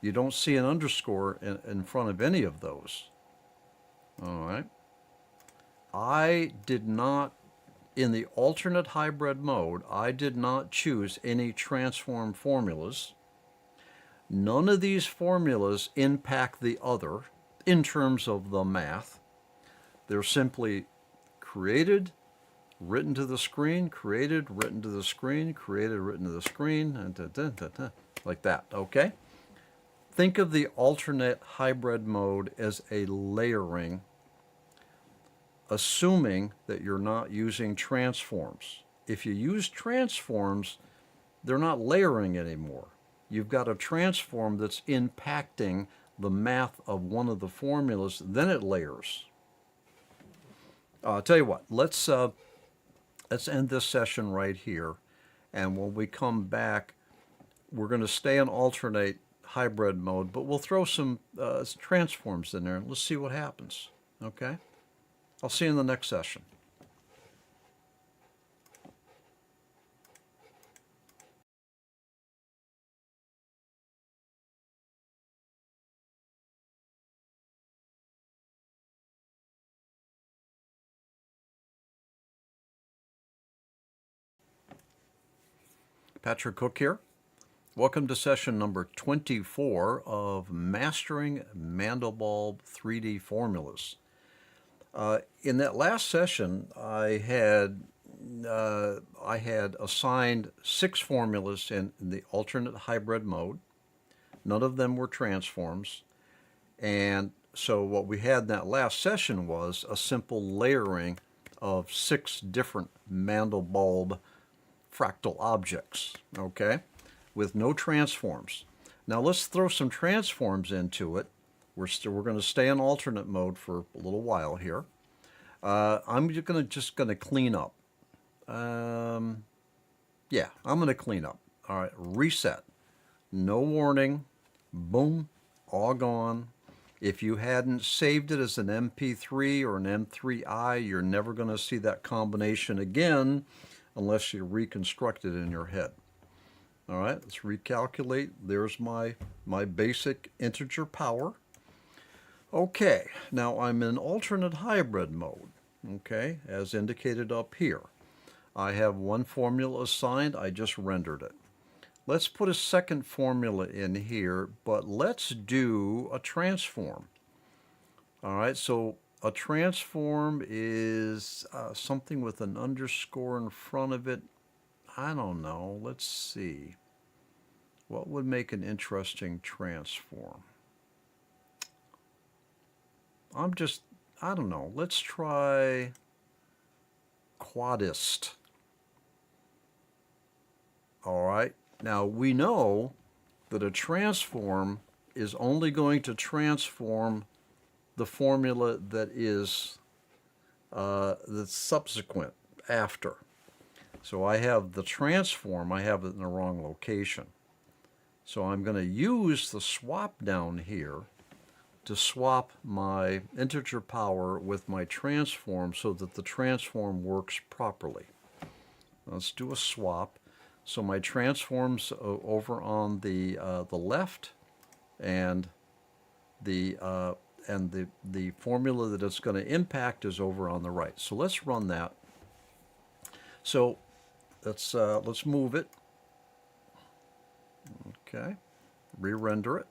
Speaker 1: You don't see an underscore in front of any of those. All right. I did not, in the alternate hybrid mode, I did not choose any transform formulas. None of these formulas impact the other in terms of the math. They're simply created, written to the screen, created, written to the screen, created, written to the screen, and like that, okay? Think of the alternate hybrid mode as a layering, assuming that you're not using transforms. If you use transforms, they're not layering anymore. You've got a transform that's impacting the math of one of the formulas, then it layers. I'll tell you what, let's end this session right here, and when we come back, we're going to stay on alternate hybrid mode, but we'll throw some transforms in there and let's see what happens. Okay? I'll see you in the next session. Patrick Cook here. Welcome to session number 24 of Mastering Mandelbulb 3D Formulas. In that last session, I had assigned 6 formulas in the alternate hybrid mode. None of them were transforms. And so what we had in that last session was a simple layering of 6 different Mandelbulb fractal objects, okay, with no transforms. Now let's throw some transforms into it. We're going to stay in alternate mode for a little while here. I'm just going to clean up. Yeah, I'm going to clean up. All right, reset. No warning. Boom, all gone. If you hadn't saved it as an MP3 or an M3I, you're never going to see that combination again unless you reconstruct it in your head. All right, let's recalculate. There's my basic integer power. Okay, now I'm in alternate hybrid mode, okay, as indicated up here. I have one formula assigned, I just rendered it. Let's put a second formula in here, but let's do a transform. All right, so a transform is something with an underscore in front of it. I don't know. Let's see. What would make an interesting transform? I don't know. Let's try quadist. All right. Now we know that a transform is only going to transform the formula that is the subsequent after. So I have the transform, I have it in the wrong location. So I'm going to use the swap down here to swap my integer power with my transform so that the transform works properly. Let's do a swap. So my transform's over on the left, and the formula that it's going to impact is over on the right. So let's run that. So let's move it. Okay, re-render it.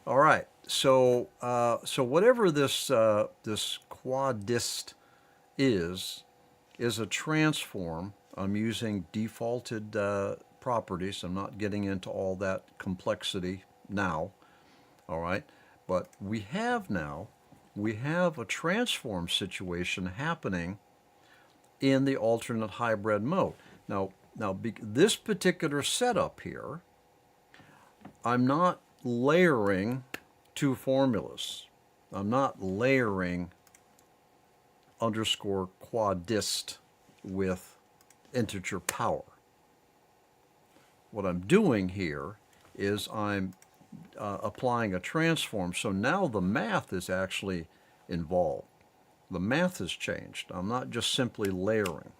Speaker 1: All right. So whatever this quadist is a transform. I'm using defaulted properties. I'm not getting into all that complexity now. All right. But we have a transform situation happening in the alternate hybrid mode. Now this particular setup here, I'm not layering 2 formulas. I'm not layering underscore quadist with integer power. What I'm doing here is I'm applying a transform. So now the math is actually involved. The math has changed. I'm not just simply layering.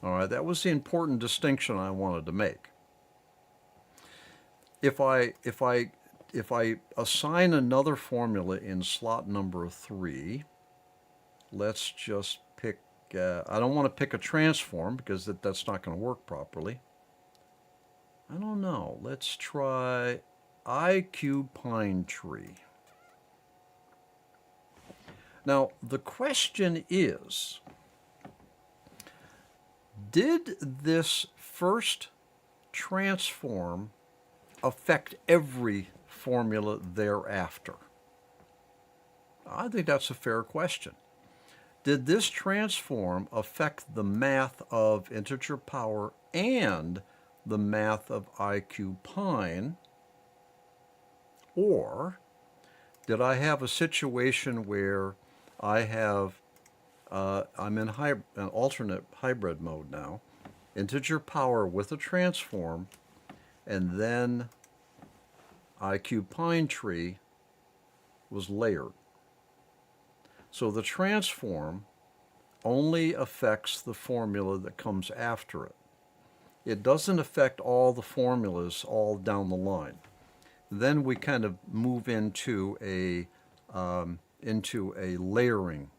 Speaker 1: All right, that was the important distinction I wanted to make. If I assign another formula in slot number 3, let's just pick, I don't want to pick a transform because that's not going to work properly. I don't know. Let's try IQ Pine Tree. Now, the question is, did this first transform affect every formula thereafter? I think that's a fair question. Did this transform affect the math of integer power and the math of IQ Pine? Or did I have a situation where I have, I'm in an alternate hybrid mode now, integer power with a transform, and then IQ Pine Tree was layered. So the transform only affects the formula that comes after it. It doesn't affect all the formulas all down the line. Then we kind of move into a layering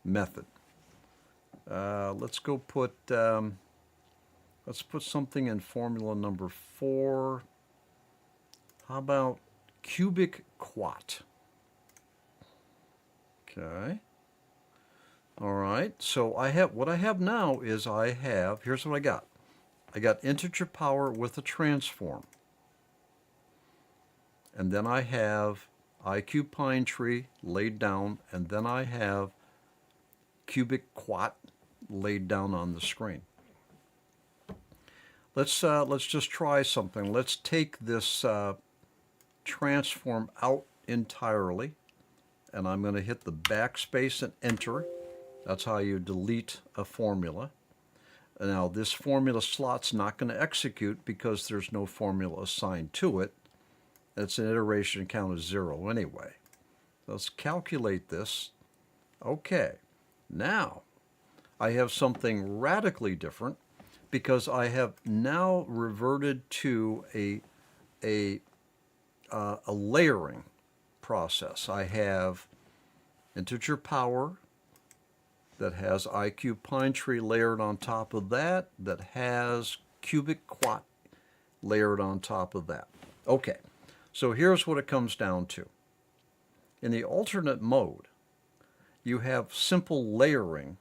Speaker 1: method. Let's put something in formula number 4. How about cubic quat? Okay. All right. So what I have now is here's what I got. I got integer power with a transform. And then I have IQ Pine Tree laid down, and then I have cubic quat laid down on the screen. Let's just try something. Let's take this transform out entirely, and I'm going to hit the backspace and enter. That's how you delete a formula. Now this formula slot's not going to execute because there's no formula assigned to it. It's an iteration count of 0 anyway. Let's calculate this. Okay, now I have something radically different because I have now reverted to a layering process. I have integer power that has IQ Pine Tree layered on top of that has cubic quat layered on top of that. Okay, so here's what it comes down to. In the alternate mode, you have simple layering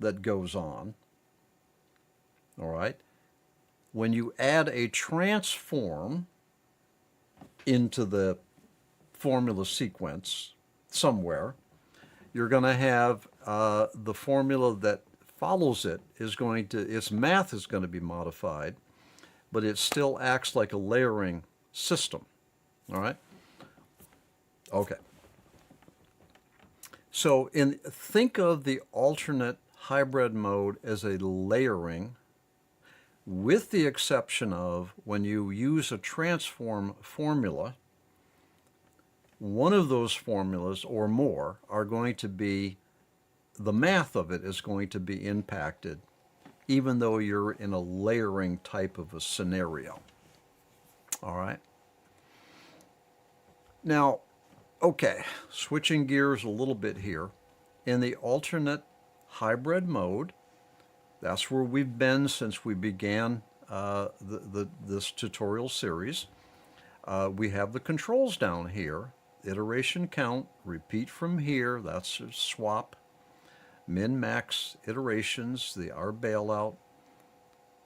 Speaker 1: that goes on. All right. When you add a transform into the formula sequence somewhere, you're going to have the formula that follows it its math is going to be modified, but it still acts like a layering system. All right. Okay. So think of the alternate hybrid mode as a layering, with the exception of when you use a transform formula, one of those formulas or more are going to be, the math of it is going to be impacted, even though you're in a layering type of a scenario. All right. Now, okay, switching gears a little bit here. In the alternate hybrid mode, that's where we've been since we began this tutorial series. We have the controls down here. Iteration count, repeat from here, that's a swap. Min-max iterations, the R bailout,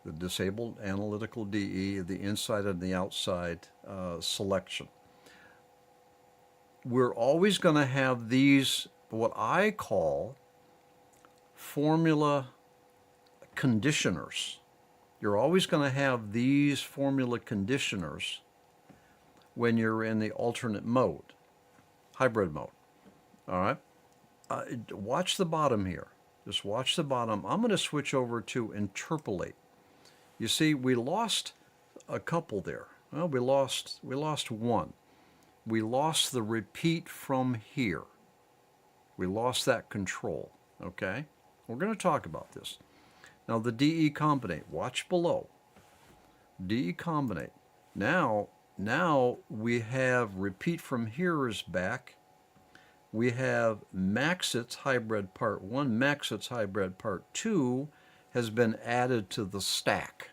Speaker 1: the disabled analytical DE, the inside and the outside selection. We're always going to have these, what I call formula conditioners. You're always going to have these formula conditioners when you're in the alternate mode, hybrid mode. All right. Watch the bottom here. Just watch the bottom. I'm going to switch over to interpolate. You see, we lost a couple there. Well, we lost one. We lost the repeat from here. We lost that control. Okay. We're going to talk about this. Now the DE combinate, watch below. DE combinate. Now we have repeat from here is back. We have maxits hybrid part 1, maxits hybrid part 2 has been added to the stack.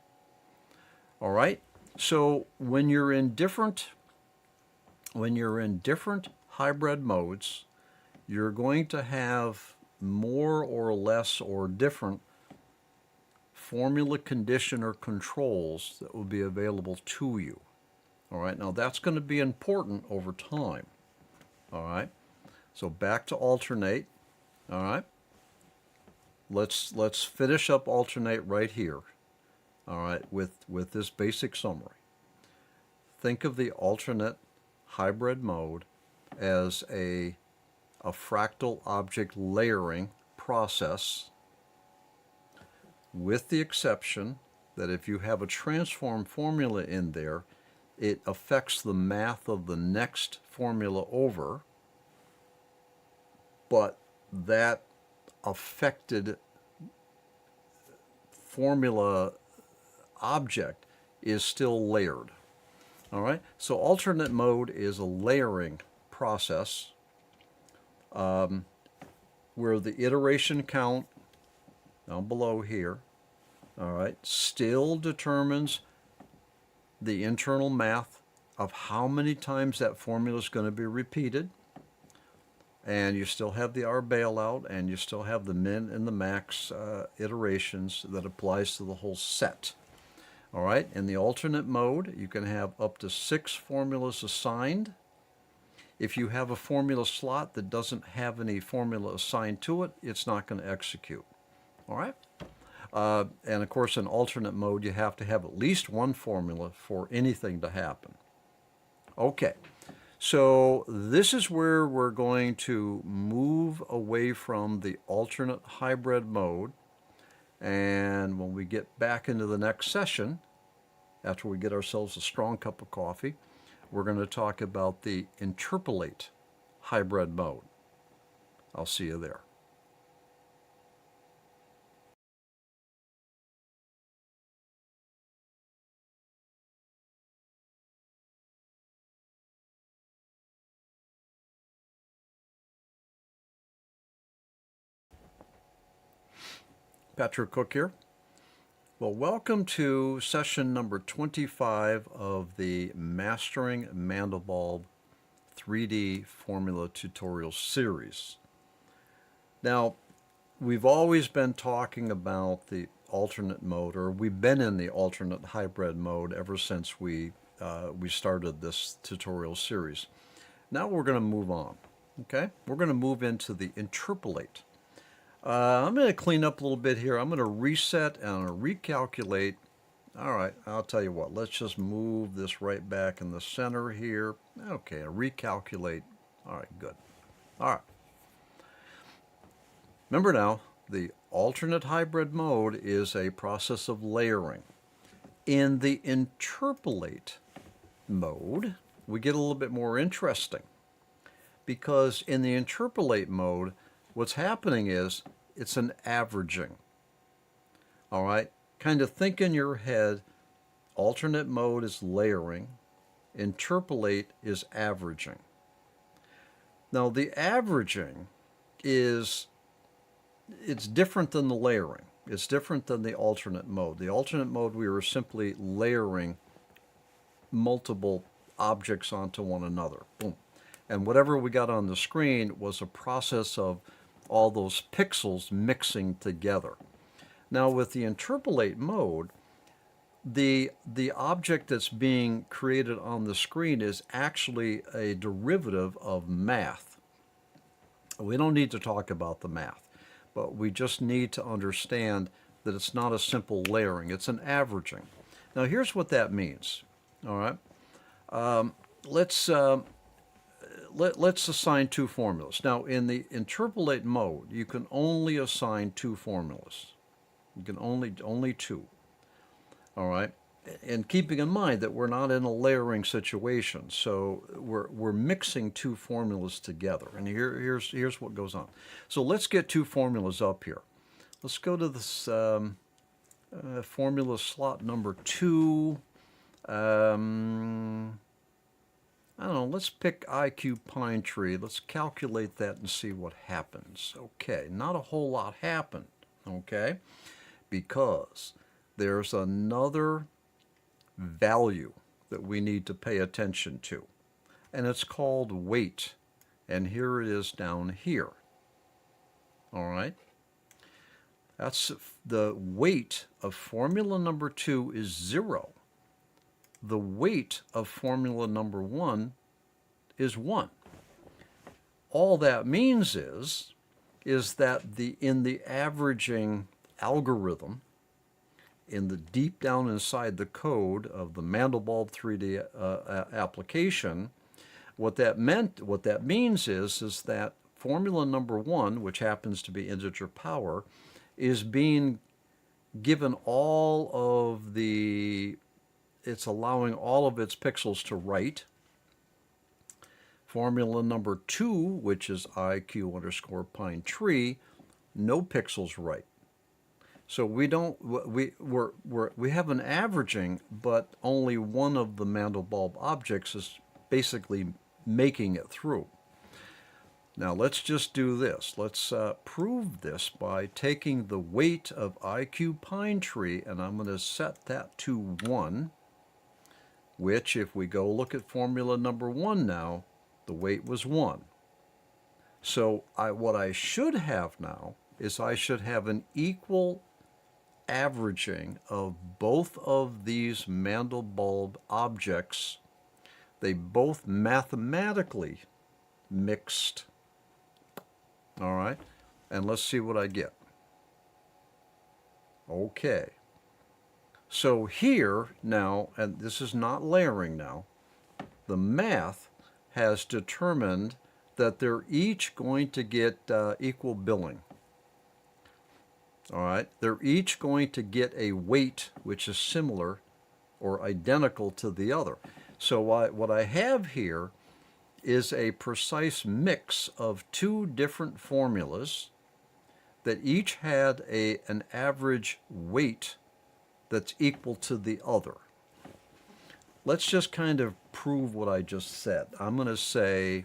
Speaker 1: All right? So when you're in different hybrid modes, you're going to have more or less or different formula conditioner controls that will be available to you. All right, now that's going to be important over time. All right, so back to alternate. All right, let's finish up alternate right here. All right, with this basic summary. Think of the alternate hybrid mode as a fractal object layering process, with the exception that if you have a transform formula in there, it affects the math of the next formula over, but that affected formula object is still layered. All right, so alternate mode is a layering process where the iteration count down below here, all right, still determines the internal math of how many times that formula is going to be repeated. And you still have the R bailout, and you still have the min and the max iterations that applies to the whole set. All right, in the alternate mode, you can have up to 6 formulas assigned. If you have a formula slot that doesn't have any formula assigned to it, it's not going to execute. All right? And of course, in alternate mode, you have to have at least one formula for anything to happen. Okay, so this is where we're going to move away from the alternate hybrid mode. And when we get back into the next session, after we get ourselves a strong cup of coffee, we're going to talk about the interpolate hybrid mode. I'll see you there. Patrick Cook here. Well, welcome to session number 25 of the Mastering Mandelbulb 3D Formula Tutorial Series. Now, we've always been talking about the alternate mode, or we've been in the alternate hybrid mode ever since we started this tutorial series. Now we're going to move on, okay? We're going to move into the interpolate. I'm going to clean up a little bit here. I'm going to reset and I'm going to recalculate. All right, I'll tell you what. Let's just move this right back in the center here. Okay, recalculate. All right, good. All right. Remember now, the alternate hybrid mode is a process of layering. In the interpolate mode, we get a little bit more interesting, because in the interpolate mode, what's happening is it's an averaging. All right, kind of think in your head, alternate mode is layering, interpolate is averaging. Now the averaging it's different than the layering. It's different than the alternate mode. The alternate mode, we were simply layering multiple objects onto one another. Boom. And whatever we got on the screen was a process of all those pixels mixing together. Now with the interpolate mode, the object that's being created on the screen is actually a derivative of math. We don't need to talk about the math, but we just need to understand that it's not a simple layering, it's an averaging. Now here's what that means. All right, let's assign 2 formulas. Now in the interpolate mode, you can only assign 2 formulas. You can only 2. All right, and keeping in mind that we're not in a layering situation, so we're mixing 2 formulas together. And here's what goes on. So let's get 2 formulas up here. Let's go to this formula slot number 2. I don't know, let's pick IQ Pine Tree. Let's calculate that and see what happens. Okay, not a whole lot happened, okay? Because there's another value that we need to pay attention to, and it's called weight. And here it is down here. All right? That's the weight of formula number 2 is 0. The weight of formula number 1 is 1. All that means is that in the averaging algorithm, in the deep down inside the code of the Mandelbulb3D application, what that means is that formula number 1, which happens to be integer power, is being given all of the it's allowing all of its pixels to write. Formula number 2, which is IQ underscore pine tree, no pixels write. So we have an averaging, but only one of the Mandelbulb objects is basically making it through. Now let's just do this. Let's prove this by taking the weight of IQ pine tree, and I'm going to set that to 1, which if we go look at formula number 1 now, the weight was 1. So what I should have now is I should have an equal averaging of both of these Mandelbulb objects. They both mathematically mixed. All right, and let's see what I get. Okay, so here now, and this is not layering now, the math has determined that they're each going to get equal billing. All right, they're each going to get a weight which is similar or identical to the other. So what I have here is a precise mix of 2 different formulas that each had an average weight that's equal to the other. Let's just kind of prove what I just said. I'm going to say,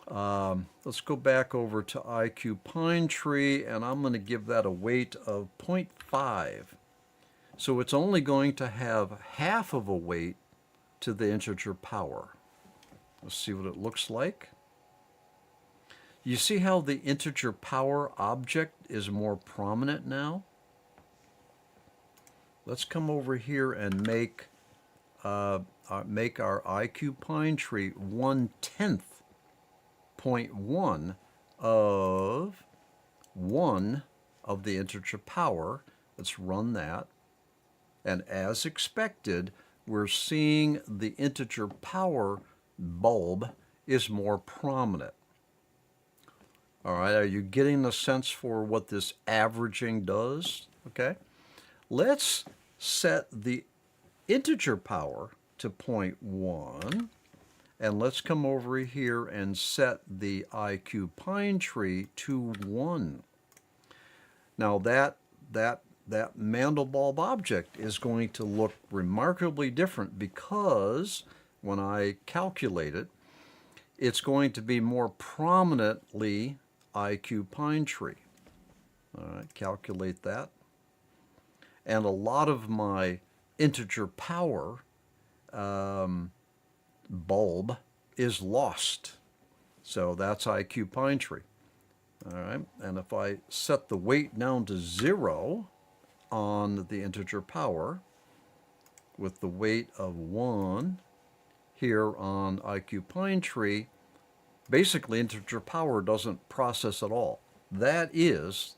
Speaker 1: let's go back over to IQ pine tree, and I'm going to give that a weight of 0.5. So it's only going to have half of a weight to the integer power. Let's see what it looks like. You see how the integer power object is more prominent now? Let's come over here and make our IQ pine tree 1/10 0.1 of 1 of the integer power. Let's run that. And as expected, we're seeing the integer power bulb is more prominent. All right, are you getting the sense for what this averaging does? Okay, let's set the integer power to 0.1, and let's come over here and set the IQ pine tree to 1. Now that Mandelbulb object is going to look remarkably different because when I calculate it, it's going to be more prominently IQ pine tree. All right, calculate that. And a lot of my integer power bulb is lost. So that's IQ pine tree. All right, and if I set the weight down to 0 on the integer power with the weight of 1 here on IQ pine tree, basically integer power doesn't process at all. That is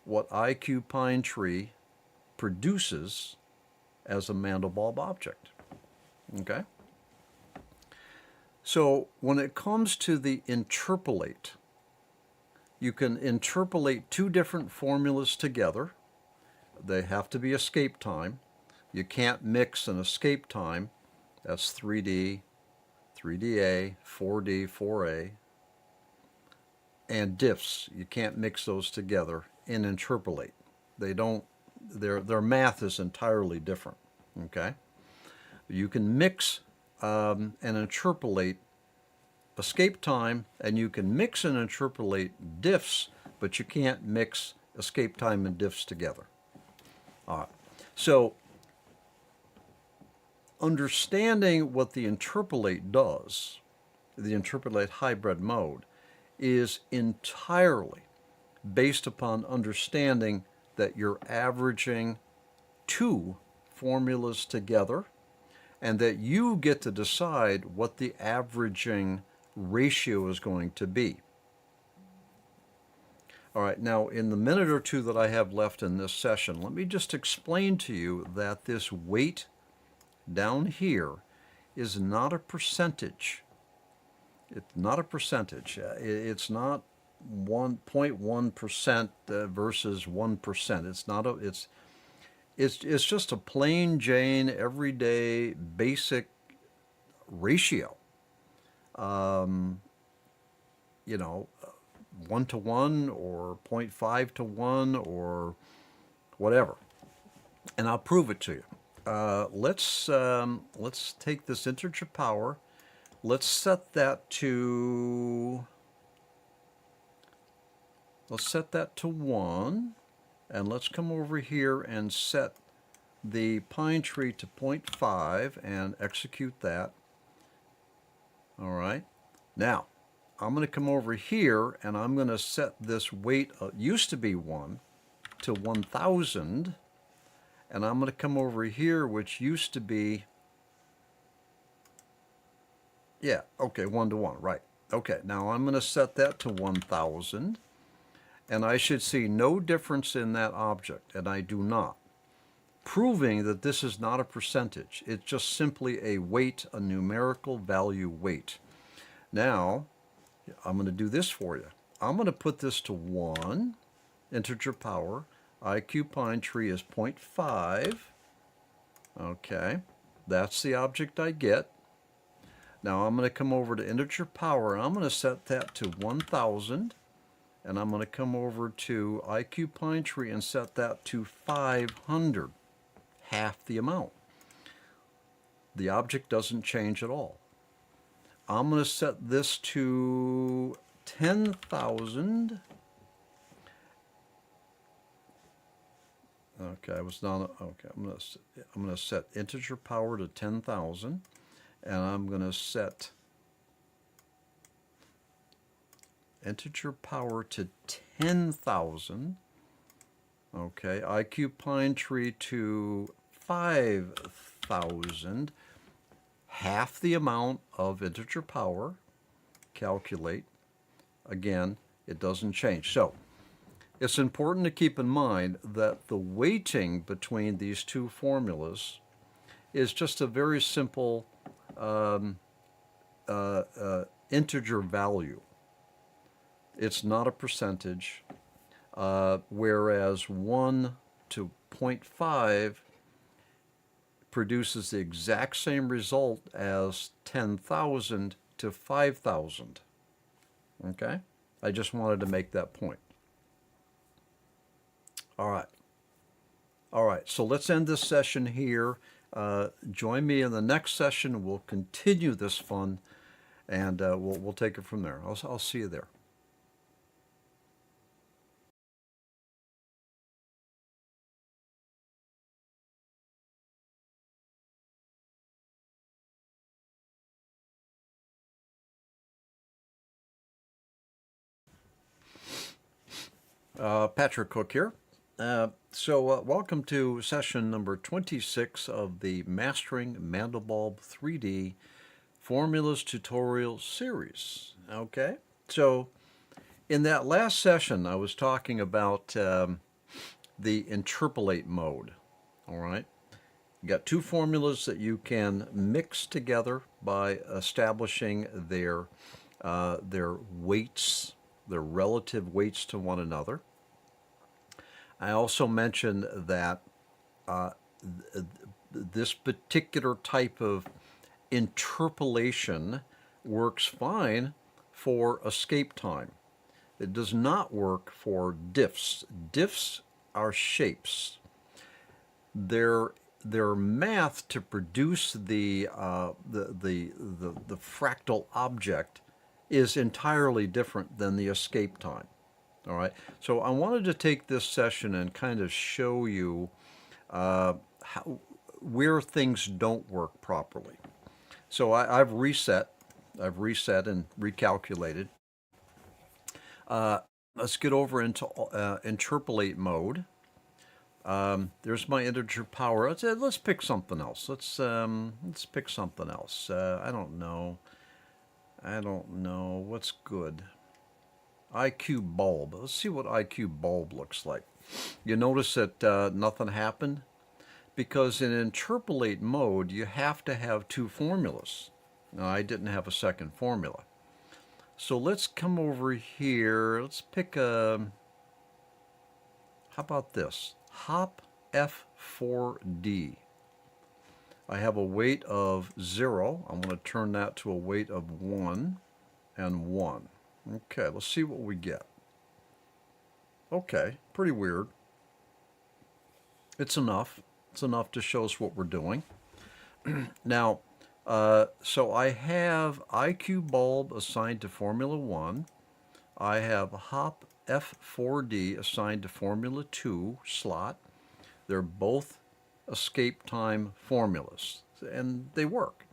Speaker 1: what IQ pine tree produces as a Mandelbulb object. Okay? So when it comes to the interpolate, you can interpolate 2 different formulas together. They have to be escape time. You can't mix an escape time. That's 3D, 3DA, 4D, 4A, and diffs. You can't mix those together and interpolate. They don't, their math is entirely different, okay? You can mix and interpolate escape time, and you can mix and interpolate diffs, but you can't mix escape time and diffs together. All right. So understanding what the interpolate does, the interpolate hybrid mode, is entirely based upon understanding that you're averaging 2 formulas together and that you get to decide what the averaging ratio is going to be. All right, now in the minute or 2 that I have left in this session, let me just explain to you that this weight down here is not a percentage. It's not a percentage. It's not 1.1% versus 1%. It's not a, It's just a plain Jane, everyday, basic ratio. Um, you know, 1 to 1 or 0.5 to 1 or whatever. And I'll prove it to you. Let's take this integer power. Let's set that to 1, and let's come over here and set the pine tree to 0.5 and execute that. All right. Now, I'm going to come over here and I'm going to set this weight, used to be 1, to 1,000. And I'm going to come over here, which used to be, yeah, okay, 1 to 1, right. Okay, now I'm going to set that to 1,000. And I should see no difference in that object, and I do not, proving that this is not a percentage. It's just simply a weight, a numerical value weight. Now, I'm going to do this for you. I'm going to put this to 1, integer power. IQ pine tree is 0.5. Okay, that's the object I get. Now I'm going to come over to integer power. I'm going to set that to 1,000. And I'm going to come over to IQ pine tree and set that to 500, half the amount. The object doesn't change at all. I'm going to set this to 10,000. Okay, I was not, okay, I'm going to set integer power to 10,000, and I'm going to set integer power to 10,000. Okay, IQ pine tree to 5,000. Half the amount of integer power. Calculate. Again, it doesn't change. So, it's important to keep in mind that the weighting between these two formulas is just a very simple integer value. It's not a percentage, whereas 1 to 0.5 produces the exact same result as 10,000 to 5,000. Okay? I just wanted to make that point. All right. All right, so let's end this session here. Join me in the next session. We'll continue this fun, and we'll take it from there. I'll see you there. Patrick Cook here. Welcome to session number 26 of the Mastering Mandelbulb 3D Formulas Tutorial Series. Okay, so in that last session, I was talking about the interpolate mode. All right, you got two formulas that you can mix together by establishing their weights, their relative weights to one another. I also mentioned that this particular type of interpolation works fine for escape time. It does not work for diffs. Diffs are shapes. They're math to produce the fractal object is entirely different than the escape time. All right, so I wanted to take this session and kind of show you where things don't work properly. So I've reset and recalculated. Let's get over into interpolate mode. There's my integer power. Let's pick something else. Let's pick something else. I don't know what's good. IQ bulb. Let's see what IQ bulb looks like. You notice that nothing happened? Because in interpolate mode, you have to have two formulas. Now, I didn't have a second formula. So let's come over here. Let's pick a, how about this? Hop F4D. I have a weight of 0. I'm going to turn that to a weight of 1 and 1. Okay, let's see what we get. Okay, pretty weird. It's enough. It's enough to show us what we're doing. Now, so I have IQ bulb assigned to Formula 1. I have hop F4D assigned to Formula 2 slot. They're both escape time formulas, and they work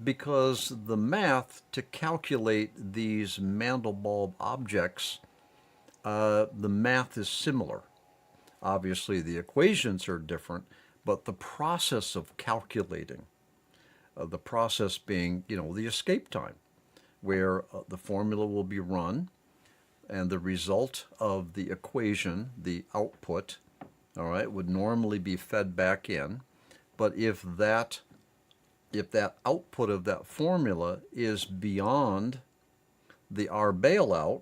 Speaker 1: because the math to calculate these Mandelbulb objects, the math is similar. Obviously, the equations are different, but the process of calculating, the process being, the escape time, where the formula will be run, and the result of the equation, the output, all right, would normally be fed back in. But if that output of that formula is beyond our bailout,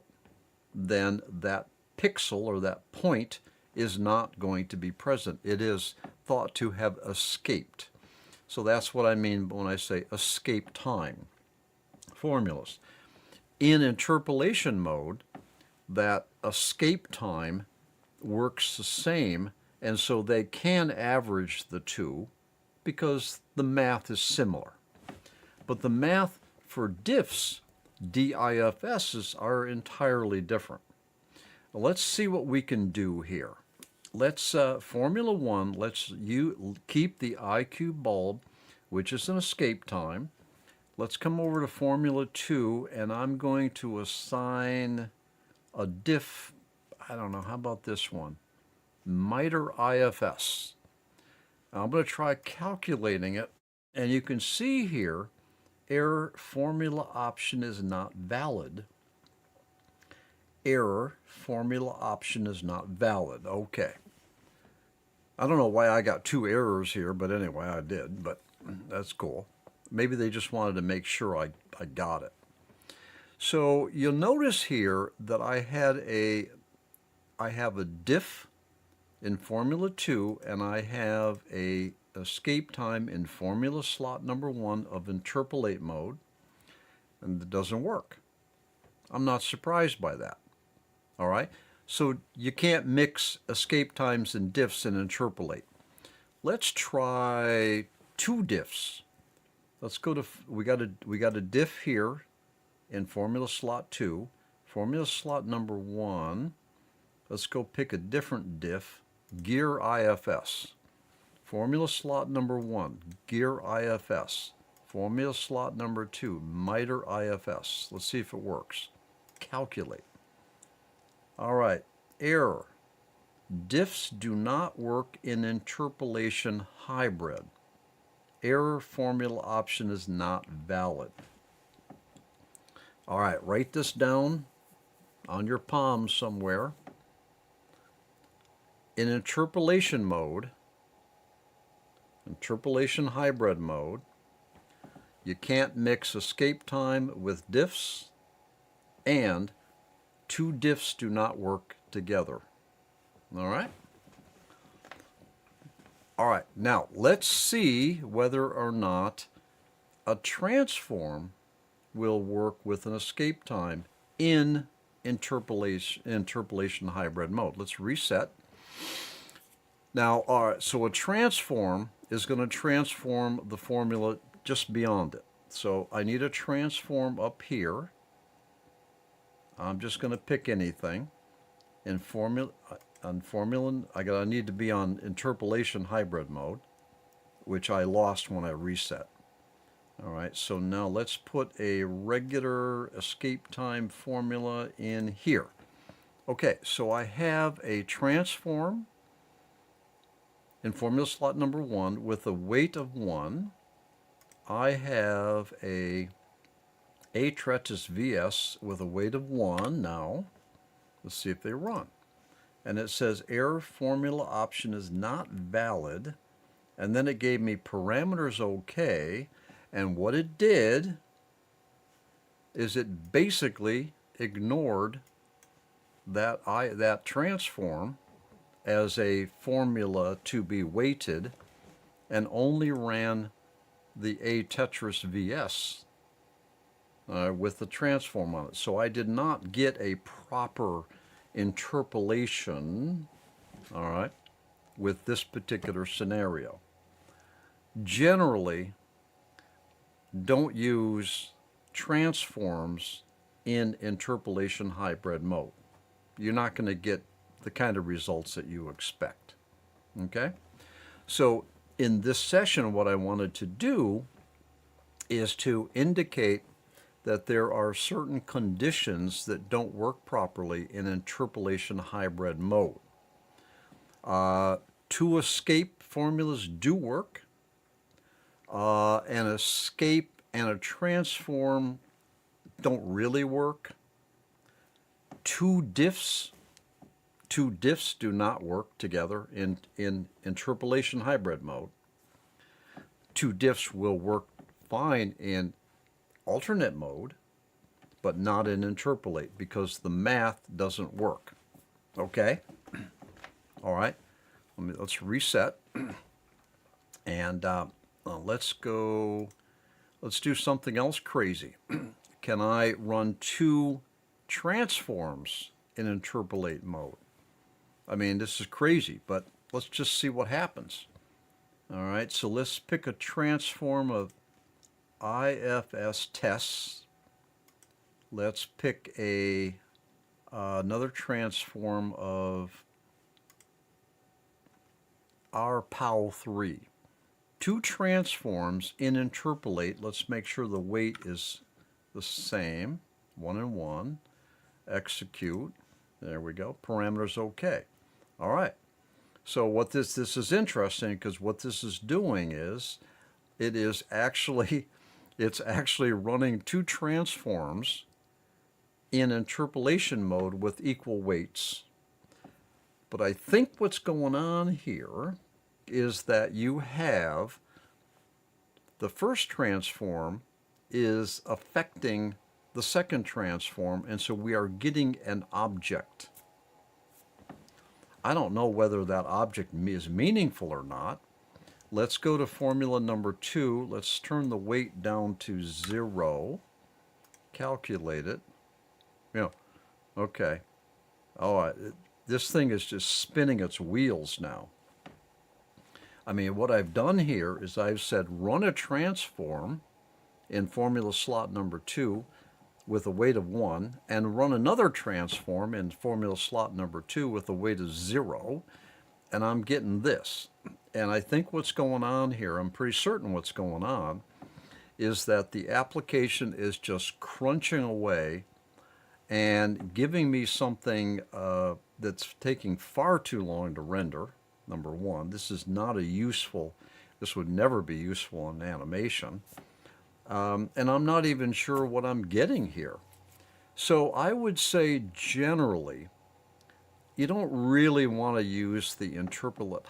Speaker 1: then that pixel or that point is not going to be present. It is thought to have escaped. So that's what I mean when I say escape time formulas. In interpolation mode, that escape time works the same, and so they can average the two because the math is similar. But the math for diffs, DIFSs, are entirely different. Well, let's see what we can do here. Let's Formula 1, let's keep the IQ bulb, which is an escape time. Let's come over to Formula 2, and I'm going to assign a diff, I don't know, how about this one? Miter IFS. I'm going to try calculating it, and you can see here, error formula option is not valid. Error formula option is not valid. Okay. I don't know why I got 2 errors here, but anyway, I did, but that's cool. Maybe they just wanted to make sure I got it. So you'll notice here that I have a diff in Formula 2, and I have a escape time in Formula slot number 1 of interpolate mode, and it doesn't work. I'm not surprised by that. All right, so you can't mix escape times and diffs and interpolate. Let's try 2 diffs. Let's go to, we got a diff here in Formula slot 2, Formula slot number 1. Let's go pick a different diff, gear IFS. Formula slot number 1, gear IFS. Formula slot number 2, miter IFS. Let's see if it works. Calculate. All right, error. Diffs do not work in interpolation hybrid. Error formula option is not valid. All right, write this down on your palm somewhere. In interpolation mode, interpolation hybrid mode, you can't mix escape time with diffs, and 2 diffs do not work together. All right? All right, now let's see whether or not a transform will work with an escape time in interpolation hybrid mode. Let's reset. Now, all right, so a transform is going to transform the formula just beyond it. So I need a transform up here. I'm just going to pick anything. In formula, I need to be on interpolation hybrid mode, which I lost when I reset. All right, so now let's put a regular escape time formula in here. Okay, so I have a transform in formula slot number 1 with a weight of 1. I have a Tretis VS with a weight of 1 now. Let's see if they run. And it says error formula option is not valid. And then it gave me parameters okay. And what it did is it basically ignored that transform as a formula to be weighted and only ran the A tetris VS with the transform on it. So I did not get a proper interpolation, all right, with this particular scenario. Generally, don't use transforms in interpolation hybrid mode. You're not going to get the kind of results that you expect. Okay? So in this session, what I wanted to do is to indicate that there are certain conditions that don't work properly in interpolation hybrid mode. Two escape formulas do work. An escape and a transform don't really work. Two diffs do not work together in interpolation hybrid mode. Two diffs will work fine in alternate mode, but not in interpolate because the math doesn't work. Okay? All right. Let's reset. And let's do something else crazy. Can I run two transforms in interpolate mode? I mean, this is crazy, but let's just see what happens. All right, so let's pick a transform of IFS tests. Let's pick another transform of RPOW3. Two transforms in interpolate. Let's make sure the weight is the same. 1 and 1. Execute. There we go. Parameters okay. All right. So what this is interesting because what this is doing is it's actually running two transforms in interpolation mode with equal weights. But I think what's going on here is that you have the first transform is affecting the second transform, and so we are getting an object. I don't know whether that object is meaningful or not. Let's go to formula number 2. Let's turn the weight down to 0. Calculate it. Yeah. Okay. All right. This thing is just spinning its wheels now. I mean, what I've done here is I've said run a transform in formula slot number 2 with a weight of 1 and run another transform in formula slot number 2 with a weight of 0, and I'm getting this. And I think what's going on here, I'm pretty certain what's going on, is that the application is just crunching away and giving me something that's taking far too long to render. Number 1, this is not this would never be useful in animation. And I'm not even sure what I'm getting here. So I would say generally, you don't really want to use the interpolate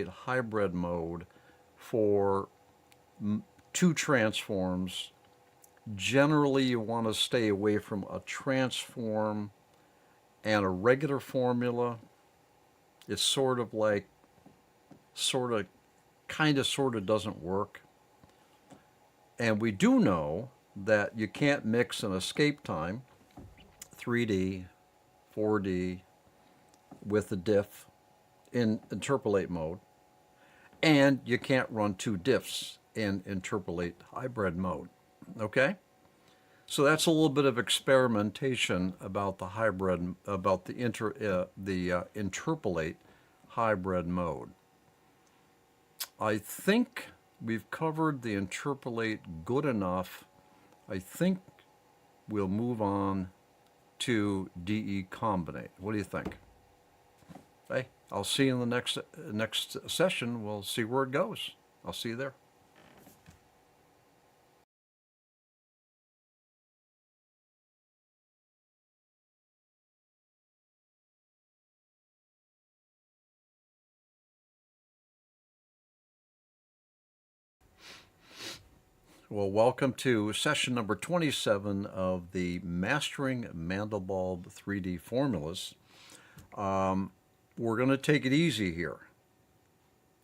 Speaker 1: hybrid mode for two transforms. Generally, you want to stay away from a transform and a regular formula. It's sort of doesn't work. And we do know that you can't mix an escape time, 3D, 4D, with a diff in interpolate mode. And you can't run two diffs in interpolate hybrid mode. Okay? So that's a little bit of experimentation about the hybrid, about the interpolate hybrid mode. I think we've covered the interpolate good enough. I think we'll move on to DE combinate. What do you think? Hey, I'll see you in the next session. We'll see where it goes. I'll see you there. Well, welcome to session number 27 of the Mastering Mandelbulb 3D Formulas. we're going to take it easy here.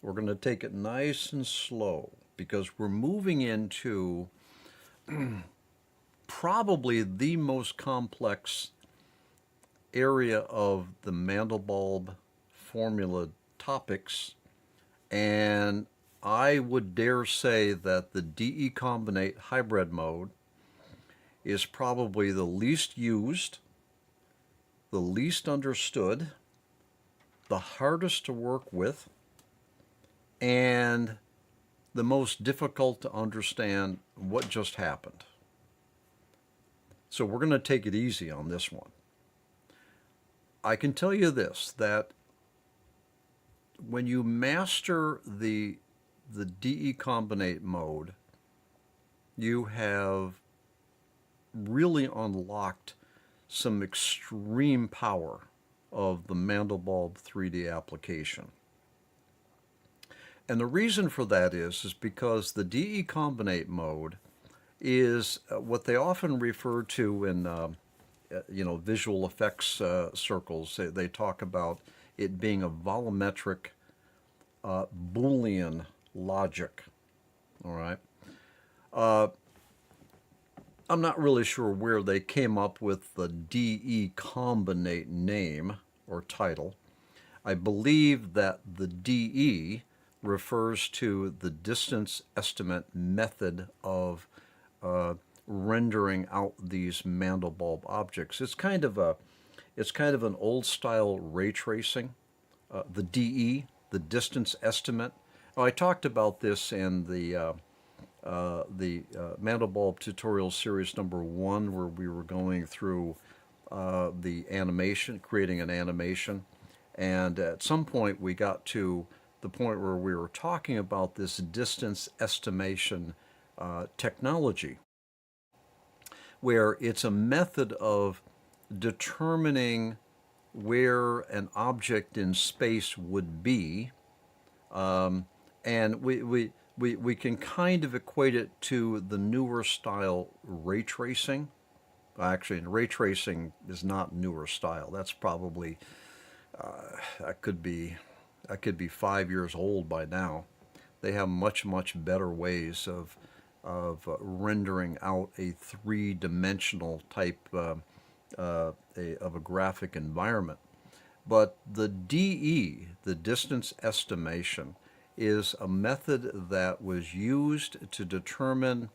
Speaker 1: We're going to take it nice and slow because we're moving into probably the most complex area of the Mandelbulb formula topics, and I would dare say that the DE combinate hybrid mode is probably the least used, the least understood, the hardest to work with, and the most difficult to understand what just happened. So we're going to take it easy on this one. I can tell you this, that when you master the DE combinate mode, you have really unlocked some extreme power of the Mandelbulb3D application. And the reason for that is because the DE combinate mode is what they often refer to in visual effects circles. They talk about it being a volumetric Boolean logic. All right. I'm not really sure where they came up with the DE combinate name or title. I believe that the DE refers to the distance estimate method of rendering out these Mandelbulb objects. It's kind of an old style ray tracing. The DE, the distance estimate. Oh, I talked about this in the Mandelbulb tutorial series number 1, where we were going through the animation, creating an animation, and at some point we got to the point where we were talking about this distance estimation technology, where it's a method of determining where an object in space would be, and we can kind of equate it to the newer style ray tracing. Actually, ray tracing is not newer style. That's probably that could be 5 years old by now. They have much better ways of rendering out a three-dimensional type of a graphic environment. But the DE, the distance estimation, is a method that was used to determine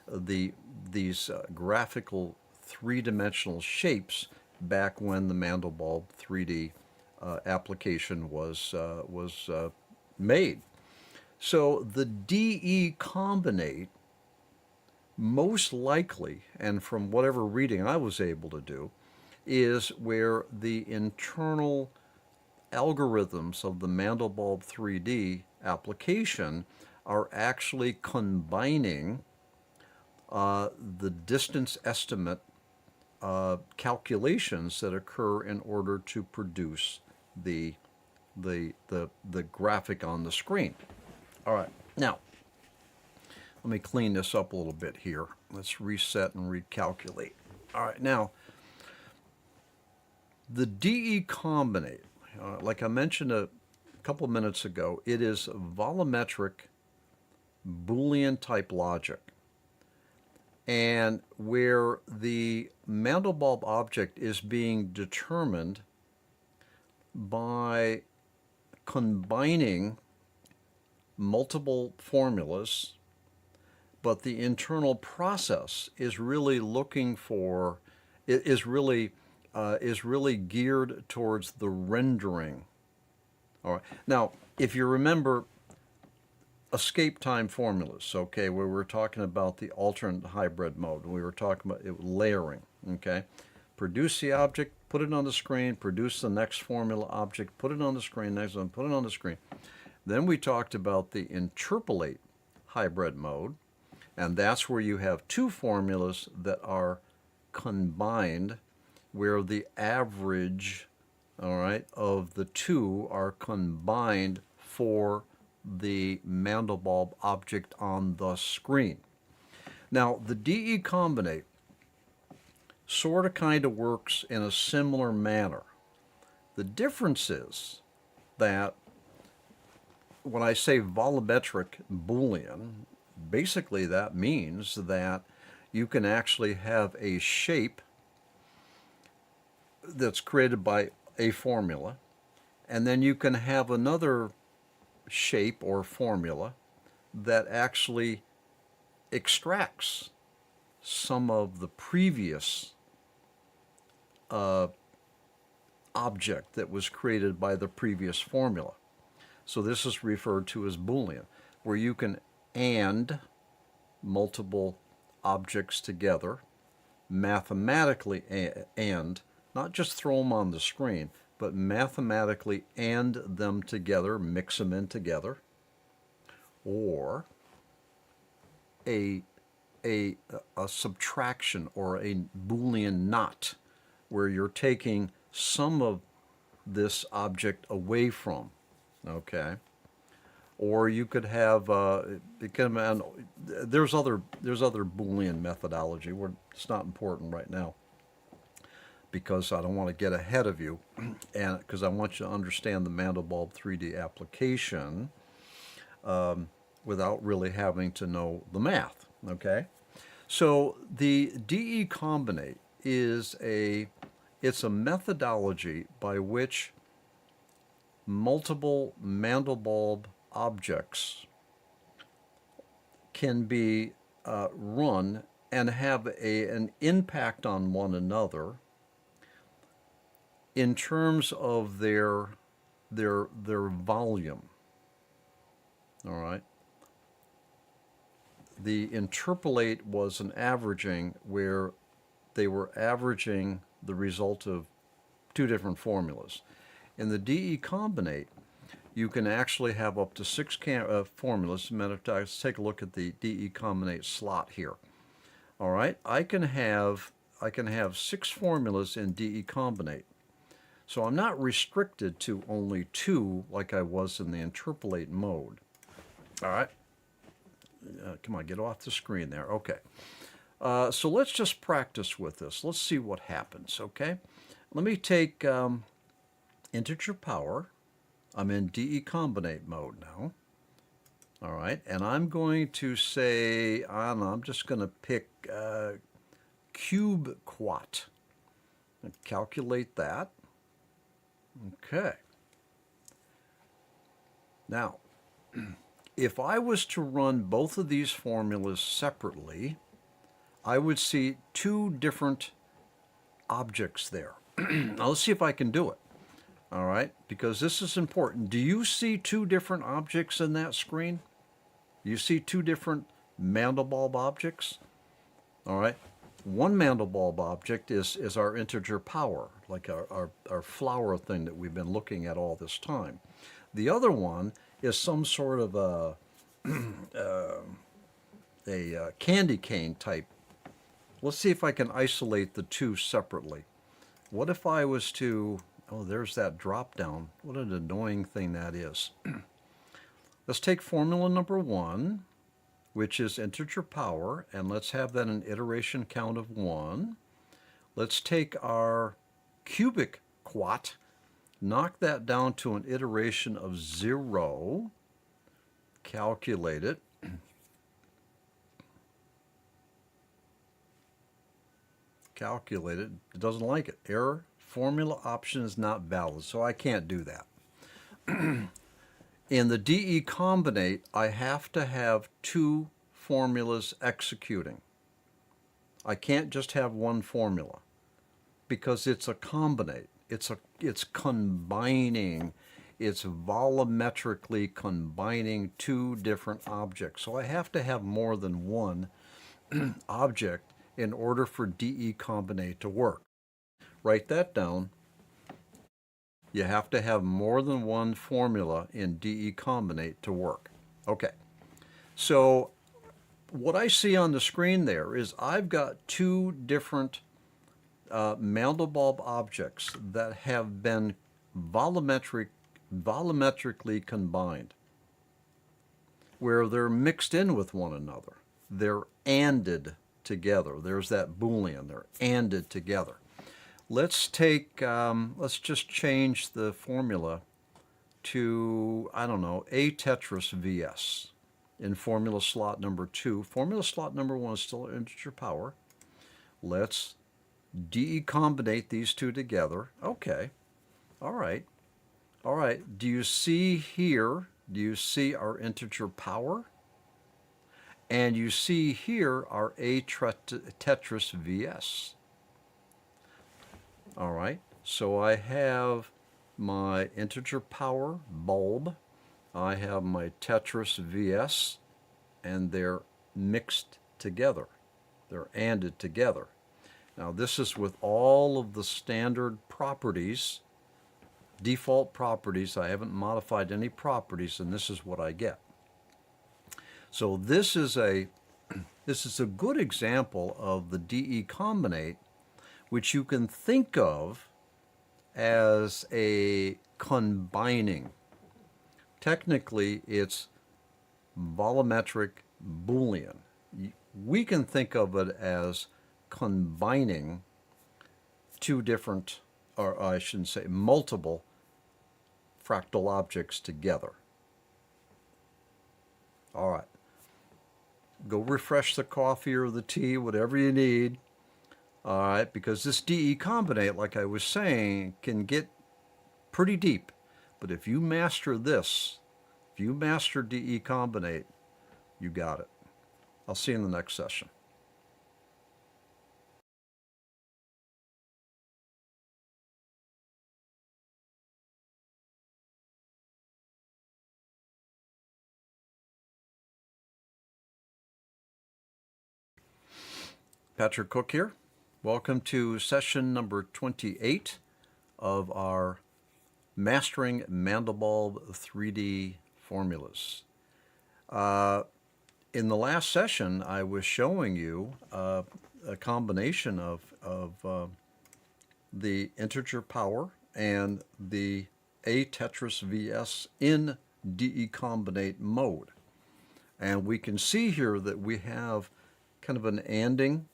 Speaker 1: these graphical three-dimensional shapes back when the Mandelbulb3D application was made. So the DE combinate, most likely, and from whatever reading I was able to do, is where the internal algorithms of the Mandelbulb3D application are actually combining the distance estimate calculations that occur in order to produce the graphic on the screen. All right, now let me clean this up a little bit here. Let's reset and recalculate. All right, now the DE combinate, like I mentioned a couple of minutes ago, it is volumetric Boolean type logic. And where the Mandelbulb object is being determined by combining multiple formulas, but the internal process is really looking for, is really geared towards the rendering. All right. Now, if you remember escape time formulas, okay, where we're talking about the alternate hybrid mode, we were talking about it, layering, okay? Produce the object, put it on the screen, produce the next formula object, put it on the screen, next one, put it on the screen. Then we talked about the interpolate hybrid mode, and that's where you have two formulas that are combined, where the average, all right, of the two are combined for the Mandelbulb object on the screen. Now, the DE combinate sort of kind of works in a similar manner. The difference is that when I say volumetric Boolean, basically that means that you can actually have a shape that's created by a formula, and then you can have another shape or formula that actually extracts some of the previous object that was created by the previous formula. So this is referred to as Boolean, where you can AND multiple objects together, mathematically AND, not just throw them on the screen, but mathematically AND them together, mix them in together, or a subtraction or a Boolean not, where you're taking some of this object away from, okay? Or you could have there's other Boolean methodology. It's not important right now because I don't want to get ahead of you, and because I want you to understand the Mandelbulb3D application without really having to know the math. Okay, so the DE combinate is it's a methodology by which multiple Mandelbulb objects can be run and have an impact on one another in terms of their volume. All right. The interpolate was an averaging where they were averaging the result of two different formulas. In the DE combinate, you can actually have up to 6 formulas. As a matter of fact, let's take a look at the DE combinate slot here. All right, I can have 6 formulas in DE combinate. So I'm not restricted to only 2 like I was in the interpolate mode. All right. Come on, get off the screen there. Okay. So let's just practice with this. Let's see what happens, okay? Let me take integer power. I'm in DE combinate mode now. All right, and I'm going to say, I don't know, I'm just going to pick cube quat and calculate that. Okay. Now, if I was to run both of these formulas separately, I would see 2 different objects there. Now let's see if I can do it. All right, because this is important. Do you see 2 different objects in that screen? You see 2 different Mandelbulb objects? All right, one Mandelbulb object is our integer power, like our flower thing that we've been looking at all this time. The other one is some sort of a candy cane type. Let's see if I can isolate the 2 separately. What if I was to, oh, there's that drop down. What an annoying thing that is. Let's take formula number 1, which is integer power, and let's have that an iteration count of 1. Let's take our cubic quat, knock that down to an iteration of 0, calculate it. Calculate it. It doesn't like it. Error. Formula option is not valid, so I can't do that. In the DE combinate, I have to have 2 formulas executing. I can't just have one formula because it's a combinate. It's combining. It's volumetrically combining 2 different objects. So I have to have more than one object in order for DE combinate to work. Write that down. You have to have more than one formula in DE combinate to work. Okay, so what I see on the screen there is I've got 2 different Mandelbulb objects that have been volumetrically combined, where they're mixed in with one another. They're ANDed together. There's that Boolean. They're ANDed together. Let's take, let's just change the formula to, I don't know, A Tetris VS in formula slot number 2. Formula slot number 1 is still integer power. Let's decombinate these two together. Okay. All right. All right. Do you see here, do you see our integer power? And you see here our A Tetris VS. All right. So I have my integer power bulb. I have my Tetris VS, and they're mixed together. They're ANDed together. Now this is with all of the standard properties, default properties. I haven't modified any properties, and this is what I get. So this is a good example of the decombinate, which you can think of as a combining. Technically, it's volumetric Boolean. We can think of it as combining two different, or I shouldn't say multiple, fractal objects together. All right. Go refresh the coffee or the tea, whatever you need. All right, because this decombinate, like I was saying, can get pretty deep. But if you master this, if you master decombinate, you got it. I'll see you in the next session. Patrick Cook here. Welcome to session number 28 of our Mastering Mandelbulb 3D Formulas. In the last session, I was showing you a combination of the integer power and the A Tetris VS in decombinate mode. And we can see here that we have kind of an ANDing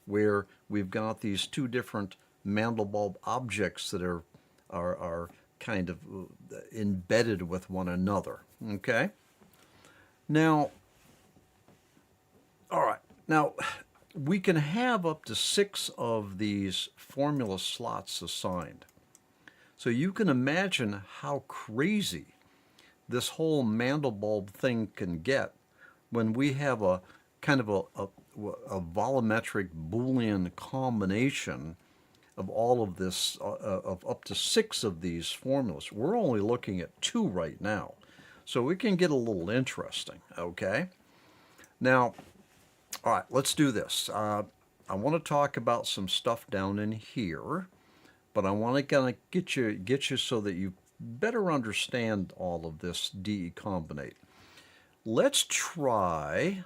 Speaker 1: where we've got these two different Mandelbulb objects that are kind of embedded with one another. Okay? Now, all right. Now, we can have up to 6 of these formula slots assigned. So you can imagine how crazy this whole Mandelbulb thing can get when we have a kind of a volumetric Boolean combination of all of this, of up to 6 of these formulas. We're only looking at 2 right now, so it can get a little interesting, okay? Now, all right, let's do this. I want to talk about some stuff down in here, but I want to kind of get you so that you better understand all of this decombinate. Let's try.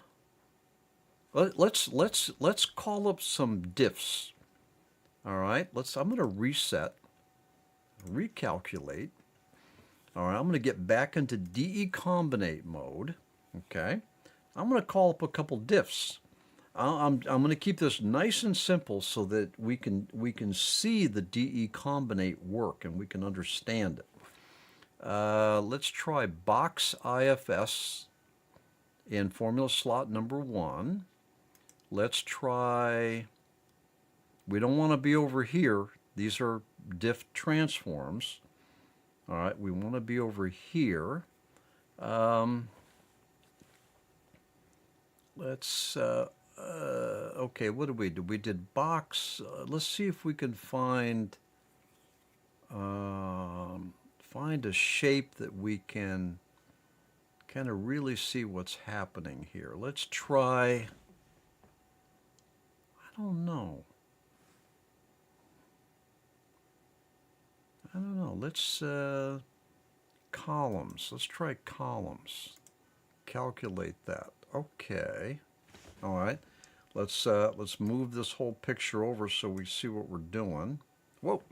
Speaker 1: Let's call up some diffs. All right. I'm going to reset, recalculate. All right. I'm going to get back into decombinate mode. Okay. I'm going to call up a couple diffs. I'm going to keep this nice and simple so that we can see the decombinate work and we can understand it. Let's try box IFS in formula slot number 1. Let's try, we don't want to be over here. These are diff transforms. All right, we want to be over here. Let's, okay, what did we do? We did box. Let's see if we can find a shape that we can kind of really see what's happening here. Let's try, I don't know. Let's columns. Let's try columns. Calculate that. Okay. All right. Let's move this whole picture over so we see what we're doing. Whoa.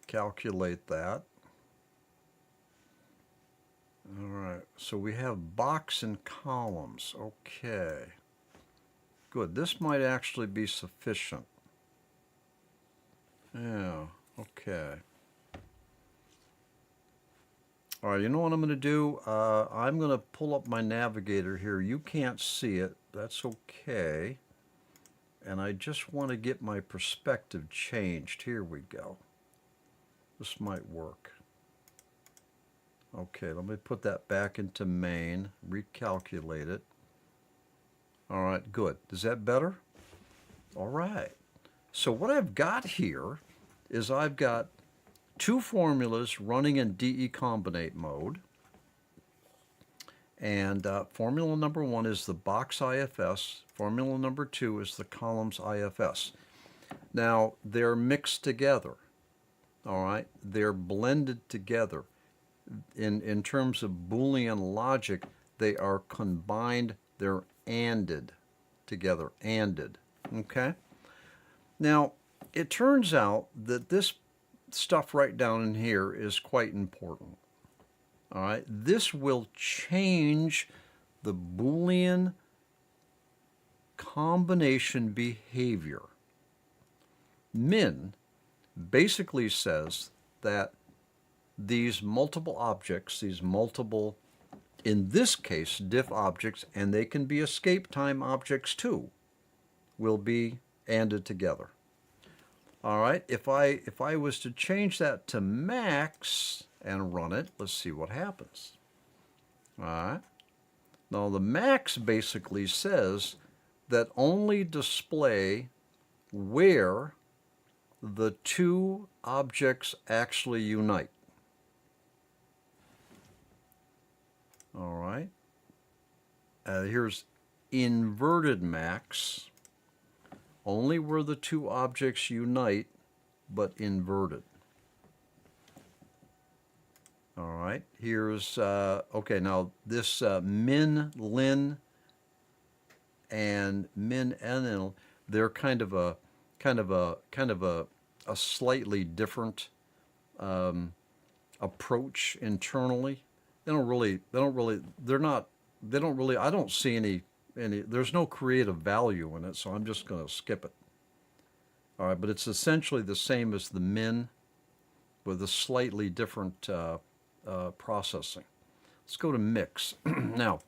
Speaker 1: Calculate that. All right. So we have box and columns. Okay. Good. This might actually be sufficient. Yeah. Okay. All right, you know what I'm going to do? I'm going to pull up my navigator here. You can't see it. That's okay. And I just want to get my perspective changed. Here we go. This might work. Okay, let me put that back into main, recalculate it. All right, good. Is that better? All right. So what I've got here is I've got two formulas running in DE combinate mode. And formula number one is the box IFS. Formula number two is the columns IFS. Now, they're mixed together. All right? They're blended together. In terms of Boolean logic, they are combined. They're ANDed together. ANDed. Okay? Now, it turns out that this stuff right down in here is quite important. All right, this will change the Boolean combination behavior. Min basically says that these multiple objects, these multiple, in this case, diff objects, and they can be escape time objects too, will be ANDed together. All right, if I was to change that to max and run it, let's see what happens. All right. Now the max basically says that only display where the two objects actually unite. All right. Here's inverted max. Only where the two objects unite, but inverted. All right, here's, okay, now this min, lin, and min, nl, they're kind of a slightly different approach internally. They don't really, I don't see any, there's no creative value in it, so I'm just going to skip it. All right, but it's essentially the same as the min with a slightly different processing. Let's go to mix. Now,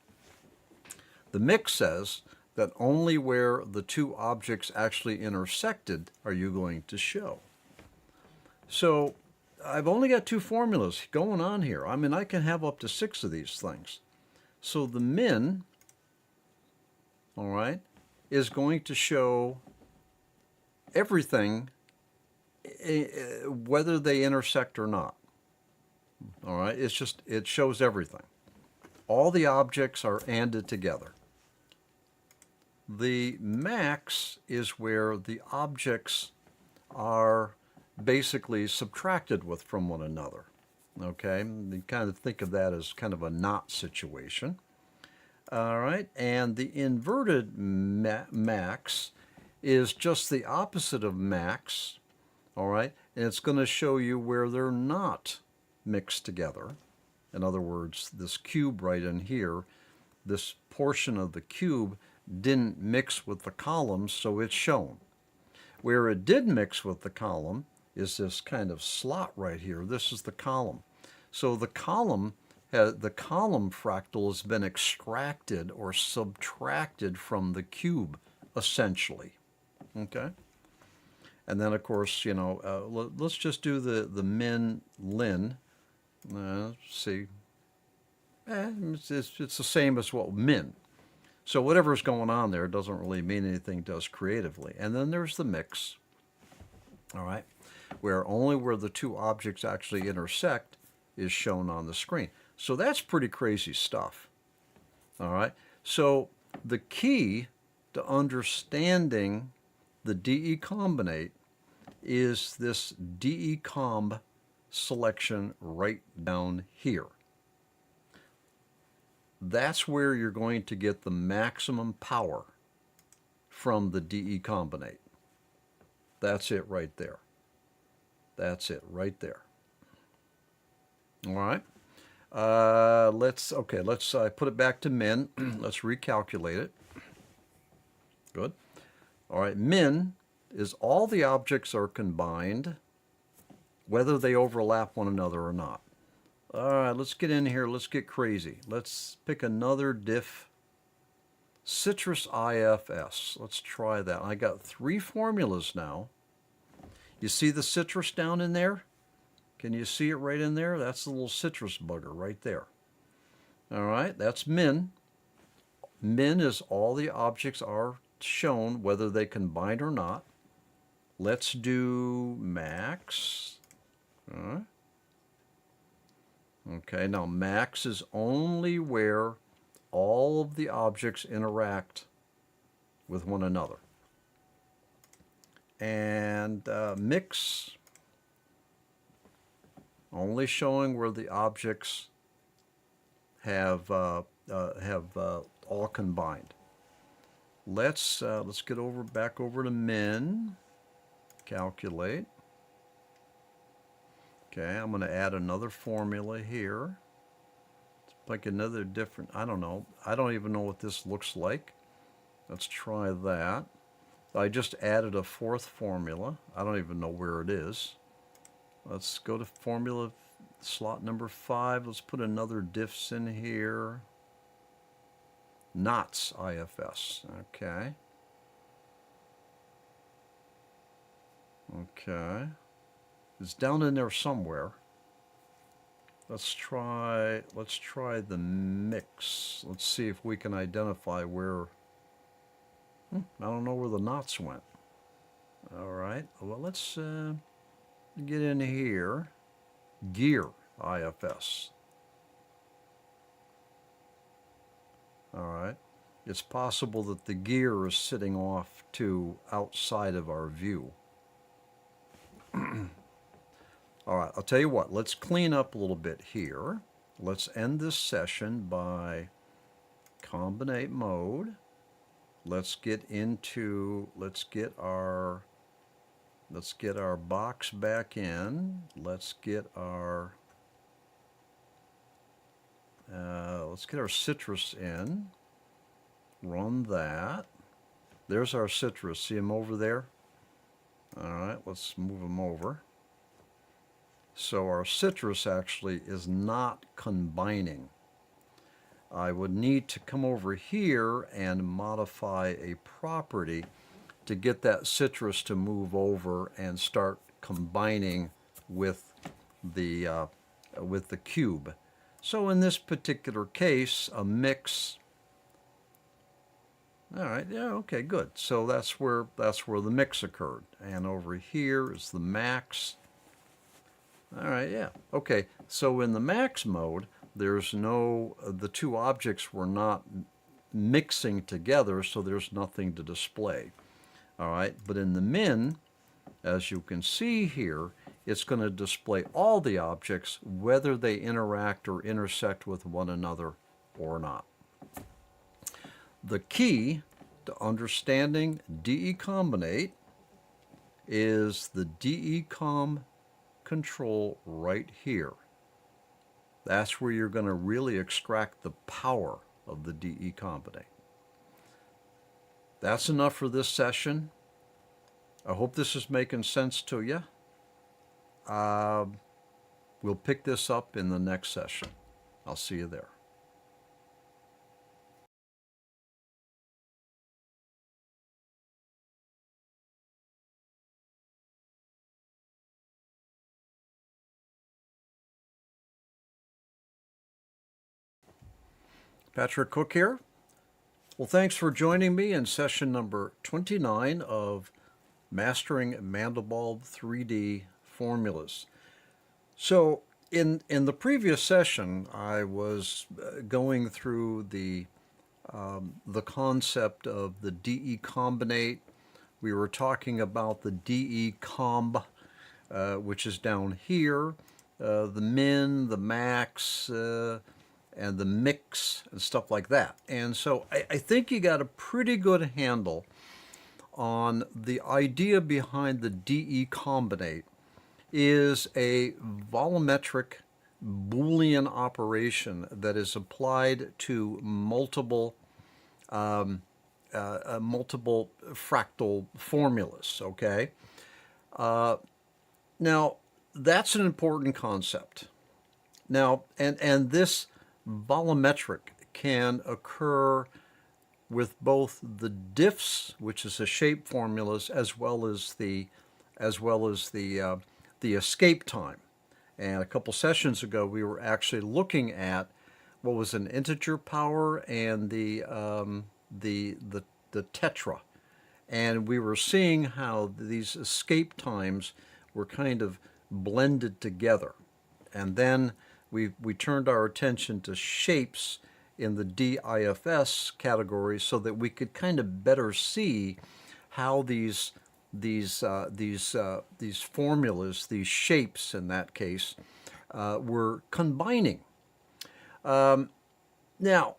Speaker 1: the mix says that only where the two objects actually intersected are you going to show. So I've only got two formulas going on here. I mean, I can have up to 6 of these things. So the min, all right, is going to show everything whether they intersect or not. All right, it shows everything. All the objects are ANDed together. The max is where the objects are basically subtracted from one another. Okay, you kind of think of that as kind of a not situation. All right, and the inverted max is just the opposite of max. All right, and it's going to show you where they're not mixed together. In other words, this cube right in here, this portion of the cube didn't mix with the columns, so it's shown. Where it did mix with the column is this kind of slot right here. This is the column. So the column fractal has been extracted or subtracted from the cube, essentially. Okay? And then, of course, you know, let's just do the min lin. See, it's the same as what min. So whatever's going on there doesn't really mean anything to us creatively. And then there's the mix, all right, where only where the two objects actually intersect is shown on the screen. So that's pretty crazy stuff, all right. So the key to understanding the DE combinate is this DE comb selection right down here. That's where you're going to get the maximum power from the DE combinate. That's it right there. That's it right there. All right. Let's put it back to min. Let's recalculate it. Good. All right. Min is all the objects are combined, whether they overlap one another or not. All right, let's get in here. Let's get crazy. Let's pick another diff. Citrus IFS. Let's try that. I got 3 formulas now. You see the citrus down in there? Can you see it right in there? That's the little citrus bugger right there. All right, that's min. Min is all the objects are shown, whether they combine or not. Let's do max. All right. Okay, now max is only where all of the objects interact with one another. And mix, only showing where the objects have all combined. Let's get back over to min, calculate. Okay, I'm going to add another formula here. Let's pick another different, I don't know. I don't even know what this looks like. Let's try that. I just added a 4th formula. I don't even know where it is. Let's go to formula slot number 5. Let's put another diffs in here. Knots IFS. Okay. Okay. It's down in there somewhere. Let's try the mix. Let's see if we can identify where. I don't know where the knots went. All right. Well, let's get in here. Gear IFS. All right. It's possible that the gear is sitting off to outside of our view. All right, I'll tell you what, let's clean up a little bit here. Let's end this session by combinate mode. Let's get our box back in. Let's get our citrus in. Run that. There's our citrus. See him over there? All right, let's move him over. So our citrus actually is not combining. I would need to come over here and modify a property to get that citrus to move over and start combining with the cube. So in this particular case, a mix. All right, yeah, okay, good. So that's where the mix occurred. And over here is the max. All right, yeah. Okay, so in the max mode, there's the 2 objects were not mixing together, so there's nothing to display. All right, but in the min, as you can see here, it's going to display all the objects, whether they interact or intersect with one another or not. The key to understanding decombinate is the decom control right here. That's where you're going to really extract the power of the decombinate. That's enough for this session. I hope this is making sense to you. We'll pick this up in the next session. I'll see you there. Patrick Cook here. Well, thanks for joining me in session number 29 of Mastering Mandelbulb3D Formulas. So in the previous session, I was going through the concept of the decombinate. We were talking about the decomb, which is down here, the min, the max, and the mix and stuff like that. And so I think you got a pretty good handle on the idea behind the decombinate is a volumetric Boolean operation that is applied to multiple fractal formulas, okay? Now, that's an important concept. Now, and this volumetric can occur with both the diffs, which is the shape formulas, as well as the escape time. And a couple sessions ago, we were actually looking at what was an integer power and the tetra, and we were seeing how these escape times were kind of blended together. And then we turned our attention to shapes in the DIFS category so that we could kind of better see how these formulas, these shapes in that case, were combining. Now,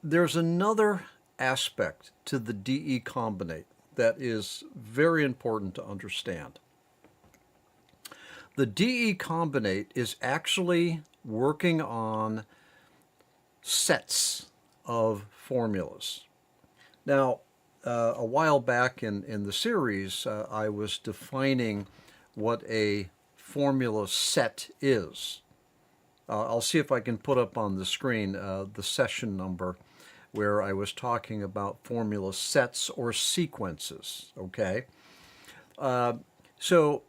Speaker 1: there's another aspect to the DE combinate that is very important to understand. The DE combinate is actually working on sets of formulas. Now, a while back in the series, I was defining what a formula set is. I'll see if I can put up on the screen the session number where I was talking about formula sets or sequences, okay? So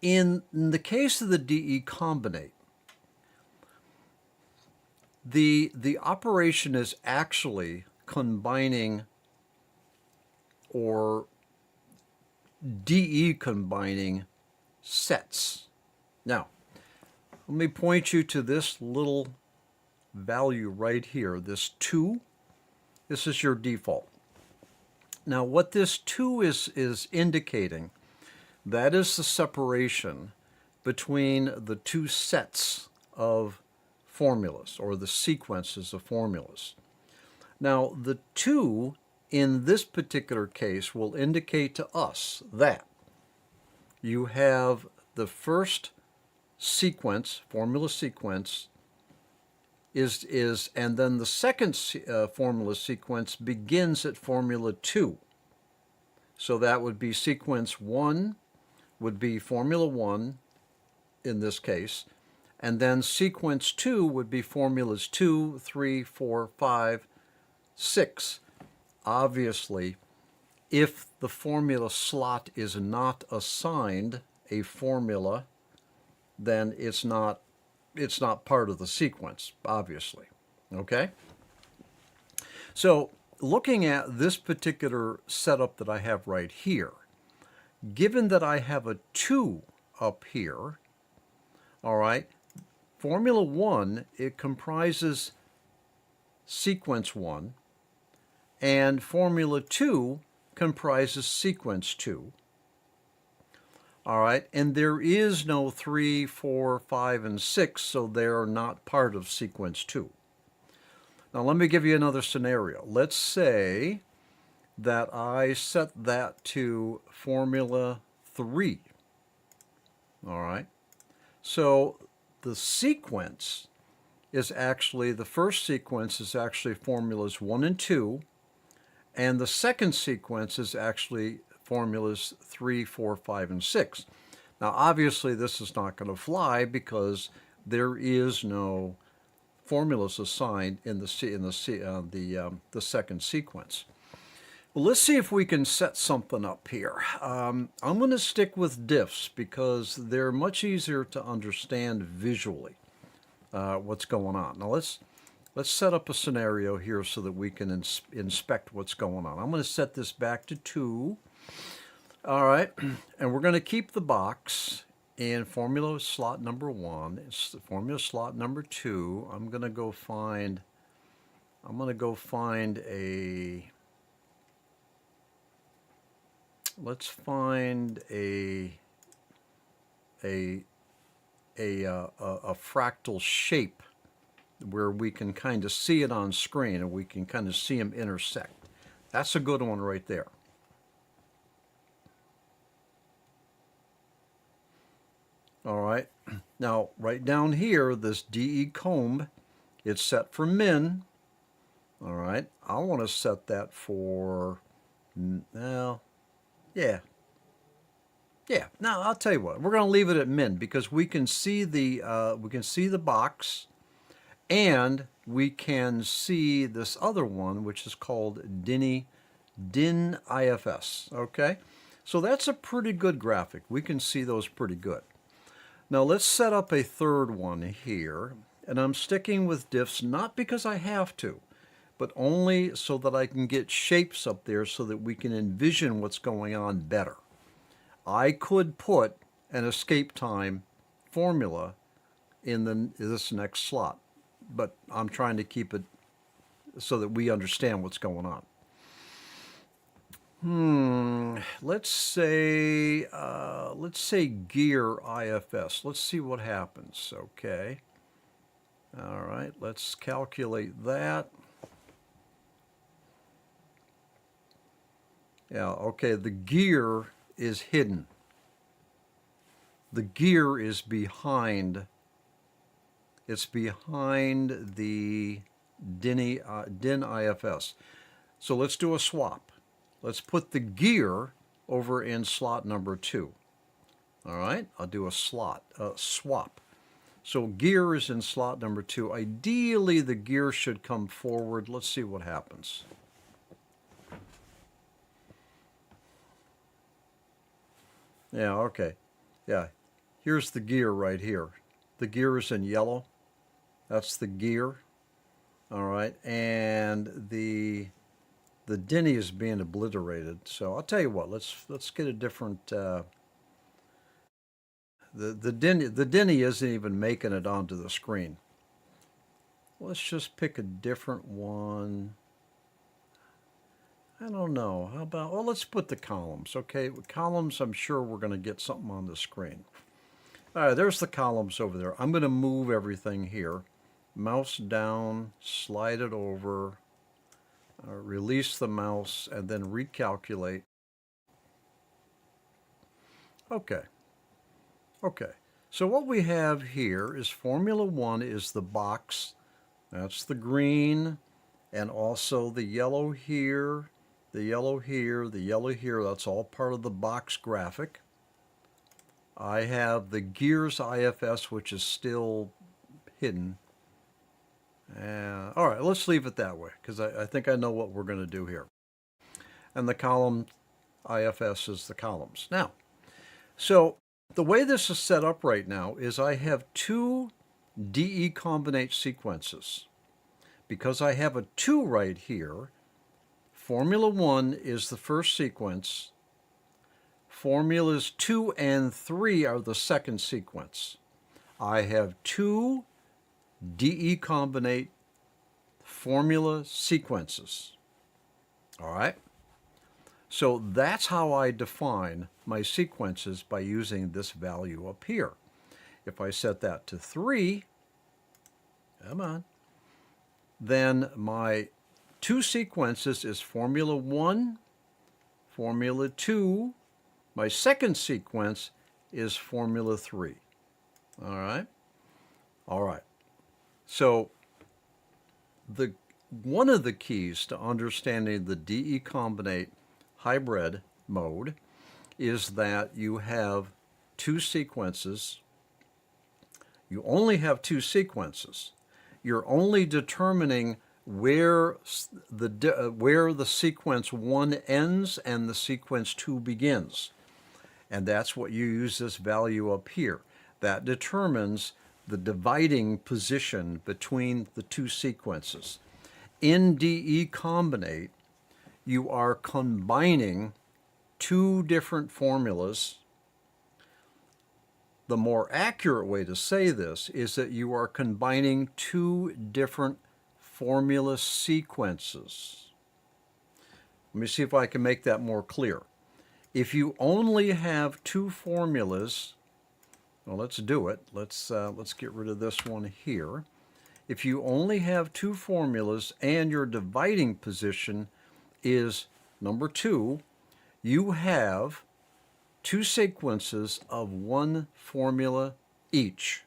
Speaker 1: in the case of the DE combinate, the operation is actually combining or DE combining sets. Now, let me point you to this little value right here, this 2. This is your default. Now, what this 2 is indicating, that is the separation between the two sets of formulas or the sequences of formulas. Now, the 2 in this particular case will indicate to us that you have the first sequence, formula sequence, and then the second formula sequence begins at formula 2. So that would be sequence 1 would be formula 1 in this case, and then sequence 2 would be formulas 2, 3, 4, 5, 6. Obviously, if the formula slot is not assigned a formula, then it's not part of the sequence, obviously. Okay? So looking at this particular setup that I have right here, given that I have a 2 up here, all right, formula 1, it comprises sequence 1, and formula 2 comprises sequence 2. All right, and there is no 3, 4, 5, and 6, so they are not part of sequence 2. Now let me give you another scenario. Let's say that I set that to formula 3. All right, so the sequence is actually, the first sequence is actually formulas 1 and 2, and the second sequence is actually formulas 3, 4, 5, and 6. Now, obviously, this is not going to fly because there is no formulas assigned in the second sequence. Well, let's see if we can set something up here. I'm going to stick with diffs because they're much easier to understand visually what's going on. Now, let's set up a scenario here so that we can inspect what's going on. I'm going to set this back to 2. All right, and we're going to keep the box in formula slot number 1. It's formula slot number 2. I'm going to go find a, let's find a fractal shape where we can kind of see it on screen and we can kind of see them intersect. That's a good one right there. All right, now right down here, this DE comb, it's set for min. All right, I want to set that for, well, yeah. Yeah. Now I'll tell you what. We're going to leave it at min because we can see the box, and we can see this other one, which is called DIN IFS. Okay. So that's a pretty good graphic. We can see those pretty good. Now let's set up a third one here, and I'm sticking with diffs not because I have to, but only so that I can get shapes up there so that we can envision what's going on better. I could put an escape time formula in this next slot, but I'm trying to keep it so that we understand what's going on. Let's say gear IFS. Let's see what happens. Okay. All right. Let's calculate that. Yeah. Okay. The gear is hidden. The gear is behind. It's behind the DIN IFS. So let's do a swap. Let's put the gear over in slot number 2. All right, I'll do a swap. So gear is in slot number 2. Ideally, the gear should come forward. Let's see what happens. Yeah, okay. Yeah, here's the gear right here. The gear is in yellow. That's the gear. All right, and the DINI is being obliterated. So I'll tell you what. Let's get a different. The DINI isn't even making it onto the screen. Let's just pick a different one. I don't know. How about, well, let's put the columns. Okay, with columns, I'm sure we're going to get something on the screen. All right, there's the columns over there. I'm going to move everything here. Mouse down, slide it over. Release the mouse, and then recalculate. Okay. Okay. So what we have here is Formula 1 is the box. That's the green, and also the yellow here, the yellow here, the yellow here. That's all part of the box graphic. I have the gears IFS, which is still hidden. All right, let's leave it that way because I think I know what we're going to do here. And the column IFS is the columns. Now, so the way this is set up right now is I have 2 DE combinate sequences. Because I have a 2 right here, Formula 1 is the first sequence. Formulas 2 and 3 are the second sequence. I have 2 DE combinate formula sequences. All right? So that's how I define my sequences by using this value up here. If I set that to 3, come on, then my 2 sequences is Formula 1, Formula 2. My second sequence is Formula 3. All right? All right. So one of the keys to understanding the DE combinate hybrid mode is that you have 2 sequences. You only have 2 sequences. You're only determining where the sequence 1 ends and the sequence 2 begins. And that's what you use this value up here. That determines the dividing position between the 2 sequences. In DE combinate, you are combining 2 different formulas. The more accurate way to say this is that you are combining 2 different formula sequences. Let me see if I can make that more clear. If you only have 2 formulas, well, let's do it. Let's get rid of this one here. If you only have 2 formulas and your dividing position is number 2, you have 2 sequences of 1 formula each.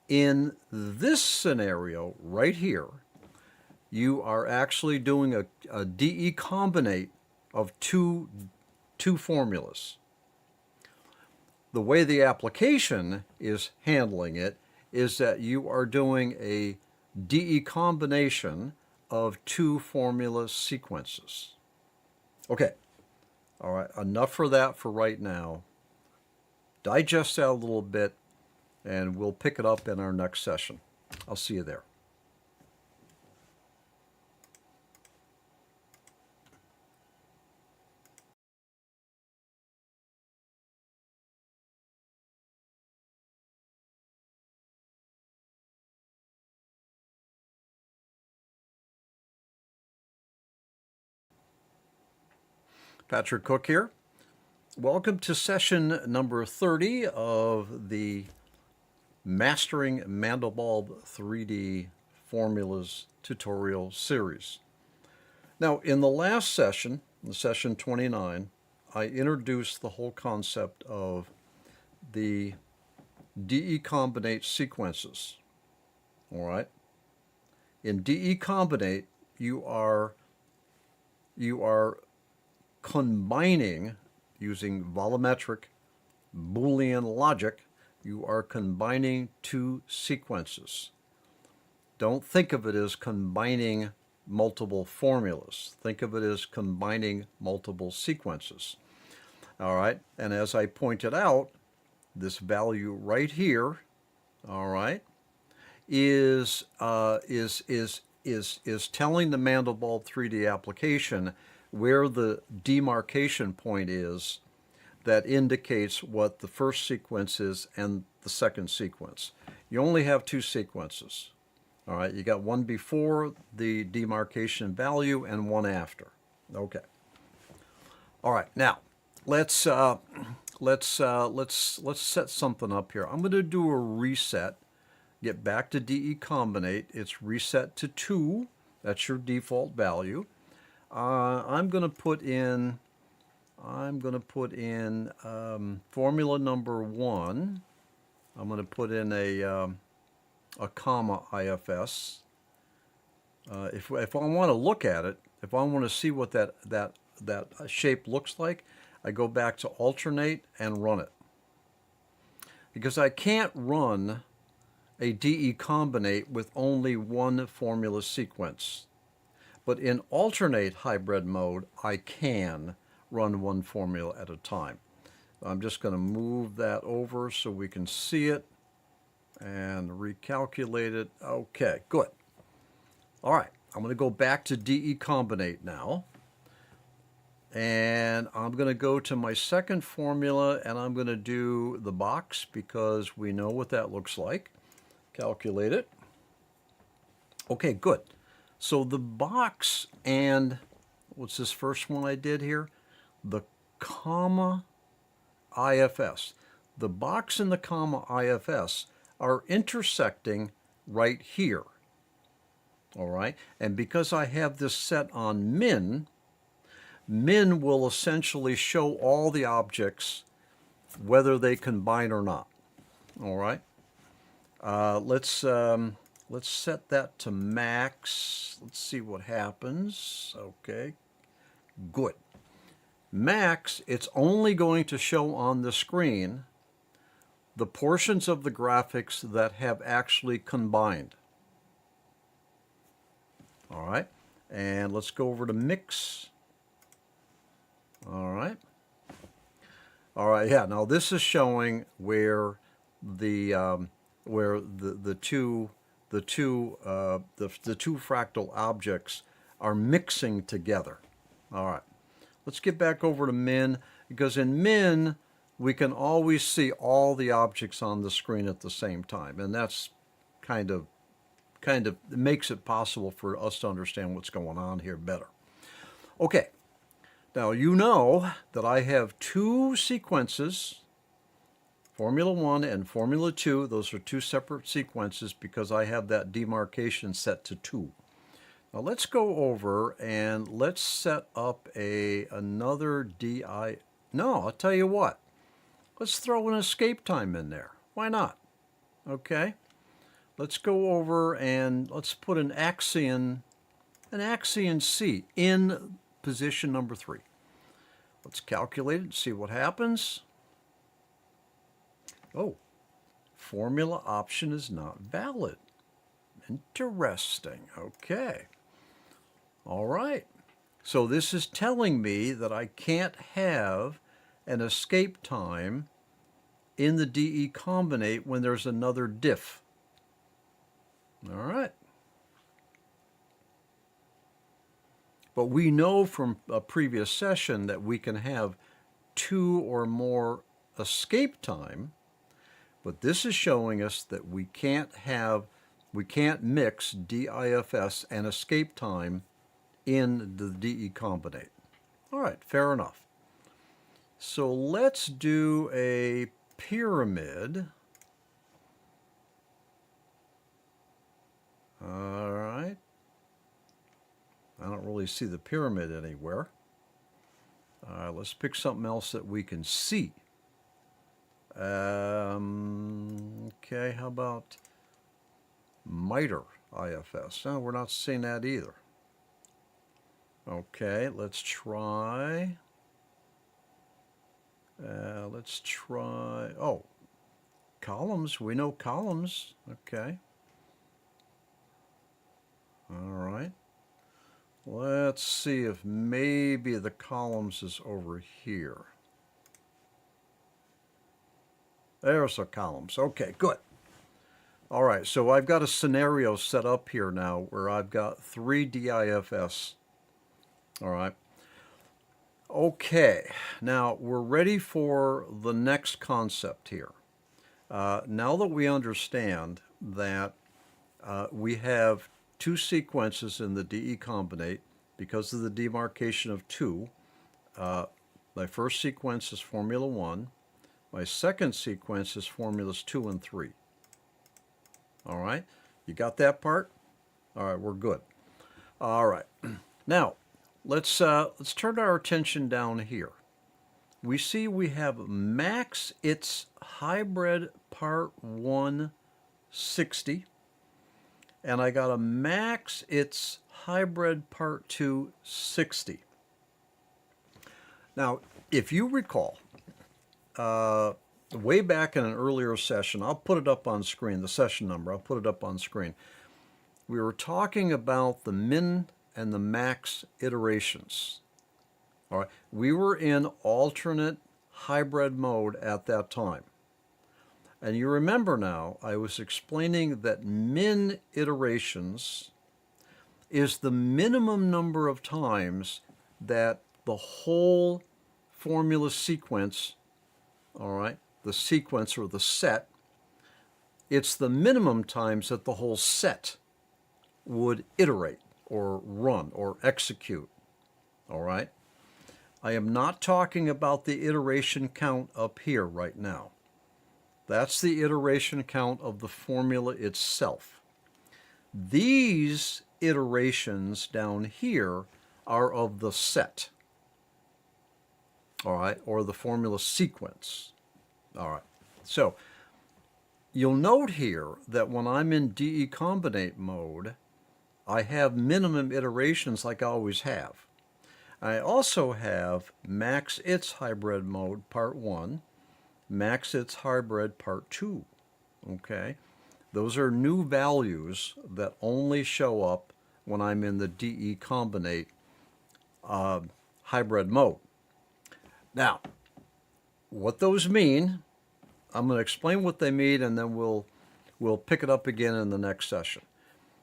Speaker 1: In this scenario right here, you are actually doing a DE combinate of two formulas. The way the application is handling it is that you are doing a DE combination of two formula sequences. Okay, all right, enough for that for right now. Digest that a little bit, and we'll pick it up in our next session. I'll see you there. Patrick Cook here. Welcome to session number 30 of the Mastering Mandelbulb 3D Formulas tutorial series. Now, in the last session, in session 29, I introduced the whole concept of the DE combinate sequences. All right? In DE combinate, you are combining, using volumetric Boolean logic, you are combining two sequences. Don't think of it as combining multiple formulas. Think of it as combining multiple sequences. All right, and as I pointed out, this value right here, all right, is telling the Mandelbulb3D application where the demarcation point is that indicates what the first sequence is and the second sequence. You only have two sequences. All right, you got one before the demarcation value and one after. Okay. All right, now let's set something up here. I'm going to do a reset. Get back to DE combinate. It's reset to 2. That's your default value. I'm going to put in formula number 1. I'm going to put in a comma IFS. If I want to look at it, if I want to see what that shape looks like, I go back to alternate and run it. Because I can't run a DE combinate with only one formula sequence. But in alternate hybrid mode, I can run one formula at a time. I'm just going to move that over so we can see it and recalculate it. Okay, good. All right, I'm going to go back to DE combinate now. And I'm going to go to my second formula, and I'm going to do the box because we know what that looks like. Calculate it. Okay, good. So the box and what's this first one I did here? The comma IFS. The box and the comma IFS are intersecting right here. All right, and because I have this set on min will essentially show all the objects whether they combine or not. All right, let's set that to max. Let's see what happens. Okay, good. Max, it's only going to show on the screen the portions of the graphics that have actually combined. All right, and let's go over to mix. All right. All right, yeah, now this is showing where the two fractal objects are mixing together. All right, let's get back over to min, because in min we can always see all the objects on the screen at the same time, and that's kind of makes it possible for us to understand what's going on here better. Okay, now you know that I have two sequences, Formula 1 and Formula 2. Those are two separate sequences because I have that demarcation set to 2. Now let's go over and let's set up another DI. No, I'll tell you what. Let's throw an escape time in there. Why not? Okay. Let's go over and let's put an axion C in position number 3. Let's calculate it and see what happens. Oh, formula option is not valid. Interesting. Okay. All right. So this is telling me that I can't have an escape time in the DE combinate when there's another diff. All right. But we know from a previous session that we can have two or more escape time, but this is showing us that we can't mix DIFS and escape time in the DE combinate. All right, fair enough. So let's do a pyramid. All right. I don't really see the pyramid anywhere. Let's pick something else that we can see. Okay, how about miter IFS? No, we're not seeing that either. Okay, let's try. Oh, columns. We know columns. Okay. All right. Let's see if maybe the columns is over here. There's the columns. Okay, good. All right, so I've got a scenario set up here now where I've got 3 DIFS. All right. Okay, now we're ready for the next concept here. Now that we understand that we have 2 sequences in the DE combinate because of the demarcation of 2, my first sequence is formula 1. My second sequence is formulas 2 and 3. All right, you got that part? All right, we're good. All right, now let's turn our attention down here. We see we have max its hybrid part 1 60, and I got a max its hybrid part 2 60. Now, if you recall, way back in an earlier session, I'll put it up on screen, the session number, I'll put it up on screen. We were talking about the min and the max iterations. All right, we were in alternate hybrid mode at that time. And you remember now, I was explaining that min iterations is the minimum number of times that the whole formula sequence, all right, the sequence or the set, it's the minimum times that the whole set would iterate or run or execute, all right? I am not talking about the iteration count up here right now. That's the iteration count of the formula itself. These iterations down here are of the set, all right, or the formula sequence. All right, so you'll note here that when I'm in DE combinate mode, I have minimum iterations like I always have. I also have max its hybrid mode part 1, max its hybrid part 2, okay? Those are new values that only show up when I'm in the DE combinate hybrid mode. Now, what those mean, I'm going to explain what they mean, and then we'll pick it up again in the next session.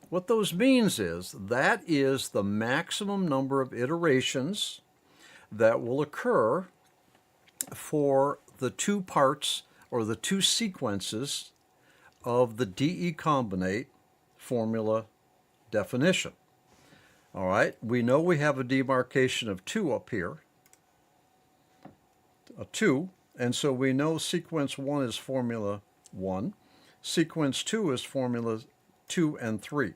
Speaker 1: What those means is that is the maximum number of iterations that will occur for the 2 parts or the 2 sequences of the DE combinate formula definition. All right, we know we have a demarcation of 2 up here, a 2, and so we know sequence 1 is formula 1, sequence 2 is formula 2 and 3.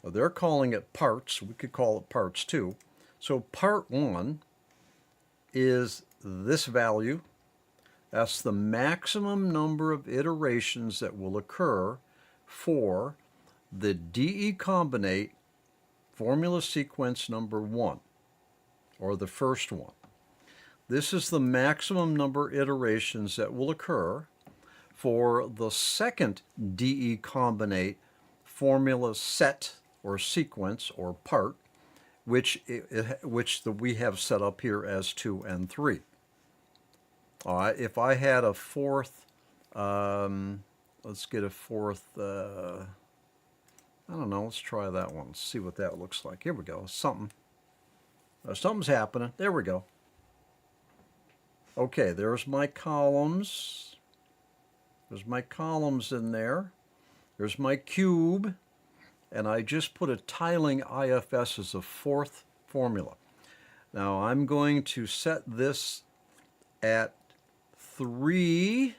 Speaker 1: Well, they're calling it parts. We could call it parts 2. So part 1 is this value. That's the maximum number of iterations that will occur for the DE combinate formula sequence number 1, or the first one. This is the maximum number of iterations that will occur for the second DE combinate formula set or sequence or part, which we have set up here as 2 and 3. All right, if I had a fourth, let's get a fourth, I don't know, let's try that one. Let's see what that looks like. Here we go, something's happening. There we go. Okay, there's my columns. There's my columns in there. There's my cube. And I just put a tiling IFS as a fourth formula. Now I'm going to set this at 3,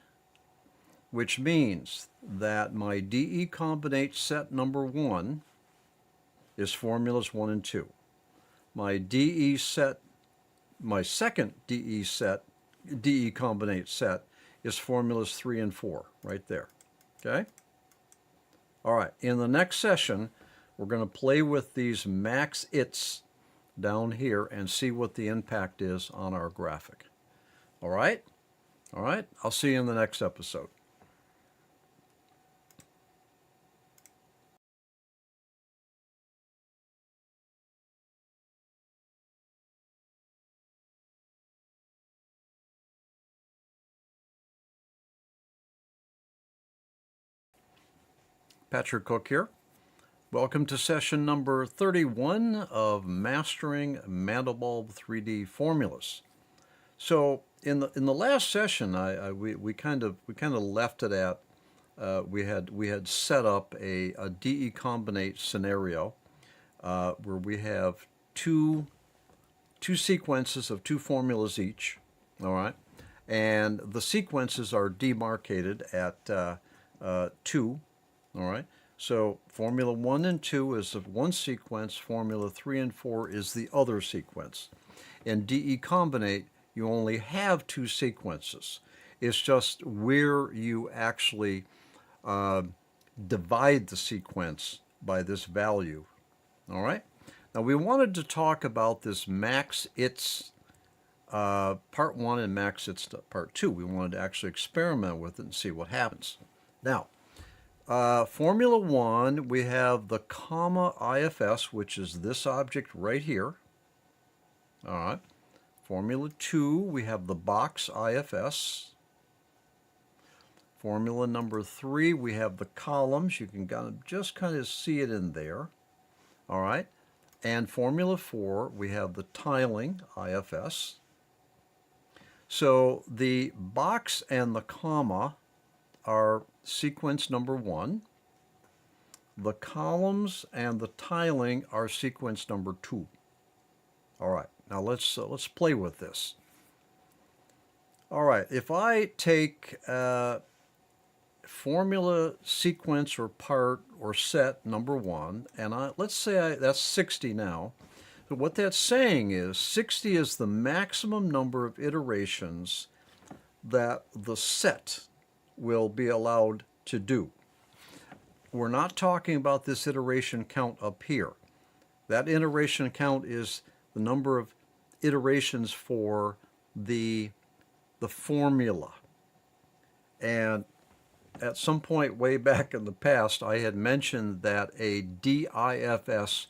Speaker 1: which means that my DE combinate set number 1 is formulas 1 and 2. My DE set, my second DE combinate set is formulas 3 and 4, right there. Okay? All right, in the next session, we're going to play with these max its down here and see what the impact is on our graphic. All right? All right, I'll see you in the next episode. Patrick Cook here. Welcome to session number 31 of Mastering Mandelbulb 3D Formulas. So in the last session, we kind of left it at we had set up a DE combinate scenario where we have two sequences of 2 formulas each. All right, and the sequences are demarcated at 2. All right, so formula 1 and 2 is one sequence, formula 3 and 4 is the other sequence. In DE combinate, you only have 2 sequences. It's just where you actually divide the sequence by this value. All right, now we wanted to talk about this max its part 1 and max its part 2. We wanted to actually experiment with it and see what happens. Now, formula 1, we have the comma IFS, which is this object right here. All right. Formula 2, we have the box IFS. Formula number 3, we have the columns. You can just kind of see it in there. All right. And formula 4, we have the tiling IFS. So the box and the comma are sequence number 1. The columns and the tiling are sequence number 2. All right, now let's play with this. All right, if I take formula sequence or part or set number 1, and let's say that's 60 now. So what that's saying is 60 is the maximum number of iterations that the set will be allowed to do. We're not talking about this iteration count up here. That iteration count is the number of iterations for the formula. And at some point way back in the past, I had mentioned that a DIFS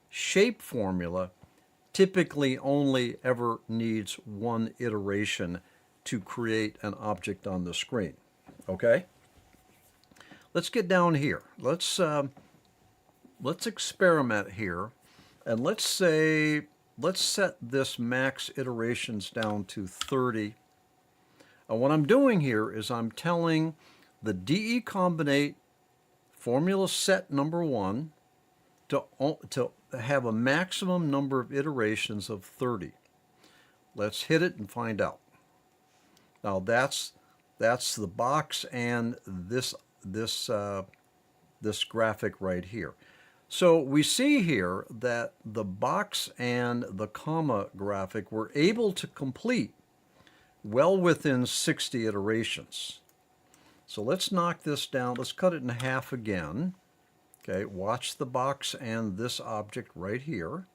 Speaker 1: shape formula typically only ever needs 1 iteration to create an object on the screen. Okay? Let's get down here. Let's experiment here, and let's set this max iterations down to 30. And what I'm doing here is I'm telling the DE combinate formula set number 1 to have a maximum number of iterations of 30. Let's hit it and find out. Now that's the box and this graphic right here. So we see here that the box and the comma graphic were able to complete well within 60 iterations. So let's knock this down. Let's cut it in half again. Okay, watch the box and this object right here.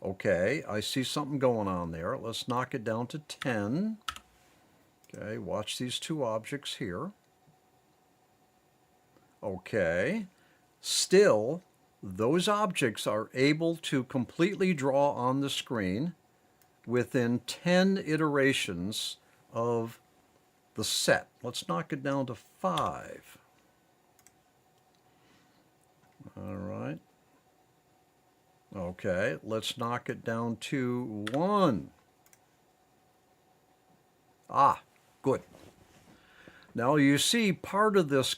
Speaker 1: Okay, I see something going on there. Let's knock it down to 10. Okay, watch these two objects here. Okay, still, those objects are able to completely draw on the screen within 10 iterations of the set. Let's knock it down to 5. All right. Okay, let's knock it down to 1. Ah, good. Now you see part of this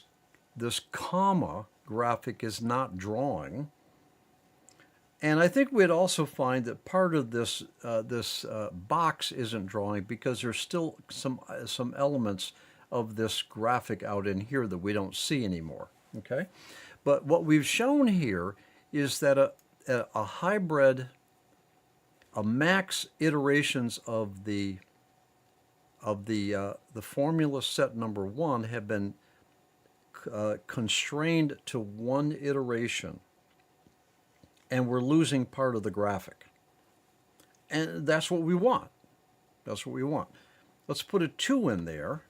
Speaker 1: comma graphic is not drawing. And I think we'd also find that part of this box isn't drawing because there's still some elements of this graphic out in here that we don't see anymore. Okay, but what we've shown here is that a hybrid, a max iterations of the formula set number 1 have been constrained to 1 iteration, and we're losing part of the graphic. And that's what we want. That's what we want. Let's put a 2 in there,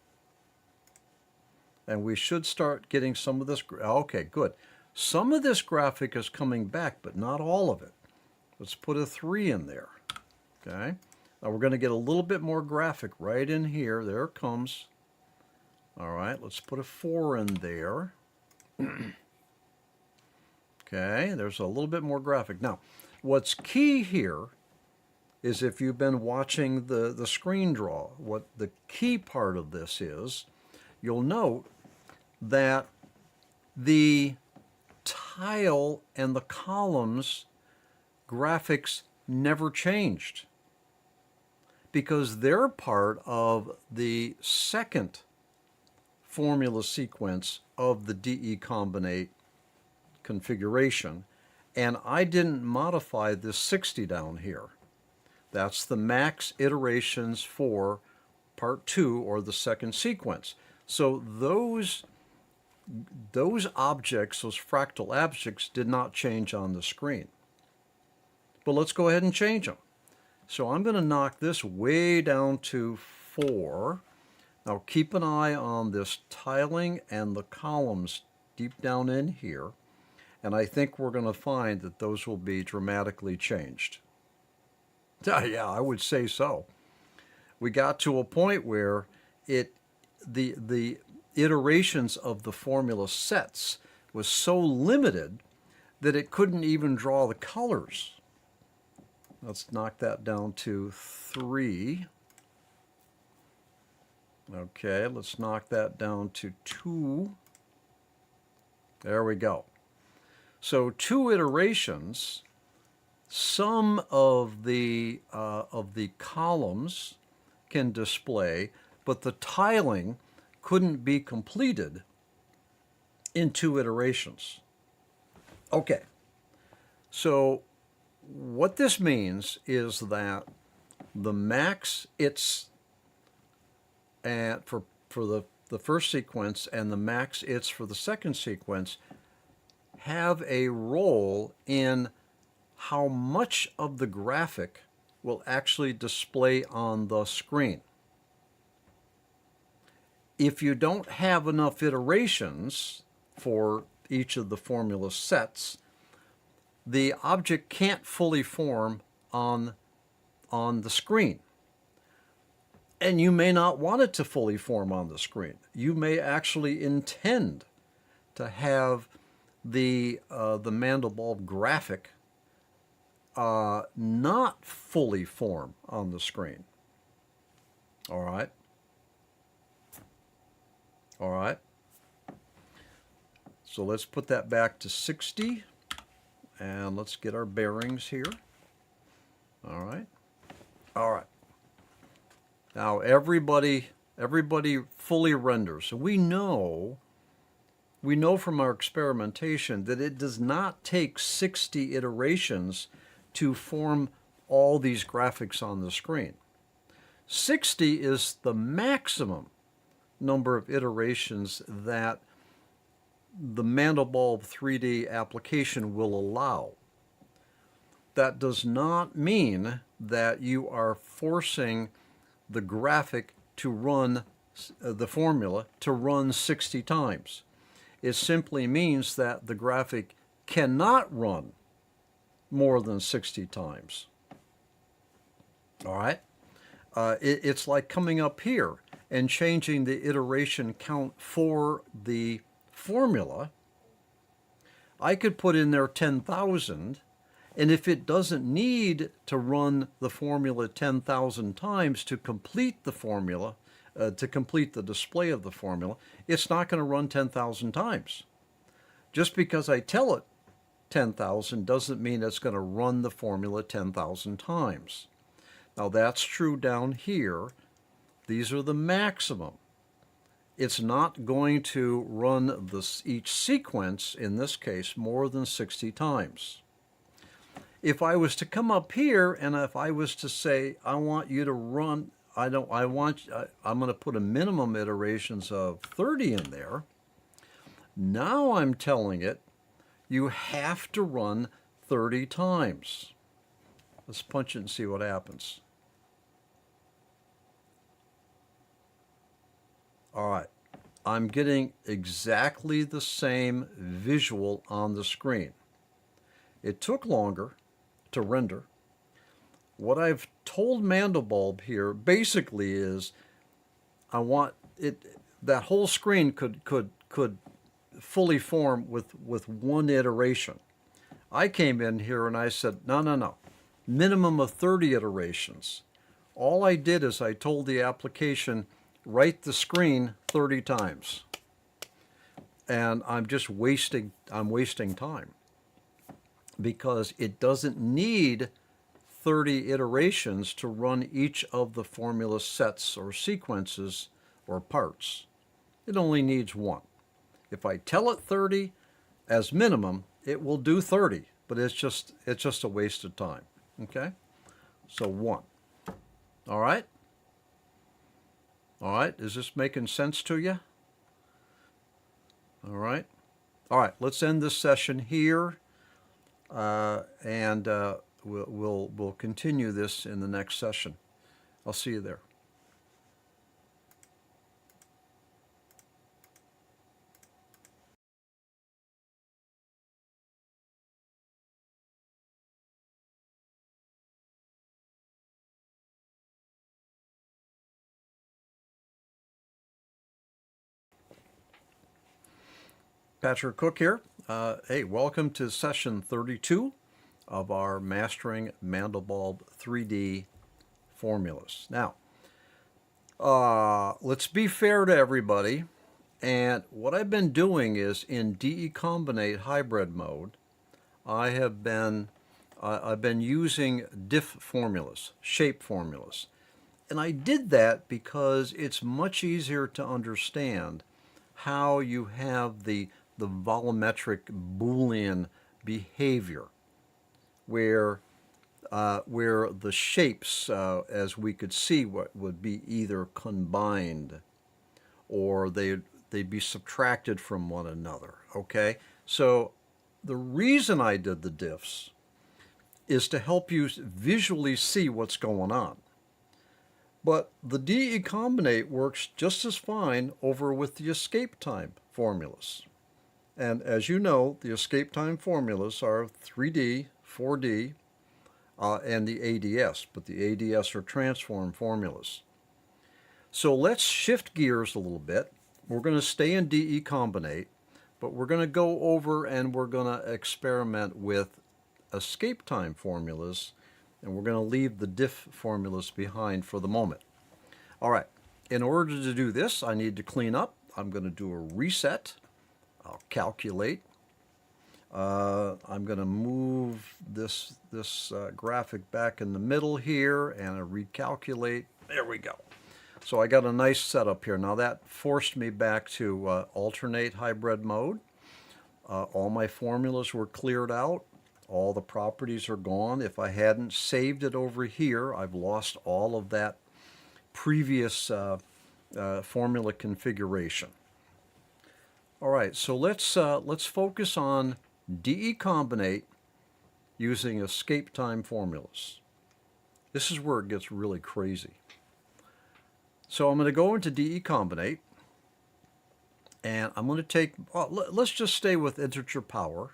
Speaker 1: and we should start getting some of this. Okay, good. Some of this graphic is coming back, but not all of it. Let's put a 3 in there. Okay. Now we're going to get a little bit more graphic right in here. There it comes. All right, let's put a 4 in there. Okay, there's a little bit more graphic. Now, what's key here is if you've been watching the screen draw, what the key part of this is, you'll note that the tile and the columns graphics never changed because they're part of the second formula sequence of the DE combinate configuration, and I didn't modify this 60 down here. That's the max iterations for part 2 or the second sequence. So those objects, those fractal objects, did not change on the screen. But let's go ahead and change them. So I'm going to knock this way down to 4. Now keep an eye on this tiling and the columns deep down in here, and I think we're going to find that those will be dramatically changed. Yeah, I would say so. We got to a point where the iterations of the formula sets was so limited that it couldn't even draw the colors. Let's knock that down to 3. Okay, let's knock that down to 2. There we go. So 2 iterations. Some of the columns can display, but the tiling couldn't be completed in 2 iterations. Okay, so what this means is that the max its and for the first sequence and the max its for the second sequence have a role in how much of the graphic will actually display on the screen. If you don't have enough iterations for each of the formula sets, the object can't fully form on the screen. And you may not want it to fully form on the screen. You may actually intend to have the Mandelbulb graphic not fully form on the screen. All right. All right. So let's put that back to 60, and let's get our bearings here. All right. All right. Now everybody fully renders. So we know from our experimentation that it does not take 60 iterations to form all these graphics on the screen. 60 is the maximum number of iterations that the Mandelbulb3D application will allow. That does not mean that you are forcing the graphic to run the formula to run 60 times. It simply means that the graphic cannot run more than 60 times. All right? It's like coming up here and changing the iteration count for the formula. I could put in there 10,000, and if it doesn't need to run the formula 10,000 times to complete the formula, to complete the display of the formula, it's not going to run 10,000 times. Just because I tell it 10,000 doesn't mean it's going to run the formula 10,000 times. Now that's true down here. These are the maximum. It's not going to run each sequence, in this case, more than 60 times. If I was to come up here and if I was to say, I want you to run, I'm going to put a minimum iterations of 30 in there. Now I'm telling it, you have to run 30 times. Let's punch it and see what happens. All right, I'm getting exactly the same visual on the screen. It took longer to render. What I've told Mandelbulb here basically is I want it, that whole screen could fully form with one iteration. I came in here and I said, no, minimum of 30 iterations. All I did is I told the application, write the screen 30 times. And I'm wasting time because it doesn't need 30 iterations to run each of the formula sets or sequences or parts. It only needs one. If I tell it 30 as minimum, it will do 30, but it's just a waste of time. Okay? So 1. All right? All right, is this making sense to you? All right. All right, let's end this session here, and we'll continue this in the next session. I'll see you there. Patrick Cook here. Hey, welcome to session 32 of our Mastering Mandelbulb 3D formulas. Now, let's be fair to everybody. And what I've been doing is in decombinate hybrid mode, I've been using diff formulas, shape formulas. And I did that because it's much easier to understand how you have the volumetric Boolean behavior, where the shapes, as we could see, what would be either combined or they'd be subtracted from one another. Okay, so the reason I did the diffs is to help you visually see what's going on. But the decombinate works just as fine over with the escape time formulas. And as you know, the escape time formulas are 3D, 4D, and the ADS, but the ADS are transform formulas. So let's shift gears a little bit. We're going to stay in decombinate, but we're going to go over and we're going to experiment with escape time formulas, and we're going to leave the diff formulas behind for the moment. All right, in order to do this, I need to clean up. I'm going to do a reset. I'll calculate. I'm going to move this graphic back in the middle here and I recalculate. There we go. So I got a nice setup here. Now that forced me back to alternate hybrid mode. All my formulas were cleared out. All the properties are gone. If I hadn't saved it over here, I've lost all of that previous formula configuration. All right, so let's focus on decombinate using escape time formulas. This is where it gets really crazy. So I'm going to go into DE combinate, and I'm going to take, let's just stay with integer power,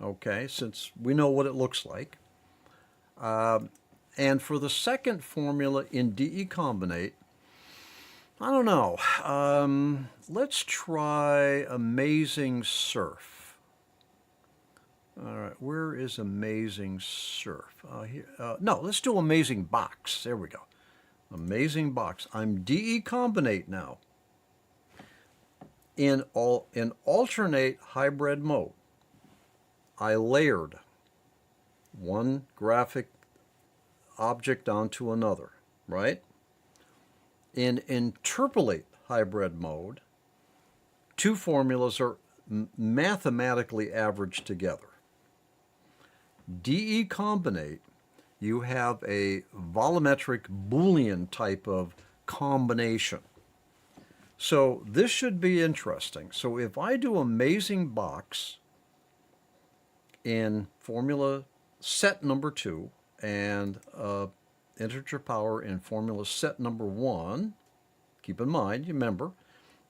Speaker 1: okay, since we know what it looks like. And for the second formula in DE combinate, I don't know, let's try Amazing Surf. All right, where is Amazing Surf? No, let's do Amazing Box. There we go. Amazing Box. I'm DE combinate now. In alternate hybrid mode, I layered one graphic object onto another, right? In interpolate hybrid mode, two formulas are mathematically averaged together. DE combinate, you have a volumetric Boolean type of combination. So this should be interesting. So if I do Amazing Box in formula set number 2 and integer power in formula set number 1, keep in mind, you remember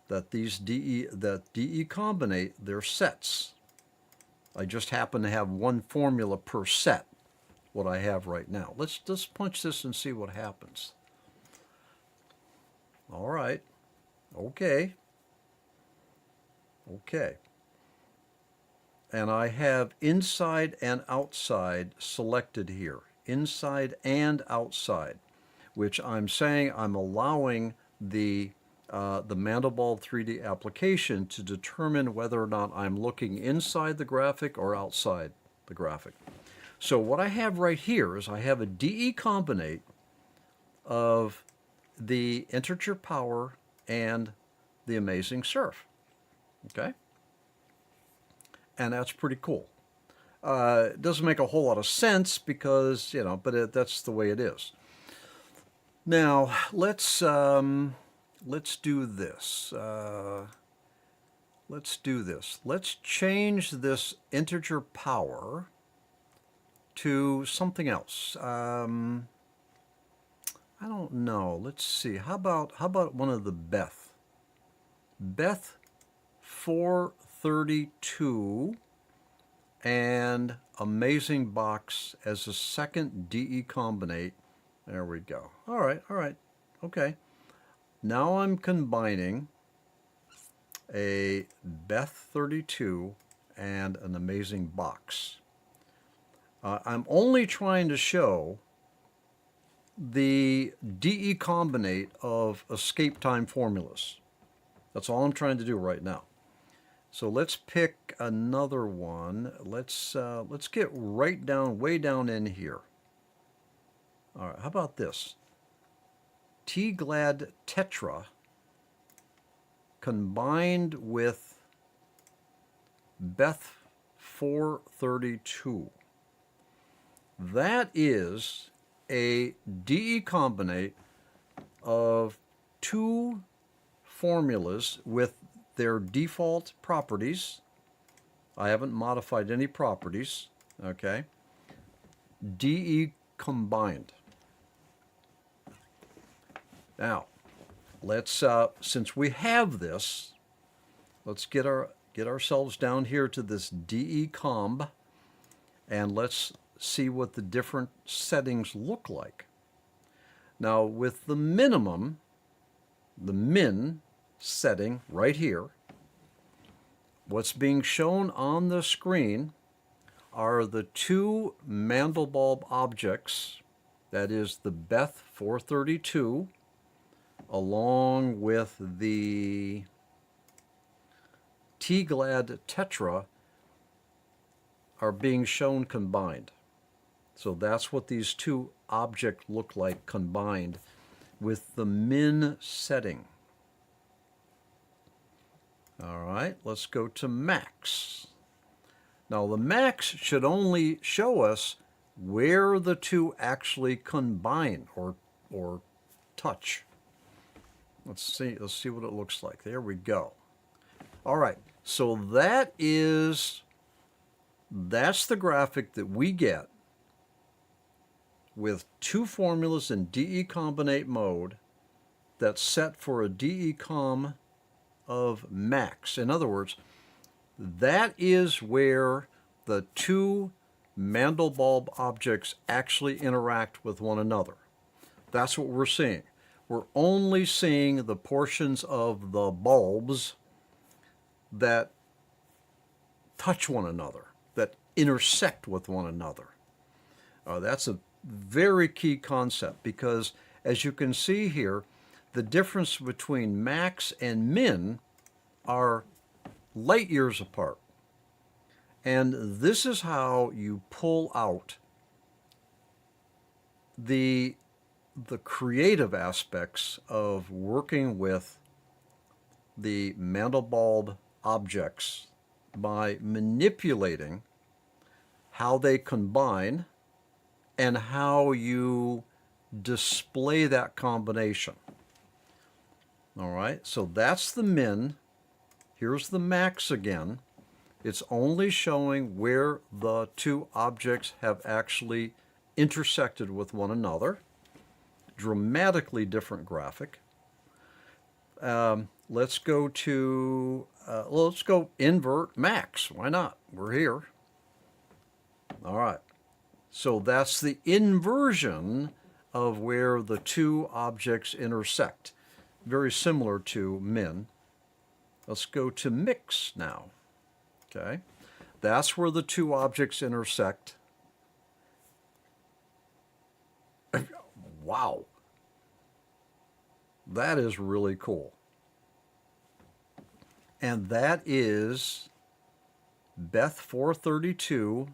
Speaker 1: that DE combinate, they're sets. I just happen to have one formula per set, what I have right now. Let's just punch this and see what happens. All right. Okay. And I have inside and outside selected here. Inside and outside, which I'm saying I'm allowing the Mandelbulb3D application to determine whether or not I'm looking inside the graphic or outside the graphic. So what I have right here is I have a DE combinate of the integer power and the Amazing Surf, okay? And that's pretty cool. It doesn't make a whole lot of sense because, but that's the way it is. Now, let's do this. Let's change this integer power to something else. I don't know. Let's see. How about one of the Beth 432 and Amazing Box as a second DE combinate. There we go. All right. Okay. Now I'm combining a Beth 32 and an Amazing Box. I'm only trying to show the DE combinate of escape time formulas. That's all I'm trying to do right now. So let's pick another one. Let's get right down, way down in here. All right, how about this? T-Glad Tetra combined with Beth 432. That is a DE combinate of two formulas with their default properties. I haven't modified any properties, okay? DE combined. Now, let's since we have this, let's get ourselves down here to this DE comb, and let's see what the different settings look like. Now, with the minimum, the min setting right here, what's being shown on the screen are the two Mandelbulb objects, that is the Beth 432, along with the T-Glad Tetra, are being shown combined. So that's what these two objects look like combined with the min setting. All right, let's go to max. Now the max should only show us where the two actually combine or touch. Let's see what it looks like. There we go. All right, so that's the graphic that we get with two formulas in DE combinate mode that's set for a DECOM of max. In other words, that is where the two Mandelbulb objects actually interact with one another. That's what we're seeing. We're only seeing the portions of the bulbs that touch one another, that intersect with one another. That's a very key concept because, as you can see here, the difference between max and min are light years apart. And this is how you pull out the creative aspects of working with the Mandelbulb objects by manipulating how they combine and how you display that combination. All right, so that's the min. Here's the max again. It's only showing where the two objects have actually intersected with one another. Dramatically different graphic. Let's go invert max. Why not? We're here. All right. So that's the inversion of where the two objects intersect. Very similar to min. Let's go to mix now. Okay. That's where the two objects intersect. Wow. That is really cool. And that is Beth 432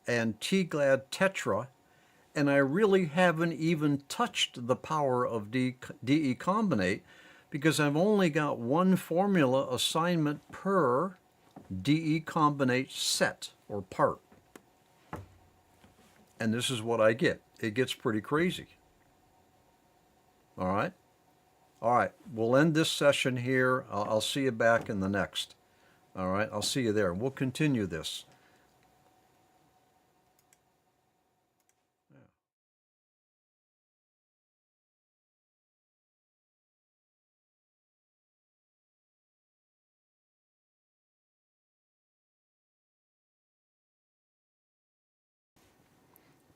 Speaker 1: and T-Glad Tetra. And I really haven't even touched the power of DE Combinate because I've only got one formula assignment per DE Combinate set or part. And this is what I get. It gets pretty crazy. All right. All right. We'll end this session here. I'll see you back in the next. All right. I'll see you there. We'll continue this.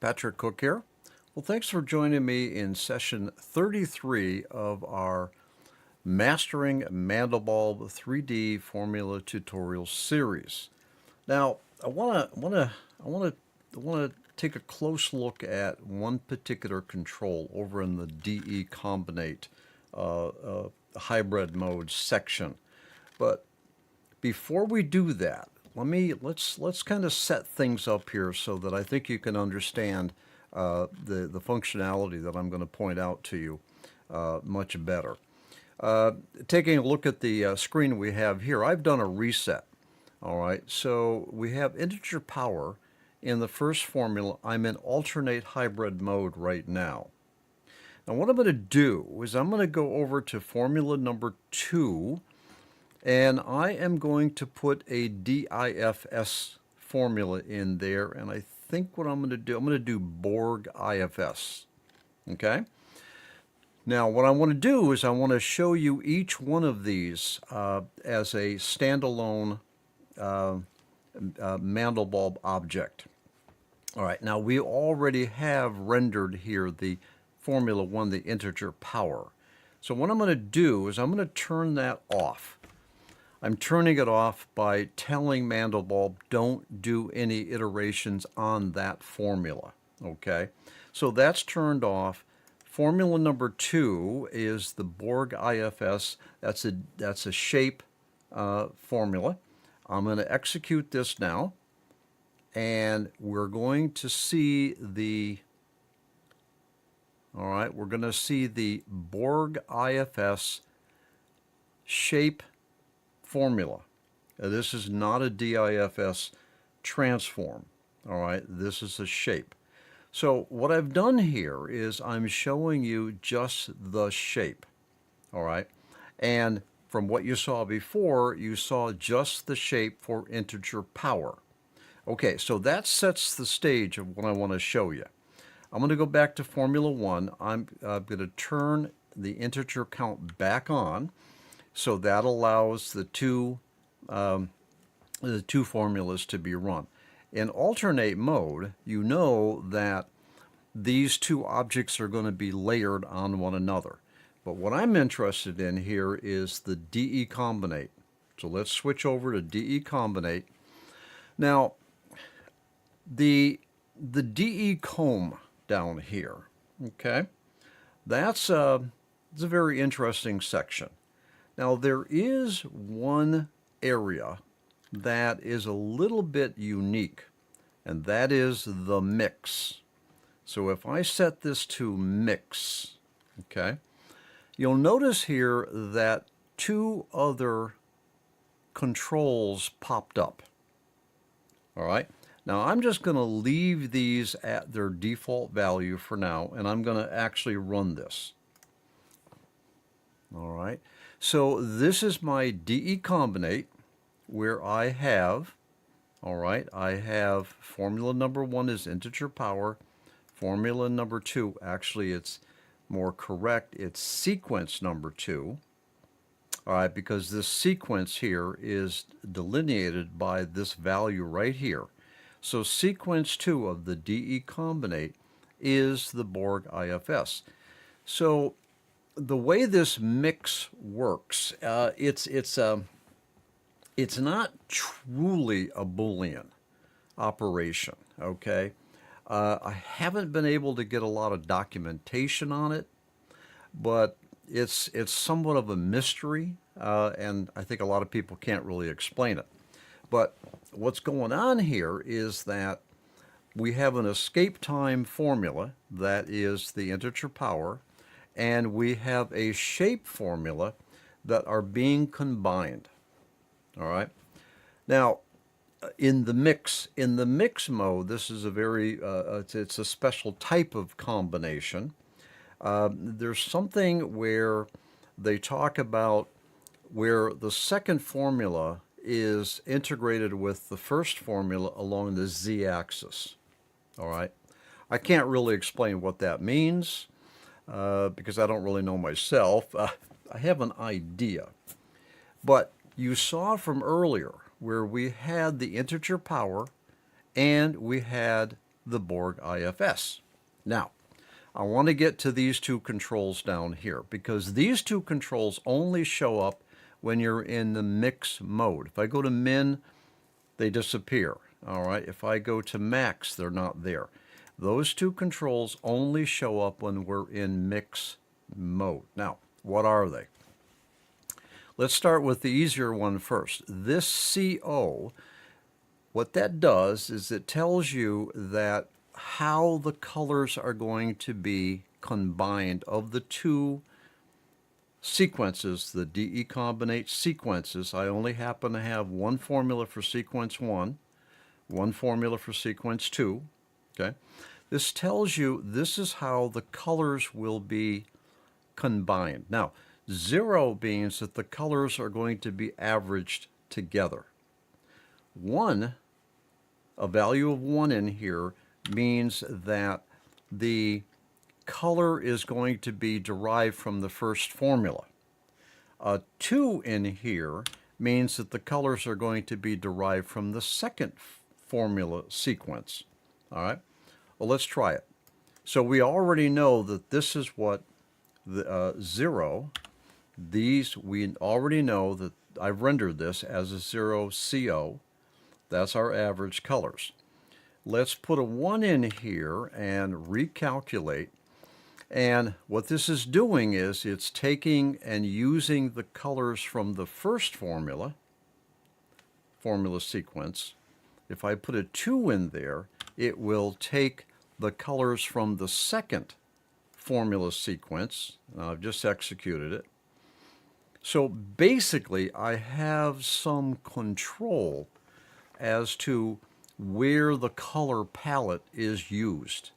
Speaker 1: Patrick Cook here. Well, thanks for joining me in session 33 of our Mastering Mandelbulb 3D Formula Tutorial Series. Now, I want to take a close look at one particular control over in the DE Combinate hybrid mode section. But before we do that, let's kind of set things up here so that I think you can understand the functionality that I'm going to point out to you much better. Taking a look at the screen we have here, I've done a reset. All right, so we have integer power in the first formula. I'm in alternate hybrid mode right now. Now what I'm going to do is I'm going to go over to formula number 2, and I am going to put a DIFS formula in there, and I think what I'm going to do Borg IFS. Okay? Now, what I want to do is I want to show you each one of these as a standalone Mandelbulb object. All right, now we already have rendered here the Formula 1, the integer power. So what I'm going to do is I'm going to turn that off. I'm turning it off by telling Mandelbulb, don't do any iterations on that formula. Okay, so that's turned off. Formula number 2 is the Borg IFS. That's a shape formula. I'm going to execute this now, and we're going to see the we're going to see the Borg IFS shape formula. This is not a DIFS transform. All right, this is a shape. So what I've done here is I'm showing you just the shape. All right, and from what you saw before, you saw just the shape for integer power. Okay, so that sets the stage of what I want to show you. I'm going to go back to Formula 1. I'm going to turn the integer count back on. So that allows the two formulas to be run. In alternate mode, you know that these two objects are going to be layered on one another. But what I'm interested in here is the DE combinate. So let's switch over to DE combinate. Now, the DE comb down here, okay, it's a very interesting section. Now, there is one area that is a little bit unique, and that is the mix. So if I set this to mix, okay, you'll notice here that two other controls popped up. All right. Now I'm just going to leave these at their default value for now, and I'm going to actually run this. All right. So this is my DE combinate where I have, all right, I have formula number 1 is integer power. Formula number 2, actually it's more correct, it's sequence number 2. All right, because this sequence here is delineated by this value right here. So sequence 2 of the DE combinate is the Borg IFS. So the way this mix works, it's not truly a Boolean operation, okay? I haven't been able to get a lot of documentation on it, but it's somewhat of a mystery, and I think a lot of people can't really explain it. But what's going on here is that we have an escape time formula that is the integer power, and we have a shape formula that are being combined. All right. Now, in the mix mode, this is a very it's a special type of combination. There's something where they talk about where the second formula is integrated with the first formula along the z-axis. All right. I can't really explain what that means because I don't really know myself. I have an idea. But you saw from earlier where we had the integer power and we had the Borg IFS. Now, I want to get to these two controls down here because these two controls only show up when you're in the mix mode. If I go to min, they disappear. All right. If I go to max, they're not there. Those two controls only show up when we're in mix mode. Now, what are they? Let's start with the easier one first. This CO, what that does is it tells you that how the colors are going to be combined of the two sequences, the DE combinate sequences. I only happen to have one formula for sequence 1, one formula for sequence 2. Okay, this tells you this is how the colors will be combined. Now, 0 means that the colors are going to be averaged together. 1, a value of 1 in here, means that the color is going to be derived from the first formula. 2 in here means that the colors are going to be derived from the second formula sequence. All right, well, let's try it. So we already know that this is what the 0, these, we already know that I've rendered this as a 0 CO. That's our average colors. Let's put a 1 in here and recalculate. And what this is doing is it's taking and using the colors from the first formula sequence. If I put a 2 in there, it will take the colors from the second formula sequence. I've just executed it. So basically, I have some control as to where the color palette is used.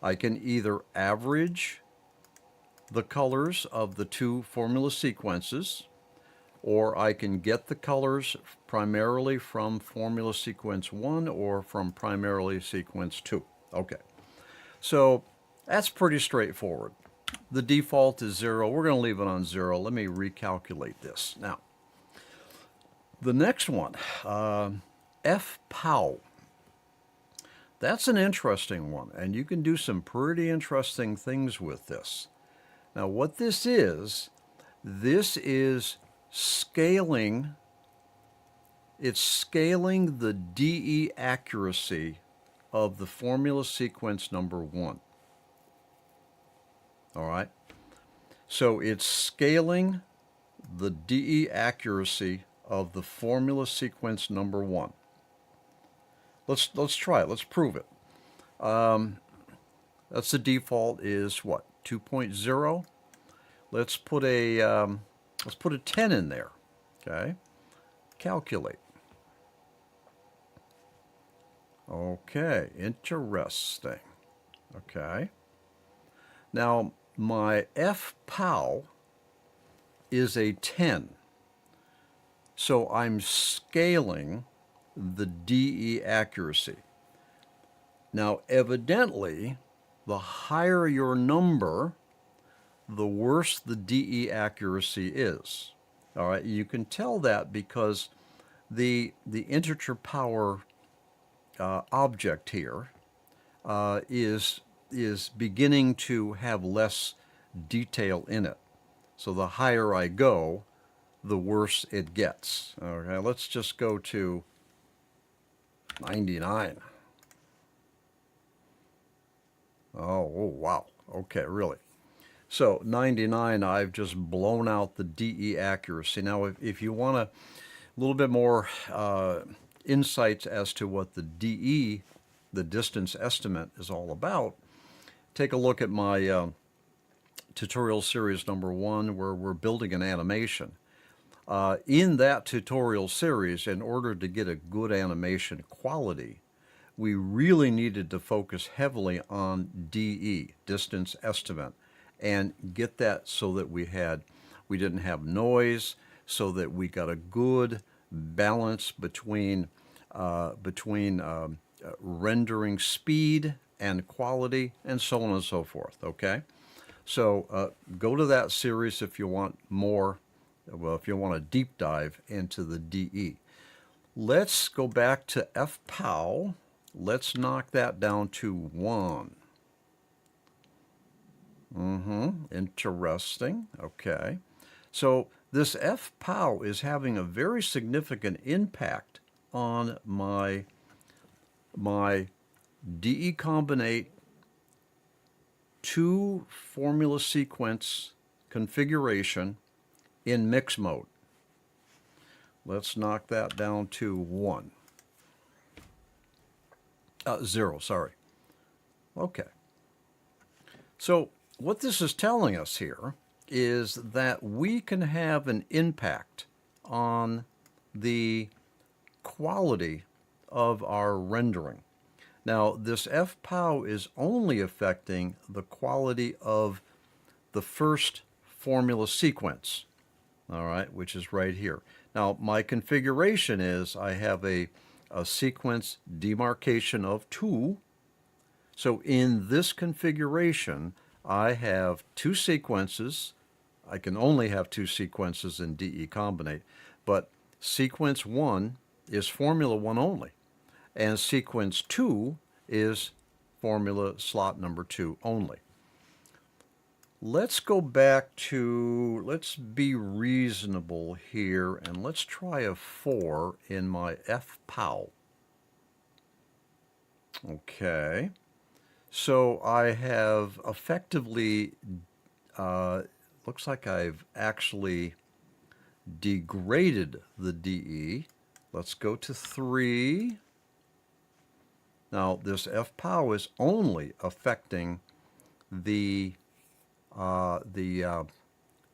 Speaker 1: I can either average the colors of the two formula sequences, or I can get the colors primarily from formula sequence 1 or from primarily sequence 2. Okay, so that's pretty straightforward. the default is 0. We're going to leave it on 0. Let me recalculate this. Now, the next one, fpow. That's an interesting one, and you can do some pretty interesting things with this. Now, what this is scaling, it's scaling the DE accuracy of the formula sequence number 1. All right? So it's scaling the DE accuracy of the formula sequence number 1. Let's try it. Let's prove it. That's the default is what? 2.0. Let's put a 10 in there. Okay. Calculate. Okay, interesting. Okay. Now my fpow is a 10. So I'm scaling the DE accuracy. Now, evidently, the higher your number, the worse the DE accuracy is. All right, you can tell that because the integer power object here is beginning to have less detail in it. So the higher I go, the worse it gets. Okay, let's just go to 99. Oh, wow. Okay, really. So 99, I've just blown out the DE accuracy. Now, if you want a little bit more insights as to what the DE, the distance estimate, is all about, take a look at my tutorial series number 1, where we're building an animation. In that tutorial series, in order to get a good animation quality, we really needed to focus heavily on DE, distance estimate, and get that so that we didn't have noise, so that we got a good balance between rendering speed and quality, and so on and so forth. Okay, so go to that series if you want more. Well, if you want a deep dive into the DE. Let's go back to fpow. Let's knock that down to 1. Interesting. Okay. So this fpow is having a very significant impact on my DE combinate 2 formula sequence configuration in mix mode. Let's knock that down to 1. 0, sorry. Okay. So what this is telling us here is that we can have an impact on the quality of our rendering. Now, this fpow is only affecting the quality of the first formula sequence, all right, which is right here. Now, my configuration is I have a sequence demarcation of 2. So in this configuration, I have 2 sequences. I can only have 2 sequences in DE combinate, but sequence 1 is formula 1 only, and sequence 2 is formula slot number 2 only. Let's go back to, let's be reasonable here, and let's try a 4 in my fpow. Okay, so I have effectively, looks like I've actually degraded the DE. Let's go to 3. Now this fpow is only affecting the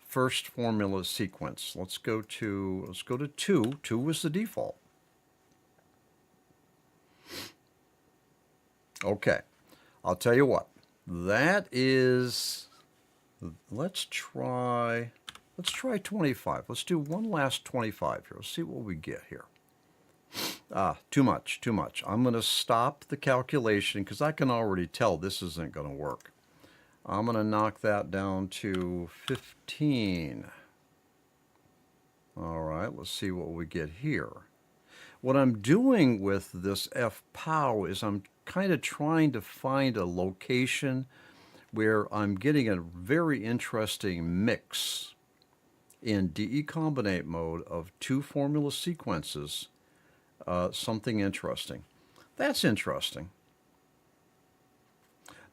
Speaker 1: first formula sequence. Let's go to 2. 2 was the default. Okay, I'll tell you what. That is. Let's try 25. Let's do one last 25 here. Let's see what we get here. Too much. I'm going to stop the calculation because I can already tell this isn't going to work. I'm going to knock that down to 15. All right, let's see what we get here. What I'm doing with this fpow is I'm kind of trying to find a location where I'm getting a very interesting mix in DE combinate mode of two formula sequences, something interesting. That's interesting.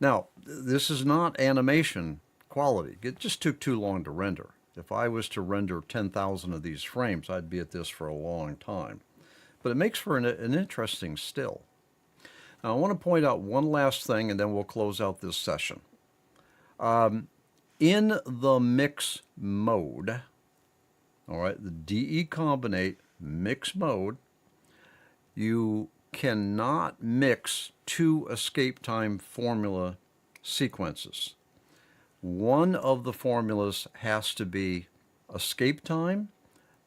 Speaker 1: Now, this is not animation quality. It just took too long to render. If I was to render 10,000 of these frames, I'd be at this for a long time. But it makes for an interesting still. Now, I want to point out one last thing, and then we'll close out this session. In the mix mode, all right, the DE combinate mix mode, you cannot mix two escape time formula sequences. One of the formulas has to be escape time,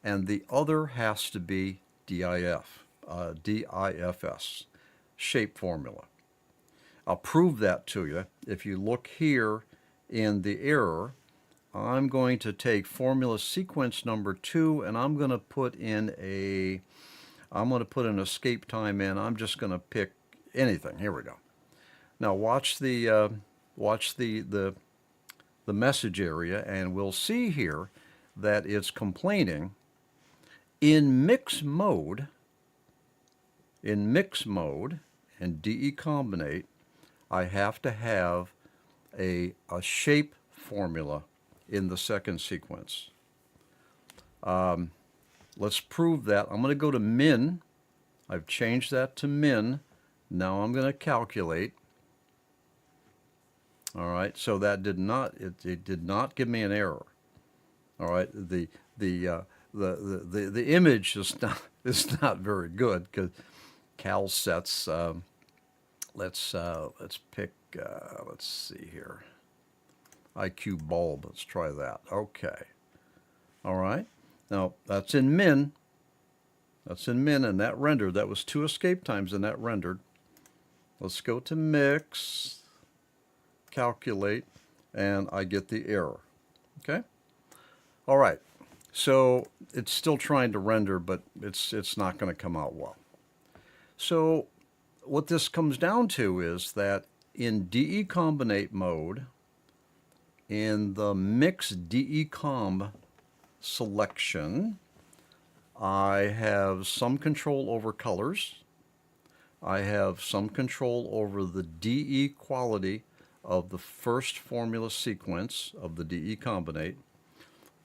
Speaker 1: and the other has to be DIFS, shape formula. I'll prove that to you. If you look here in the error, I'm going to take formula sequence number 2, and I'm going to put an escape time in. I'm just going to pick anything. Here we go. Now watch the message area, and we'll see here that it's complaining in mix mode and DE combinate. I have to have a shape formula in the second sequence. Let's prove that. I'm going to go to min. I've changed that to min. Now I'm going to calculate. All right, so that did not give me an error. All right, the image is not very good because cal sets. Let's pick. Let's see here. IQ bulb. Let's try that. Okay. All right. Now that's in min. That's in min, and that rendered. That was 2 escape times, and that rendered. Let's go to mix, calculate, and I get the error. Okay. All right. So it's still trying to render, but it's not going to come out well. So what this comes down to is that in DE combinate mode, in the mix DE comb selection, I have some control over colors. I have some control over the DE quality of the first formula sequence of the DE combinate,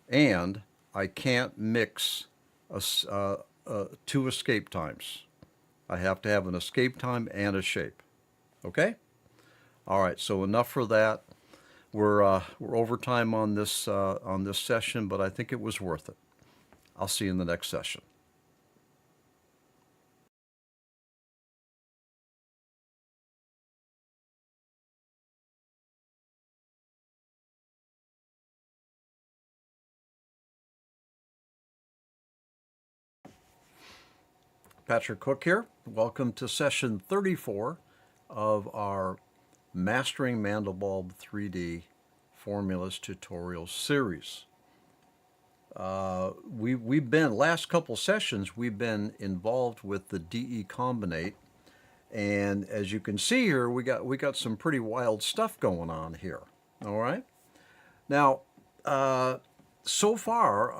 Speaker 1: and I can't mix 2 escape times. I have to have an escape time and a shape. Okay? All right, so enough for that. We're over time on this session, but I think it was worth it. I'll see you in the next session. Patrick Cook here. Welcome to session 34 of our Mastering Mandelbulb 3D Formulas tutorial series. We've been, last couple sessions, we've been involved with the DE combinate, and as you can see here, we got some pretty wild stuff going on here. All right. Now, so far,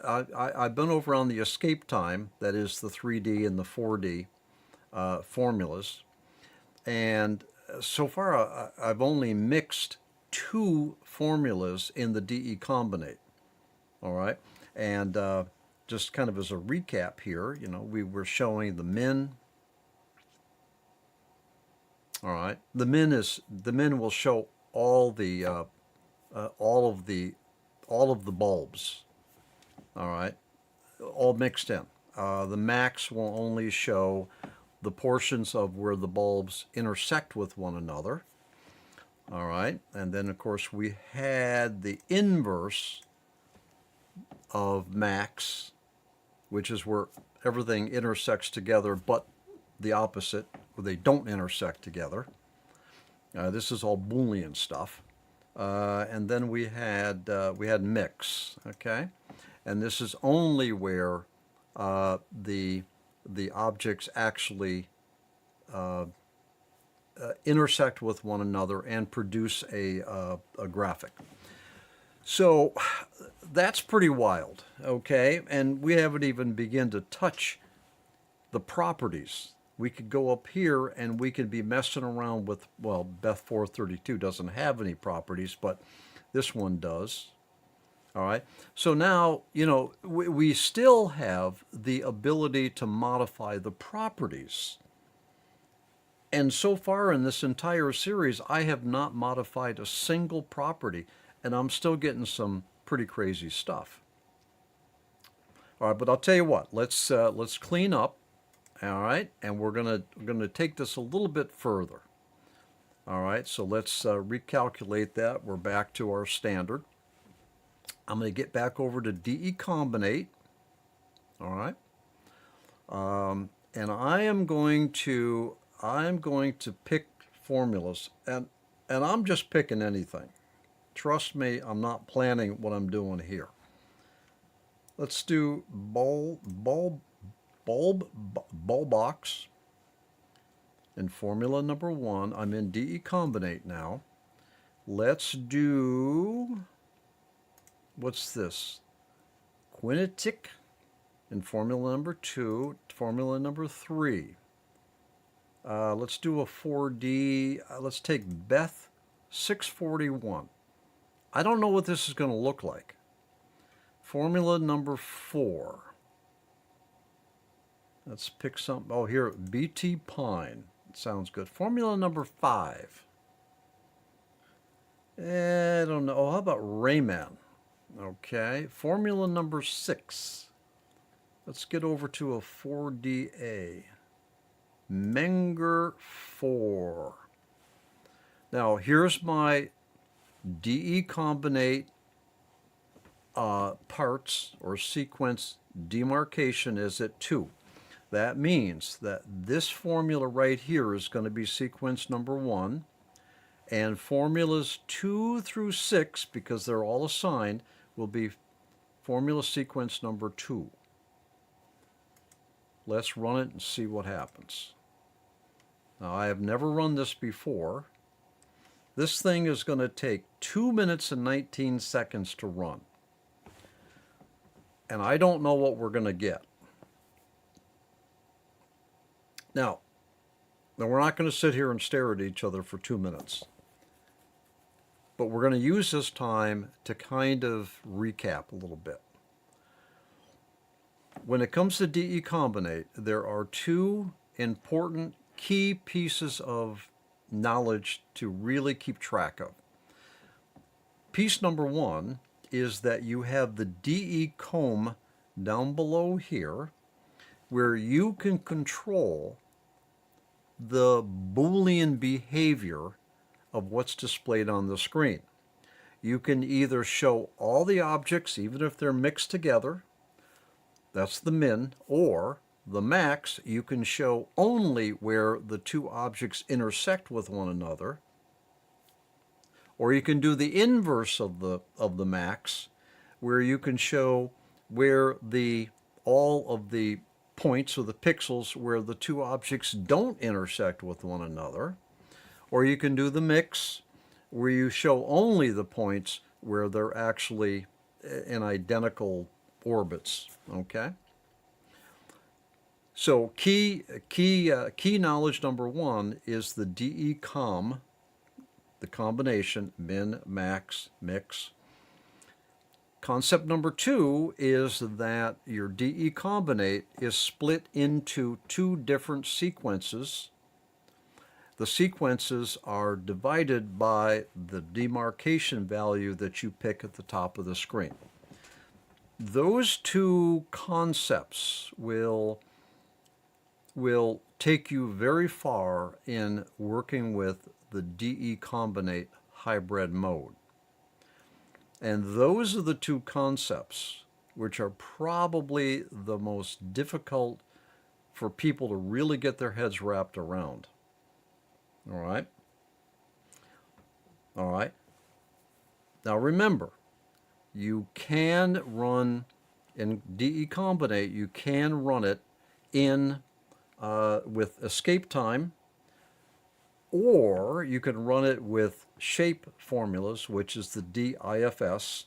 Speaker 1: I've been over on the escape time, that is the 3D and the 4D formulas, and so far I've only mixed 2 formulas in the DE combinate. All right, and just kind of as a recap here, you know, we were showing the min. All right, the min will show all of the bulbs. All right, all mixed in. The max will only show the portions of where the bulbs intersect with one another. All right, and then of course we had the inverse of max, which is where everything intersects together, but the opposite, where they don't intersect together. This is all Boolean stuff. and then we had mix, okay? And this is only where the objects actually intersect with one another and produce a graphic. So that's pretty wild, okay? And we haven't even begun to touch the properties. We could go up here and we could be messing around with, well, Beth 432 doesn't have any properties, but this one does. All right. So now, we still have the ability to modify the properties. And so far in this entire series, I have not modified a single property, and I'm still getting some pretty crazy stuff. All right, but I'll tell you what. Let's clean up. All right, and we're gonna take this a little bit further. All right, so let's recalculate that. We're back to our standard. I'm going to get back over to DE Combinate. All right, and I'm going to pick formulas, and I'm just picking anything. Trust me, I'm not planning what I'm doing here. Let's do bulb box. And formula number 1, I'm in DE Combinate now. Let's do, what's this? Quintic. And formula number 2, formula number 3. Let's do a 4D. Let's take Beth 641. I don't know what this is going to look like. Formula number 4. Let's pick something. Oh, here, BT Pine. Sounds good. Formula number 5. I don't know. Oh, how about Rayman? Okay. Formula number 6. Let's get over to a 4DA. Menger 4. Now, here's my DE Combinate parts or sequence demarcation is at 2. That means that this formula right here is going to be sequence number 1, and formulas 2 through 6, because they're all assigned, will be formula sequence number 2. Let's run it and see what happens. Now, I have never run this before. This thing is going to take 2 minutes and 19 seconds to run. And I don't know what we're going to get. Now, we're not going to sit here and stare at each other for 2 minutes. But we're going to use this time to kind of recap a little bit. When it comes to DE Combinate, there are 2 important key pieces of knowledge to really keep track of. Piece number 1 is that you have the DE comb down below here, where you can control the Boolean behavior of what's displayed on the screen. You can either show all the objects, even if they're mixed together, that's the min, or the max, you can show only where the 2 objects intersect with one another, or you can do the inverse of the max, where you can show where all of the points or the pixels where the 2 objects don't intersect with one another, or you can do the mix, where you show only the points where they're actually in identical orbits. Okay. So key knowledge number 1 is the DE com, the combination min, max, mix. Concept number 2 is that your DE Combinate is split into 2 different sequences. The sequences are divided by the demarcation value that you pick at the top of the screen. Those 2 concepts will take you very far in working with the DE Combinate hybrid mode. And those are the 2 concepts which are probably the most difficult for people to really get their heads wrapped around. All right? All right. Now remember, you can run in DE Combinate, you can run it in with escape time, or you can run it with shape formulas, which is the DIFS,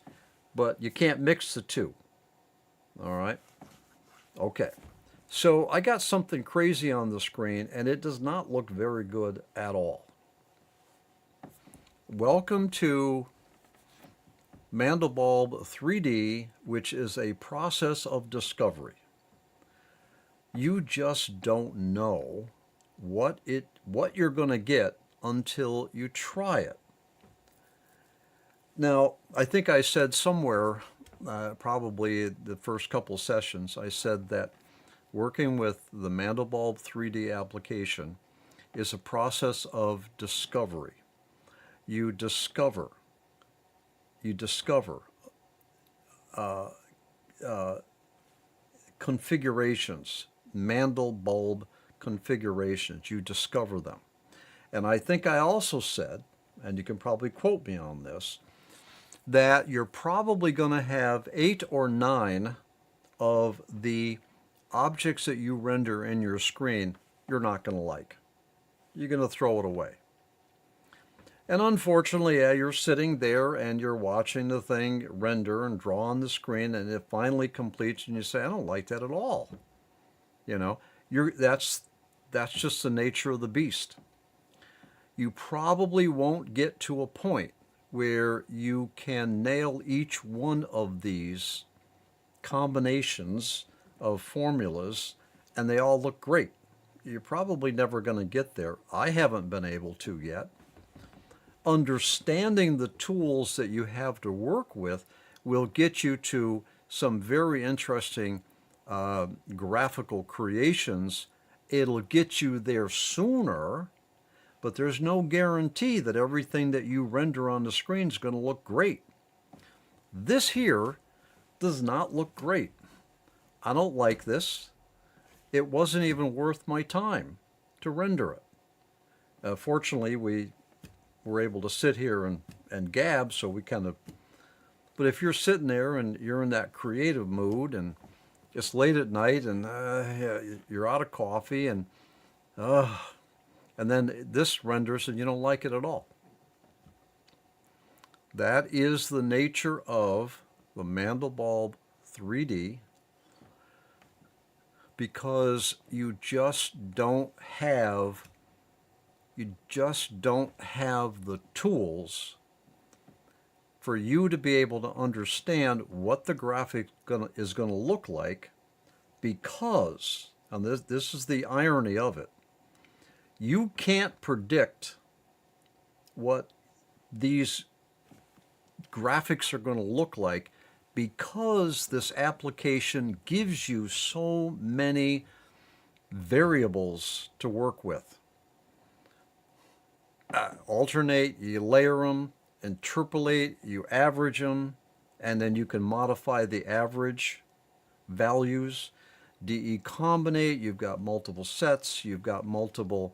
Speaker 1: but you can't mix the two. All right? Okay. So I got something crazy on the screen, and it does not look very good at all. Welcome to Mandelbulb3D, which is a process of discovery. You just don't know what you're going to get until you try it. Now, I think I said somewhere, probably the first couple sessions, I said that working with the Mandelbulb3D application is a process of discovery. You discover configurations, Mandelbulb configurations. You discover them. And I think I also said, and you can probably quote me on this, that you're probably going to have 8 or 9 of the objects that you render in your screen you're not going to like. You're going to throw it away. And unfortunately, yeah, you're sitting there and you're watching the thing render and draw on the screen, and it finally completes, and you say, I don't like that at all. You know, that's just the nature of the beast. You probably won't get to a point where you can nail each one of these combinations of formulas and they all look great. You're probably never going to get there. I haven't been able to yet. Understanding the tools that you have to work with will get you to some very interesting graphical creations. It'll get you there sooner, but there's no guarantee that everything that you render on the screen is going to look great. This here does not look great. I don't like this. It wasn't even worth my time to render it. Fortunately, we were able to sit here and gab, so we kind of, but if you're sitting there and you're in that creative mood and it's late at night and you're out of coffee and then this renders and you don't like it at all. That is the nature of the Mandelbulb3D, because you just don't have the tools for you to be able to understand what the graphic is going to look like, because, and this is the irony of it, you can't predict what these graphics are going to look like, because this application gives you so many variables to work with. Alternate, you layer them, interpolate, you average them, and then you can modify the average values. DE Combinate, you've got multiple sets, you've got multiple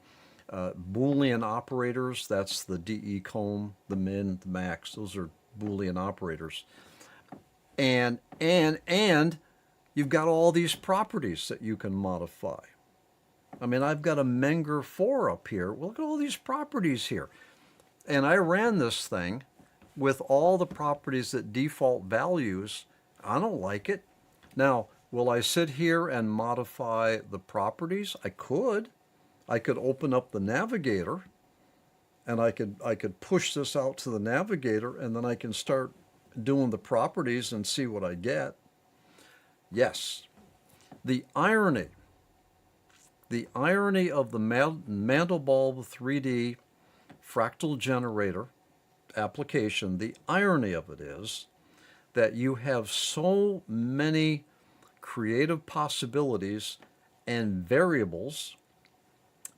Speaker 1: Boolean operators. That's the DE comb, the min, the max. Those are Boolean operators. And you've got all these properties that you can modify. I mean, I've got a Menger 4 up here. Well, look at all these properties here. And I ran this thing with all the properties that default values. I don't like it. Now, will I sit here and modify the properties? I could. I could open up the navigator and I could push this out to the navigator, and then I can start doing the properties and see what I get. Yes. The irony of the Mandelbulb3D fractal generator application, the irony of it is that you have so many creative possibilities and variables,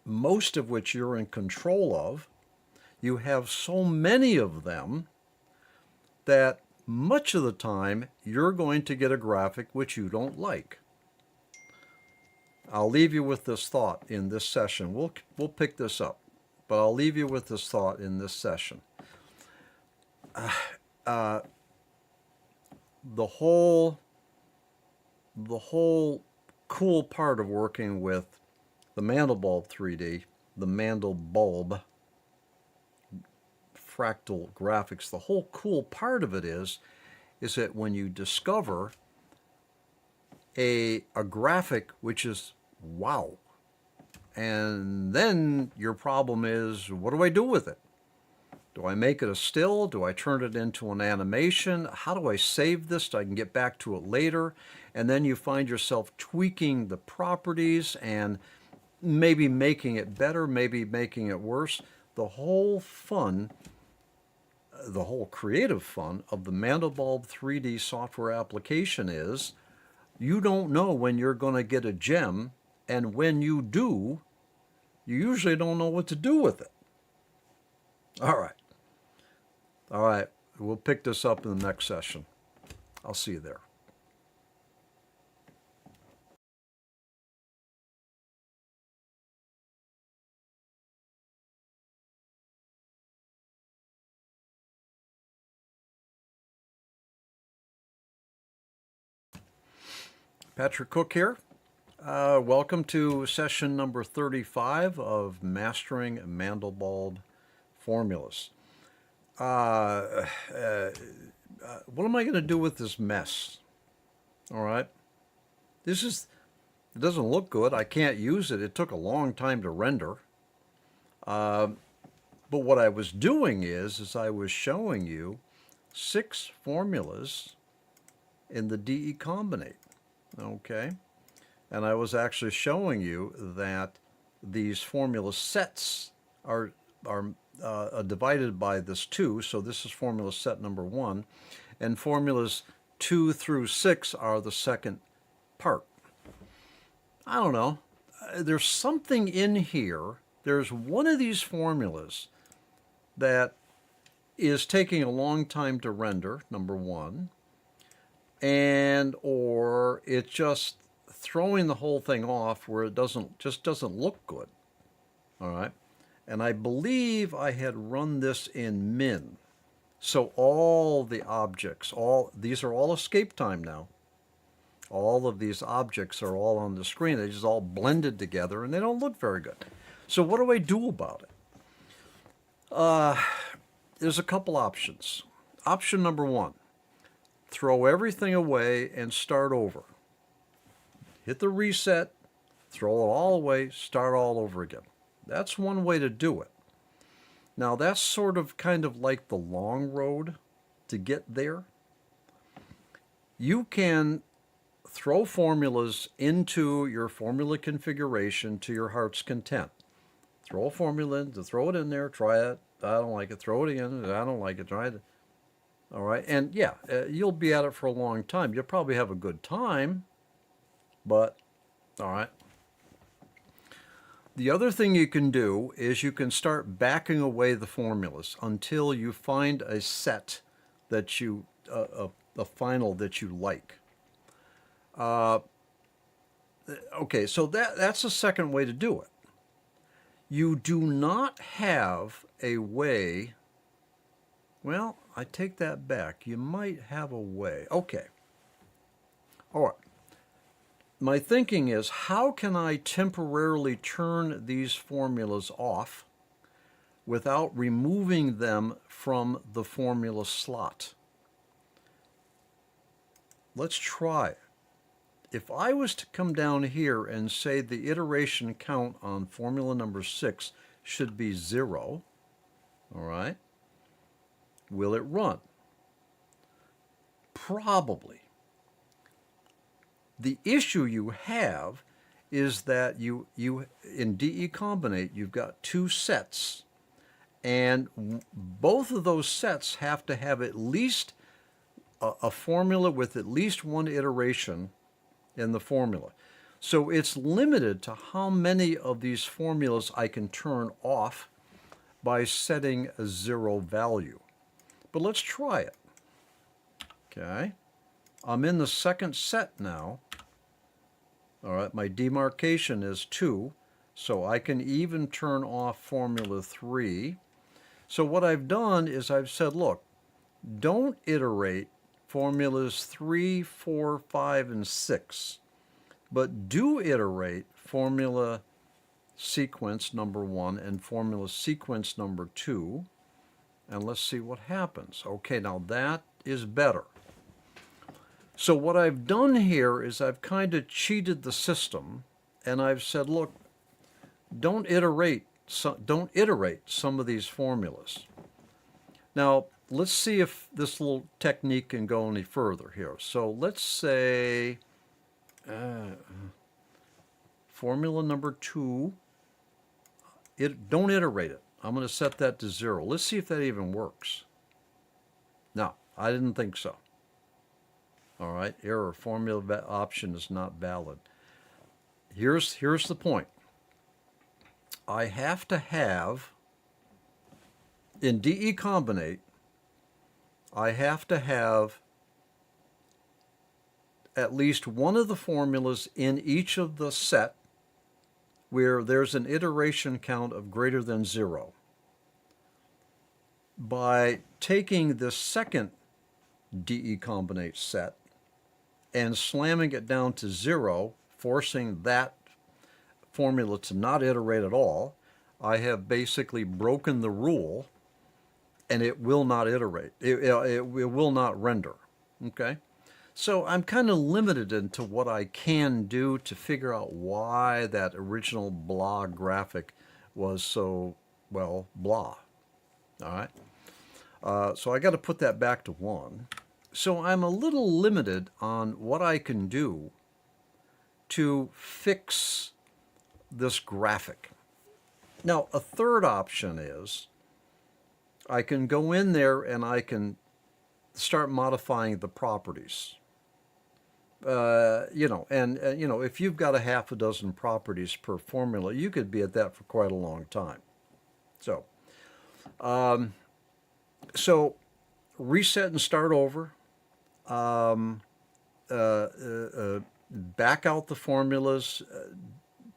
Speaker 1: most of which you're in control of. You have so many of them that much of the time you're going to get a graphic which you don't like. I'll leave you with this thought in this session. We'll pick this up, but I'll leave you with this thought in this session. the whole cool part of working with the Mandelbulb 3D, the Mandelbulb fractal graphics, the whole cool part of it is that when you discover a graphic which is wow, and then your problem is, what do I do with it? Do I make it a still? Do I turn it into an animation? How do I save this so I can get back to it later? And then you find yourself tweaking the properties and maybe making it better, maybe making it worse. The whole fun, the whole creative fun of the Mandelbulb 3D software application is you don't know when you're going to get a gem, and when you do, you usually don't know what to do with it. All right. All right. We'll pick this up in the next session. I'll see you there. Patrick Cook here. Welcome to session number 35 of Mastering Mandelbulb Formulas. What am I going to do with this mess? All right. It doesn't look good. I can't use it. It took a long time to render. But what I was doing is I was showing you 6 formulas in the DE combinate. Okay. And I was actually showing you that these formula sets are divided by this 2. So this is formula set number 1. And formulas 2 through 6 are the second part. I don't know. There's something in here. There's one of these formulas that is taking a long time to render, number 1. And or it's just throwing the whole thing off where it just doesn't look good. All right. And I believe I had run this in min. So all the objects, these are all escape time now. All of these objects are all on the screen. They just all blended together and they don't look very good. So what do I do about it? There's a couple options. Option number 1, throw everything away and start over. Hit the reset, throw it all away, start all over again. That's one way to do it. Now that's sort of kind of like the long road to get there. You can throw formulas into your formula configuration to your heart's content. Throw a formula in, throw it in there, try it. I don't like it. Throw it in. I don't like it. Try it. All right. And yeah, you'll be at it for a long time. You'll probably have a good time, but all right. The other thing you can do is you can start backing away the formulas until you find a set that you, a final that you like. Okay, so that's the second way to do it. You do not have a way, well, I take that back. You might have a way. Okay. All right. My thinking is, how can I temporarily turn these formulas off without removing them from the formula slot? Let's try it. If I was to come down here and say the iteration count on formula number 6 should be 0, all right, will it run? Probably. The issue you have is that you in DE combinate, you've got 2 sets, and both of those sets have to have at least a formula with at least 1 iteration in the formula. So it's limited to how many of these formulas I can turn off by setting a 0 value. But let's try it. Okay. I'm in the second set now. All right, my demarcation is 2, so I can even turn off formula 3. So what I've done is I've said, look, don't iterate formulas 3, 4, 5, and 6, but do iterate formula sequence number 1 and formula sequence number 2, and let's see what happens. Okay, now that is better. So what I've done here is I've kind of cheated the system, and I've said, look, don't iterate some of these formulas. Now, let's see if this little technique can go any further here. So let's say formula number 2, don't iterate it. I'm going to set that to 0. Let's see if that even works. No, I didn't think so. All right, error, formula option is not valid. Here's the point. I have to have, in DE combinate, I have to have at least one of the formulas in each of the set where there's an iteration count of greater than 0. By taking the second DE combinate set and slamming it down to 0, forcing that formula to not iterate at all, I have basically broken the rule, and it will not iterate. It will not render. Okay? So I'm kind of limited into what I can do to figure out why that original blah graphic was so, well, blah. All right? So I got to put that back to 1. So I'm a little limited on what I can do to fix this graphic. Now, a third option is I can go in there and I can start modifying the properties. If you've got a half a dozen properties per formula, you could be at that for quite a long time. So reset and start over. Back out the formulas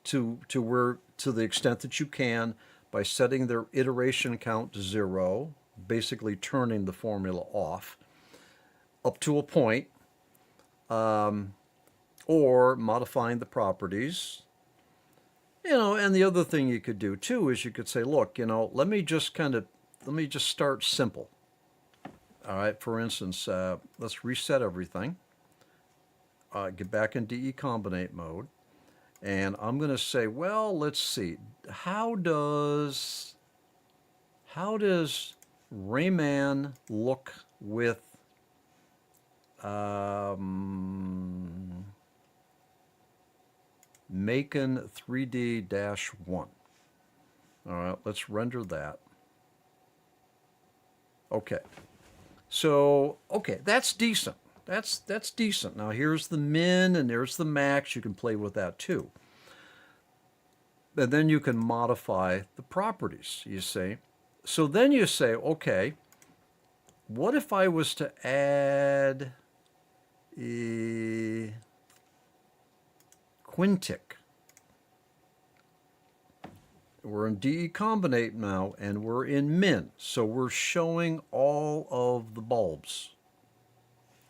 Speaker 1: to the extent that you can by setting their iteration count to 0, basically turning the formula off up to a point, or modifying the properties. And the other thing you could do too is you could say, look, let me just start simple. All right, for instance, let's reset everything. Get back in DE combinate mode. And I'm going to say, well, let's see. How does Rayman look with Macon 3D-1? All right, let's render that. Okay. So, okay, that's decent. That's decent. Now here's the min and there's the max. You can play with that too. And then you can modify the properties, you see. So then you say, okay, what if I was to add a quintic? We're in DE combinate now, and we're in min. So we're showing all of the bulbs.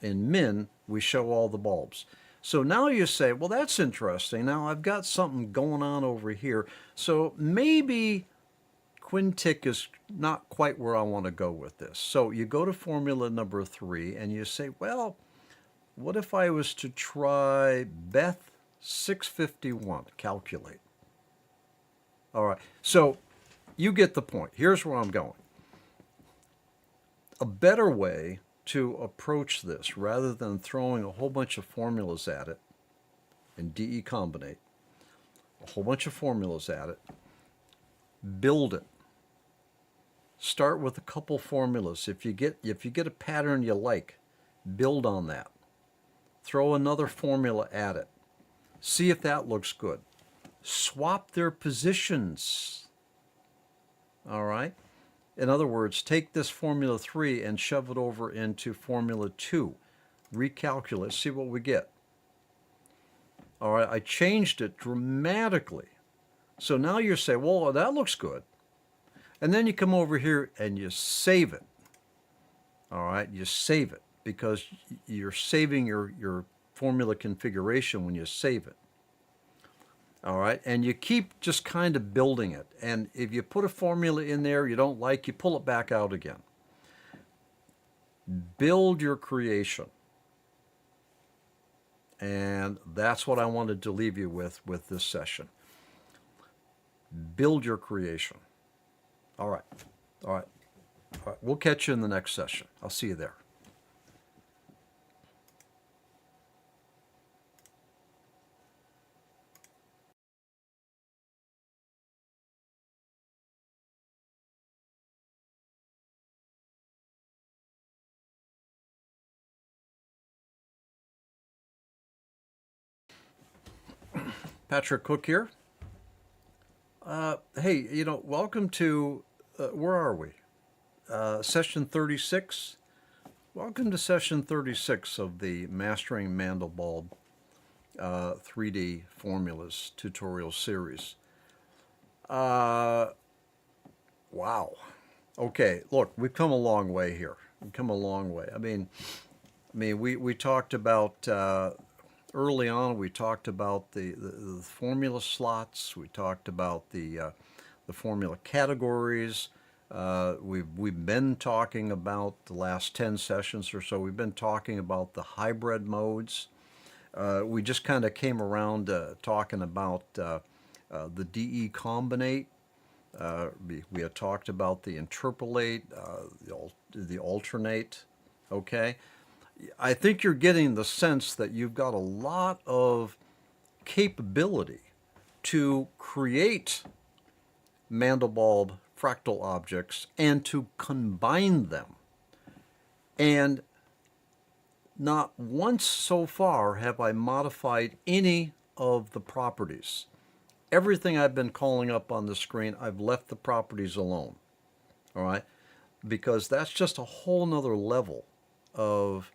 Speaker 1: In min, we show all the bulbs. So now you say, well, that's interesting. Now I've got something going on over here. So maybe quintic is not quite where I want to go with this. So you go to formula number 3 and you say, well, what if I was to try Beth 651, calculate. All right, so you get the point. Here's where I'm going. A better way to approach this, rather than throwing a whole bunch of formulas at it in DE combinate, a whole bunch of formulas at it, build it. Start with a couple formulas. If you get a pattern you like, build on that. Throw another formula at it. See if that looks good. Swap their positions. All right? In other words, take this formula 3 and shove it over into formula 2. Recalculate, see what we get. All right, I changed it dramatically. So now you say, well, that looks good. And then you come over here and you save it. All right, you save it because you're saving your formula configuration when you save it. All right, and you keep just kind of building it. And if you put a formula in there you don't like, you pull it back out again. Build your creation. And that's what I wanted to leave you with this session. Build your creation. All right. All right. All right. We'll catch you in the next session. I'll see you there. Patrick Cook here. Hey, welcome to, where are we? Session 36. Welcome to session 36 of the Mastering Mandelbulb 3D Formulas tutorial series. Wow. Okay, look, we've come a long way here. We've come a long way. I mean, we talked about early on. We talked about the formula slots. We talked about the formula categories. We've been talking about the last 10 sessions or so. We've been talking about the hybrid modes. We just kind of came around talking about the DE combinate. We had talked about the interpolate, the alternate. Okay, I think you're getting the sense that you've got a lot of capability to create Mandelbulb fractal objects and to combine them. And not once so far have I modified any of the properties. Everything I've been calling up on the screen, I've left the properties alone. All right? Because that's just a whole nother level of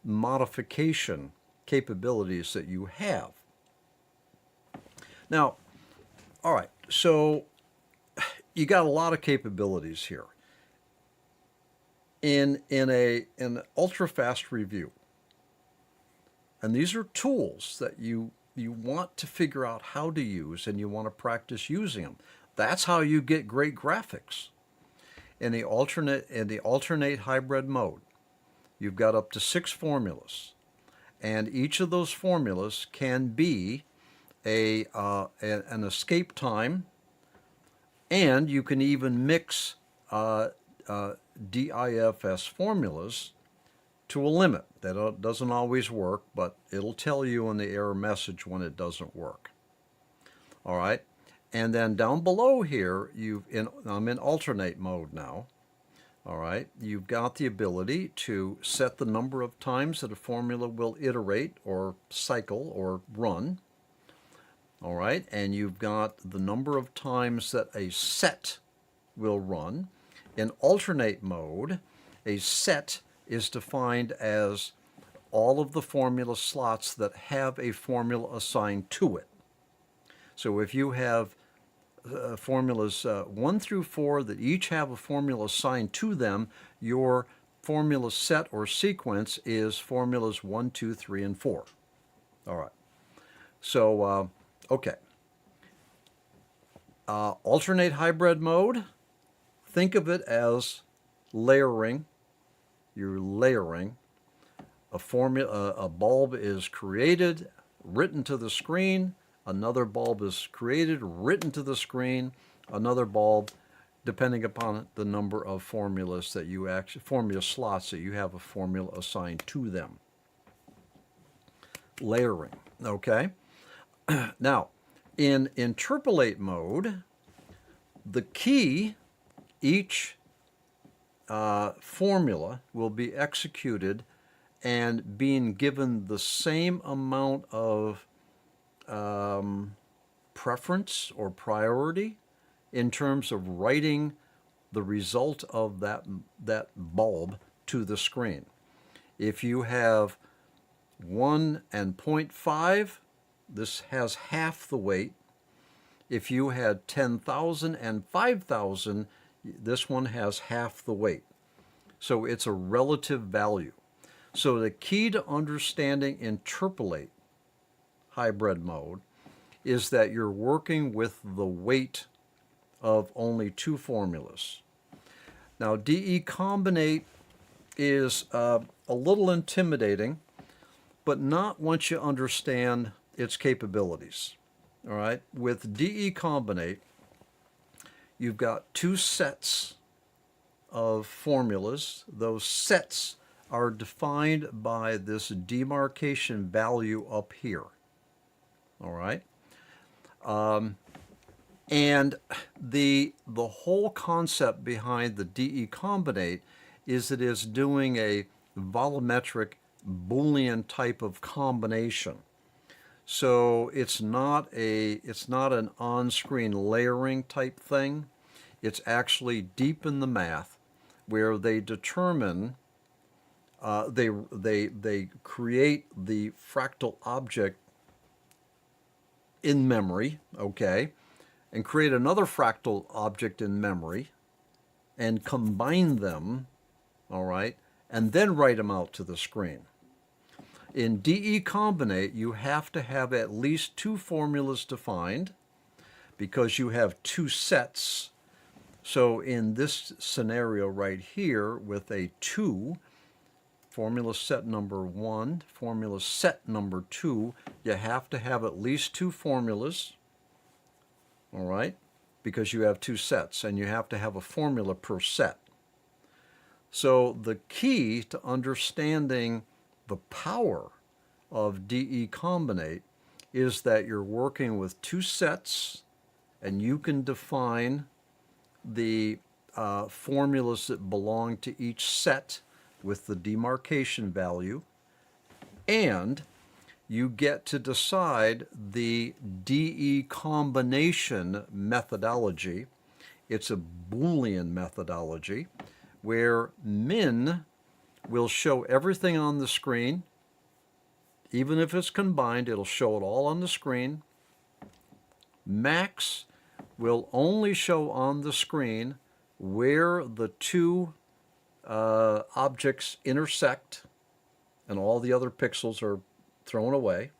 Speaker 1: modification capabilities that you have. Now, all right, so you got a lot of capabilities here. In an ultra-fast review, and these are tools that you want to figure out how to use and you want to practice using them. That's how you get great graphics. In the alternate hybrid mode, you've got up to 6 formulas, and each of those formulas can be an escape time, and you can even mix DIFS formulas to a limit. That doesn't always work, but it'll tell you in the error message when it doesn't work. All right, and then down below here, I'm in alternate mode now. All right, you've got the ability to set the number of times that a formula will iterate or cycle or run. All right, and you've got the number of times that a set will run. In alternate mode, a set is defined as all of the formula slots that have a formula assigned to it. So if you have formulas 1 through 4 that each have a formula assigned to them, your formula set or sequence is formulas 1, 2, 3, and 4. All right. So, okay. Alternate hybrid mode, think of it as layering. You're layering. A bulb is created, written to the screen. Another bulb is created, written to the screen. Another bulb, depending upon the number of formulas that you formula slots that you have a formula assigned to them. Layering. Okay. Now, in interpolate mode, the key, each formula will be executed and being given the same amount of preference or priority in terms of writing the result of that bulb to the screen. If you have 1 and 0.5, this has half the weight. If you had 10,000 and 5,000, this one has half the weight. So it's a relative value. So the key to understanding interpolate hybrid mode is that you're working with the weight of only two formulas. Now, DE combinate is a little intimidating, but not once you understand its capabilities. All right, with DE combinate, you've got two sets of formulas. Those sets are defined by this demarcation value up here. All right. And the whole concept behind the DE combinate is it is doing a volumetric Boolean type of combination. So it's not an on-screen layering type thing. It's actually deep in the math where they determine they create the fractal object in memory, okay, and create another fractal object in memory and combine them, all right, and then write them out to the screen. In DE combinate, you have to have at least two formulas defined because you have two sets. So in this scenario right here with a 2, formula set number 1, formula set number 2, you have to have at least two formulas, all right, because you have two sets, and you have to have a formula per set. So the key to understanding the power of DE combinate is that you're working with two sets, and you can define the formulas that belong to each set with the demarcation value, and you get to decide the DE combination methodology. It's a Boolean methodology where min will show everything on the screen. Even if it's combined, it'll show it all on the screen. Max will only show on the screen where the two objects intersect and all the other pixels are thrown away.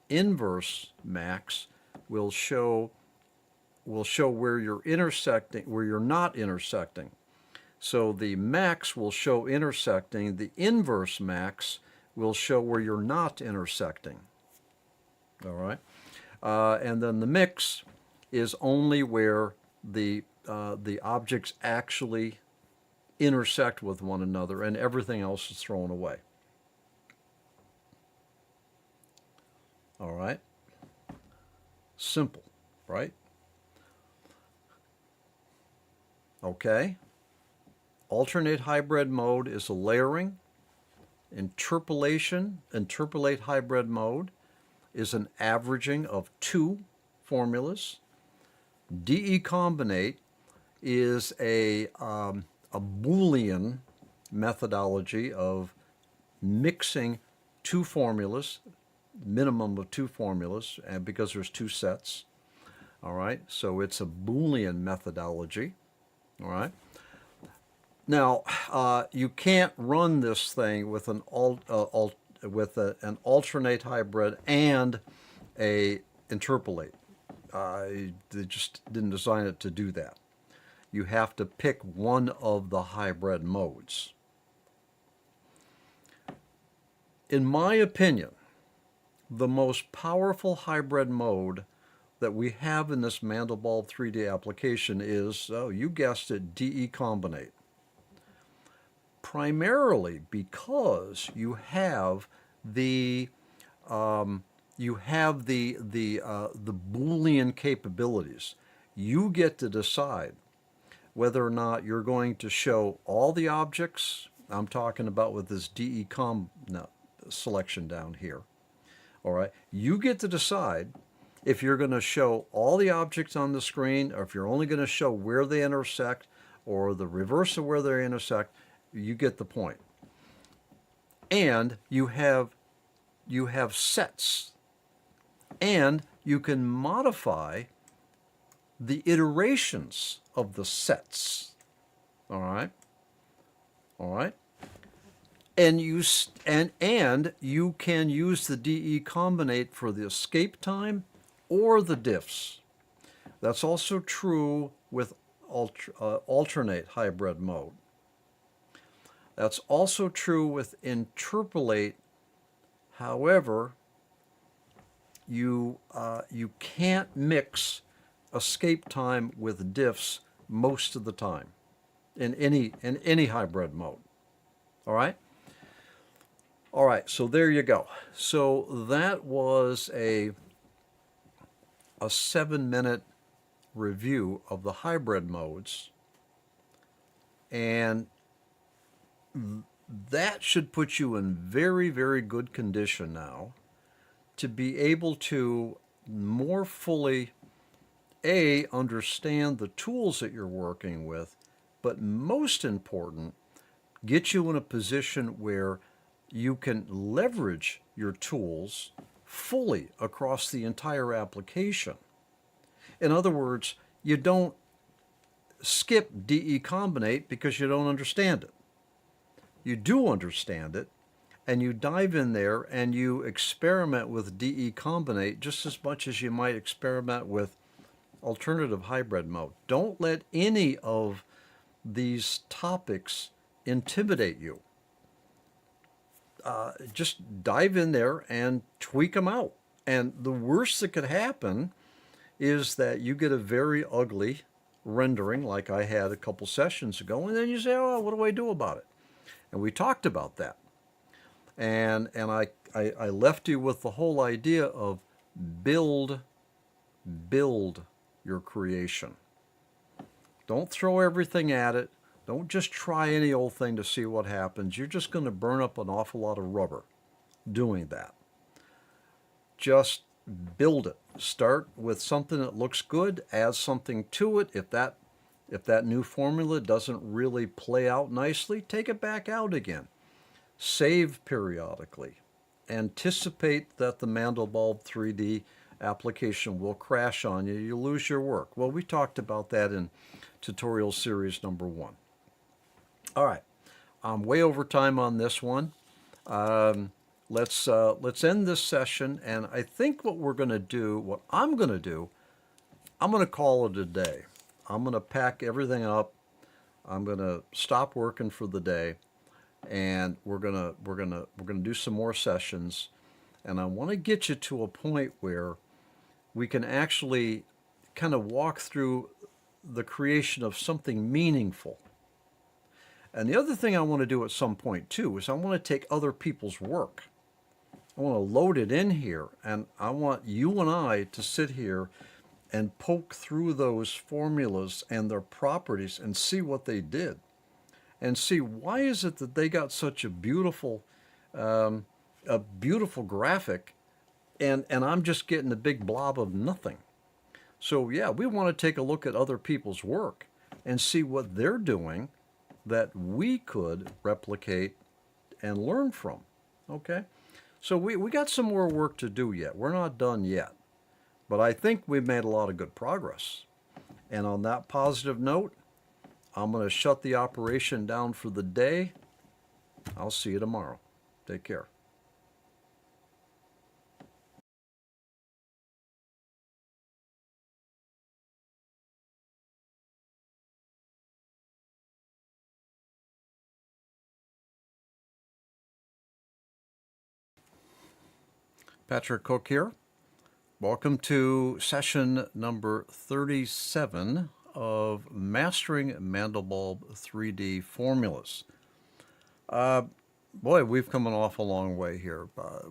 Speaker 1: Inverse max will show where you're intersecting, where you're not intersecting. So the max will show intersecting. The inverse max will show where you're not intersecting. All right. And then the mix is only where the objects actually intersect with one another, and everything else is thrown away. All right. Simple, right? Okay. Alternate hybrid mode is a layering. Interpolate hybrid mode is an averaging of two formulas. DE combinate is a Boolean methodology of mixing two formulas, minimum of two formulas, and because there's two sets. All right, so it's a Boolean methodology. All right. Now, you can't run this thing with an an alternate hybrid and a interpolate. They just didn't design it to do that. You have to pick one of the hybrid modes. In my opinion, the most powerful hybrid mode that we have in this Mandelbulb3D application is, oh, you guessed it, DE combinate. Primarily because you have the Boolean capabilities. You get to decide whether or not you're going to show all the objects. I'm talking about with this DE selection down here. All right, you get to decide if you're going to show all the objects on the screen, or if you're only going to show where they intersect, or the reverse of where they intersect. You get the point. And you have sets, and you can modify the iterations of the sets. All right. All right. And you can use the DE combinate for the escape time or the diffs. That's also true with alternate hybrid mode. That's also true with interpolate. However, you can't mix escape time with diffs most of the time in any hybrid mode. All right. All right. So there you go. So that was a 7-minute review of the hybrid modes, and that should put you in very, very good condition now to be able to more fully understand the tools that you're working with, but most important, get you in a position where you can leverage your tools fully across the entire application. In other words, you don't skip DE combinate because you don't understand it. You do understand it, and you dive in there and you experiment with DE combinate just as much as you might experiment with alternative hybrid mode. Don't let any of these topics intimidate you. Just dive in there and tweak them out. And the worst that could happen is that you get a very ugly rendering like I had a couple sessions ago, and then you say, oh, what do I do about it? And we talked about that. And I left you with the whole idea of build your creation. Don't throw everything at it. Don't just try any old thing to see what happens. You're just going to burn up an awful lot of rubber doing that. Just build it. Start with something that looks good, add something to it. If that new formula doesn't really play out nicely, take it back out again. Save periodically. Anticipate that the Mandelbulb3D application will crash on you. You'll lose your work. Well, we talked about that in tutorial series number 1. All right, I'm way over time on this one. Let's end this session, and I think what I'm going to do, I'm going to call it a day. I'm going to pack everything up. I'm going to stop working for the day, and we're going to do some more sessions, and I want to get you to a point where we can actually kind of walk through the creation of something meaningful. And the other thing I want to do at some point too is I want to take other people's work. I want to load it in here, and I want you and I to sit here and poke through those formulas and their properties and see what they did, and see why is it that they got such a beautiful graphic, and I'm just getting a big blob of nothing. So yeah, we want to take a look at other people's work and see what they're doing that we could replicate and learn from. Okay? So we got some more work to do yet. We're not done yet. But I think we've made a lot of good progress. And on that positive note, I'm going to shut the operation down for the day. I'll see you tomorrow. Take care. Patrick Cook here. Welcome to session number 37 of Mastering Mandelbulb 3D Formulas. Boy, we've come an awful long way here.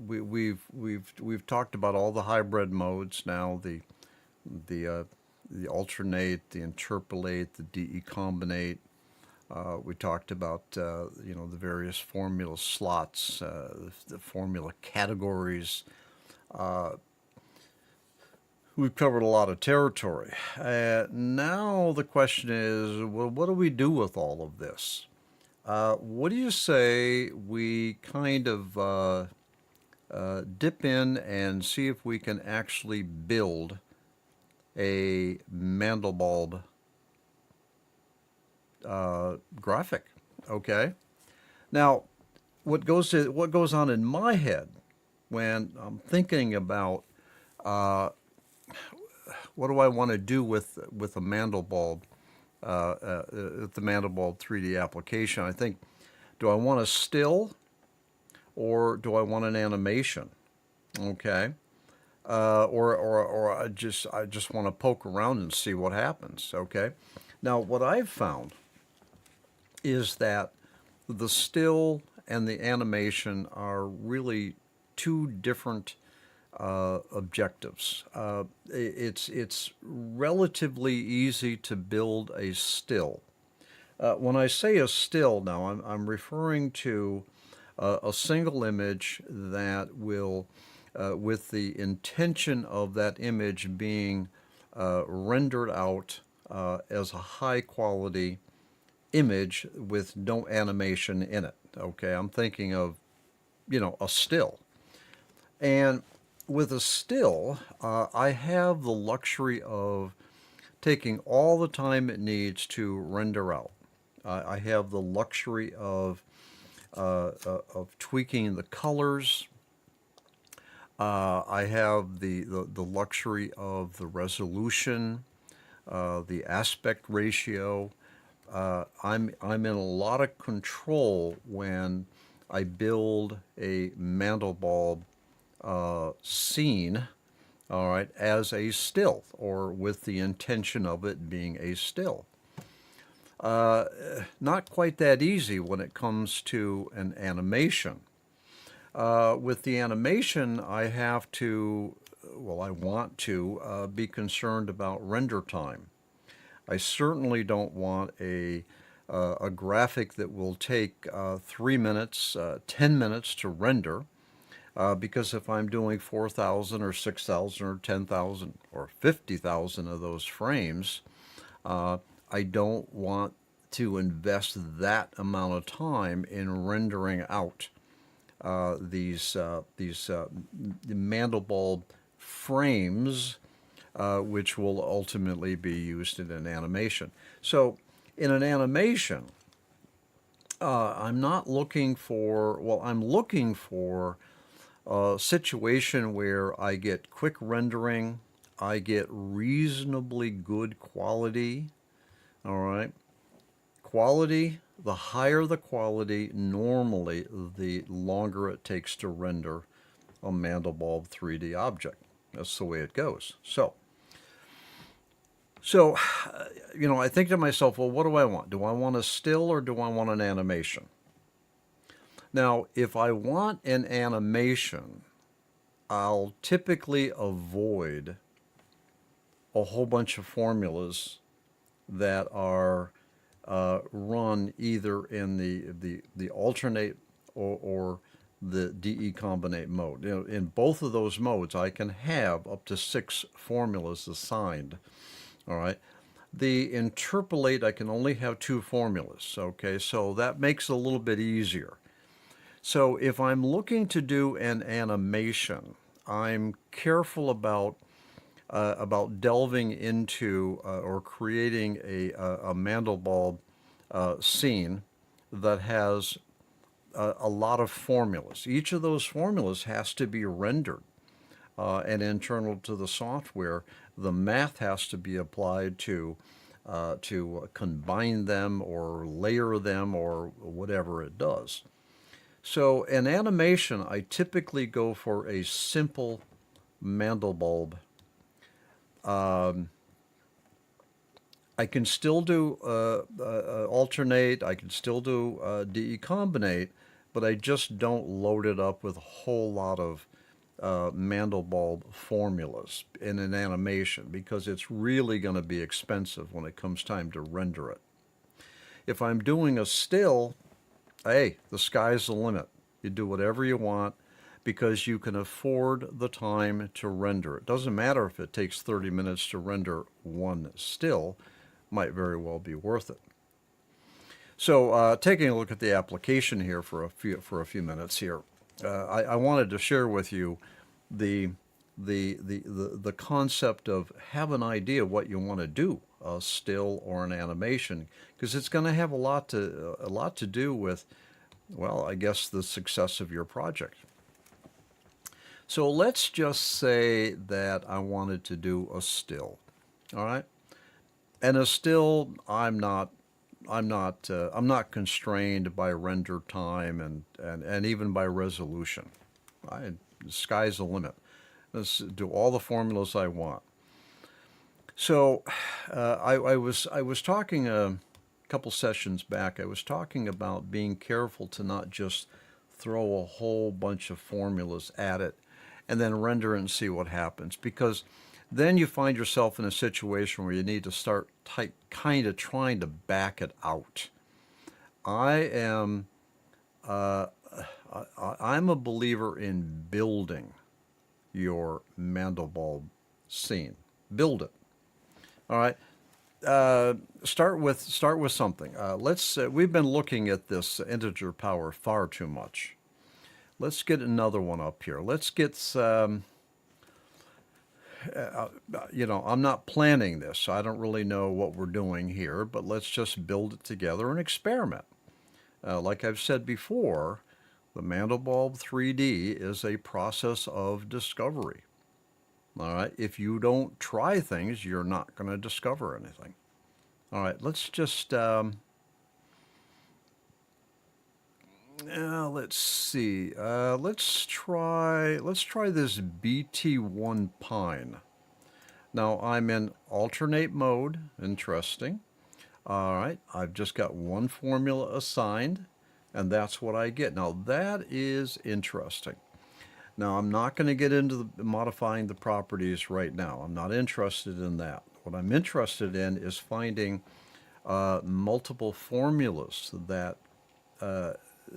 Speaker 1: We've talked about all the hybrid modes now, the alternate, the interpolate, the DE combinate. We talked about the various formula slots, the formula categories. We've covered a lot of territory. Now the question is, well, what do we do with all of this? What do you say we kind of dip in and see if we can actually build a Mandelbulb graphic. Okay. Now, what goes on in my head when I'm thinking about what do I want to do with a Mandelbulb, the Mandelbulb 3D application? I think, do I want a still or do I want an animation? Okay. Or I just want to poke around and see what happens. Okay. Now, what I've found is that the still and the animation are really two different objectives. It's relatively easy to build a still. When I say a still now, I'm referring to a single image that will, with the intention of that image being rendered out as a high quality image with no animation in it. Okay, I'm thinking of, a still. And with a still, I have the luxury of taking all the time it needs to render out. I have the luxury of tweaking the colors. I have the luxury of the resolution, the aspect ratio. I'm in a lot of control when I build a Mandelbulb scene, all right, as a still, or with the intention of it being a still. Not quite that easy when it comes to an animation. With the animation, I have to, well, I want to be concerned about render time. I certainly don't want a graphic that will take 3 minutes, 10 minutes to render, because if I'm doing 4,000 or 6,000 or 10,000 or 50,000 of those frames, I don't want to invest that amount of time in rendering out these Mandelbulb frames, which will ultimately be used in an animation. So in an animation, I'm not looking for, well, I'm looking for a situation where I get quick rendering, I get reasonably good quality, all right? Quality, the higher the quality, normally the longer it takes to render a Mandelbulb 3D object. That's the way it goes. So, I think to myself, well, what do I want? Do I want a still or do I want an animation? Now, if I want an animation, I'll typically avoid a whole bunch of formulas that are run either in the alternate or the decombinate mode. In both of those modes, I can have up to 6 formulas assigned. All right. The interpolate, I can only have 2 formulas. Okay, so that makes it a little bit easier. So if I'm looking to do an animation, I'm careful about delving into or creating a Mandelbulb scene that has a lot of formulas. Each of those formulas has to be rendered and internal to the software. The math has to be applied to combine them or layer them or whatever it does. So in animation, I typically go for a simple Mandelbulb. I can still do alternate, I can still do decombinate, but I just don't load it up with a whole lot of Mandelbulb formulas in an animation because it's really going to be expensive when it comes time to render it. If I'm doing a still, hey, the sky's the limit. You do whatever you want because you can afford the time to render. It doesn't matter if it takes 30 minutes to render one still, might very well be worth it. So taking a look at the application here for a few minutes here, I wanted to share with you the concept of have an idea what you want to do a still or an animation, because it's going to have a lot to do with, well, I guess the success of your project. So let's just say that I wanted to do a still, all right? And a still, I'm not constrained by render time and even by resolution. The sky's the limit. Let's do all the formulas I want. So I was talking a couple sessions back. I was talking about being careful to not just throw a whole bunch of formulas at it and then render it and see what happens, because then you find yourself in a situation where you need to start kind of trying to back it out. I'm a believer in building your Mandelbulb scene. Build it. All right. Start with something. We've been looking at this integer power far too much. Let's get another one up here. Let's get I'm not planning this, so I don't really know what we're doing here, but let's just build it together and experiment. Like I've said before, the Mandelbulb3D is a process of discovery. All right, if you don't try things, you're not going to discover anything. All right, let's just let's see. Let's try this BT1 Pine. Now I'm in alternate mode. Interesting. All right, I've just got one formula assigned, and that's what I get. Now that is interesting. Now I'm not going to get into modifying the properties right now. I'm not interested in that. What I'm interested in is finding multiple formulas that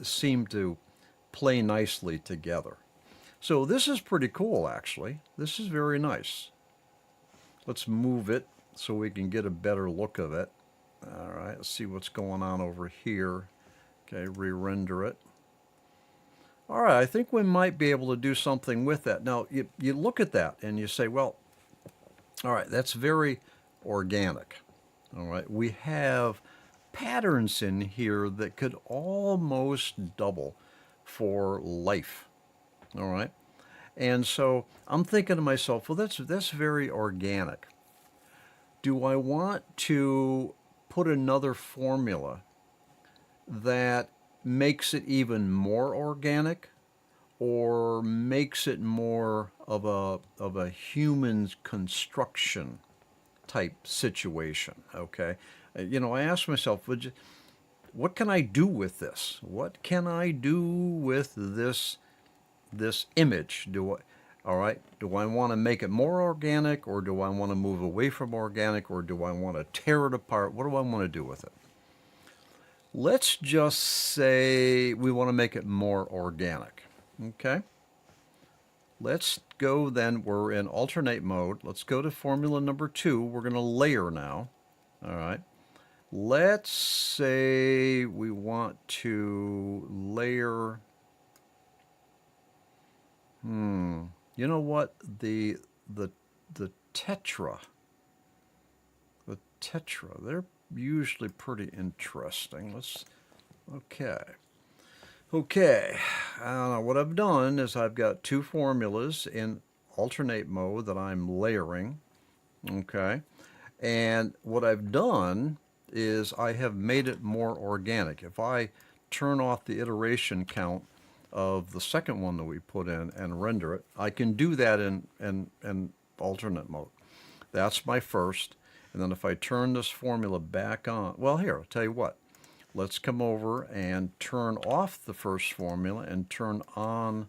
Speaker 1: seem to play nicely together. So this is pretty cool, actually. This is very nice. Let's move it so we can get a better look of it. All right, let's see what's going on over here. Okay, re-render it. All right, I think we might be able to do something with that. Now, you look at that and you say, well, all right, that's very organic. All right, we have patterns in here that could almost double for life. All right, and so I'm thinking to myself, well, that's very organic. Do I want to put another formula that makes it even more organic, or makes it more of a human construction type situation? Okay, I asked myself, what can I do with this? What can I do with this image? All right, do I want to make it more organic, or do I want to move away from organic, or do I want to tear it apart? What do I want to do with it? Let's just say we want to make it more organic. Okay. Let's go then, we're in alternate mode. Let's go to formula number 2. We're going to layer now. All right. Let's say we want to layer, you know what? The tetra, they're usually pretty interesting. Okay. What I've done is I've got two formulas in alternate mode that I'm layering. Okay. And what I've done is I have made it more organic. If I turn off the iteration count of the second one that we put in and render it, I can do that in alternate mode. That's my first. And then if I turn this formula back on, well, here, I'll tell you what. Let's come over and turn off the first formula and turn on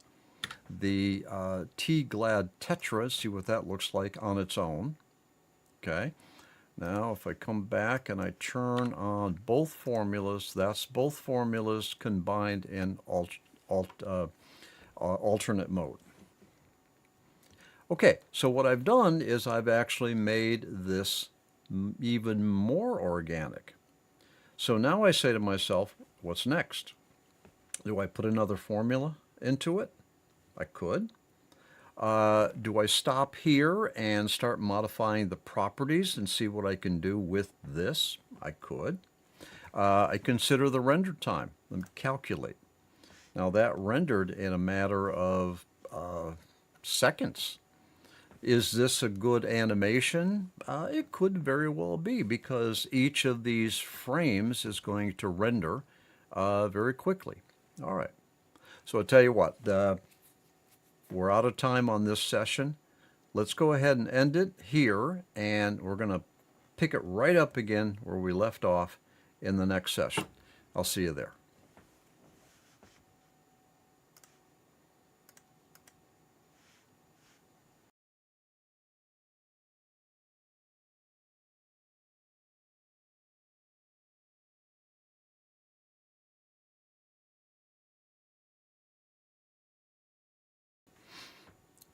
Speaker 1: the T-Glad Tetra, see what that looks like on its own. Okay. Now, if I come back and I turn on both formulas, that's both formulas combined in alternate mode. Okay, so what I've done is I've actually made this even more organic. So now I say to myself, what's next? Do I put another formula into it? I could. Do I stop here and start modifying the properties and see what I can do with this? I could. I consider the render time. Let me calculate. Now that rendered in a matter of seconds. Is this a good animation? It could very well be, because each of these frames is going to render very quickly. All right. So I'll tell you what, we're out of time on this session. Let's go ahead and end it here, and we're going to pick it right up again where we left off in the next session. I'll see you there.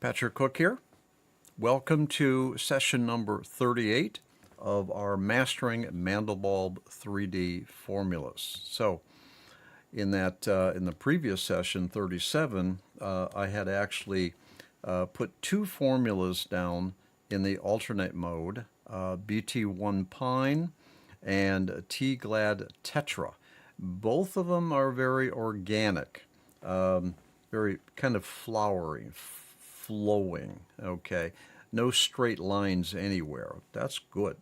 Speaker 1: Patrick Cook here. Welcome to session number 38 of our Mastering Mandelbulb 3D Formulas. So in the previous session, 37, I had actually put two formulas down in the alternate mode, BT1 Pine and T-Glad Tetra. Both of them are very organic, very kind of flowery, flowing, okay? No straight lines anywhere. That's good.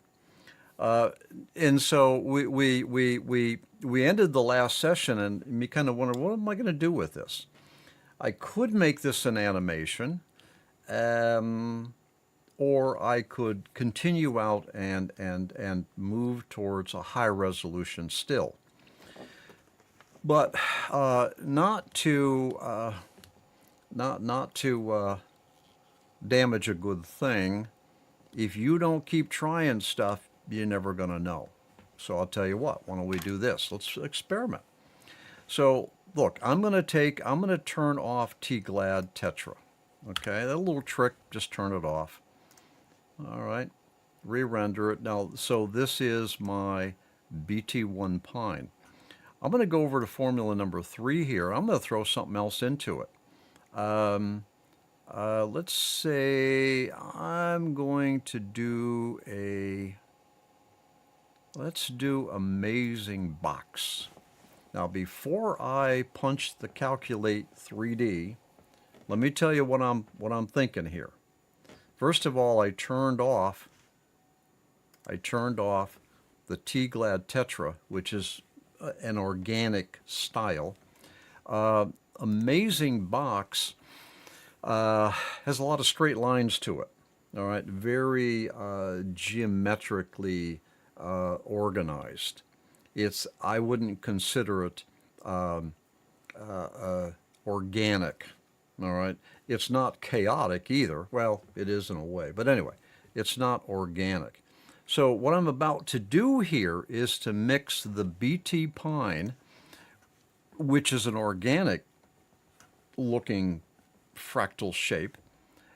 Speaker 1: And so we ended the last session, and me kind of wondered, what am I going to do with this? I could make this an animation, or I could continue out and move towards a high resolution still. But not to damage a good thing. If you don't keep trying stuff, you're never going to know. So I'll tell you what, why don't we do this? Let's experiment. So look, I'm going to turn off T-Glad Tetra. Okay, that little trick, just turn it off. All right, re-render it. Now, so this is my BT1 Pine. I'm going to go over to formula number 3 here. I'm going to throw something else into it. Let's say I'm going to do let's do Amazing Box. Now, before I punch the Calculate 3D, let me tell you what I'm thinking here. First of all, I turned off the T-Glad Tetra, which is an organic style. Amazing Box has a lot of straight lines to it. All right, very geometrically organized. I wouldn't consider it organic. All right, it's not chaotic either. Well, it is in a way, but anyway, it's not organic. So what I'm about to do here is to mix the BT Pine, which is an organic looking fractal shape,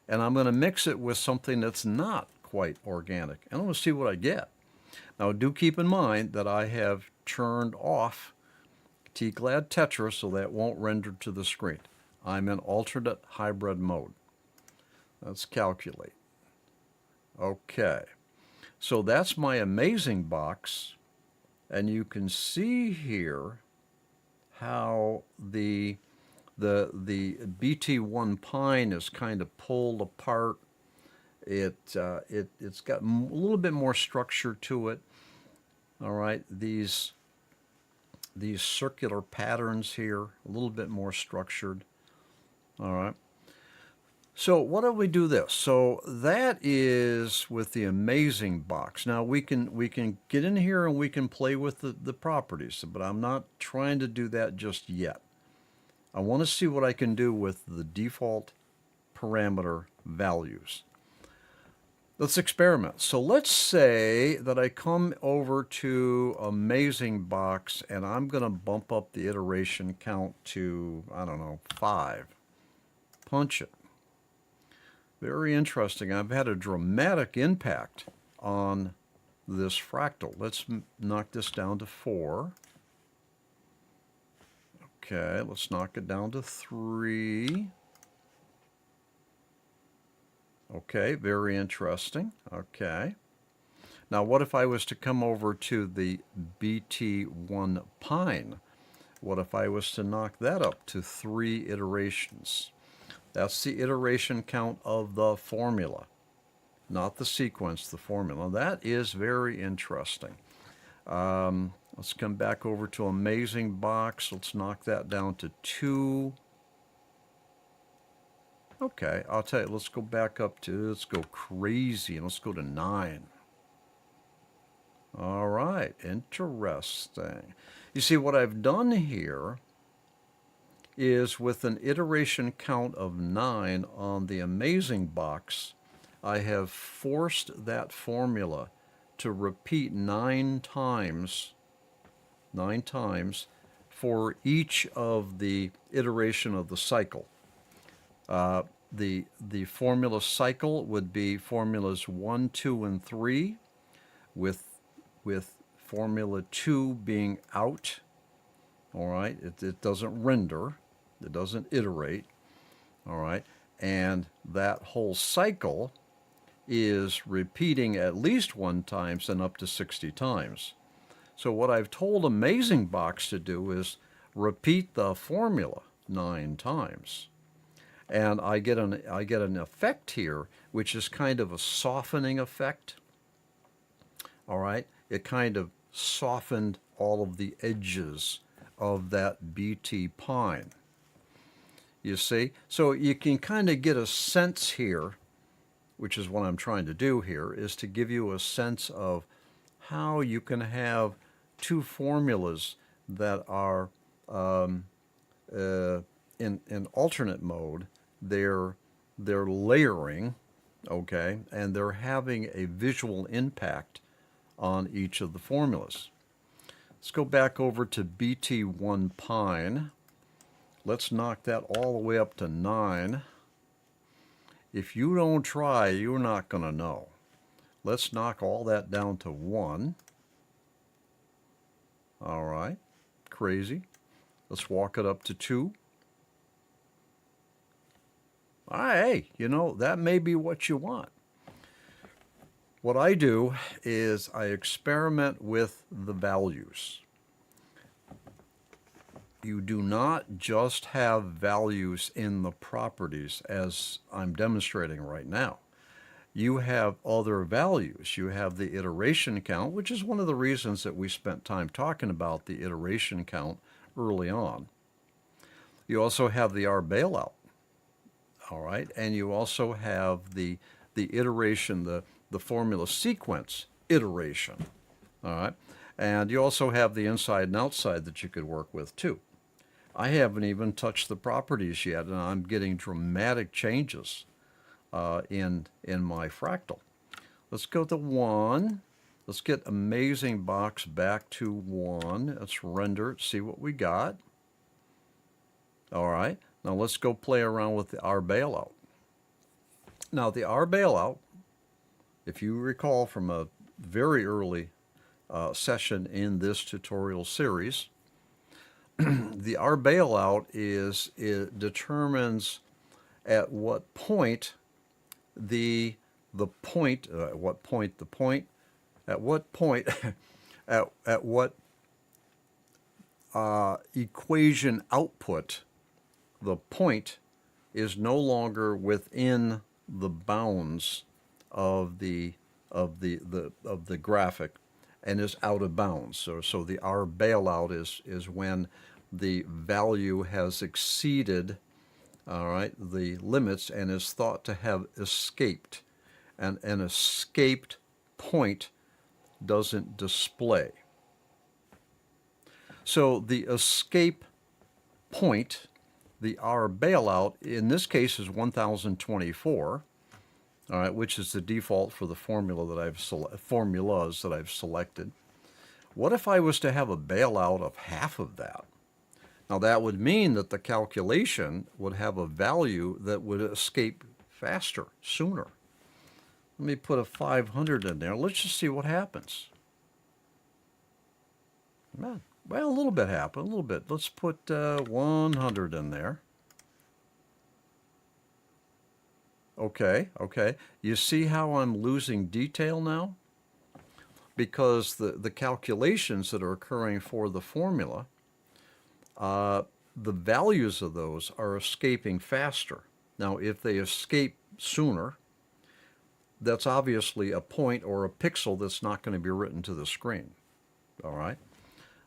Speaker 1: and I'm going to mix it with something that's not quite organic, and I'm going to see what I get. Now, do keep in mind that I have turned off T-Glad Tetra, so that won't render to the screen. I'm in alternate hybrid mode. Let's calculate. Okay, so that's my Amazing Box, and you can see here how the BT1 Pine is kind of pulled apart. It's got a little bit more structure to it. All right, these circular patterns here, a little bit more structured. All right. So what do we do this? So that is with the Amazing Box. Now we can get in here and we can play with the properties, but I'm not trying to do that just yet. I want to see what I can do with the default parameter values. Let's experiment. So let's say that I come over to Amazing Box and I'm going to bump up the iteration count to, I don't know, 5. Punch it. Very interesting. I've had a dramatic impact on this fractal. Let's knock this down to 4. Okay, let's knock it down to 3. Okay, very interesting. Okay. Now, what if I was to come over to the BT1 Pine? What if I was to knock that up to 3 iterations? That's the iteration count of the formula, not the sequence, the formula. That is very interesting. Let's come back over to Amazing Box. Let's knock that down to 2. Okay, I'll tell you, let's go back up to, let's go crazy, and let's go to 9. All right, interesting. You see, what I've done here is with an iteration count of 9 on the Amazing Box, I have forced that formula to repeat 9 times for each of the iteration of the cycle. The formula cycle would be formulas 1, 2, and 3, with formula 2 being out. All right, it doesn't render, it doesn't iterate. All right, and that whole cycle is repeating at least 1 times and up to 60 times. So what I've told Amazing Box to do is repeat the formula 9 times. And I get an effect here, which is kind of a softening effect. All right, it kind of softened all of the edges of that BT Pine. You see? So you can kind of get a sense here, which is what I'm trying to do here, is to give you a sense of how you can have 2 formulas that are in alternate mode. They're layering, okay, and they're having a visual impact on each of the formulas. Let's go back over to BT1 Pine. Let's knock that all the way up to 9. If you don't try, you're not going to know. Let's knock all that down to 1. All right, crazy. Let's walk it up to 2. All right, hey, you know, that may be what you want. What I do is I experiment with the values. You do not just have values in the properties as I'm demonstrating right now. You have other values. You have the iteration count, which is one of the reasons that we spent time talking about the iteration count early on. You also have the R bailout, all right, and you also have the iteration, the formula sequence iteration, all right, and you also have the inside and outside that you could work with too. I haven't even touched the properties yet, and I'm getting dramatic changes in my fractal. Let's go to 1. Let's get Amazing Box back to 1. Let's render it, see what we got. All right, now let's go play around with the R bailout. Now the R bailout, if you recall from a very early session in this tutorial series, the R bailout it determines at what point at what equation output the point is no longer within the bounds of the graphic and is out of bounds. So the R bailout is when the value has exceeded, all right, the limits and is thought to have escaped. And an escaped point doesn't display. So the escape point, the R bailout, in this case is 1024, all right, which is the default for the formulas that I've selected. What if I was to have a bailout of half of that? Now that would mean that the calculation would have a value that would escape faster, sooner. Let me put a 500 in there. Let's just see what happens. Man, well, a little bit happened, a little bit. Let's put 100 in there. Okay, okay. You see how I'm losing detail now? Because the calculations that are occurring for the formula, the values of those are escaping faster. Now, if they escape sooner, that's obviously a point or a pixel that's not going to be written to the screen. All right.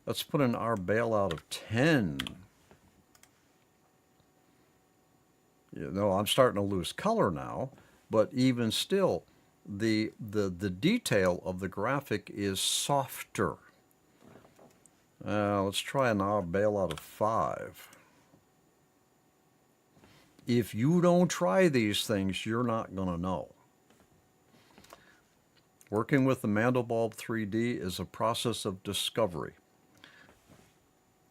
Speaker 1: Let's put in our bailout of 10. You know, I'm starting to lose color now, but even still, the detail of the graphic is softer. Let's try an our bailout of 5. If you don't try these things, you're not going to know. Working with the Mandelbulb3D is a process of discovery.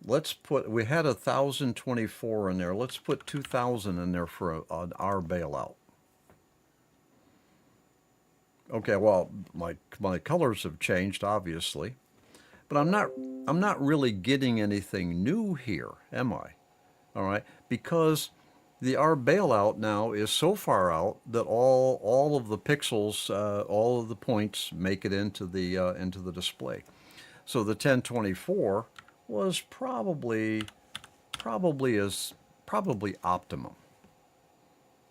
Speaker 1: Let's put, we had 1024 in there. Let's put 2000 in there for our bailout. Okay, well, my colors have changed, obviously, but I'm not really getting anything new here, am I? All right, because our bailout now is so far out that all of the pixels, all of the points make it into the display. So the 1024 was probably optimum.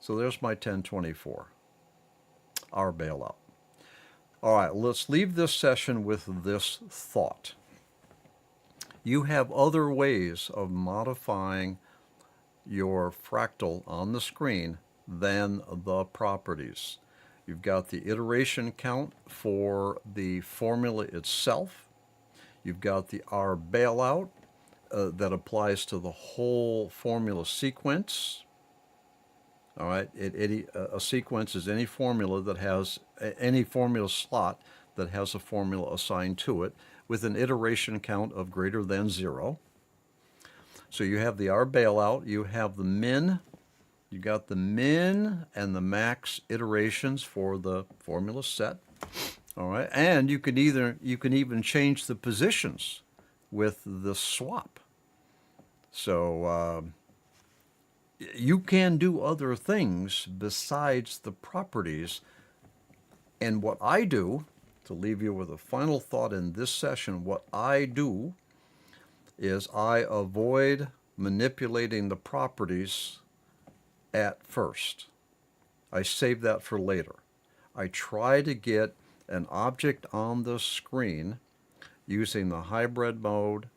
Speaker 1: So there's my 1024, our bailout. All right, let's leave this session with this thought. You have other ways of modifying your fractal on the screen than the properties. You've got the iteration count for the formula itself. You've got the R bailout that applies to the whole formula sequence. All right, a sequence is any formula that has any formula slot that has a formula assigned to it with an iteration count of greater than 0. So you have the R bailout, you have the min, you got the min and the max iterations for the formula set. All right, and you can even change the positions with the swap. So you can do other things besides the properties. And what I do, to leave you with a final thought in this session, what I do is I avoid manipulating the properties at first. I save that for later. I try to get an object on the screen using the hybrid mode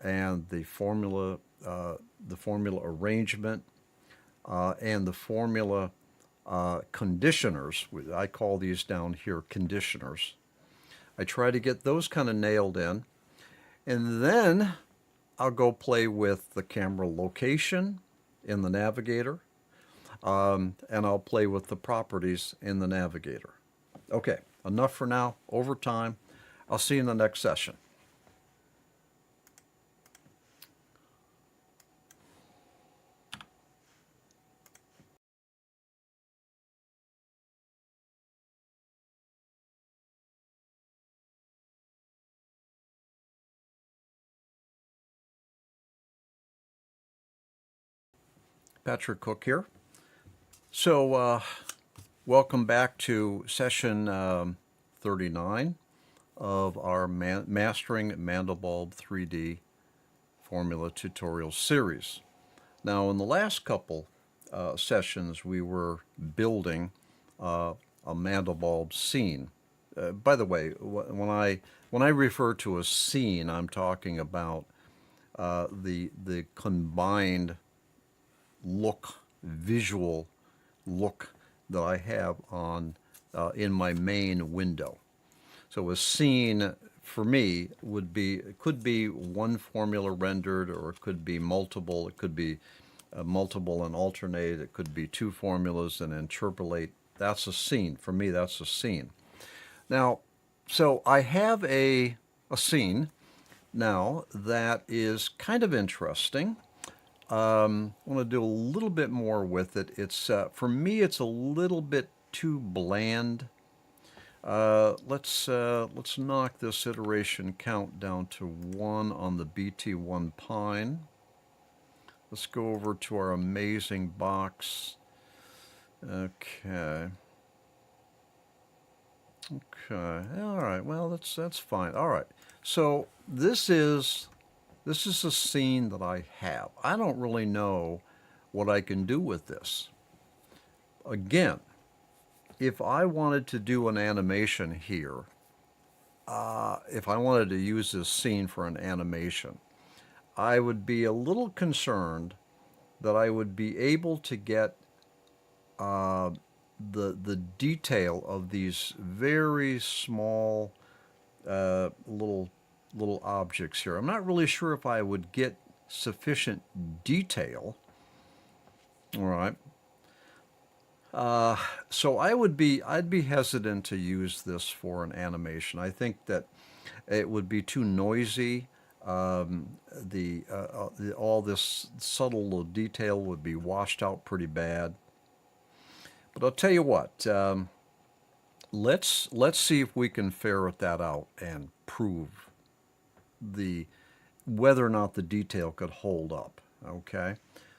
Speaker 1: and the formula arrangement and the formula conditioners. I call these down here conditioners. I try to get those kind of nailed in, and then I'll go play with the camera location in the navigator, and I'll play with the properties in the navigator. Okay, enough for now. Over time. I'll see you in the next session. Patrick Cook here. So welcome back to session 39 of our Mastering Mandelbulb3D Formula Tutorial Series. Now, in the last couple sessions, we were building a Mandelbulb scene. By the way, when I refer to a scene, I'm talking about the combined visual look that I have on in my main window. So a scene for me could be one formula rendered, or it could be multiple. It could be multiple and alternate. It could be two formulas and interpolate. That's a scene. For me, that's a scene. Now, so I have a scene now that is kind of interesting. I want to do a little bit more with it. It's for me, it's a little bit too bland. Let's knock this iteration count down to 1 on the BT1 Pine. Let's go over to our amazing box, Okay. Okay. All right. Well, that's fine. All right. So this is a scene that I have. I don't really know what I can do with this. Again, if I wanted to do an animation here, if I wanted to use this scene for an animation, I would be a little concerned that I would be able to get the detail of these very small little objects here. I'm not really sure if I would get sufficient detail. All right. So I'd be hesitant to use this for an animation. I think that it would be too noisy. All this subtle little detail would be washed out pretty bad. But I'll tell you what. Let's see if we can ferret that out and prove the whether or not the detail could hold up. Okay.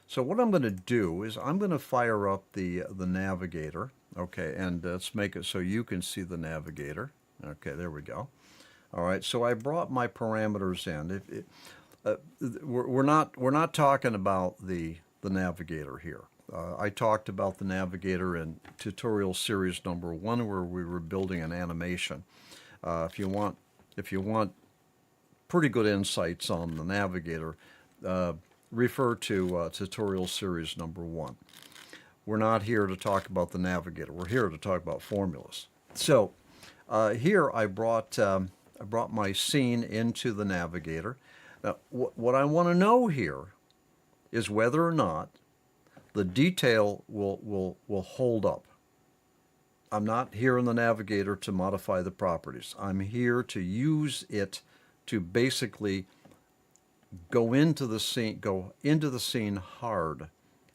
Speaker 1: So what I'm going to do is I'm going to fire up the navigator. Okay, and let's make it so you can see the navigator. Okay, there we go. All right, so I brought my parameters in. We're not talking about the navigator here. I talked about the navigator in tutorial series number 1, where we were building an animation. If you want pretty good insights on the navigator, refer to tutorial series number 1. We're not here to talk about the navigator. We're here to talk about formulas. So here I brought my scene into the navigator. Now, what I want to know here is whether or not the detail will hold up. I'm not here in the navigator to modify the properties. I'm here to use it to basically go into the scene hard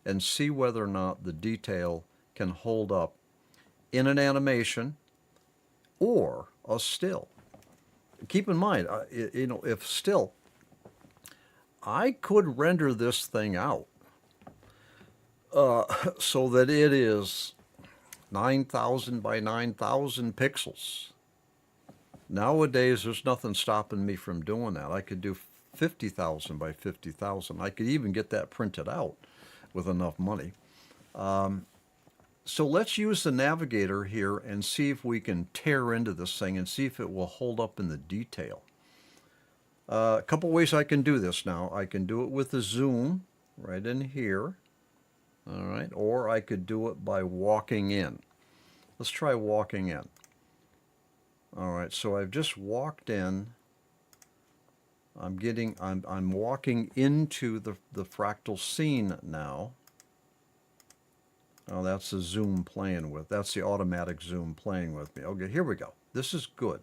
Speaker 1: and see whether or not the detail can hold up in an animation or a still. Keep in mind, if still, I could render this thing out so that it is 9,000 by 9,000 pixels. Nowadays, there's nothing stopping me from doing that. I could do 50,000 by 50,000. I could even get that printed out with enough money. So let's use the navigator here and see if we can tear into this thing and see if it will hold up in the detail. A couple ways I can do this now. I can do it with a zoom right in here. All right, or I could do it by walking in. Let's try walking in. All right, so I've just walked in. I'm walking into the fractal scene now. Oh, that's the zoom playing with. That's the automatic zoom playing with me. Okay, here we go. This is good.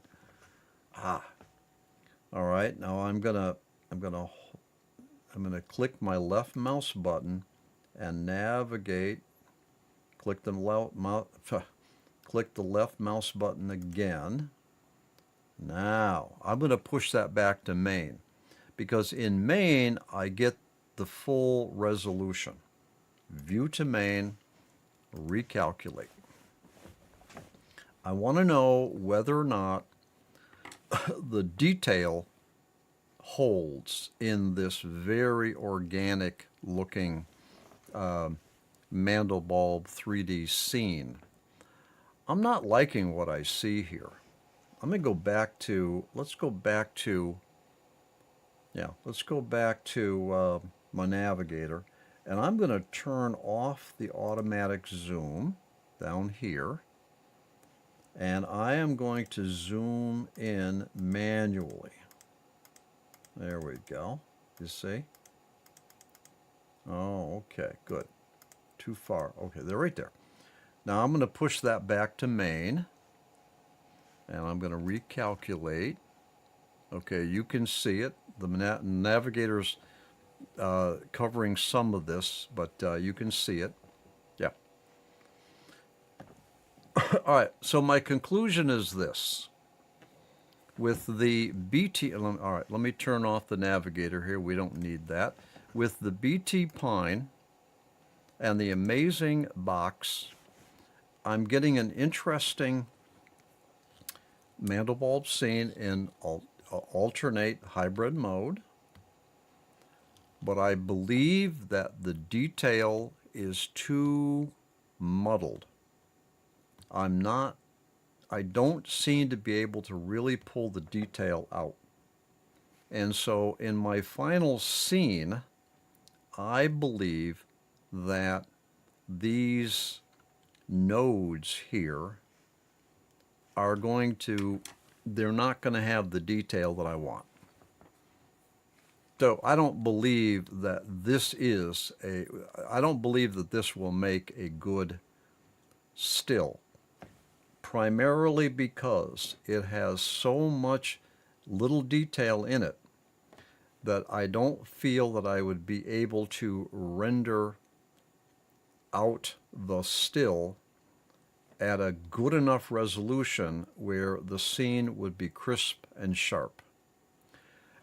Speaker 1: All right, now I'm gonna click my left mouse button and navigate. Click the left mouse button again. Now, I'm going to push that back to main, because in main, I get the full resolution. View to main, recalculate. I want to know whether or not the detail holds in this very organic looking Mandelbulb3D scene. I'm not liking what I see here. I'm going to go back to, let's go back to my navigator, and I'm going to turn off the automatic zoom down here, and I am going to zoom in manually. There we go. You see? Oh, okay, good. Too far. Okay, they're right there. Now I'm going to push that back to main, and I'm going to recalculate. Okay, you can see it. The navigator's covering some of this, but you can see it. Yeah. All right, so my conclusion is this. With the BT, all right, let me turn off the navigator here. We don't need that. With the BT Pine and the amazing box I'm getting an interesting Mandelbulb scene in alternate hybrid mode, but I believe that the detail is too muddled. I don't seem to be able to really pull the detail out. And so in my final scene, I believe that these nodes here are they're not going to have the detail that I want. So I don't believe that I don't believe that this will make a good still, primarily because it has so much little detail in it that I don't feel that I would be able to render out the still at a good enough resolution where the scene would be crisp and sharp.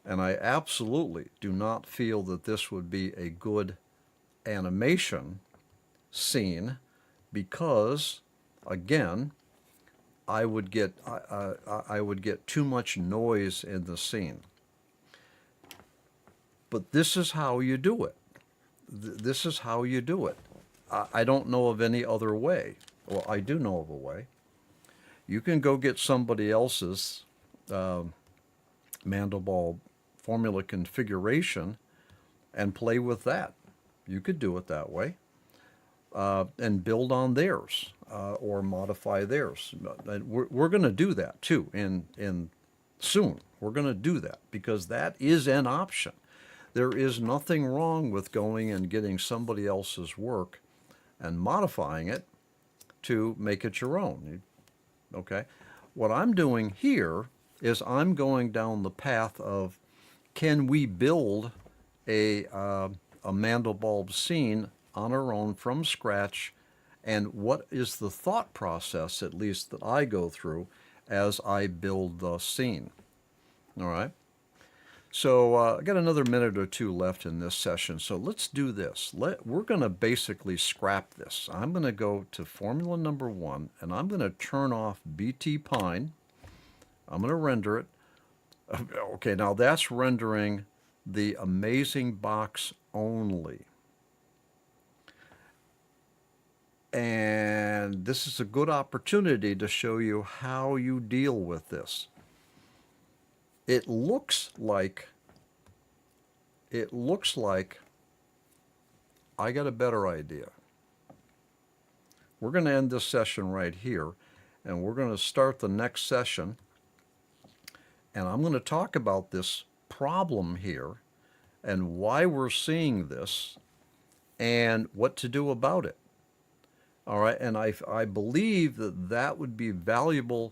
Speaker 1: And I absolutely do not feel that this would be a good animation scene because, again, I would get too much noise in the scene. But this is how you do it. This is how you do it. I don't know of any other way. Well, I do know of a way. You can go get somebody else's Mandelbulb formula configuration and play with that. You could do it that way and build on theirs or modify theirs. And we're going to do that too in soon. We're going to do that because that is an option. There is nothing wrong with going and getting somebody else's work and modifying it to make it your own. Okay? What I'm doing here is I'm going down the path of, can we build a Mandelbulb scene on our own from scratch, and what is the thought process, at least that I go through as I build the scene. All right? So I got another minute or two left in this session, so let's do this. We're going to basically scrap this. I'm going to go to formula number 1, and I'm going to turn off BT Pine. I'm going to render it. Okay, now that's rendering the amazing box only. And this is a good opportunity to show you how you deal with this. It looks like I got a better idea. We're going to end this session right here, and we're going to start the next session, and I'm going to talk about this problem here and why we're seeing this and what to do about it. All right, and I believe that would be valuable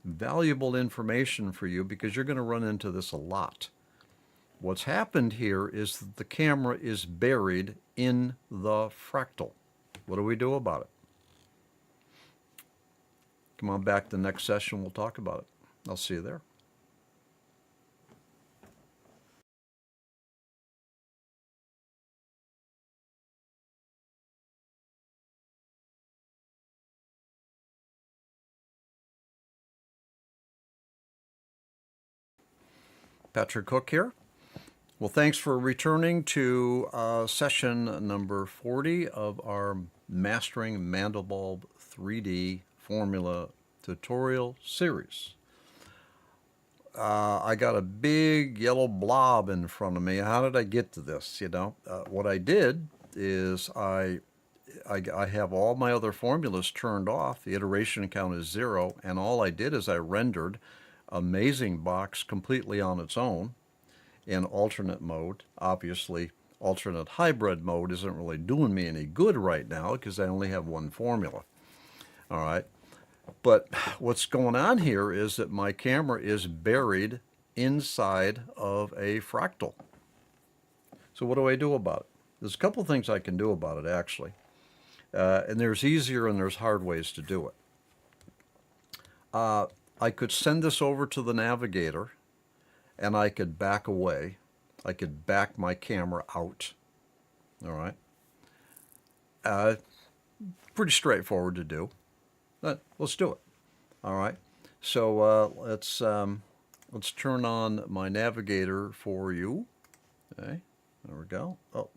Speaker 1: information for you because you're going to run into this a lot. What's happened here is that the camera is buried in the fractal. What do we do about it? Come on back to the next session, we'll talk about it. I'll see you there. Patrick Cook here. Well, thanks for returning to session number 40 of our Mastering Mandelbulb 3D Formula tutorial series. I got a big yellow blob in front of me. How did I get to this? What I did is I have all my other formulas turned off. The iteration count is 0, and all I did is I rendered Amazing Box completely on its own in alternate mode. Obviously, alternate hybrid mode isn't really doing me any good right now because I only have one formula. All right. But what's going on here is that my camera is buried inside of a fractal. So what do I do about it? There's a couple things I can do about it, actually. And there's easier and there's hard ways to do it. I could send this over to the navigator and I could back away. I could back my camera out. All right. Pretty straightforward to do. Let's do it. All right. So let's turn on my navigator for you. Okay. There we go. Oh,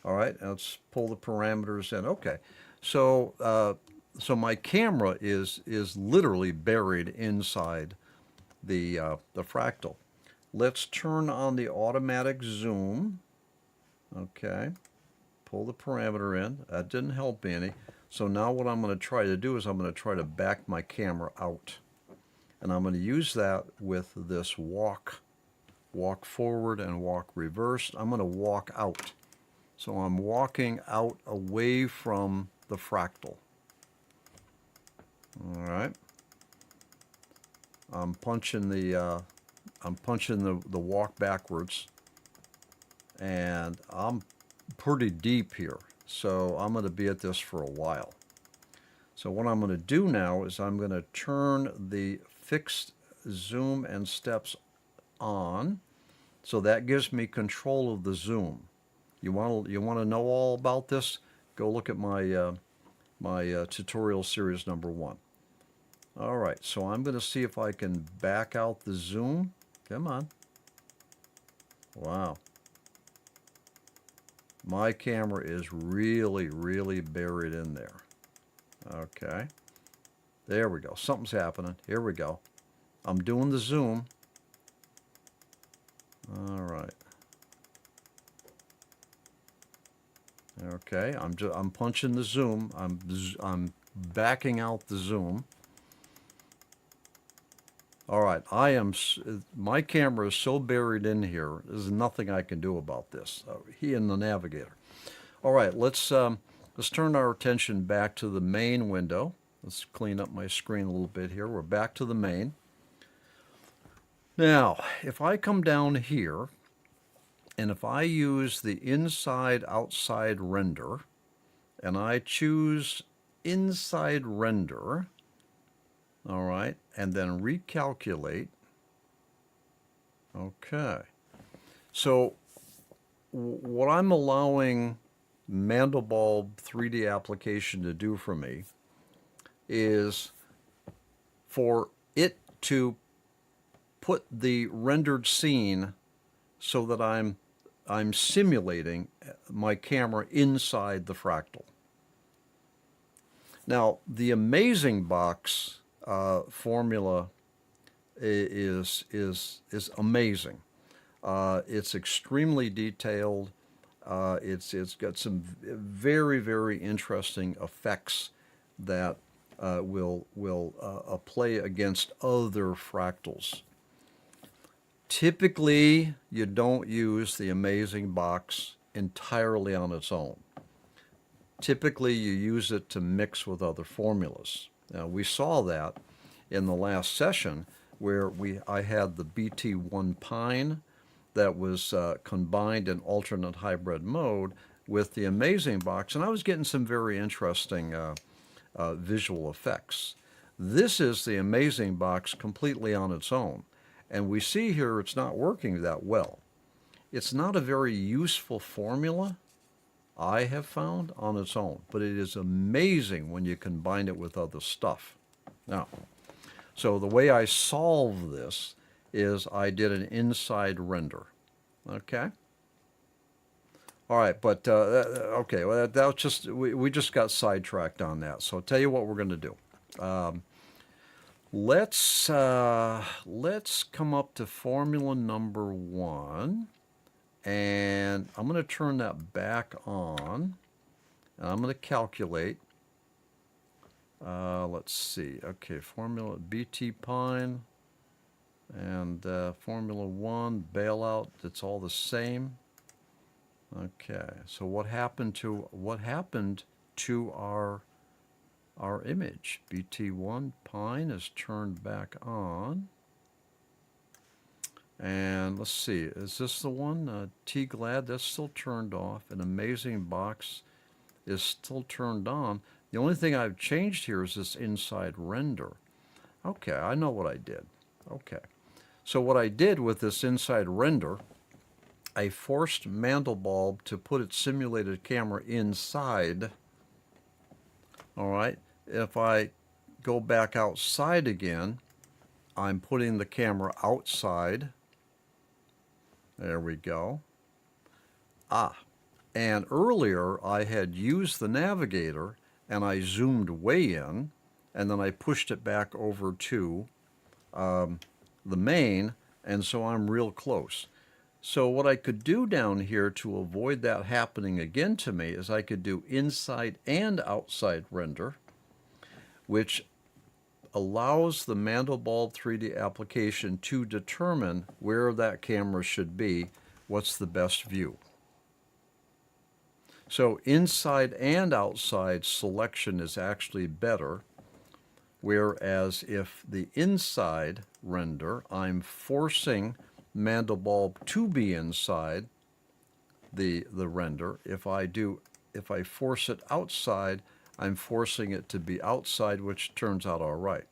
Speaker 1: all right. Let's pull the parameters in. Okay. So so my camera is literally buried inside the fractal. Let's turn on the automatic zoom. Okay. Pull the parameter in. That didn't help any. So now what I'm going to try to do is I'm going to try to back my camera out. And I'm going to use that with this walk forward and walk reverse. I'm going to walk out. So I'm walking out away from the fractal. All right. I'm punching the walk backwards, and I'm pretty deep here. So I'm going to be at this for a while. So what I'm going to do now is I'm going to turn the fixed zoom and steps on. So that gives me control of the zoom. You want to know all about this? Go look at my tutorial series number 1. All right, so I'm going to see if I can back out the zoom. Come on. Wow. My camera is really, really buried in there. Okay. There we go. Something's happening. Here we go. I'm doing the zoom. All right. Okay, I'm punching the zoom. I'm backing out the zoom. All right, my camera is so buried in here. There's nothing I can do about this. He and the navigator. All right, let's turn our attention back to the main window. Let's clean up my screen a little bit here. We're back to the main. Now, if I come down here, and if I use the inside-outside render, and I choose inside render, all right, and then recalculate, okay. So what I'm allowing Mandelbulb3D application to do for me is for it to put the rendered scene so that I'm simulating my camera inside the fractal. Now, the Amazing Box formula is amazing. It's extremely detailed. It's got some very, very interesting effects that will play against other fractals. Typically, you don't use the Amazing Box entirely on its own. Typically, you use it to mix with other formulas. Now, we saw that in the last session where I had the BT1 Pine that was combined in alternate hybrid mode with the Amazing Box, and I was getting some very interesting visual effects. This is the Amazing Box completely on its own. And we see here it's not working that well. It's not a very useful formula, I have found, on its own. But it is amazing when you combine it with other stuff. Now, so the way I solve this is I did an inside render. Okay? All right, but, okay, well, that was just, we just got sidetracked on that. So I'll tell you what we're going to do. Let's come up to formula number 1, and I'm going to turn that back on, and I'm going to calculate. Let's see. Okay, formula BT Pine and formula 1 Bailout. It's all the same. Okay, so what happened to our image? BT1 Pine is turned back on. And let's see, is this the one? T-Glad, that's still turned off. An Amazing Box is still turned on. The only thing I've changed here is this inside render. Okay, I know what I did. Okay, so what I did with this inside render, I forced Mandelbulb to put its simulated camera inside. All right. If I go back outside again, I'm putting the camera outside. There we go. And earlier I had used the navigator and I zoomed way in, and then I pushed it back over to the main, and so I'm real close. So what I could do down here to avoid that happening again to me is I could do inside and outside render, which allows the Mandelbulb3D application to determine where that camera should be, what's the best view. So inside and outside selection is actually better, whereas if the inside render, I'm forcing Mandelbulb to be inside the render. If I force it outside, I'm forcing it to be outside, which turns out all right.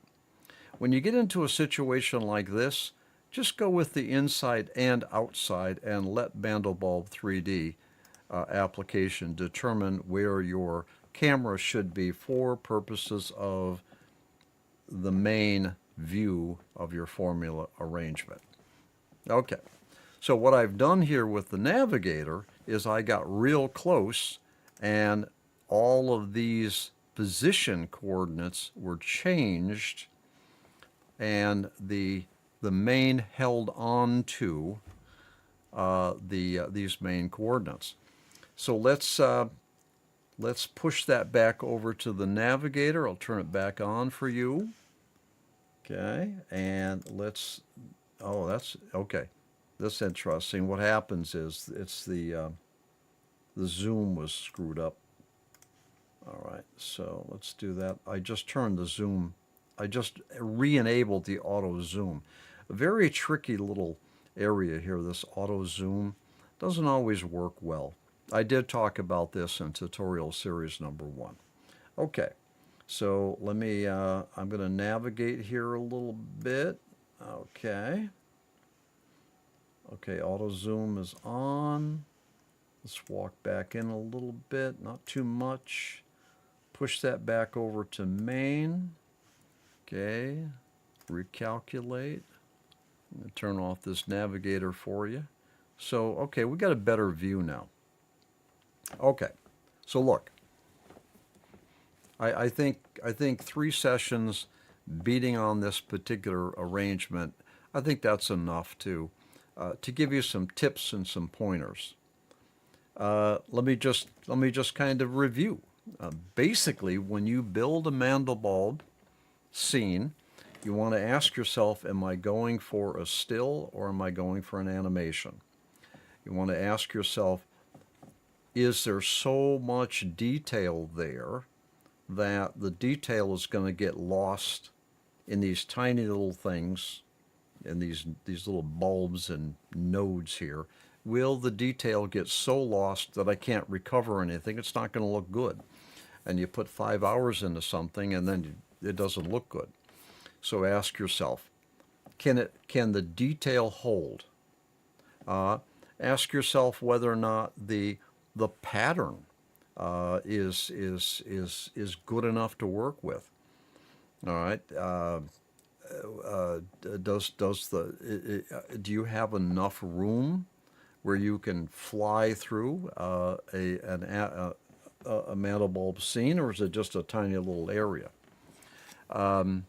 Speaker 1: When you get into a situation like this, just go with the inside and outside and let Mandelbulb3D application determine where your camera should be for purposes of the main view of your formula arrangement. Okay, so what I've done here with the navigator is I got real close, and all of these position coordinates were changed, and the main held on to these main coordinates. So let's push that back over to the navigator. I'll turn it back on for you. Okay, and let's, oh, that's, okay. That's interesting. What happens is it's the zoom was screwed up. All right, so let's do that. I just turned the zoom, I just re-enabled the auto zoom. A very tricky little area here, this auto zoom. Doesn't always work well. I did talk about this in tutorial series number 1. Okay, so let me, I'm going to navigate here a little bit. Okay. Okay, auto zoom is on. Let's walk back in a little bit, not too much. Push that back over to main. Okay, recalculate. I'm going to turn off this navigator for you. So, okay, we got a better view now. Okay, so look, I think 3 sessions beating on this particular arrangement, I think that's enough to give you some tips and some pointers. Let me just kind of review. Basically, when you build a Mandelbulb scene, you want to ask yourself, am I going for a still or am I going for an animation? You want to ask yourself, is there so much detail there that the detail is going to get lost in these tiny little things, in these little bulbs and nodes here? Will the detail get so lost that I can't recover anything? It's not going to look good. And you put 5 hours into something and then it doesn't look good. So ask yourself, can the detail hold? Ask yourself whether or not the pattern is good enough to work with. All right. Do you have enough room where you can fly through a Mandelbulb scene, or is it just a tiny little area? Can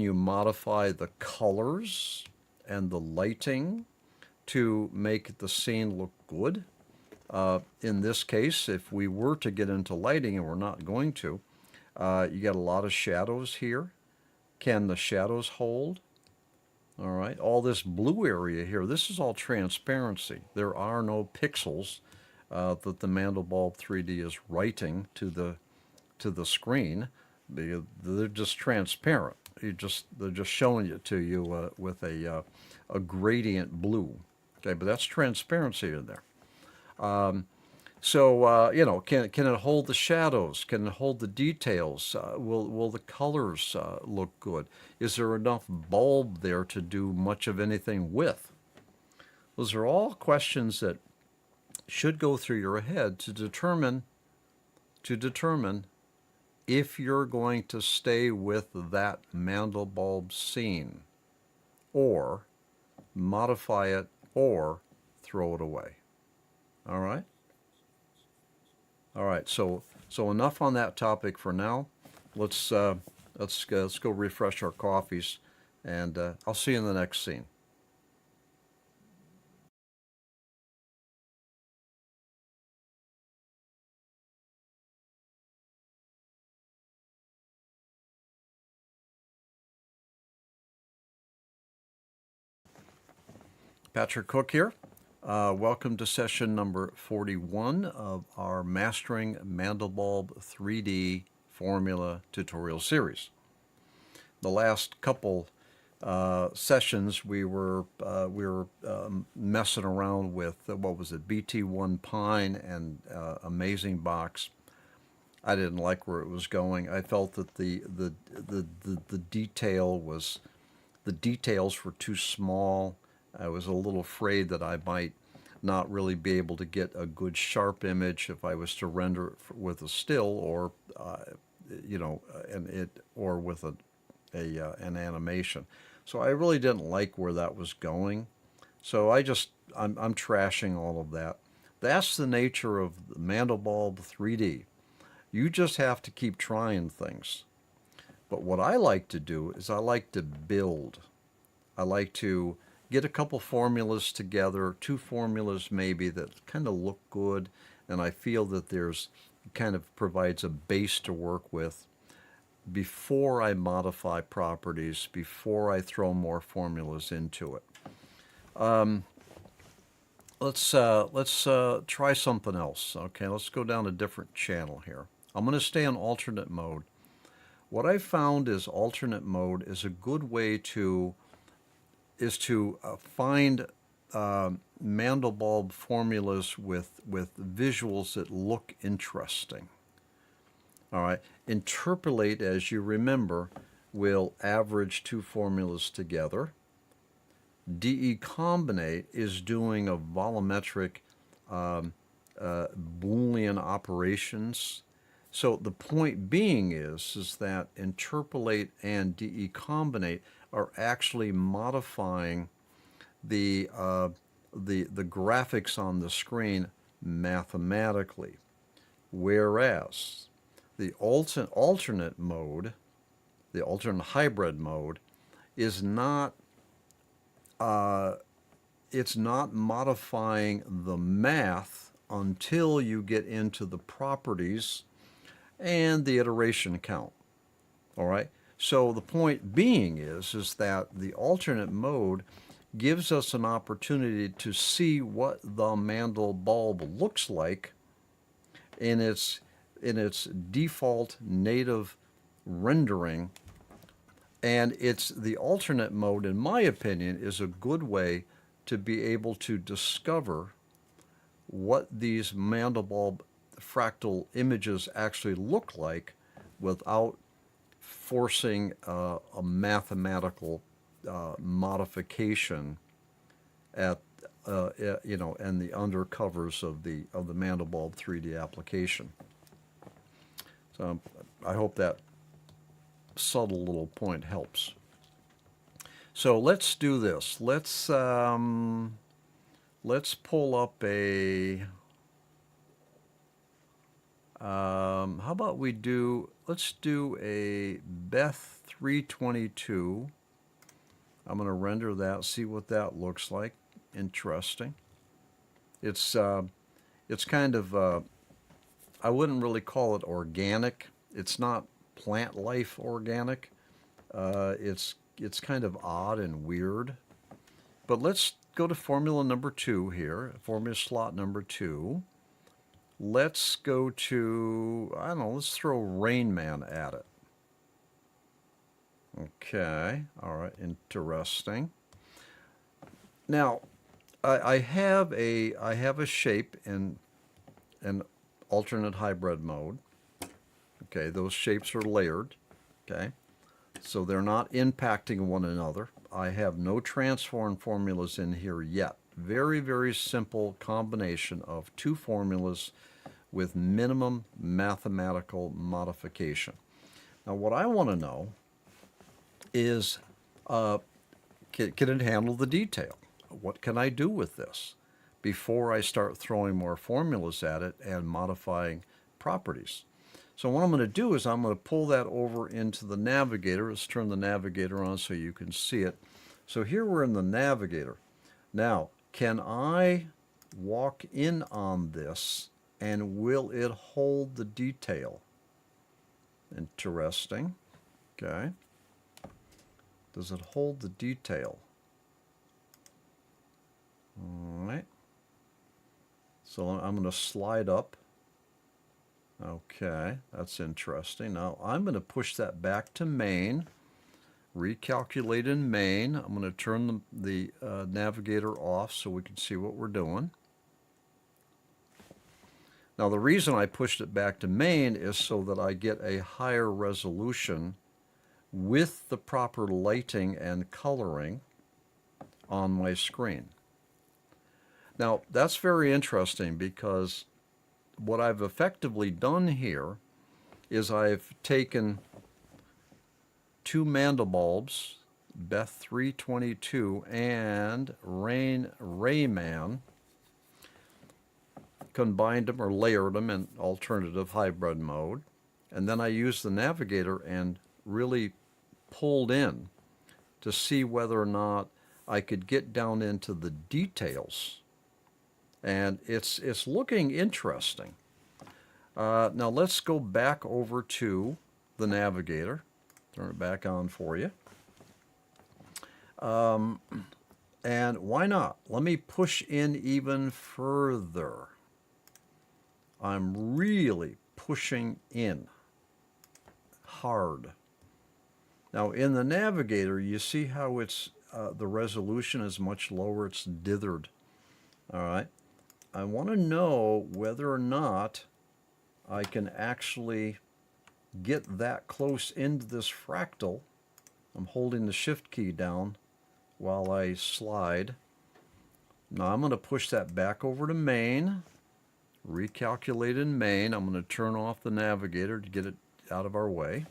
Speaker 1: you modify the colors and the lighting to make the scene look good? In this case, if we were to get into lighting, and we're not going to, you got a lot of shadows here. Can the shadows hold? All right, all this blue area here, this is all transparency. There are no pixels that the Mandelbulb3D is writing to the screen. They're just transparent. They're just showing it to you with a gradient blue. Okay, but that's transparency in there. You know, can it hold the shadows? Can it hold the details? Will the colors look good? Is there enough bulb there to do much of anything with? Those are all questions that should go through your head to determine if you're going to stay with that Mandelbulb scene, or modify it, or throw it away. All right? All right, so enough on that topic for now. Let's go refresh our coffees, and I'll see you in the next scene. Patrick Cook here. Welcome to session number 41 of our Mastering Mandelbulb 3D Formula tutorial series. The last couple sessions we were messing around with what was it, BT1 Pine and Amazing Box. I didn't like where it was going. I felt that the details were too small. I was a little afraid that I might not really be able to get a good sharp image if I was to render it with a still, or or with an animation. So I really didn't like where that was going. So I'm trashing all of that. That's the nature of Mandelbulb 3D. You just have to keep trying things. But what I like to do is I like to build. I like to get a couple formulas together, 2 formulas maybe, that kind of look good, and I feel that kind of provides a base to work with before I modify properties, before I throw more formulas into it. Let's try something else. Okay, let's go down a different channel here. I'm going to stay in alternate mode. What I found is alternate mode is a good way to find Mandelbulb formulas with visuals that look interesting. All right, interpolate, as you remember, will average 2 formulas together. Decombinate is doing a volumetric Boolean operations. So the point being is that interpolate and decombinate are actually modifying the graphics on the screen mathematically, whereas the alternate mode, the alternate hybrid mode, is not it's not modifying the math until you get into the properties and the iteration count. All right. So the point being is that the alternate mode gives us an opportunity to see what the Mandelbulb looks like in its default native rendering. And the alternate mode, in my opinion, is a good way to be able to discover what these Mandelbulb fractal images actually look like without forcing a mathematical modification and the undercovers of the Mandelbulb 3D application. So I hope that subtle little point helps. So let's do this. Let's pull up a. How about let's do a Beth 322. I'm going to render that, see what that looks like. Interesting. It's kind of, I wouldn't really call it organic. It's not plant life organic. It's kind of odd and weird. But let's go to formula number 2 here, formula slot number 2. Let's go to, I don't know, let's throw Rain Man at it. Okay, all right, interesting. Now, I have a shape in an alternate hybrid mode. Okay, those shapes are layered. Okay, so they're not impacting one another. I have no transform formulas in here yet. Very, very simple combination of 2 formulas with minimum mathematical modification. Now what I want to know is, can it handle the detail? What can I do with this before I start throwing more formulas at it and modifying properties? So what I'm going to do is I'm going to pull that over into the navigator. Let's turn the navigator on so you can see it. So here we're in the navigator. Now, can I walk in on this and will it hold the detail? Interesting. Okay. Does it hold the detail? All right. So I'm going to slide up. Okay, that's interesting. Now I'm going to push that back to main, recalculate in main. I'm going to turn the navigator off so we can see what we're doing. Now the reason I pushed it back to main is so that I get a higher resolution with the proper lighting and coloring on my screen. Now that's very interesting because what I've effectively done here is I've taken two Mandelbulbs, Beth 322 and Rayman, combined them or layered them in alternative hybrid mode, and then I used the navigator and really pulled in to see whether or not I could get down into the details. And it's looking interesting. Now let's go back over to the navigator. Turn it back on for you. And why not? Let me push in even further. I'm really pushing in hard. Now in the navigator, you see how it's the resolution is much lower. It's dithered. All right. I want to know whether or not I can actually get that close into this fractal. I'm holding the shift key down while I slide. Now I'm going to push that back over to main, recalculate in main. I'm going to turn off the navigator to get it out of our way.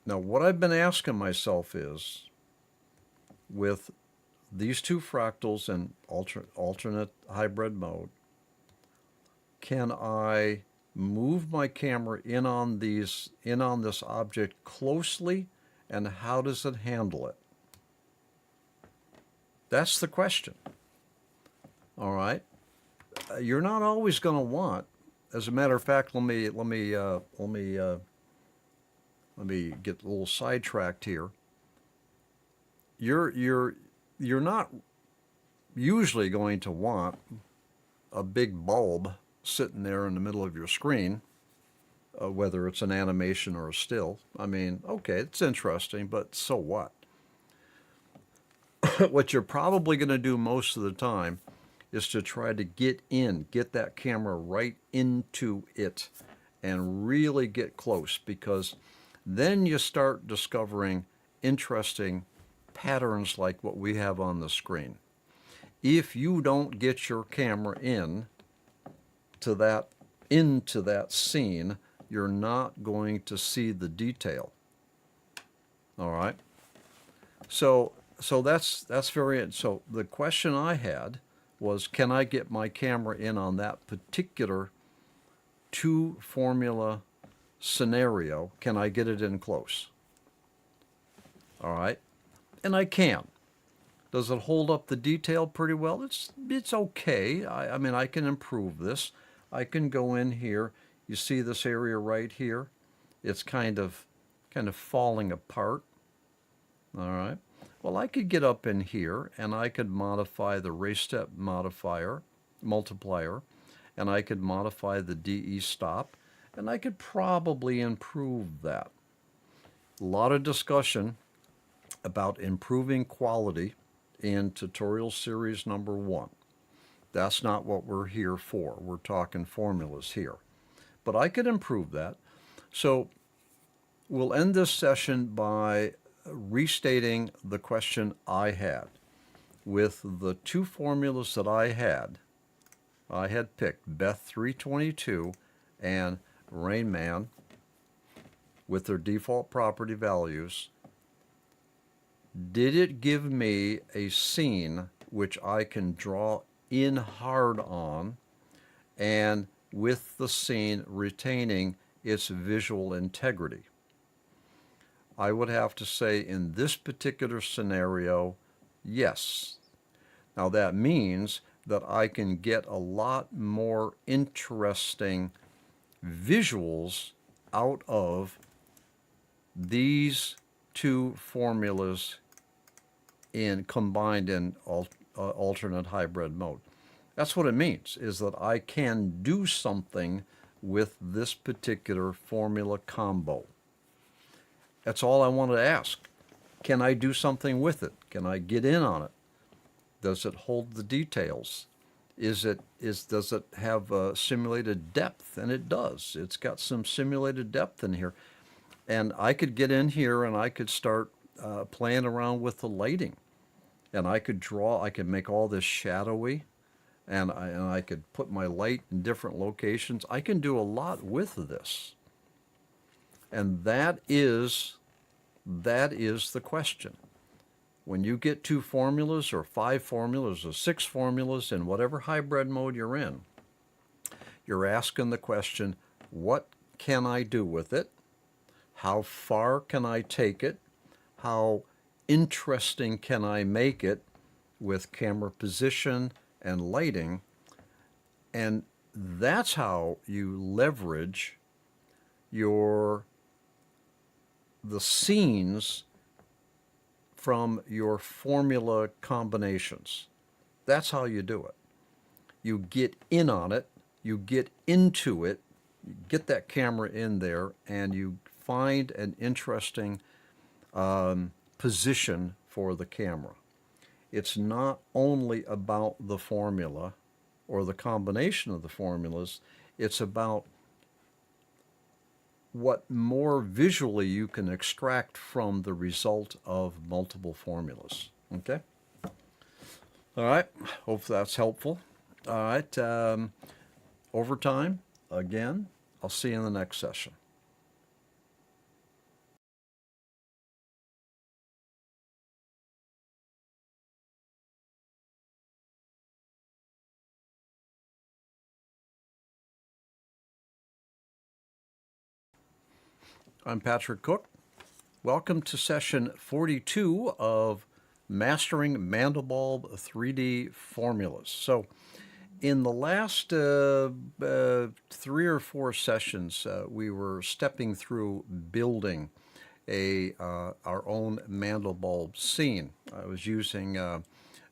Speaker 1: Now what I've been asking myself is, with these two fractals in alternate hybrid mode, can I move my camera in on this object closely, and how does it handle it? That's the question. All right. You're not always going to want. As a matter of fact, let me get a little sidetracked here. You're not usually going to want a big bulb sitting there in the middle of your screen, whether it's an animation or a still. I mean, okay, it's interesting, but so what? What you're probably going to do most of the time is to try to get that camera right into it and really get close, because then you start discovering interesting patterns like what we have on the screen. If you don't get your camera into that scene, you're not going to see the detail. All right. So that's very. So the question I had was, can I get my camera in on that particular two formula scenario? Can I get it in close? All right. And I can. Does it hold up the detail pretty well? It's okay. I mean, I can improve this. I can go in here. You see this area right here? It's kind of falling apart. All right. Well, I could get up in here and I could modify the ray step multiplier, and I could modify the DE stop, and I could probably improve that. A lot of discussion about improving quality in tutorial series number 1. That's not what we're here for. We're talking formulas here. But I could improve that. So we'll end this session by restating the question I had. With the two formulas that I had picked Beth 322 and Rain Man with their default property values. Did it give me a scene which I can draw in hard on, and with the scene retaining its visual integrity? I would have to say in this particular scenario, yes. Now that means that I can get a lot more interesting visuals out of these two formulas combined in alternate hybrid mode. That's what it means, is that I can do something with this particular formula combo. That's all I wanted to ask. Can I do something with it? Can I get in on it? Does it hold the details? Does it have simulated depth? And it does. It's got some simulated depth in here. And I could get in here and I could start playing around with the lighting. And I could make all this shadowy, and I could put my light in different locations. I can do a lot with this. And that is the question. When you get two formulas or five formulas or six formulas in whatever hybrid mode you're in, you're asking the question, what can I do with it? How far can I take it? How interesting can I make it with camera position and lighting? And that's how you leverage the scenes from your formula combinations. That's how you do it. You get in on it, you get into it, you get that camera in there, and you find an interesting position for the camera. It's not only about the formula or the combination of the formulas, it's about what more visually you can extract from the result of multiple formulas. Okay? All right. Hope that's helpful. All right. Overtime, again, I'll see you in the next session. I'm Patrick Cook. Welcome to session 42 of Mastering Mandelbulb 3D Formulas. So in the last 3 or 4 sessions, we were stepping through building our own Mandelbulb scene. I was using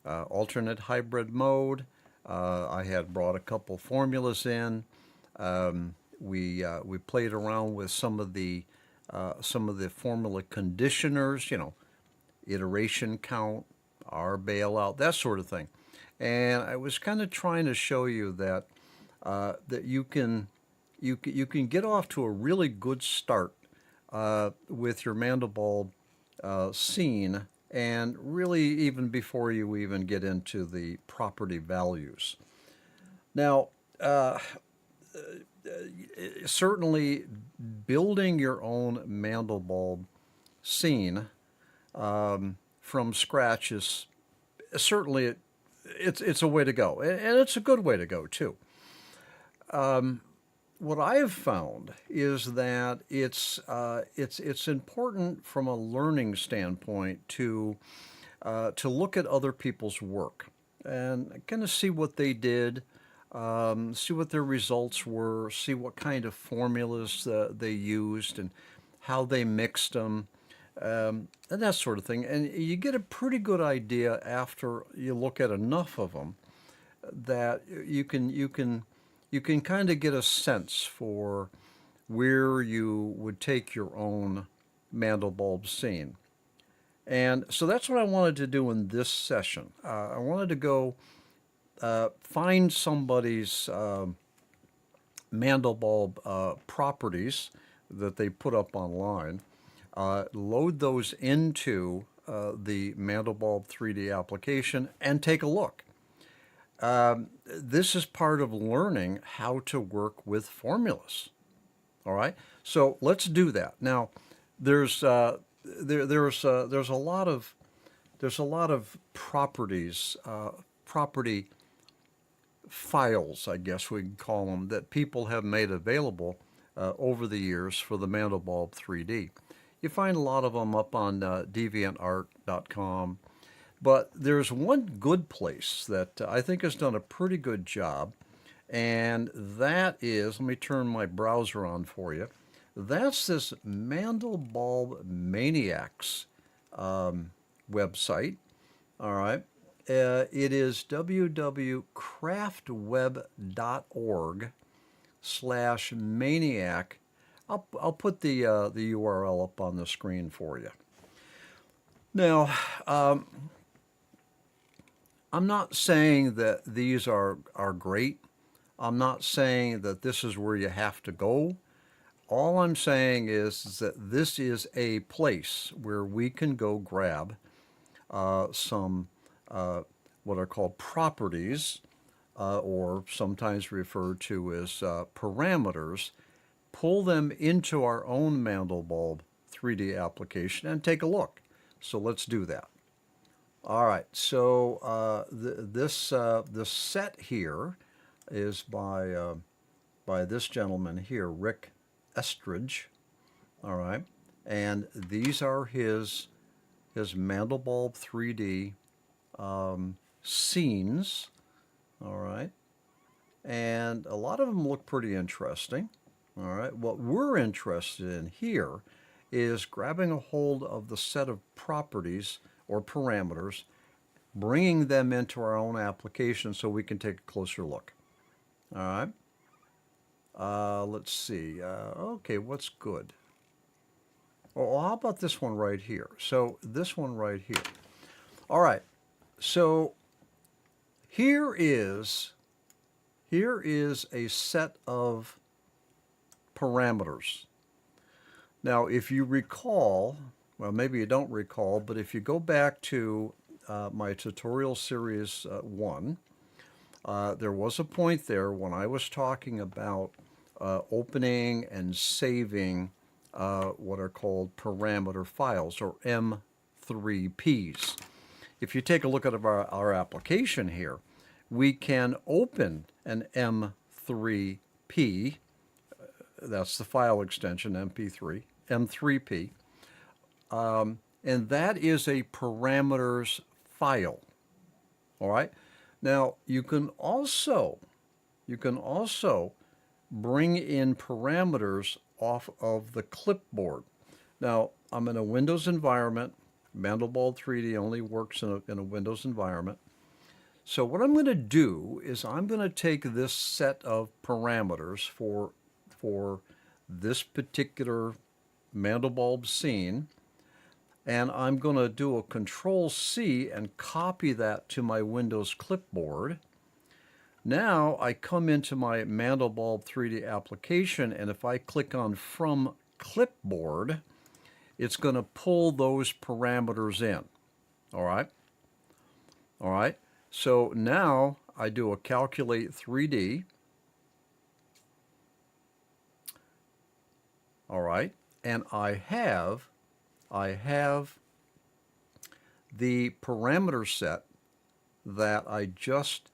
Speaker 1: alternate hybrid mode. I had brought a couple formulas in. We played around with some of the formula conditioners, IterationCount, Bailout, that sort of thing. And I was kind of trying to show you that you can get off to a really good start with your Mandelbulb scene, and really even before you even get into the property values. Now, certainly building your own Mandelbulb scene from scratch is certainly it's a way to go, and it's a good way to go too. What I have found is that it's important from a learning standpoint to look at other people's work and kind of see what they did. See what their results were, see what kind of formulas they used and how they mixed them, and that sort of thing. And you get a pretty good idea after you look at enough of them that you can kind of get a sense for where you would take your own Mandelbulb scene. And so that's what I wanted to do in this session. I wanted to go find somebody's Mandelbulb properties that they put up online, load those into the Mandelbulb3D application and take a look. This is part of learning how to work with formulas. All right, so let's do that. Now, there's a lot of properties, property files, I guess we can call them, that people have made available over the years for the Mandelbulb3D. You find a lot of them up on deviantart.com, but there's one good place that I think has done a pretty good job, and that is, let me turn my browser on for you. That's this Mandelbulb Maniacs website. All right. It is www.craftweb.org/maniac. I'll put the URL up on the screen for you. Now, I'm not saying that these are great. I'm not saying that this is where you have to go. All I'm saying is that this is a place where we can go grab some what are called properties, or sometimes referred to as parameters, pull them into our own Mandelbulb 3D application and take a look. So let's do that. All right, so this set here is by this gentleman here, Rick Estridge. All right, and these are his Mandelbulb 3D scenes. All right, and a lot of them look pretty interesting. All right, what we're interested in here is grabbing a hold of the set of properties or parameters, bringing them into our own application so we can take a closer look. All right. Let's see. Okay, what's good? Oh, how about this one right here? So this one right here. All right. So here is a set of parameters. Now, if you recall, well, maybe you don't recall, but if you go back to my tutorial series 1, there was a point there when I was talking about opening and saving what are called parameter files, or M3Ps. If you take a look at our application here, we can open an M3P, that's the file extension, M3P, and that is a parameters file. All right. Now you can also bring in parameters off of the clipboard. Now I'm in a Windows environment. Mandelbulb3D only works in a Windows environment. So what I'm going to do is I'm going to take this set of parameters for this particular Mandelbulb scene, and I'm going to do a Control-C and copy that to my Windows clipboard. Now I come into my Mandelbulb3D application, and if I click on From Clipboard, it's going to pull those parameters in. All right? All right. So now I do a Calculate 3D. All right. And I have the parameter set that I just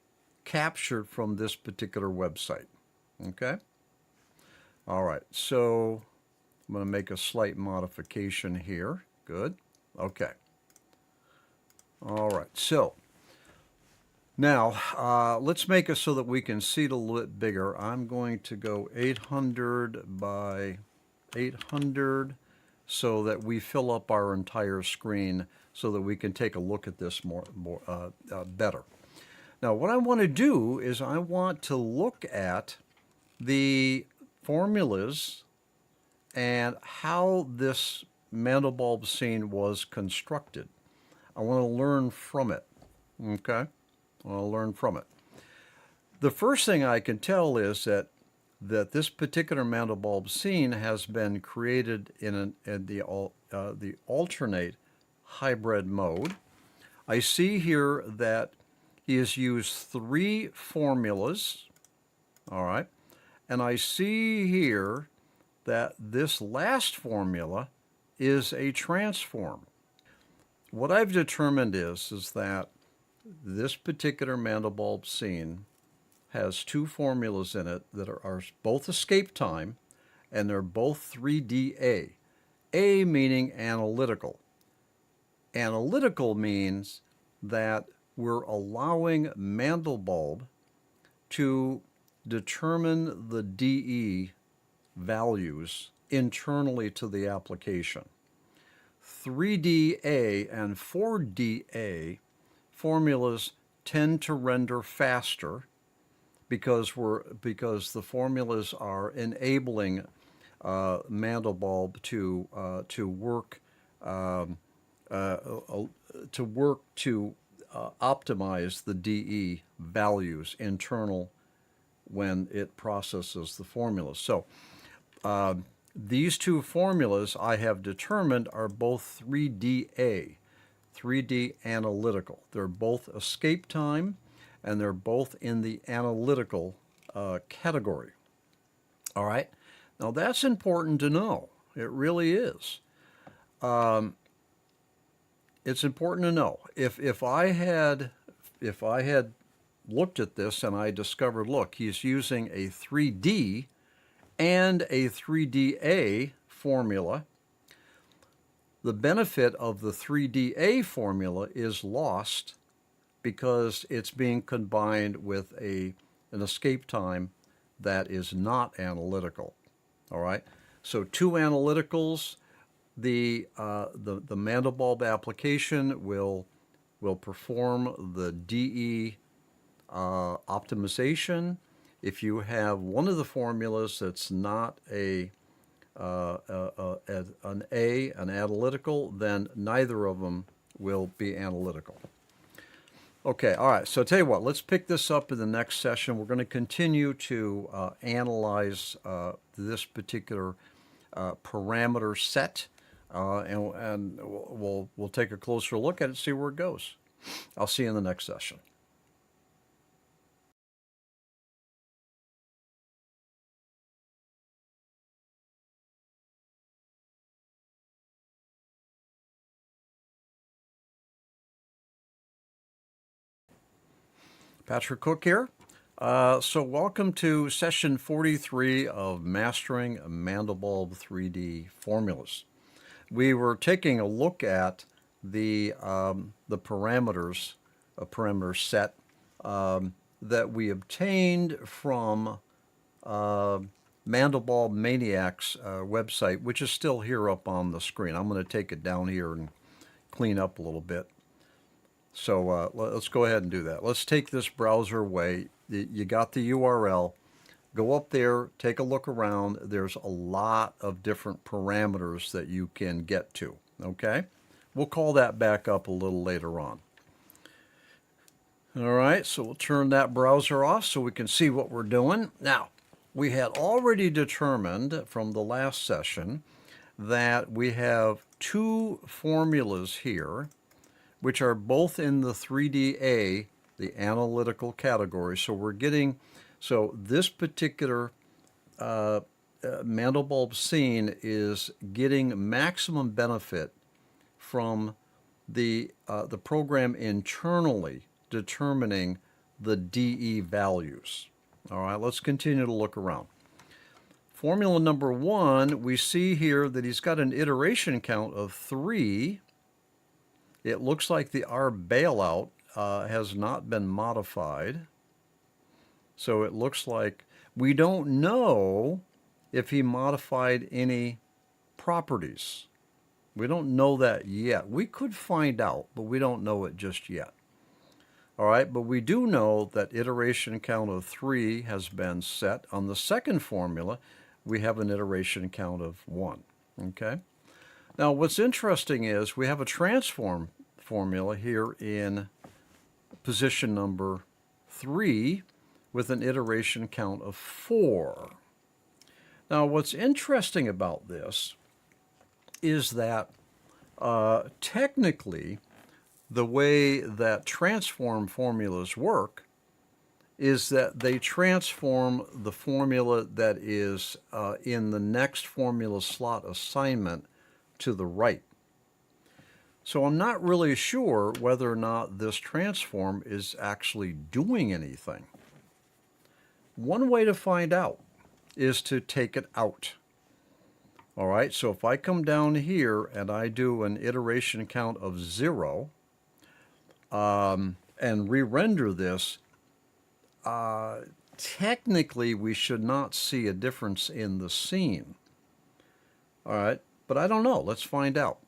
Speaker 1: captured from this particular website. Okay? All right. So I'm going to make a slight modification here. Good. Okay. All right. So now let's make it so that we can see it a little bit bigger. I'm going to go 800 by 800 so that we fill up our entire screen so that we can take a look at this better. Now what I want to do is I want to look at the formulas and how this Mandelbulb scene was constructed. I want to learn from it. Okay? I want to learn from it. The first thing I can tell is that that this particular Mandelbulb scene has been created in the alternate hybrid mode. I see here that he has used 3 formulas, all right, and I see here that this last formula is a transform. What I've determined is that this particular Mandelbulb scene has 2 formulas in it that are both escape time, and they're both 3DA. A meaning analytical. Analytical means that we're allowing Mandelbulb to determine the DE values internally to the application. 3DA and 4DA formulas tend to render faster because the formulas are enabling Mandelbulb to work optimize the DE values internal when it processes the formulas. So these 2 formulas I have determined are both 3DA, 3D analytical. They're both escape time, and they're both in the analytical category. All right? Now that's important to know. It really is. It's important to know. If I had looked at this and I discovered, look, he's using a 3D and a 3DA formula, the benefit of the 3DA formula is lost because it's being combined with an escape time that is not analytical. All right? So 2 analyticals, the Mandelbulb application will perform the DE optimization. If you have one of the formulas that's not an analytical, then neither of them will be analytical. Okay, all right, so tell you what, let's pick this up in the next session. We're going to continue to analyze this particular parameter set, and we'll take a closer look at it and see where it goes. I'll see you in the next session. Patrick Cook here. So welcome to session 43 of Mastering Mandelbulb 3D Formulas. We were taking a look at the parameters, a parameter set that we obtained from Mandelbulb Maniac's website, which is still here up on the screen. I'm going to take it down here and clean up a little bit. So let's go ahead and do that. Let's take this browser away. You got the URL. Go up there, take a look around. There's a lot of different parameters that you can get to, okay? We'll call that back up a little later on. All right, so we'll turn that browser off so we can see what we're doing. Now, we had already determined from the last session that we have 2 formulas here which are both in the 3DA, the analytical category. So we're getting, so this particular Mandelbulb scene is getting maximum benefit from the program internally determining the DE values. All right, let's continue to look around. Formula number 1, we see here that he's got an iteration count of 3. It looks like the R bailout has not been modified. So it looks like we don't know if he modified any properties. We don't know that yet. We could find out, but we don't know it just yet. All right, but we do know that iteration count of 3 has been set. On the second formula, we have an iteration count of 1. Okay? Now, what's interesting is we have a transform formula here in position number 3 with an iteration count of 4. Now, what's interesting about this is that technically, the way that transform formulas work is that they transform the formula that is in the next formula slot assignment to the right. So I'm not really sure whether or not this transform is actually doing anything. One way to find out is to take it out. All right, so if I come down here and I do an iteration count of 0 and re-render this, technically we should not see a difference in the scene. All right, but I don't know. Let's find out.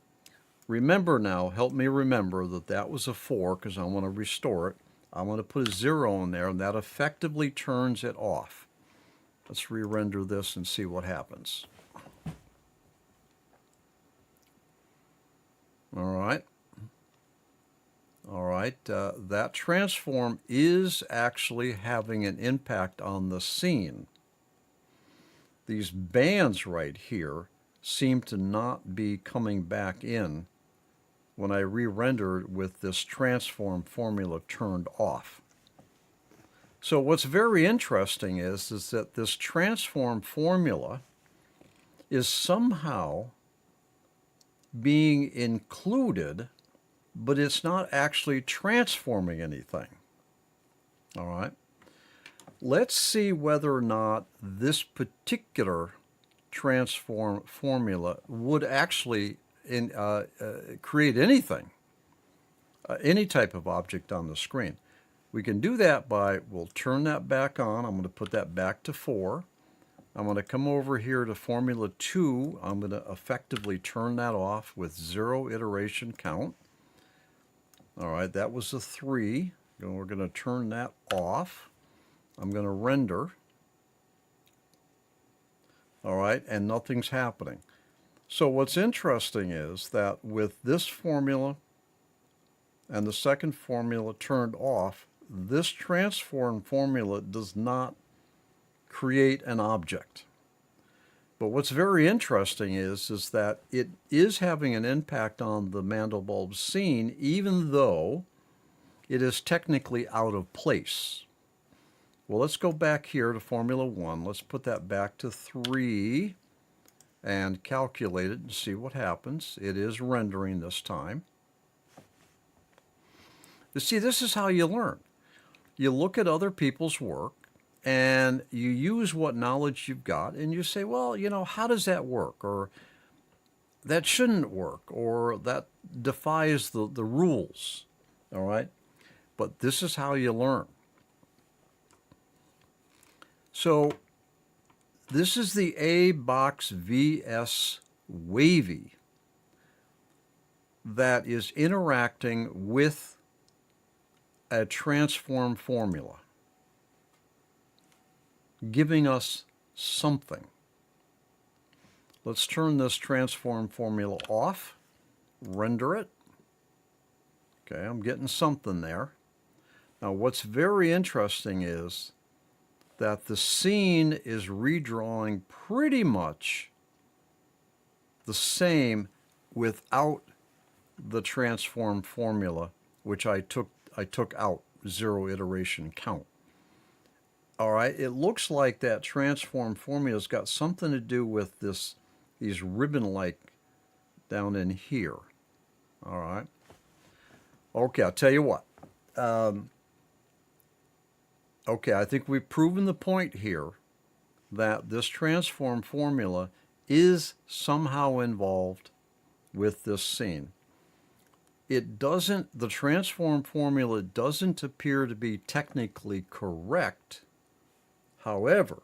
Speaker 1: Remember now, help me remember that that was a 4 because I want to restore it. I want to put a 0 in there, and that effectively turns it off. Let's re-render this and see what happens. All right. All right, that transform is actually having an impact on the scene. These bands right here seem to not be coming back in when I re-render with this transform formula turned off. So what's very interesting is that this transform formula is somehow being included, but it's not actually transforming anything. All right. Let's see whether or not this particular transform formula would actually create anything, any type of object on the screen. We can do that by, we'll turn that back on. I'm going to put that back to 4. I'm going to come over here to Formula 2. I'm going to effectively turn that off with 0 iteration count. All right, that was a 3. We're going to turn that off. I'm going to render. All right, and nothing's happening. So what's interesting is that with this formula and the second formula turned off, this transform formula does not create an object. But what's very interesting is that it is having an impact on the Mandelbulb scene, even though it is technically out of place. Well, let's go back here to Formula 1. Let's put that back to 3 and calculate it and see what happens. It is rendering this time. You see, this is how you learn. You look at other people's work and you use what knowledge you've got and you say, well, you know, how does that work? Or that shouldn't work, or that defies the rules. All right? But this is how you learn. So this is the A box VS Wavy that is interacting with a transform formula, giving us something. Let's turn this transform formula off, render it. Okay, I'm getting something there. Now what's very interesting is that the scene is redrawing pretty much the same without the transform formula, which I took out 0 iteration count. All right, it looks like that transform formula's got something to do with these ribbon-like down in here. All right. Okay, I'll tell you what. Okay, I think we've proven the point here that this transform formula is somehow involved with this scene. The transform formula doesn't appear to be technically correct. However,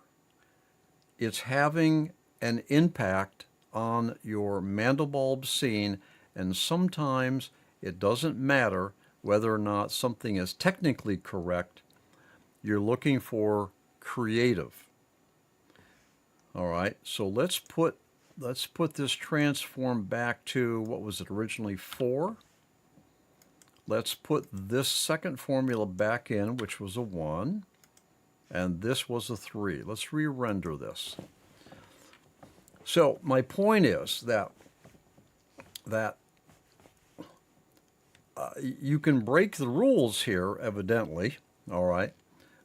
Speaker 1: it's having an impact on your Mandelbulb scene, and sometimes it doesn't matter whether or not something is technically correct. You're looking for creative. All right, so let's put this transform back to, what was it originally, 4. Let's put this second formula back in, which was a 1, and this was a 3. Let's re-render this. So my point is that you can break the rules here, evidently. All right.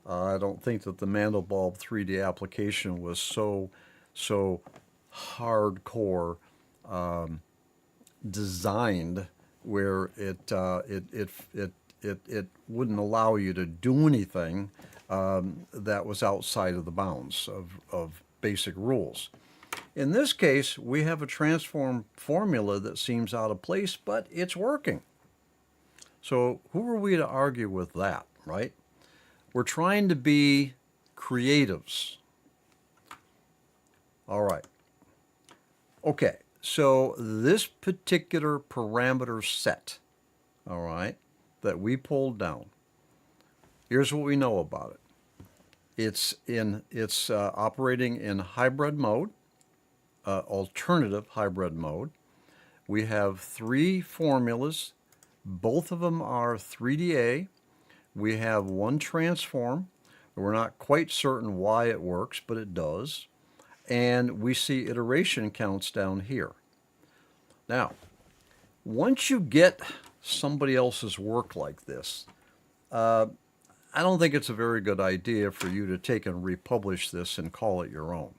Speaker 1: I don't think that the Mandelbulb 3D application was so hardcore designed where it wouldn't allow you to do anything that was outside of the bounds of basic rules. In this case, we have a transform formula that seems out of place, but it's working. So who are we to argue with that, right? We're trying to be creatives. All right. Okay, so this particular parameter set, all right, that we pulled down, here's what we know about it. It's operating in hybrid mode, alternative hybrid mode. We have three formulas. Both of them are 3DA. We have one transform. We're not quite certain why it works, but it does. And we see iteration counts down here. Now, once you get somebody else's work like this, I don't think it's a very good idea for you to take and republish this and call it your own.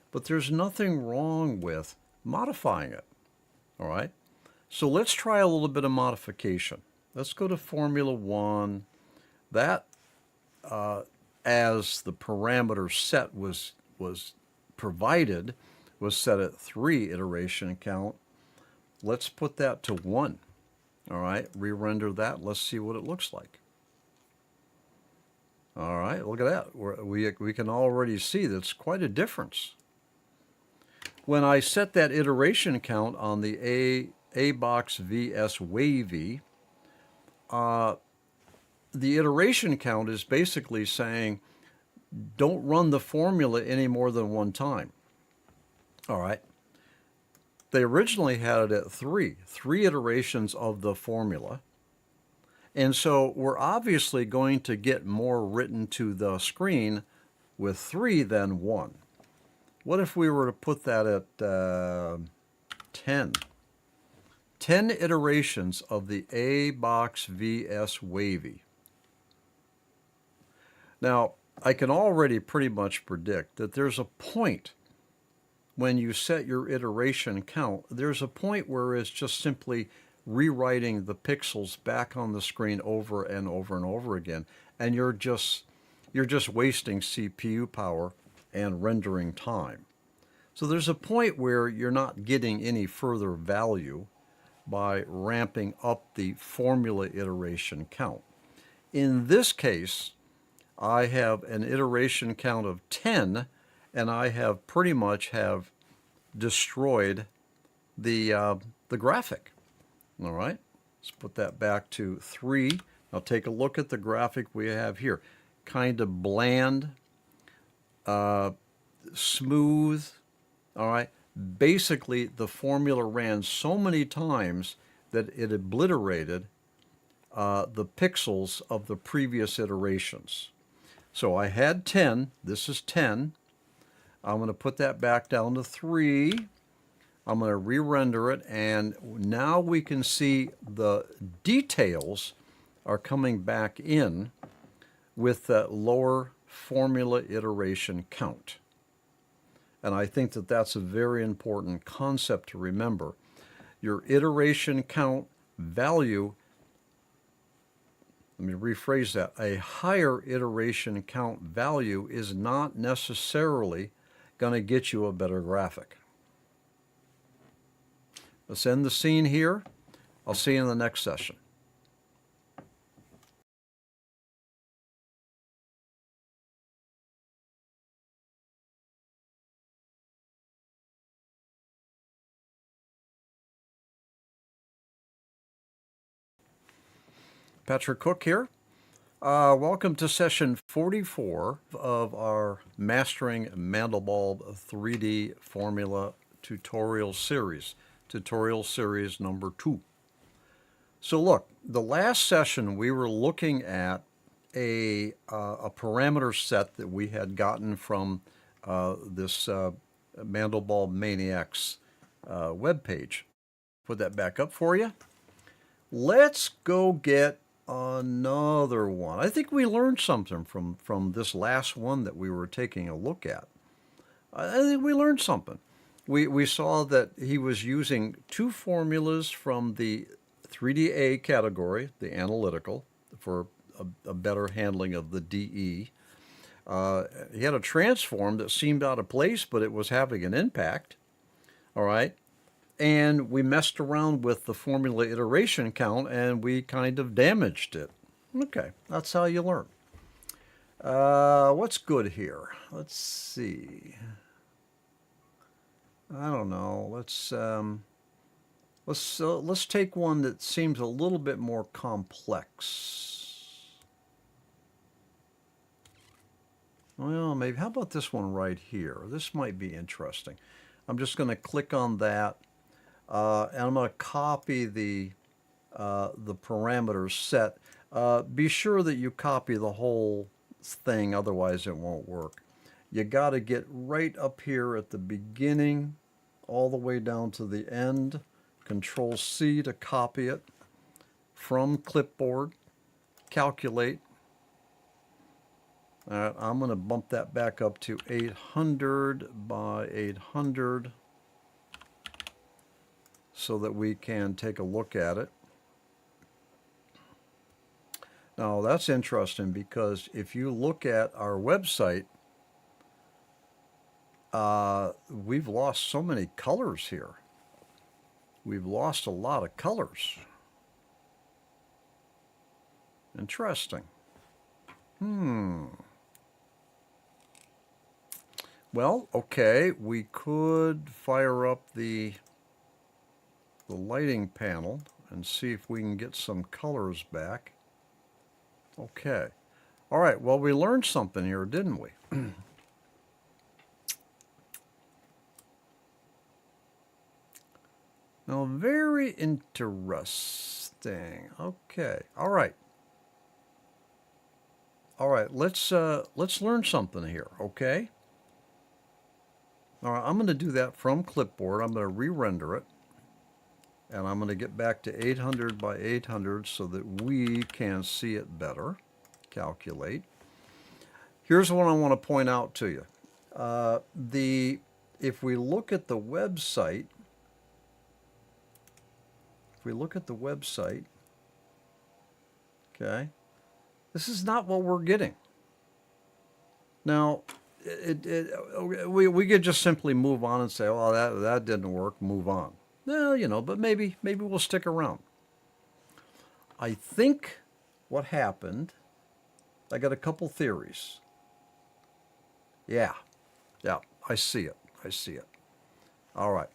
Speaker 1: But there's nothing wrong with modifying it, all right? So let's try a little bit of modification. Let's go to Formula 1. That, as the parameter set was provided, was set at 3 iteration count. Let's put that to 1. All right, re-render that. Let's see what it looks like. All right, look at that. We can already see that's quite a difference. When I set that iteration count on the A box VS wavy, the iteration count is basically saying don't run the formula any more than one time. All right. They originally had it at three iterations of the formula. And so we're obviously going to get more written to the screen with 3 than 1. What if we were to put that at 10? 10 iterations of the A box VS wavy. Now, I can already pretty much predict that there's a point when you set your iteration count, there's a point where it's just simply rewriting the pixels back on the screen over and over and over again, and you're just wasting CPU power and rendering time. So there's a point where you're not getting any further value by ramping up the formula iteration count. In this case, I have an iteration count of 10, and I have pretty much have destroyed the graphic. All right, let's put that back to 3. Now take a look at the graphic we have here. Kind of bland, smooth. All right, basically the formula ran so many times that it obliterated the pixels of the previous iterations. So I had 10, this is 10. I'm going to put that back down to 3. I'm going to re-render it, and now we can see the details are coming back in with that lower formula iteration count. And I think that that's a very important concept to remember. Your iteration count value, let me rephrase that, a higher iteration count value is not necessarily going to get you a better graphic. Let's end the scene here. I'll see you in the next session. Patrick Cook here. Welcome to session 44 of our Mastering Mandelbulb 3D Formula tutorial series number 2. So look, the last session we were looking at a parameter set that we had gotten from this Mandelbulb Maniacs webpage. Put that back up for you. Let's go get another one. I think we learned something from this last one that we were taking a look at. I think we learned something. We saw that he was using two formulas from the 3DA category, the analytical, for a better handling of the DE. He had a transform that seemed out of place, but it was having an impact. All right. And we messed around with the formula iteration count, and we kind of damaged it. Okay, that's how you learn. What's good here? Let's see. I don't know. Let's take one that seems a little bit more complex. Well, maybe. How about this one right here? This might be interesting. I'm just going to click on that, and I'm going to copy the parameters set. Be sure that you copy the whole thing, otherwise it won't work. You got to get right up here at the beginning, all the way down to the end. Control C to copy it from clipboard. Calculate. All right, I'm going to bump that back up to 800 by 800 so that we can take a look at it. Now that's interesting, because if you look at our website, we've lost so many colors here. We've lost a lot of colors. Interesting. Well, okay, we could fire up the lighting panel and see if we can get some colors back. Okay. All right, well, we learned something here, didn't we? Now, very interesting. Okay. All right. All right, let's learn something here, okay? All right, I'm going to do that from clipboard. I'm going to re-render it. And I'm going to get back to 800 by 800 so that we can see it better. Calculate. Here's what I want to point out to you. If we look at the website, okay, this is not what we're getting. Now, we could just simply move on and say, well, that didn't work, move on. Well, you know, but maybe we'll stick around. I think what happened, I got a couple theories. Yeah, I see it. All right.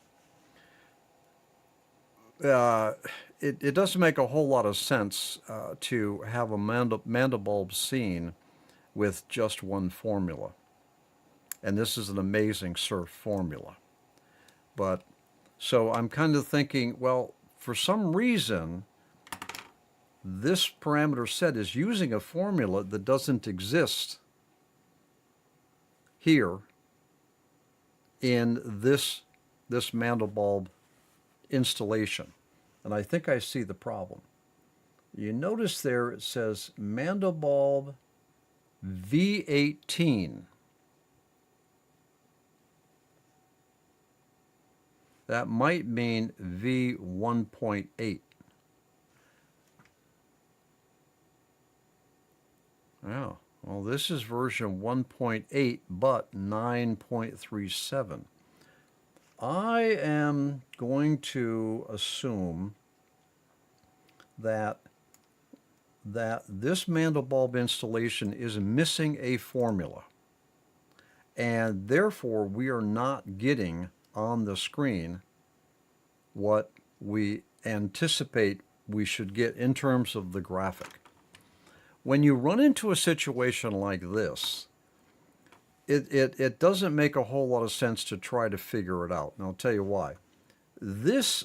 Speaker 1: It doesn't make a whole lot of sense to have a Mandelbulb scene with just one formula. And this is an amazing surf formula. But so I'm kind of thinking, well, for some reason, this parameter set is using a formula that doesn't exist here in this Mandelbulb installation. And I think I see the problem. You notice there it says Mandelbulb V18. That might mean V1.8. Oh, well, this is version 1.8, but 9.37. I am going to assume that this Mandelbulb installation is missing a formula, and therefore we are not getting on the screen what we anticipate we should get in terms of the graphic. When you run into a situation like this, it doesn't make a whole lot of sense to try to figure it out. And I'll tell you why.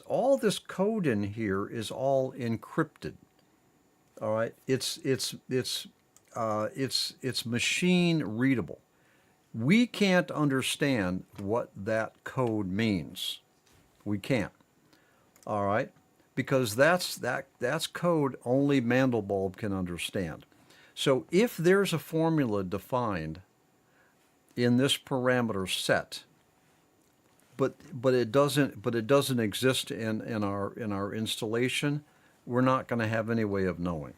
Speaker 1: All this code in here is all encrypted. All right, it's machine readable. We can't understand what that code means. We can't. All right? Because that's code only Mandelbulb can understand. So if there's a formula defined in this parameter set, but it doesn't exist in our installation, we're not going to have any way of knowing.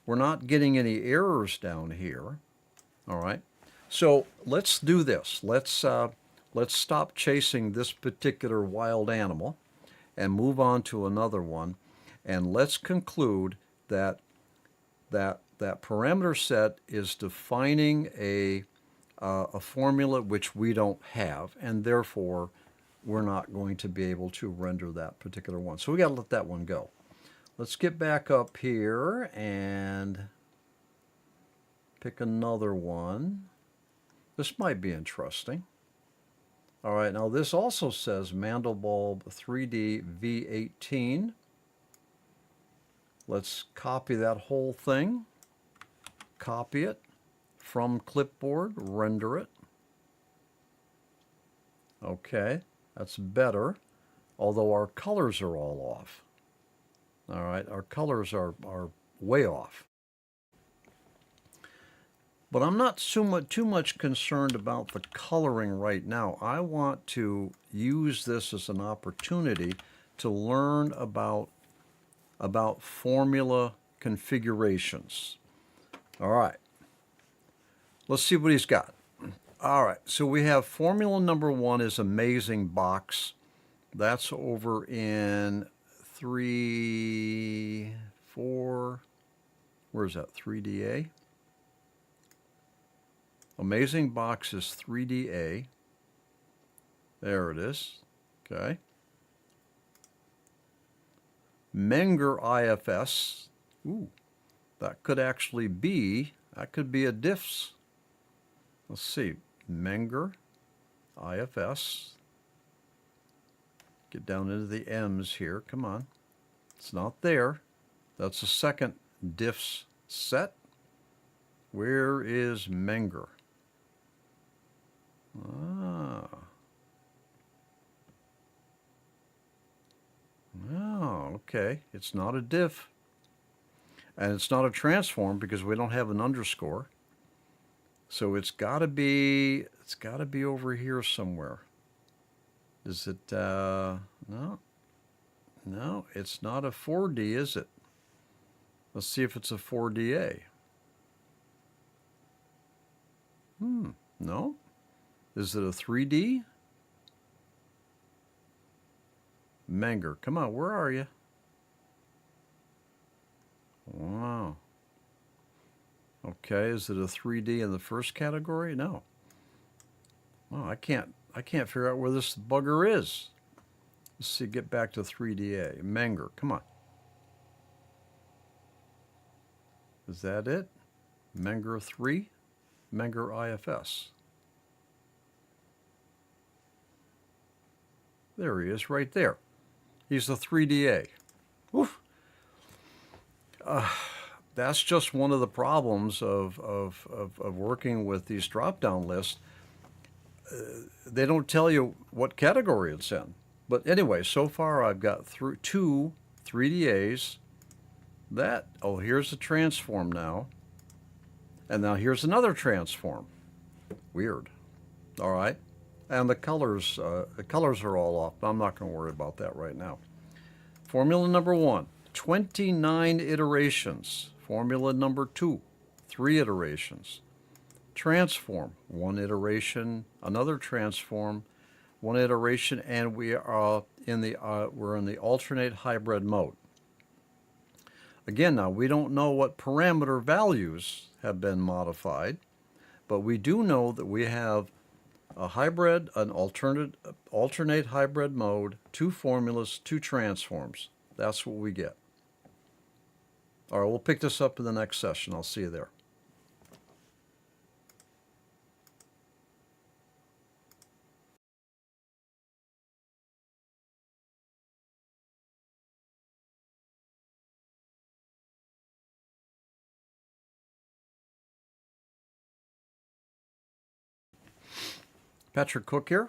Speaker 1: We're not getting any errors down here. All right. So let's do this. Let's stop chasing this particular wild animal and move on to another one, and let's conclude that that parameter set is defining a formula which we don't have, and therefore we're not going to be able to render that particular one. So we got to let that one go. Let's get back up here and pick another one. This might be interesting. All right, now this also says Mandelbulb3D V18. Let's copy that whole thing, copy it from clipboard, render it. Okay, that's better, although our colors are all off. All right, our colors are way off. But I'm not too much concerned about the coloring right now. I want to use this as an opportunity to learn about formula configurations. All right. Let's see what he's got. All right. So we have formula number 1 is Amazing Box. That's over in 3, 4, where's that? 3DA? Amazing Box is 3DA. There it is. Okay. Menger IFS. Ooh, that could actually be, that could be a diffs. Let's see. Menger IFS. Get down into the M's here. Come on. It's not there. That's the second diffs set. Where is Menger? Ah. Oh, okay. It's not a diff. And it's not a transform because we don't have an underscore. So it's got to be over here somewhere. Is it no? No, it's not a 4D, is it? Let's see if it's a 4DA. No. Is it a 3D? Menger, come on, where are you? Wow. Okay, is it a 3D in the first category? No. Wow, I can't figure out where this bugger is. Let's see, get back to 3DA. Menger, come on. Is that it? Menger 3? Menger IFS. There he is, right there. He's the 3DA. Oof. That's just one of the problems of working with these drop-down lists. They don't tell you what category it's in. But anyway, so far I've got two 3DAs. Here's the transform now. And now here's another transform. Weird. All right. And the colors are all off. I'm not going to worry about that right now. Formula number 1, 29 iterations. Formula number 2, 3 iterations. Transform, 1 iteration, another transform, 1 iteration, and we're in the alternate hybrid mode. Again, now we don't know what parameter values have been modified, but we do know that we have a hybrid, an alternate hybrid mode, 2 formulas, 2 transforms. That's what we get. All right, we'll pick this up in the next session. I'll see you there. Patrick Cook here.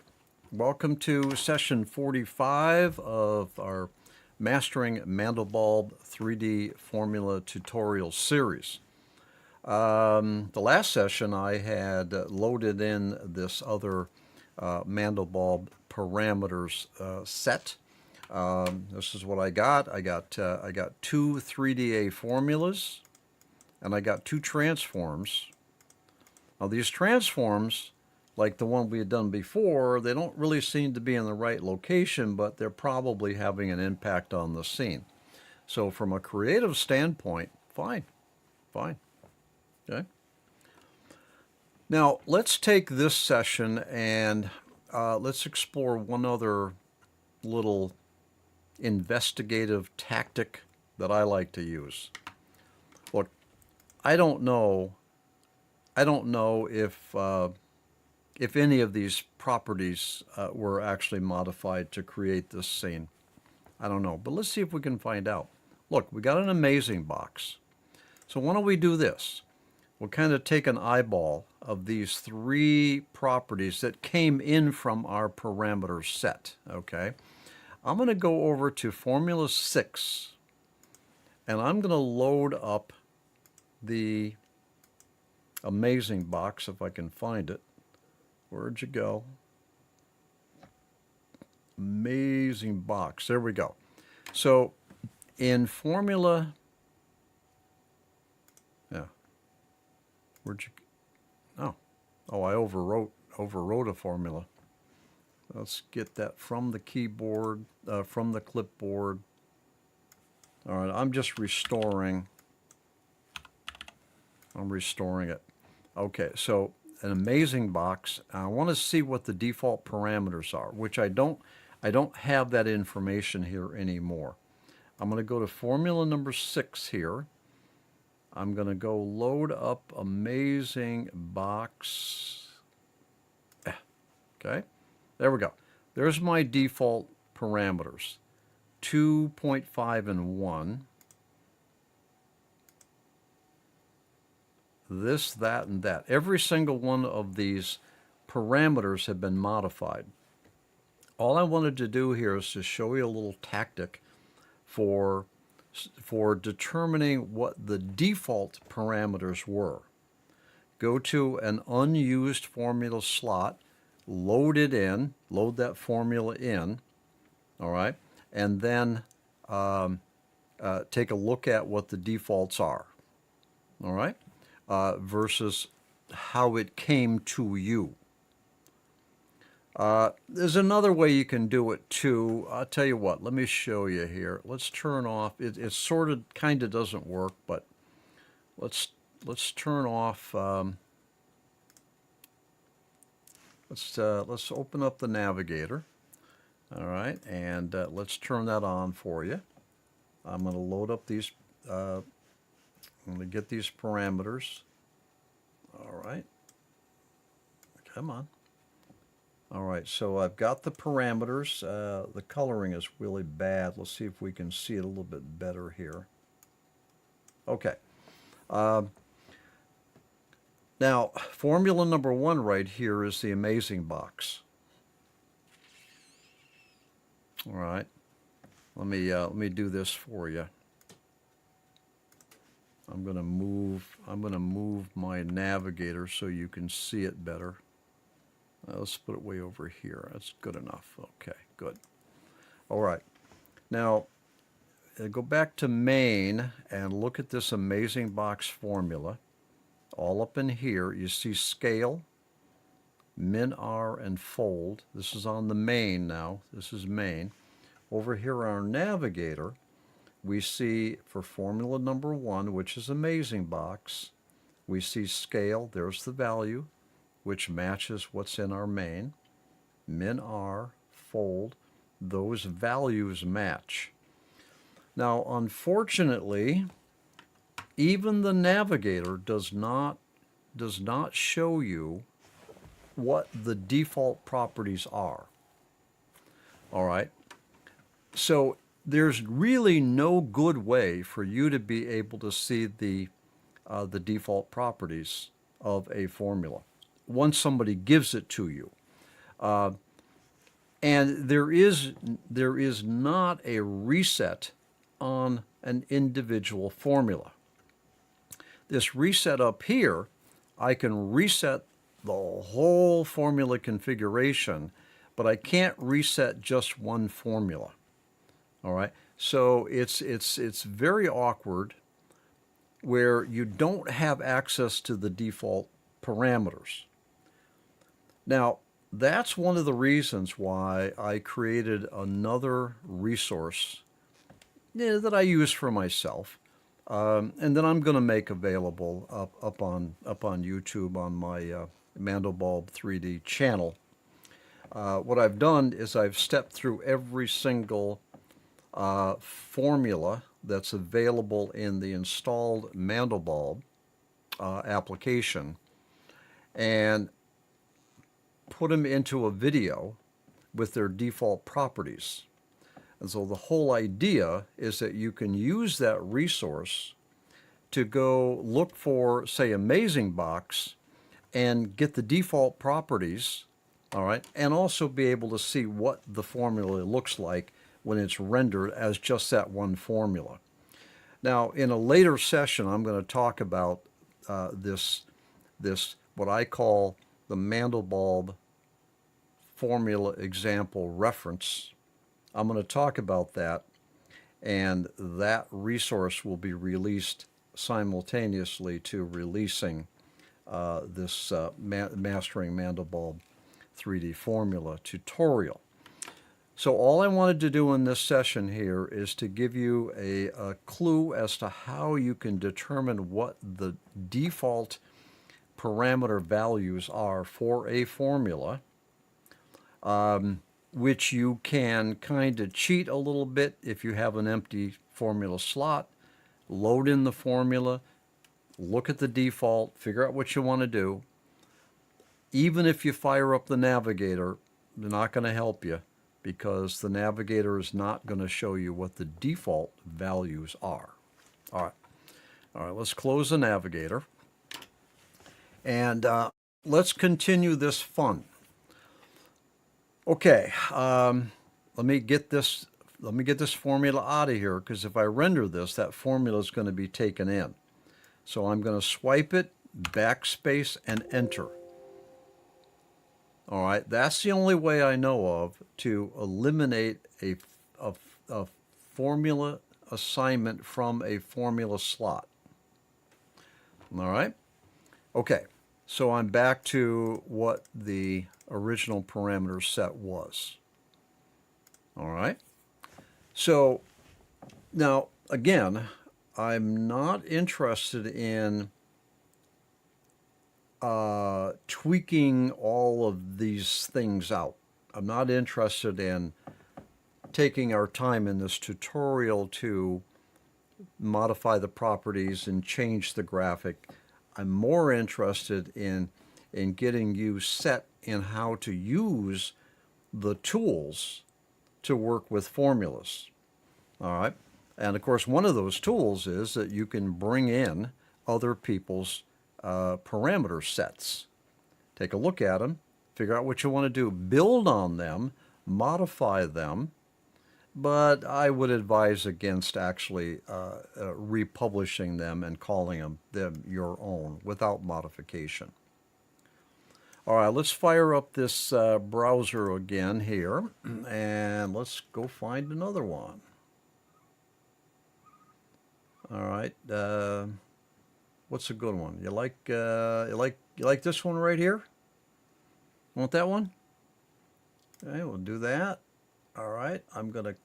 Speaker 1: Welcome to session 45 of our Mastering Mandelbulb 3D Formula tutorial series. The last session I had loaded in this other Mandelbulb parameters set. This is what I got. I got two 3DA formulas, and I got two transforms. Now these transforms, like the one we had done before, they don't really seem to be in the right location, but they're probably having an impact on the scene. So from a creative standpoint, fine. Okay. Now let's take this session and let's explore one other little investigative tactic that I like to use. Look, I don't know if any of these properties were actually modified to create this scene. I don't know, but let's see if we can find out. Look, we got an amazing box. So why don't we do this? We'll kind of take an eyeball of these three properties that came in from our parameter set, okay? I'm going to go over to Formula 6, and I'm going to load up the amazing box, if I can find it. Where'd you go? Amazing box. There we go. So in Formula, where'd you? Oh, I overwrote a formula. Let's get that from the keyboard, from the clipboard. All right, I'm just restoring. I'm restoring it. Okay, so an amazing box. I want to see what the default parameters are, which I don't have that information here anymore. I'm going to go to formula number 6 here. I'm going to go load up amazing box. Okay, there we go. There's my default parameters, 2.5 and 1. This, that, and that. Every single one of these parameters have been modified. All I wanted to do here is to show you a little tactic for determining what the default parameters were. Go to an unused formula slot, load it in, load that formula in, all right, and then take a look at what the defaults are, all right, versus how it came to you. There's another way you can do it too. I'll tell you what, let me show you here. Let's turn off, it sort of kind of doesn't work, but let's turn off, let's open up the navigator, all right, and let's turn that on for you. I'm going to load up these, I'm going to get these parameters, all right, come on. All right, so I've got the parameters. The coloring is really bad. Let's see if we can see it a little bit better here. Okay. Now, formula number 1 right here is the amazing box. All right. Let me do this for you. I'm going to move my navigator so you can see it better. Let's put it way over here. That's good enough. Okay, good. All right. Now, go back to main and look at this amazing box formula. All up in here, you see scale, min R, and fold. This is on the main now. This is main. Over here on our navigator, we see for formula number 1, which is amazing box, we see scale. There's the value, which matches what's in our main. Min R, fold, those values match. Now, unfortunately, even the navigator does not show you what the default properties are. All right. So there's really no good way for you to be able to see the default properties of a formula once somebody gives it to you. And there is not a reset on an individual formula. This reset up here, I can reset the whole formula configuration, but I can't reset just one formula. All right, so it's very awkward where you don't have access to the default parameters. Now, that's one of the reasons why I created another resource that I use for myself, and then I'm going to make available up on YouTube on my Mandelbulb3D channel. What I've done is I've stepped through every single formula that's available in the installed Mandelbulb application and put them into a video with their default properties. And so the whole idea is that you can use that resource to go look for, say, Amazing Box and get the default properties, all right, and also be able to see what the formula looks like when it's rendered as just that one formula. Now, in a later session, I'm going to talk about this what I call the Mandelbulb formula example reference. I'm going to talk about that, and that resource will be released simultaneously to releasing this Mastering Mandelbulb 3D Formula tutorial. So all I wanted to do in this session here is to give you a clue as to how you can determine what the default parameter values are for a formula, which you can kind of cheat a little bit if you have an empty formula slot. Load in the formula, look at the default, figure out what you want to do. Even if you fire up the navigator, they're not going to help you because the navigator is not going to show you what the default values are. All right, let's close the navigator. And let's continue this fun. Okay, let me get this formula out of here, because if I render this, that formula is going to be taken in. So I'm going to swipe it, backspace, and enter. All right, that's the only way I know of to eliminate a formula assignment from a formula slot. All right, okay, so I'm back to what the original parameter set was. All right, so now again, I'm not interested in tweaking all of these things out. I'm not interested in taking our time in this tutorial to modify the properties and change the graphic. I'm more interested in getting you set in how to use the tools to work with formulas. All right, and of course one of those tools is that you can bring in other people's parameter sets. Take a look at them, figure out what you want to do, build on them, modify them, but I would advise against actually republishing them and calling them your own without modification. All right, let's fire up this browser again here, and let's go find another one. All right. What's a good one? You like this one right here? Want that one? Okay, we'll do that. All right, I'm gonna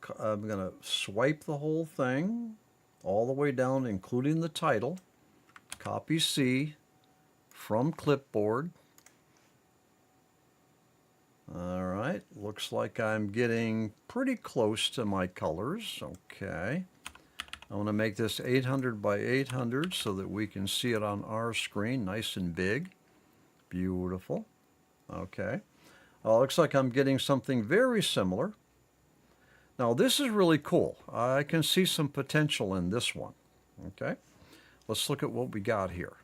Speaker 1: swipe the whole thing all the way down, including the title. Copy C from clipboard. All right, looks like I'm getting pretty close to my colors. Okay. I want to make this 800 by 800 so that we can see it on our screen nice and big. Beautiful. Okay. Looks like I'm getting something very similar. Now this is really cool. I can see some potential in this one. Okay. Let's look at what we got here.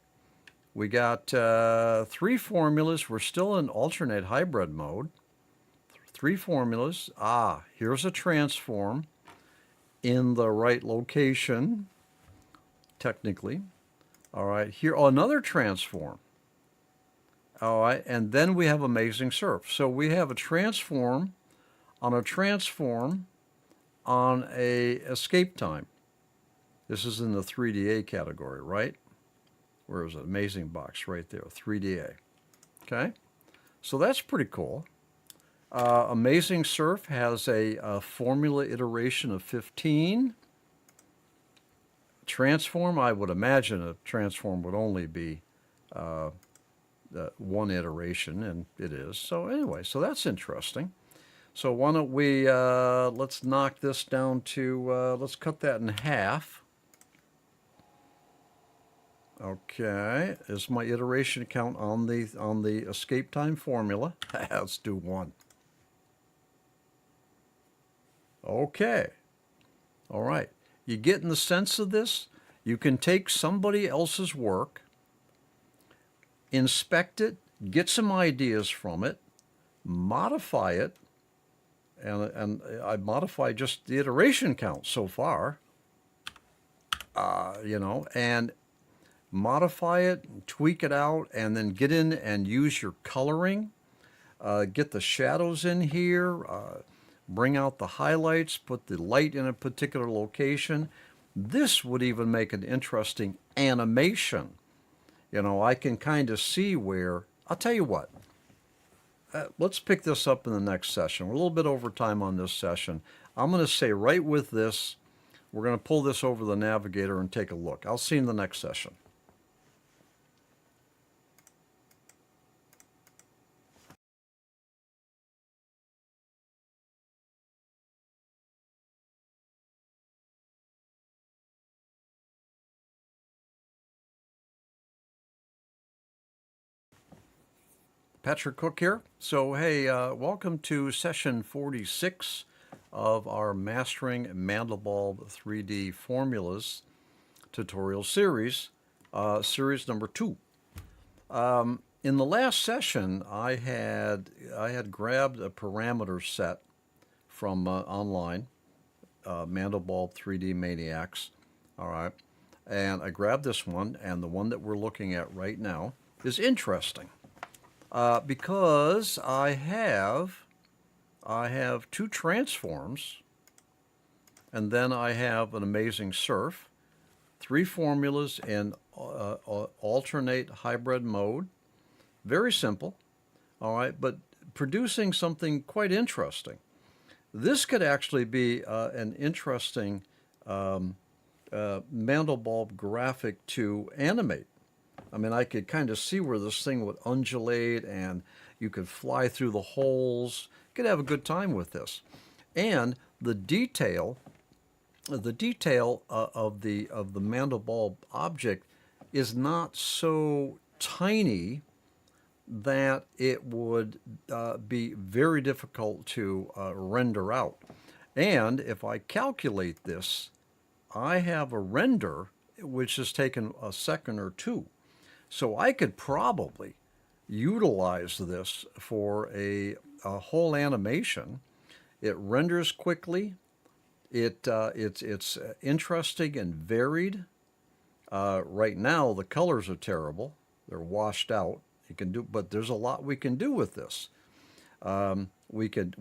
Speaker 1: We got 3 formulas. We're still in alternate hybrid mode. three formulas. Here's a transform in the right location, technically. All right, here, another transform. All right, and then we have amazing surf. So we have a transform on a escape time. This is in the 3DA category, right? Where is it? Amazing box right there, 3DA. Okay, so that's pretty cool. Amazing Surf has a formula iteration of 15. Transform, I would imagine a transform would only be one iteration, and it is. So anyway, so that's interesting. So why don't we, let's knock this down to, let's cut that in half. Okay, is my iteration count on the escape time formula? Let's do 1. Okay. All right. You getting the sense of this? You can take somebody else's work, inspect it, get some ideas from it, modify it, and I modify just the iteration count so far, and modify it, tweak it out, and then get in and use your coloring, get the shadows in here, bring out the highlights, put the light in a particular location. This would even make an interesting animation. I can kind of see where, I'll tell you what, let's pick this up in the next session. We're a little bit over time on this session. I'm going to say right with this, we're going to pull this over the navigator and take a look. I'll see you in the next session. Patrick Cook here. So, hey, welcome to session 46 of our Mastering Mandelbulb 3D Formulas tutorial series, series number 2. In the last session, I had grabbed a parameter set from online, Mandelbulb 3D Maniacs, all right, and I grabbed this one, and the one that we're looking at right now is interesting. Because I have 2 transforms, and then I have an amazing surf, 3 formulas in alternate hybrid mode. Very simple, all right, but producing something quite interesting. This could actually be an interesting Mandelbulb graphic to animate. I mean, I could kind of see where this thing would undulate, and you could fly through the holes. You could have a good time with this. And the detail of the Mandelbulb object is not so tiny that it would be very difficult to render out. And if I calculate this, I have a render which has taken a second or 2. So I could probably utilize this for a whole animation. It renders quickly. It's interesting and varied. Right now the colors are terrible; they're washed out. But there's a lot we can do with this. We could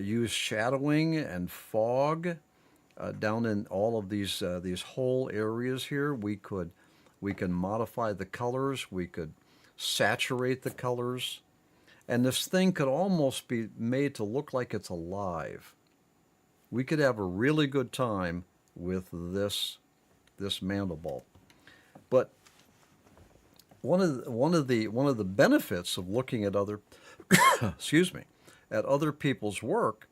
Speaker 1: use shadowing and fog down in all of these whole areas here. We can modify the colors. We could saturate the colors. And this thing could almost be made to look like it's alive. We could have a really good time with this Mandelbulb. But one of the benefits of looking at other at other people's work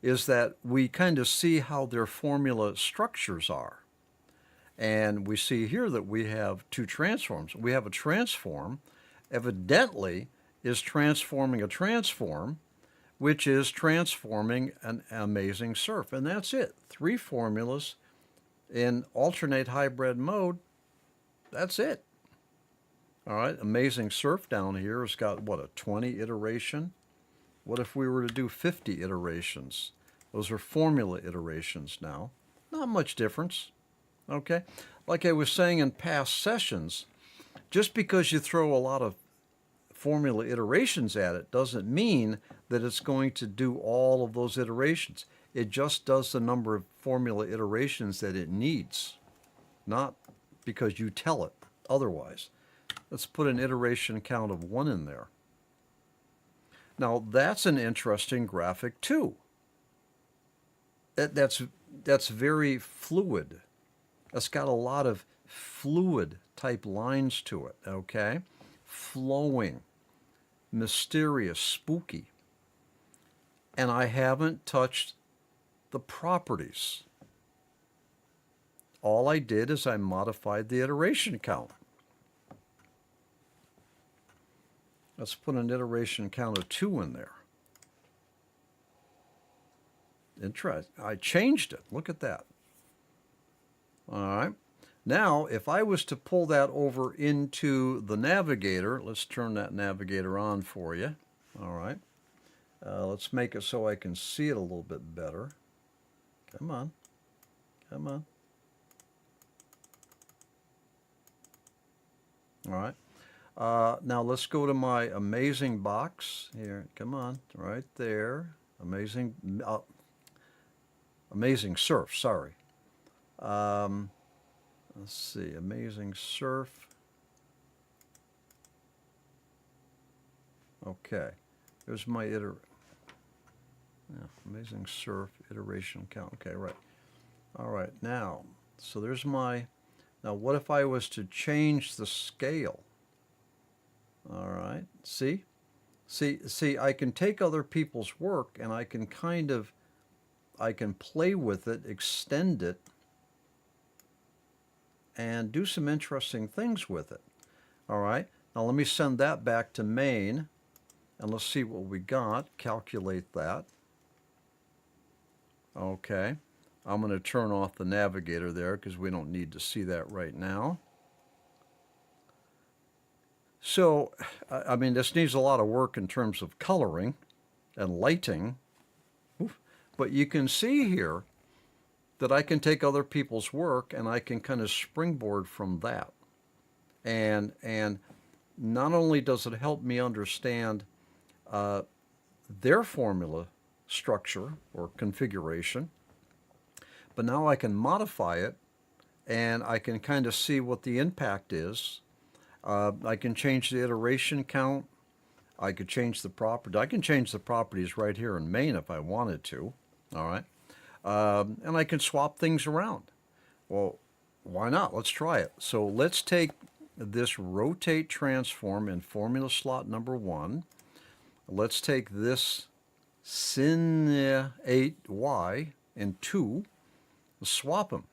Speaker 1: is that we kind of see how their formula structures are. And we see here that we have 2 transforms. We have a transform, evidently is transforming a transform, which is transforming an amazing surf. And that's it. 3 formulas in alternate hybrid mode. That's it. All right, amazing surf down here has got, what, a 20 iteration? What if we were to do 50 iterations? Those are formula iterations now. Not much difference. Okay? Like I was saying in past sessions, just because you throw a lot of formula iterations at it doesn't mean that it's going to do all of those iterations. It just does the number of formula iterations that it needs, not because you tell it otherwise. Let's put an iteration count of 1 in there. Now that's an interesting graphic too. That's very fluid. It's got a lot of fluid type lines to it, okay? Flowing, mysterious, spooky. And I haven't touched the properties. All I did is I modified the iteration count. Let's put an iteration count of 2 in there. Interesting. I changed it. Look at that. All right. Now, if I was to pull that over into the navigator, let's turn that navigator on for you. All right. Let's make it so I can see it a little bit better. Come on. Come on. All right. Now let's go to my amazing box here. Come on, right there. Amazing, amazing surf. Sorry. Let's see. Amazing surf. Okay. There's my amazing surf iteration count. Okay, right. All right. Now, so there's my. Now, what if I was to change the scale? All right, see, I can take other people's work and I can I can play with it, extend it, and do some interesting things with it. All right, now let me send that back to main, and let's see what we got, calculate that. Okay, I'm going to turn off the navigator there because we don't need to see that right now. So, I mean, this needs a lot of work in terms of coloring and lighting, but you can see here that I can take other people's work and I can kind of springboard from that. And not only does it help me understand their formula structure or configuration, but now I can modify it and I can kind of see what the impact is. I can change the iteration count. I could change the property. I can change the properties right here in main if I wanted to. All right. And I can swap things around. Well, why not? Let's try it. So let's take this rotate transform in formula slot number 1. Let's take this sin 8y in 2. Let's swap them.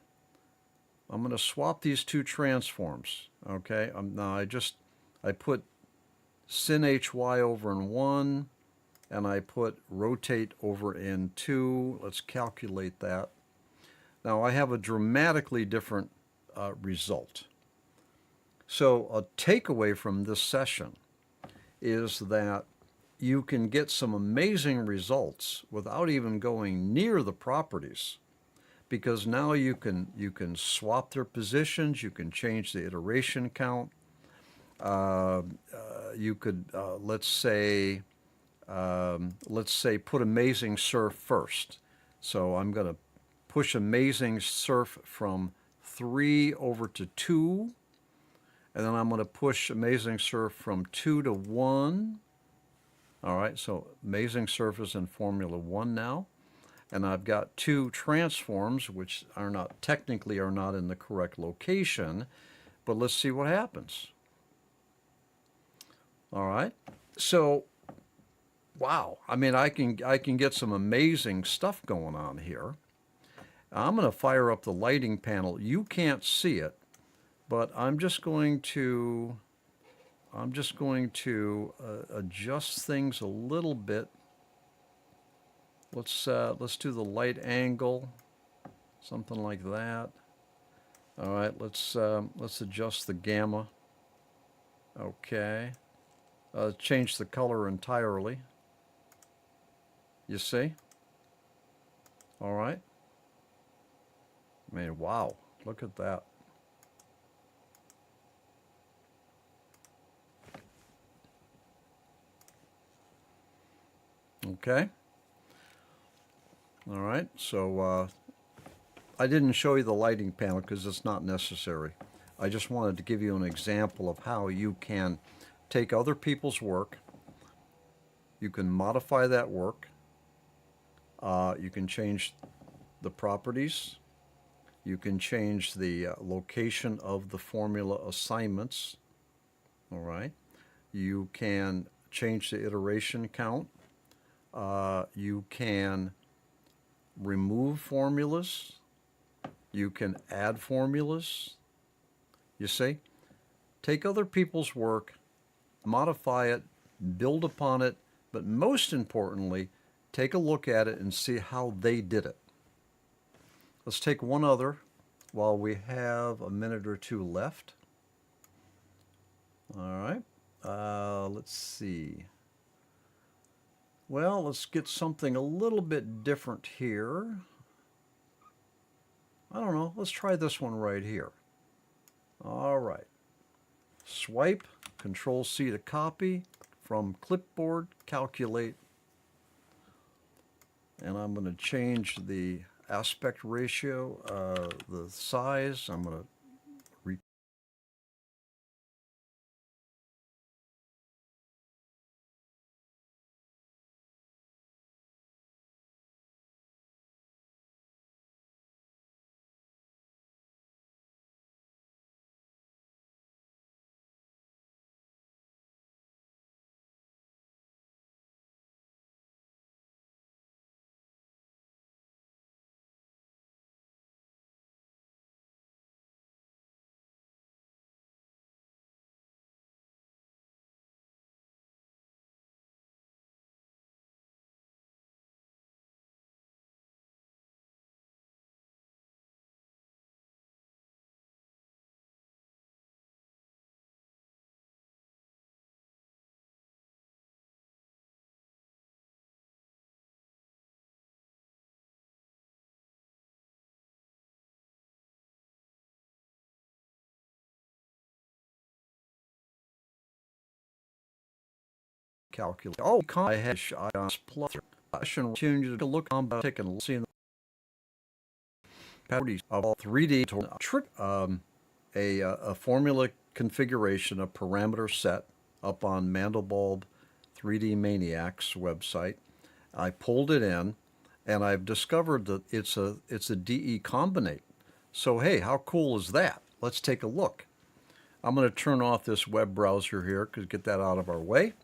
Speaker 1: I'm going to swap these 2 transforms. Okay. Now I put sin hy over in 1, and I put rotate over in 2. Let's calculate that. Now I have a dramatically different result. So a takeaway from this session is that you can get some amazing results without even going near the properties, because now you can swap their positions, you can change the iteration count. You could let's say put amazing surf first. So I'm going to push amazing surf from 3 over to 2, and then I'm going to push amazing surf from 2 to 1. All right, so amazing surf is in formula 1 now. And I've got 2 transforms, which are not in the correct location, but let's see what happens. All right. So, wow. I mean, I can get some amazing stuff going on here. I'm going to fire up the lighting panel. You can't see it, but I'm just going to adjust things a little bit. Let's do the light angle, something like that. All right, let's adjust the gamma. Okay, change the color entirely. You see? All right. I mean, wow, look at that. Okay. All right, so I didn't show you the lighting panel because it's not necessary. I just wanted to give you an example of how you can take other people's work, you can modify that work, you can change the properties, you can change the location of the formula assignments, all right? You can change the iteration count. You can remove formulas. You can add formulas. You see? Take other people's work, modify it, build upon it, but most importantly, take a look at it and see how they did it. Let's take one other while we have a minute or two left. All right. Let's see. Well, let's get something a little bit different here. I don't know. Let's try this one right here. All right. Swipe, Control C to copy from clipboard, calculate. And I'm going to change the aspect ratio, the size. I'm going to calculate. Oh, I had ions plus. I should change to look on by taking see the properties of 3D trick a formula configuration, a parameter set up on Mandelbulb3D Maniac's website. I pulled it in, and I've discovered that it's a DE combinate. So hey, how cool is that? Let's take a look. I'm going to turn off this web browser here to get that out of our way.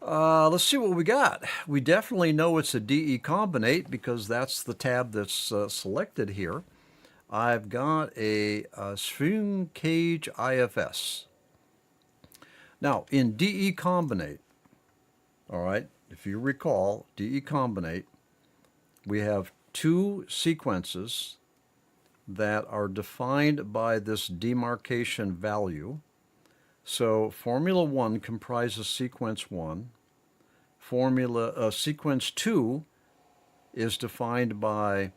Speaker 1: Let's see what we got. We definitely know it's a DE combinate because that's the tab that's selected here. I've got a Sphere Cage IFS. Now, in DE combinate, all right, if you recall, DE combinate, we have two sequences that are defined by this demarcation value. So Formula 1 comprises sequence 1. Sequence 2 is defined by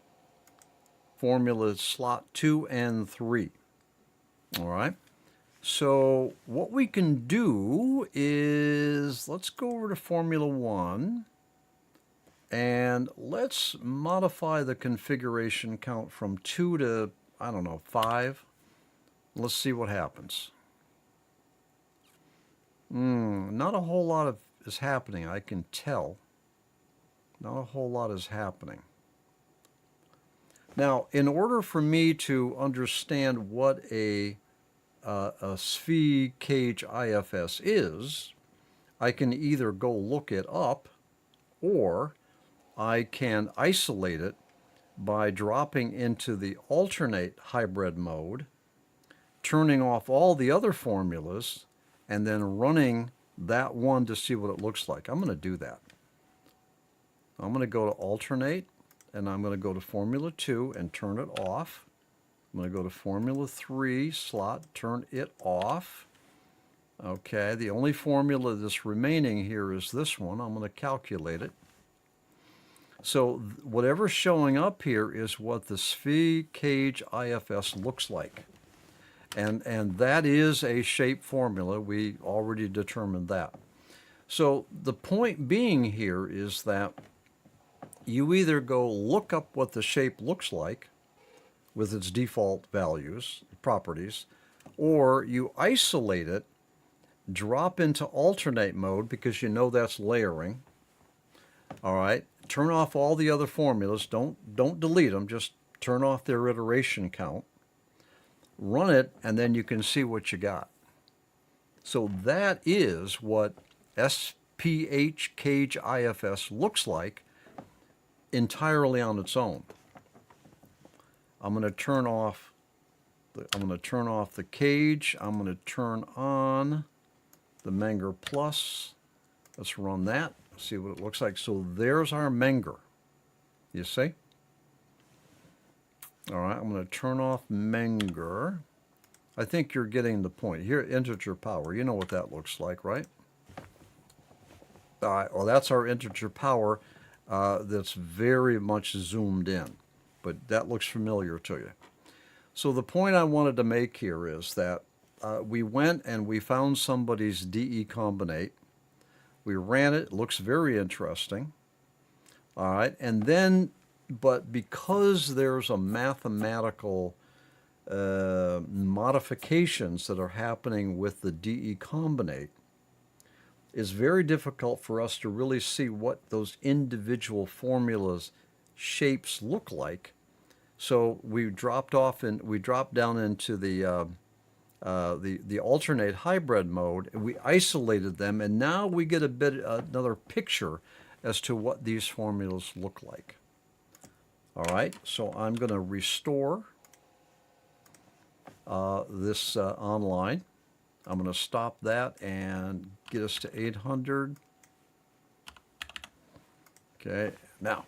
Speaker 1: formula slot 2 and 3. All right. So what we can do is, let's go over to Formula 1 and let's modify the configuration count from 2 to, I don't know, 5. Let's see what happens. Not a whole lot is happening, I can tell. Not a whole lot is happening. Now, in order for me to understand what a Sphere Cage IFS is, I can either go look it up, or I can isolate it by dropping into the alternate hybrid mode, turning off all the other formulas, and then running that one to see what it looks like. I'm going to do that. I'm going to go to alternate, and I'm going to go to Formula 2 and turn it off. I'm going to go to Formula 3 slot, turn it off. Okay, the only formula that's remaining here is this one. I'm going to calculate it. So whatever's showing up here is what the SVI cage IFS looks like. And that is a shape formula. We already determined that. So the point being here is that you either go look up what the shape looks like with its default values, properties, or you isolate it, drop into alternate mode because you know that's layering. All right, turn off all the other formulas. Don't delete them. Just turn off their iteration count. Run it, and then you can see what you got. So that is what SPH Cage IFS looks like entirely on its own. I'm going to turn off the cage. I'm going to turn on the Menger Plus. Let's run that. See what it looks like. So there's our Menger. You see? All right, I'm going to turn off Menger. I think you're getting the point. Here, integer power. You know what that looks like, right? All right, well, that's our integer power that's very much zoomed in. But that looks familiar to you. So the point I wanted to make here is that we went and we found somebody's DE combinate. We ran it. It looks very interesting. All right, and then, but because there's a mathematical modifications that are happening with the DE combinate, it's very difficult for us to really see what those individual formulas shapes look like. So we dropped down into the alternate hybrid mode, and we isolated them, and now we get another picture as to what these formulas look like. All right, so I'm going to restore this online. I'm going to stop that and get us to 800. Okay, now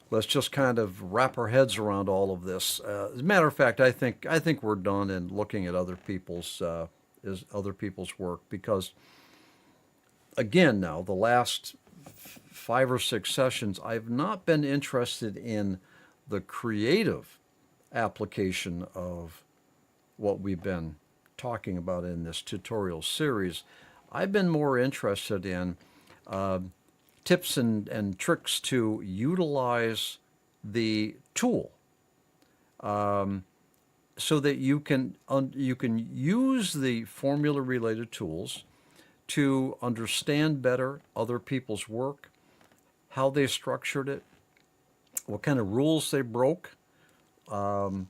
Speaker 1: let's just kind of wrap our heads around all of this. As a matter of fact, I think we're done in looking at other people's work, because again, now the last 5 or 6 sessions, I've not been interested in the creative application of what we've been talking about in this tutorial series. I've been more interested in tips and tricks to utilize the tool so that you can use the formula related tools to understand better other people's work, how they structured it, what kind of rules they broke, and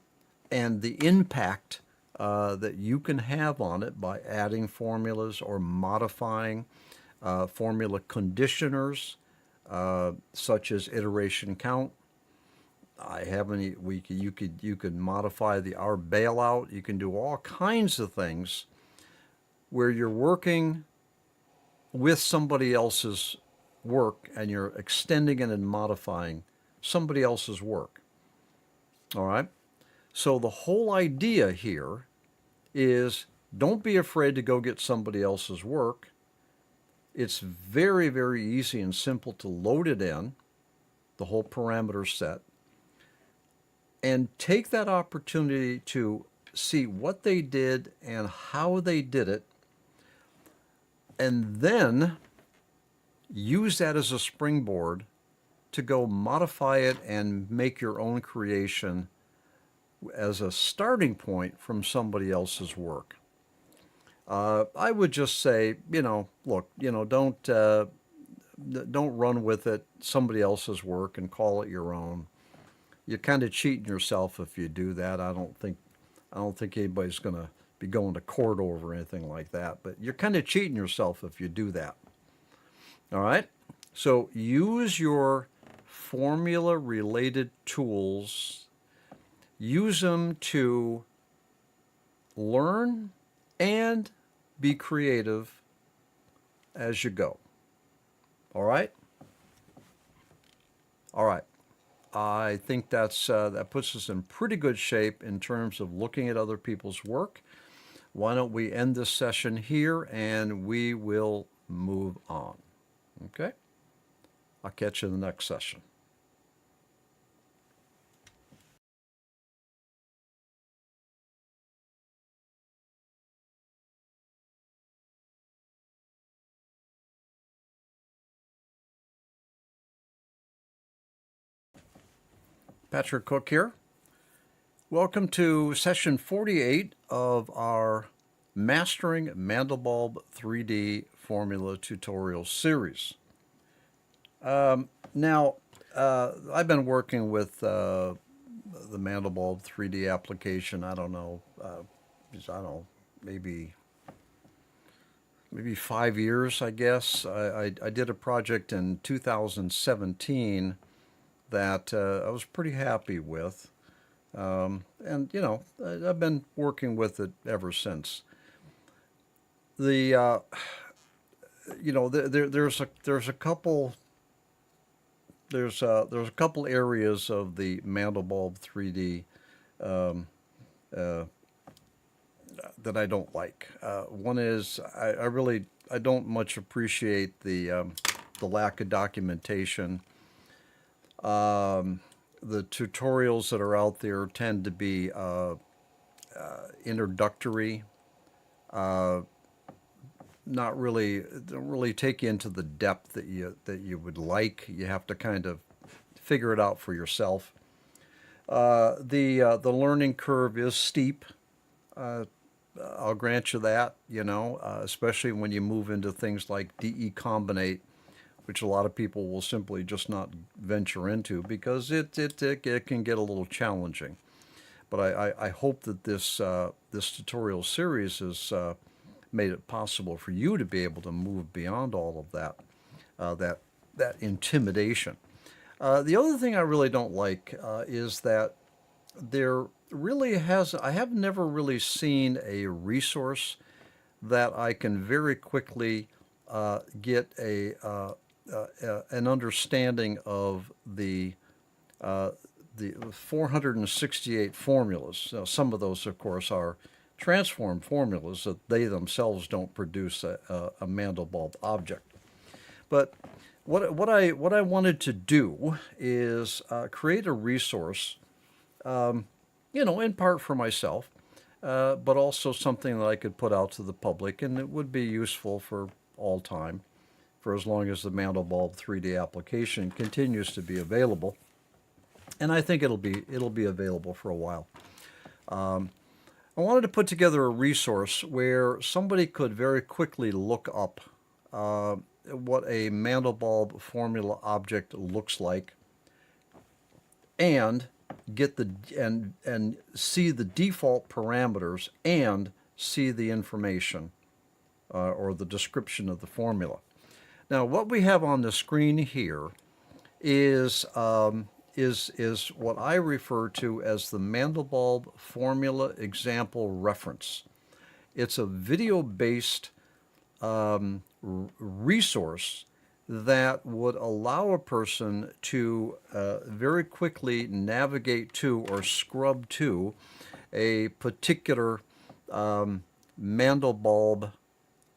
Speaker 1: the impact that you can have on it by adding formulas or modifying formula conditioners, such as iteration count. You could modify our bailout. You can do all kinds of things where you're working with somebody else's work and you're extending it and modifying somebody else's work. All right? So the whole idea here is don't be afraid to go get somebody else's work. It's very, very easy and simple to load it in, the whole parameter set, and take that opportunity to see what they did and how they did it, and then use that as a springboard to go modify it and make your own creation as a starting point from somebody else's work. I would just say, look, don't run with it, somebody else's work, and call it your own. You're kind of cheating yourself if you do that. I don't think anybody's going to be going to court over anything like that, but you're kind of cheating yourself if you do that. All right? So use your formula-related tools. Use them to learn and be creative as you go. All right? All right. I think that puts us in pretty good shape in terms of looking at other people's work. Why don't we end this session here and we will move on. Okay? I'll catch you in the next session. Patrick Cook here. Welcome to session 48 of our Mastering Mandelbulb 3D Formula Tutorial Series. Now, I've been working with the Mandelbulb 3D application, I don't know, maybe 5 years, I guess. I did a project in 2017 that I was pretty happy with. And, you know, I've been working with it ever since. The, you know, there's a couple there's a couple areas of the Mandelbulb 3D that I don't like. One is I don't much appreciate the lack of documentation. The tutorials that are out there tend to be introductory, don't really take you into the depth that you would like. You have to kind of figure it out for yourself. The learning curve is steep. I'll grant you that, you know, especially when you move into things like DE Combinate, which a lot of people will simply just not venture into because it can get a little challenging. But I hope that this tutorial series has made it possible for you to be able to move beyond all of that intimidation. The other thing I really don't like is that I have never really seen a resource that I can very quickly get an understanding of the 468 formulas. Now, some of those, of course, are transform formulas that they themselves don't produce a Mandelbulb object. But what I wanted to do is create a resource, you know, in part for myself, but also something that I could put out to the public, and it would be useful for all time, for as long as the Mandelbulb 3D application continues to be available. And I think it'll be available for a while. I wanted to put together a resource where somebody could very quickly look up what a Mandelbulb formula object looks like, and and see the default parameters and see the information or the description of the formula. Now, what we have on the screen here is what I refer to as the Mandelbulb Formula Example Reference. It's a video-based resource that would allow a person to very quickly navigate to or scrub to a particular Mandelbulb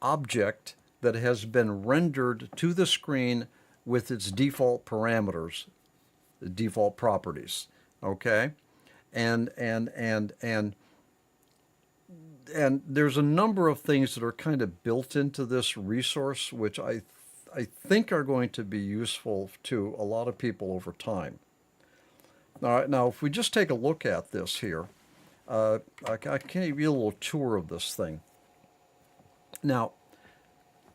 Speaker 1: object that has been rendered to the screen with its default parameters, default properties. Okay, and there's a number of things that are kind of built into this resource, which I think are going to be useful to a lot of people over time. All right, now if we just take a look at this here, I can give you a little tour of this thing. Now,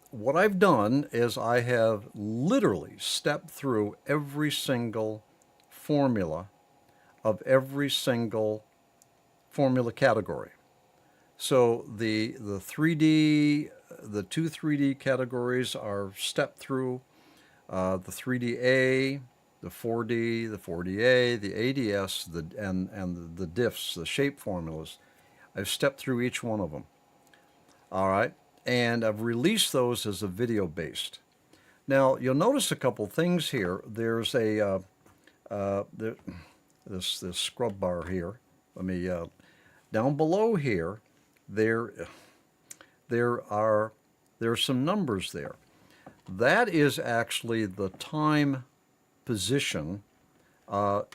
Speaker 1: what I've done is I have literally stepped through every single formula of every single formula category. So the 3D, the two 3D categories are stepped through, the 3DA, the 4D, the 4DA, the ADS, and the diffs, the shape formulas. I've stepped through each one of them. All right, and I've released those as a video based. Now you'll notice a couple things here. There's a this scrub bar here. Let me down below here. There are some numbers there. that is actually the time position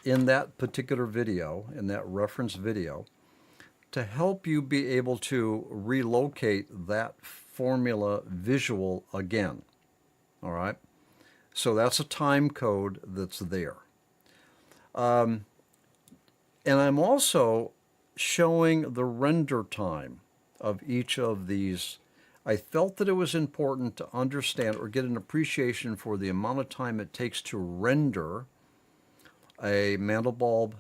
Speaker 1: in that particular video, in that reference video, to help you be able to relocate that formula visual again. All right? So that's a time code that's there. And I'm also showing the render time of each of these. I felt that it was important to understand or get an appreciation for the amount of time it takes to render a Mandelbulb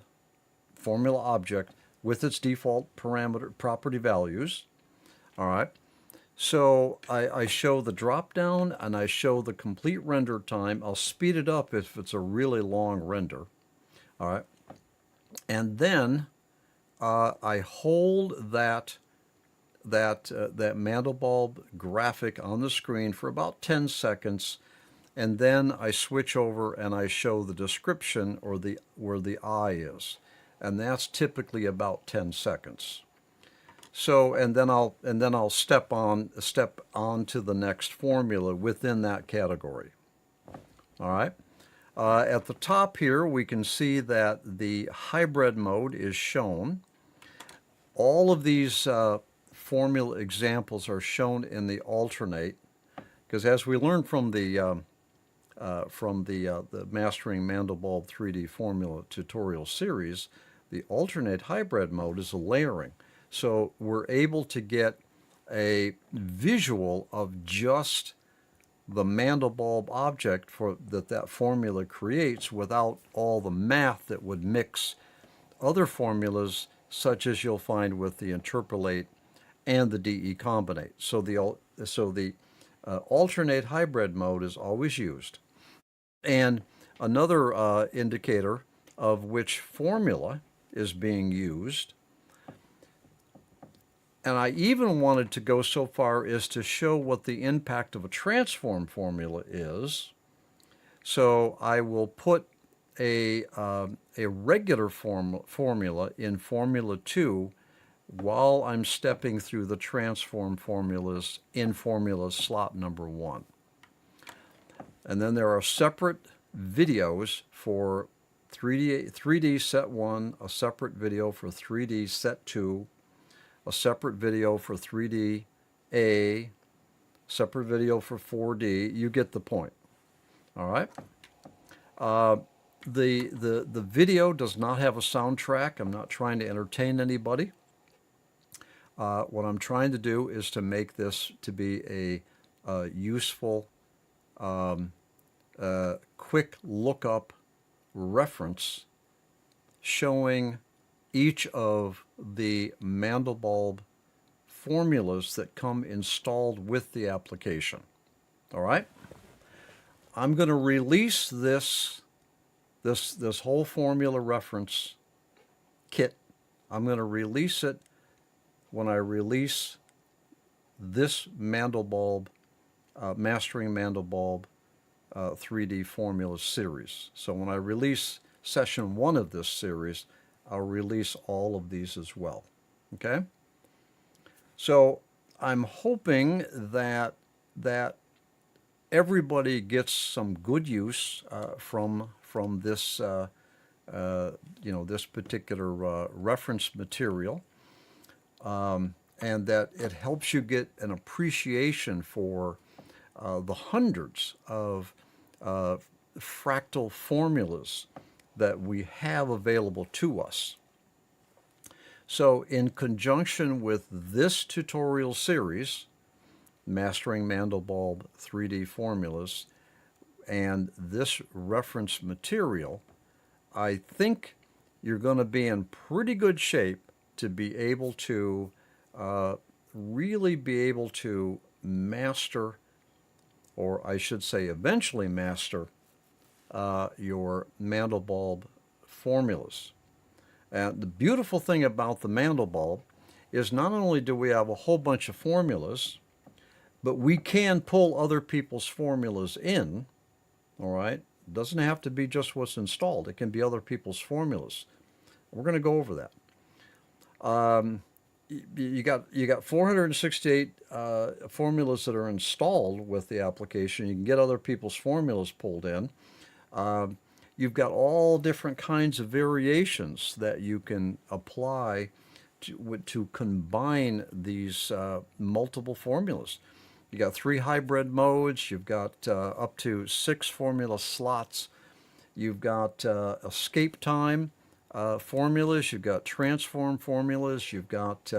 Speaker 1: formula object with its default parameter property values. All right. So I show the drop down and I show the complete render time. I'll speed it up if it's a really long render. All right. And then I hold that Mandelbulb graphic on the screen for about 10 seconds, and then I switch over and I show the description or where the eye is, and that's typically about 10 seconds. So and then I'll step on to the next formula within that category. All right. At the top here, we can see that the hybrid mode is shown. All of these formula examples are shown in the alternate, because as we learned from the Mastering Mandelbulb 3D Formula tutorial series, the alternate hybrid mode is a layering. So we're able to get a visual of just the Mandelbulb object that formula creates without all the math that would mix other formulas, such as you'll find with the interpolate and the DE combinate. So the alternate hybrid mode is always used. And another indicator of which formula is being used, and I even wanted to go so far as to show what the impact of a transform formula is. So I will put a regular formula in Formula 2 while I'm stepping through the transform formulas in formula slot number 1. And then there are separate videos for 3D set 1, a separate video for 3D set 2, a separate video for 3D A, separate video for 4D. You get the point. All right. The video does not have a soundtrack. I'm not trying to entertain anybody. What I'm trying to do is to make this to be a useful, quick lookup reference showing each of the Mandelbulb formulas that come installed with the application. All right? I'm going to release this whole formula reference kit. I'm going to release it when I release this Mandelbulb, Mastering Mandelbulb 3D Formula series. So when I release session 1 of this series, I'll release all of these as well. Okay? So I'm hoping that everybody gets some good use from this this particular reference material, and that it helps you get an appreciation for the hundreds of fractal formulas that we have available to us. So in conjunction with this tutorial series, Mastering Mandelbulb 3D Formulas, and this reference material, I think you're going to be in pretty good shape to be able to really be able to master, or I should say eventually master, your Mandelbulb formulas. And the beautiful thing about the Mandelbulb is not only do we have a whole bunch of formulas, but we can pull other people's formulas in, all right? It doesn't have to be just what's installed. It can be other people's formulas. We're going to go over that. you got 468 formulas that are installed with the application. You can get other people's formulas pulled in. You've got all different kinds of variations that you can apply to combine these multiple formulas. You got 3 hybrid modes. You've got up to 6 formula slots. You've got escape time formulas. You've got transform formulas. You've got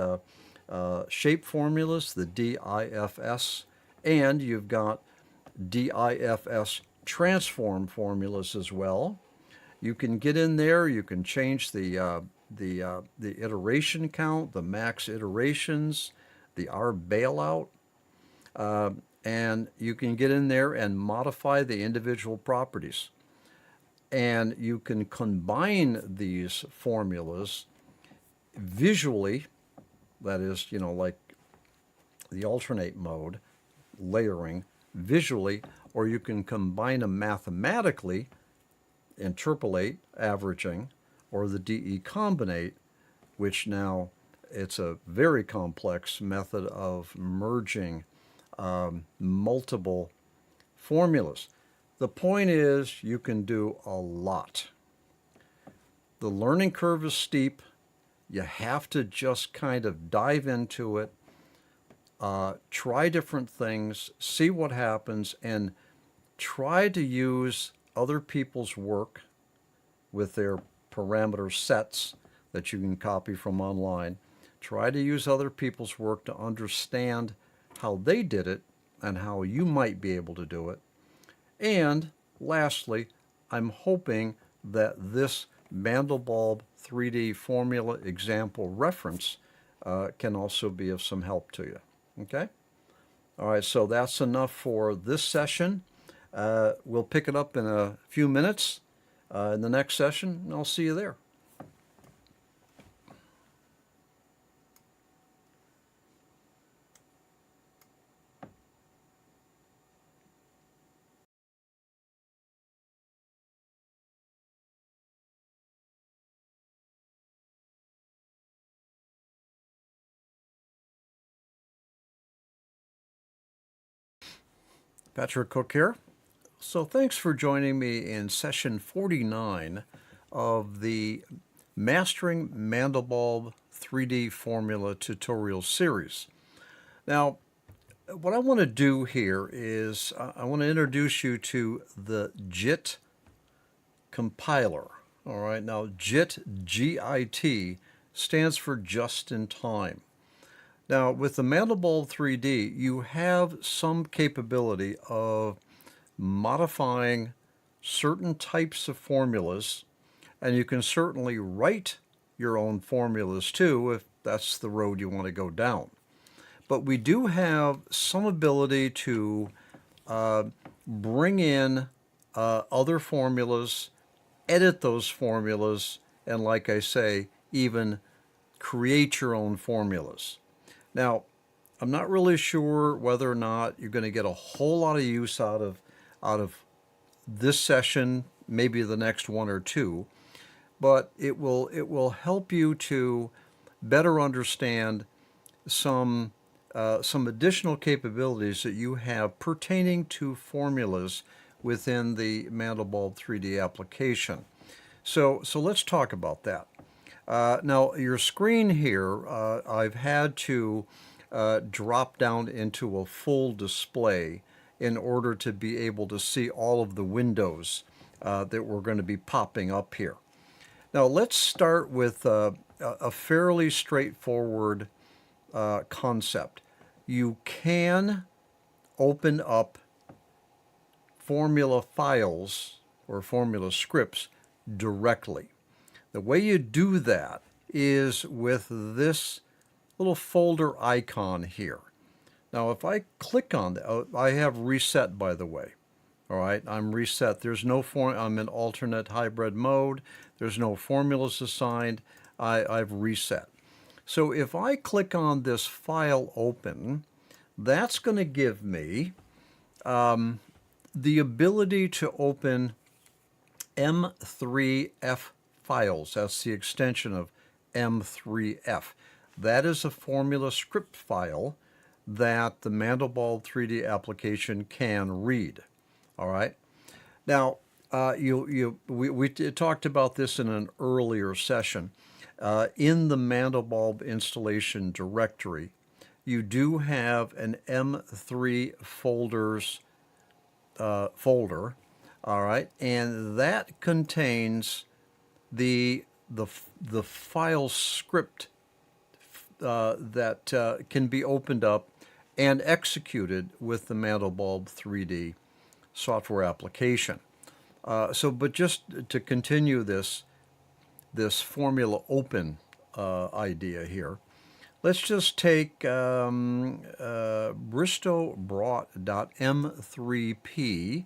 Speaker 1: shape formulas, the DIFS, and you've got DIFS transform formulas as well. You can get in there. You can change the iteration count, the max iterations, the R bailout, and you can get in there and modify the individual properties. And you can combine these formulas visually, that is, like the alternate mode, layering visually, or you can combine them mathematically, interpolate, averaging, or the DE combinate, which now it's a very complex method of merging multiple formulas. The point is you can do a lot. The learning curve is steep. You have to just kind of dive into it, try different things, see what happens, and try to use other people's work with their parameter sets that you can copy from online. Try to use other people's work to understand how they did it and how you might be able to do it. And lastly, I'm hoping that this Mandelbulb3D formula example reference can also be of some help to you. Okay? All right, so that's enough for this session. We'll pick it up in a few minutes in the next session, and I'll see you there. Patrick Cook here. So thanks for joining me in session 49 of the Mastering Mandelbulb 3D Formula tutorial series. Now, what I want to do here is I want to introduce you to the JIT compiler. All right, now JIT, G-I-T, stands for just in time. Now, with the Mandelbulb3D, you have some capability of modifying certain types of formulas, and you can certainly write your own formulas too if that's the road you want to go down. But we do have some ability to bring in other formulas, edit those formulas, and like I say, even create your own formulas. Now, I'm not really sure whether or not you're going to get a whole lot of use out of this session, maybe the next one or two, but it will help you to better understand some additional capabilities that you have pertaining to formulas within the Mandelbulb3D application. So let's talk about that. Now, your screen here, I've had to drop down into a full display in order to be able to see all of the windows that were going to be popping up here. Now, let's start with a fairly straightforward concept. You can open up formula files or formula scripts directly. The way you do that is with this little folder icon here. Now, if I click on that, I have reset, by the way. All right, I'm reset. There's no I'm in alternate hybrid mode. There's no formulas assigned. I've reset. So if I click on this file open, that's going to give me the ability to open M3F files. That's the extension of M3F. that is a formula script file that the Mandelbulb3D application can read. All right. Now, we talked about this in an earlier session. In the Mandelbulb installation directory, you do have an M3 folders folder, all right, and that contains the file script that can be opened up and executed with the Mandelbulb3D software application. But just to continue this formula open idea here, let's just take bristowbrought.m3p.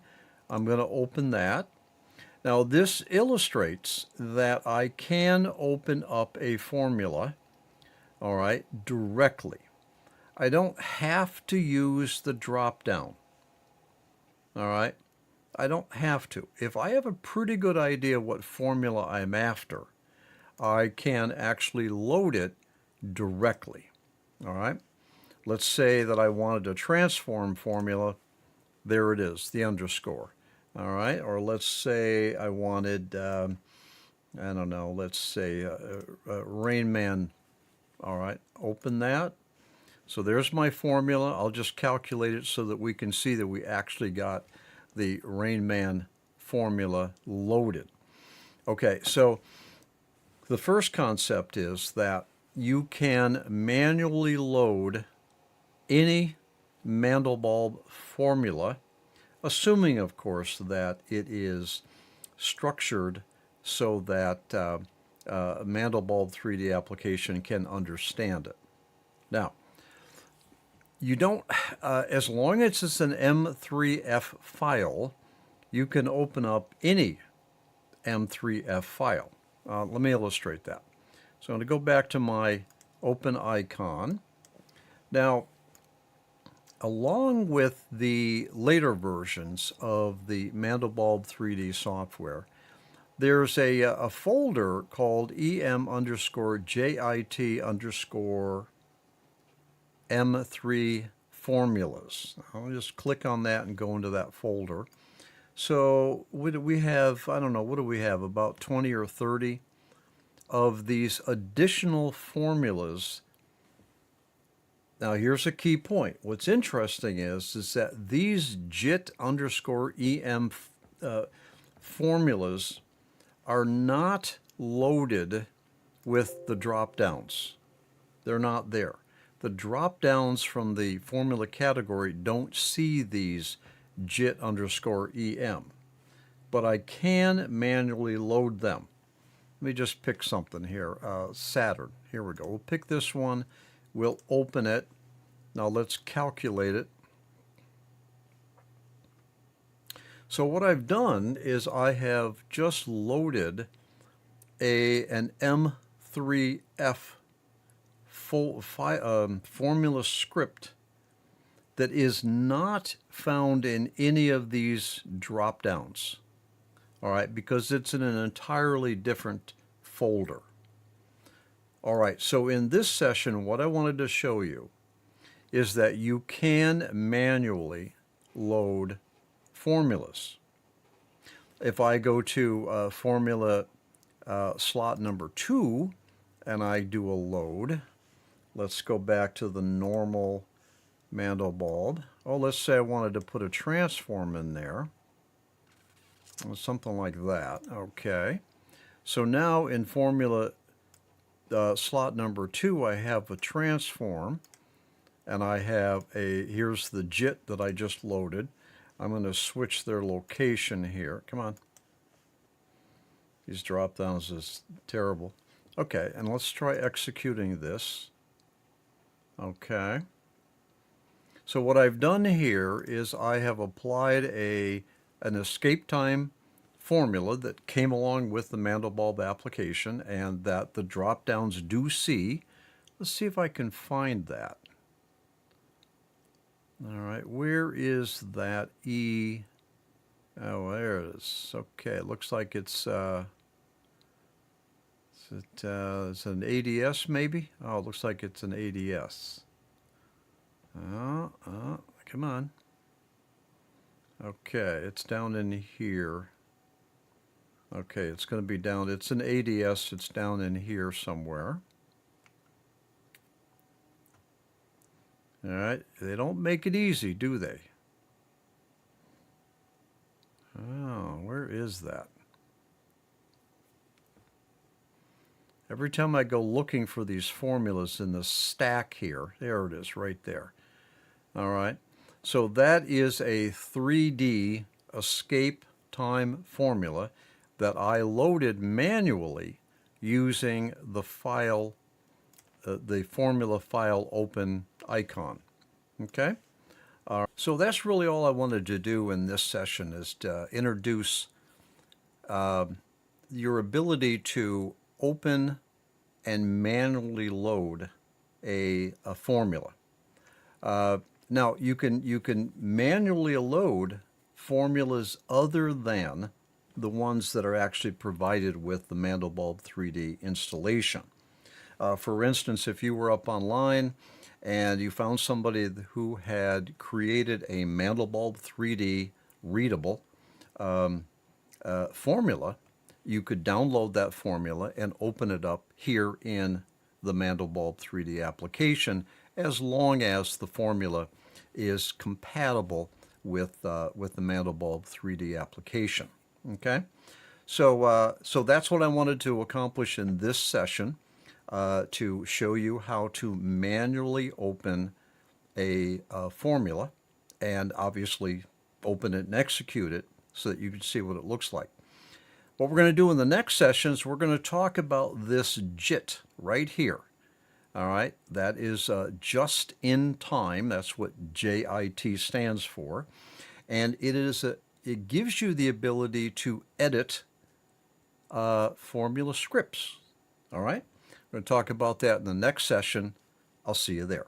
Speaker 1: I'm going to open that. Now this illustrates that I can open up a formula, all right, directly. I don't have to use the drop down, all right? I don't have to. If I have a pretty good idea what formula I'm after, I can actually load it directly, all right? Let's say that I wanted a transform formula. There it is, the underscore, all right? Or let's say I wanted, I don't know, let's say Rain Man, all right? Open that. So there's my formula. I'll just calculate it so that we can see that we actually got the Rain Man formula loaded. Okay, so the first concept is that you can manually load any Mandelbulb formula, assuming, of course, that it is structured so that Mandelbulb3D application can understand it. Now, you don't, as long as it's an M3F file, you can open up any M3F file. Let me illustrate that. So I'm going to go back to my open icon. Now, along with the later versions of the Mandelbulb3D software, there's a folder called em_jit_M3 formulas. I'll just click on that and go into that folder. So what do we have? I don't know, what do we have? About 20 or 30 of these additional formulas. Now here's a key point. What's interesting is that these JIT_EM formulas are not loaded with the drop downs. They're not there. The drop downs from the formula category don't see these JIT_EM, but I can manually load them. Let me just pick something here. Saturn. Here we go. We'll pick this one. We'll open it. Now let's calculate it. So what I've done is I have just loaded an M3F formula script that is not found in any of these drop downs, all right, because it's in an entirely different folder. All right, so in this session, what I wanted to show you is that you can manually load formulas. If I go to formula slot number 2 and I do a load, let's go back to the normal Mandelbulb. Oh, let's say I wanted to put a transform in there. Something like that. Okay. So now in formula slot number 2, I have a transform, and I have here's the JIT that I just loaded. I'm going to switch their location here. Come on. These drop downs is terrible. Okay, and let's try executing this. Okay. So what I've done here is I have applied an escape time formula that came along with the Mandelbulb application and that the drop downs do see. Let's see if I can find that. All right, where is that E? Oh, there it is. Okay, it looks like it's Is it an ADS maybe? Oh, it looks like it's an ADS. Come on. Okay, it's down in here. Okay, it's going to be down. It's an ADS. It's down in here somewhere. All right. They don't make it easy, do they? Oh, where is that? Every time I go looking for these formulas in the stack here, there it is right there. All right. So that is a 3D escape time formula that I loaded manually using the file, the formula file open icon. Okay? So that's really all I wanted to do in this session, is to introduce your ability to open and manually load a formula. Now you can manually load formulas other than the ones that are actually provided with the Mandelbulb3D installation. For instance, if you were up online and you found somebody who had created a Mandelbulb3D readable formula, you could download that formula and open it up here in the Mandelbulb3D application, as long as the formula is compatible with the Mandelbulb3D application. Okay, so that's what I wanted to accomplish in this session, to show you how to manually open a formula, and obviously open it and execute it so that you can see what it looks like. What we're going to do in the next session is we're going to talk about this JIT right here. All right, that is just in time. That's what JIT stands for, and it gives you the ability to edit formula scripts. All right, we're going to talk about that in the next session. I'll see you there.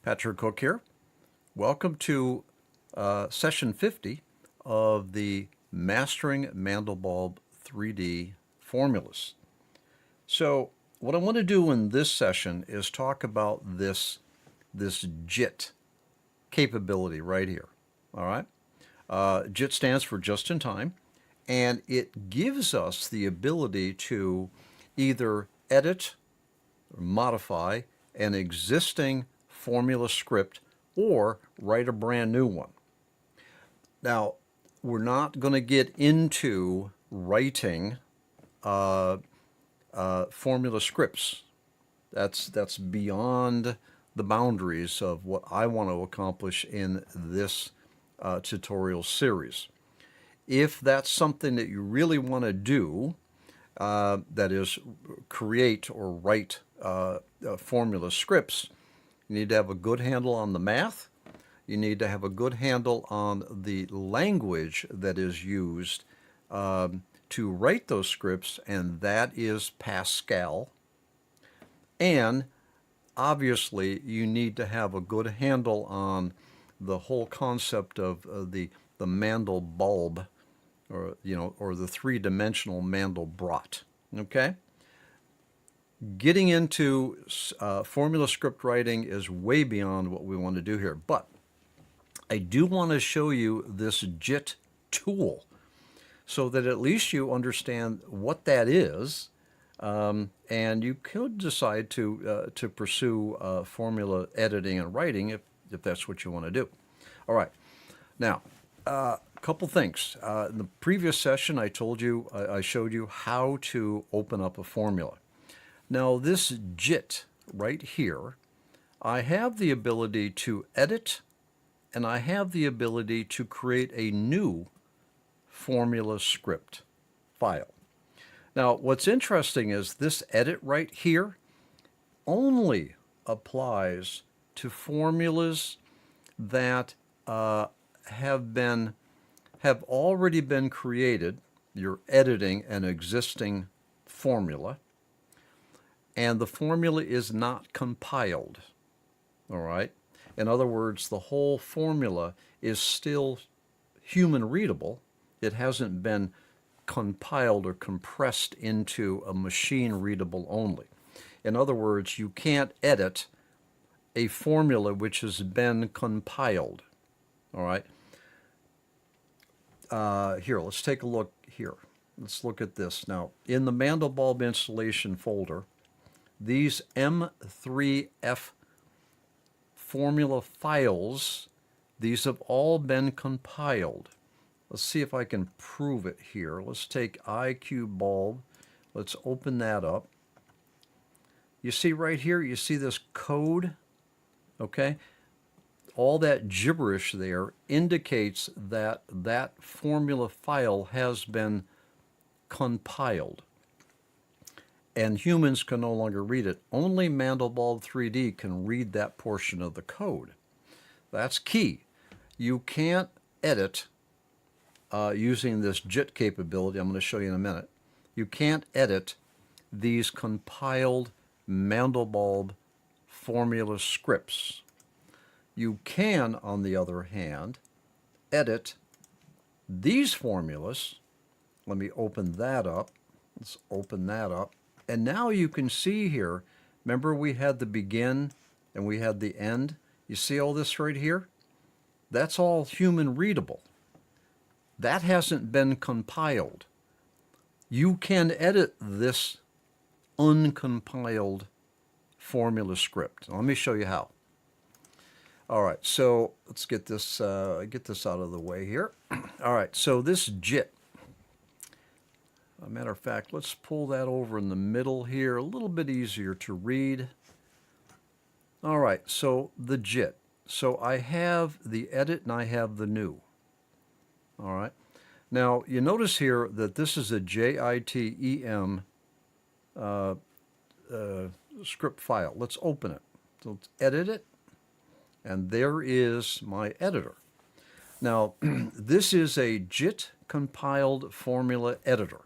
Speaker 1: Patrick Cook here. Welcome to session 50 of the Mastering Mandelbulb 3D Formulas. So what I want to do in this session is talk about this JIT capability right here. All right. JIT stands for just in time, and it gives us the ability to either edit or modify an existing formula script or write a brand new one. Now, we're not going to get into writing formula scripts. That's beyond the boundaries of what I want to accomplish in this tutorial series. If that's something that you really want to do, that is create or write formula scripts, you need to have a good handle on the math. You need to have a good handle on the language that is used to write those scripts, and that is Pascal. And obviously, you need to have a good handle on the whole concept of the Mandelbulb, or the three-dimensional Mandelbrot. Okay. Getting into formula script writing is way beyond what we want to do here, but I do want to show you this JIT tool so that at least you understand what that is, and you could decide to pursue formula editing and writing if that's what you want to do. All right. Now, a couple things. In the previous session, I showed you how to open up a formula. Now, this JIT right here, I have the ability to edit, and I have the ability to create a new formula script file. Now, what's interesting is this edit right here only applies to formulas that have already been created. You're editing an existing formula, and the formula is not compiled. All right? In other words, the whole formula is still human readable. It hasn't been compiled or compressed into a machine readable only. In other words, you can't edit a formula which has been compiled. All right? Here, let's take a look here. Let's look at this. Now, in the Mandelbulb installation folder, these M3F formula files, these have all been compiled. Let's see if I can prove it here. Let's take IQ Let's open that up. You see right here, you see this code, okay? All that gibberish there indicates that that formula file has been compiled. And humans can no longer read it. Only Mandelbulb3D can read that portion of the code. That's key. You can't edit using this JIT capability. I'm going to show you in a minute. You can't edit these compiled Mandelbulb formula scripts. You can, on the other hand, edit these formulas. Let me open that up. Let's open that up. And now you can see here, remember we had the begin and we had the end? You see all this right here? That's all human readable. That hasn't been compiled. You can edit this uncompiled formula script. Let me show you how. All right, so let's get this out of the way here. All right, so this JIT. As a matter of fact, let's pull that over in the middle here, a little bit easier to read. All right, so the JIT. So I have the edit and I have the new. All right. Now, you notice here that this is a JITEM script file. Let's open it. So let's edit it. And there is my editor. Now, this is a JIT compiled formula editor.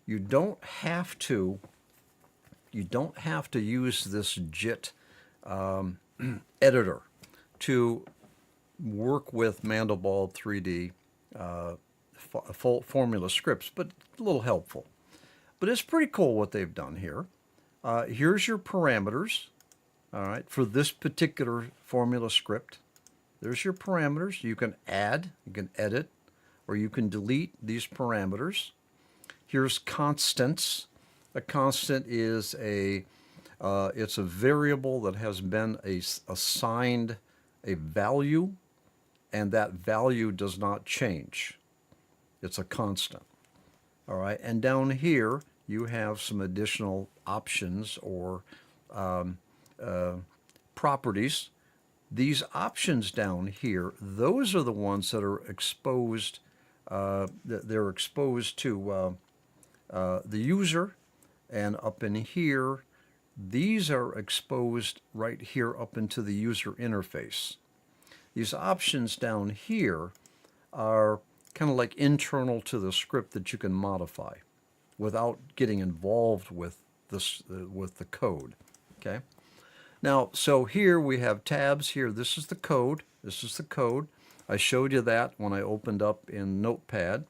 Speaker 1: You don't have to use this JIT editor to work with Mandelbulb3D formula scripts, but a little helpful. But it's pretty cool what they've done here. Here's your parameters, all right, for this particular formula script. There's your parameters. You can add, you can edit, or you can delete these parameters. Here's constants. A constant is it's a variable that has been assigned a value, and that value does not change. It's a constant. All right, and down here you have some additional options or properties. These options down here, those are the ones that are exposed. They're exposed to the user, and up in here, these are exposed right here up into the user interface. These options down here are kind of like internal to the script that you can modify without getting involved with this with the code. Okay. Now, so here we have tabs here. This is the code. This is the code. I showed you that when I opened up in Notepad.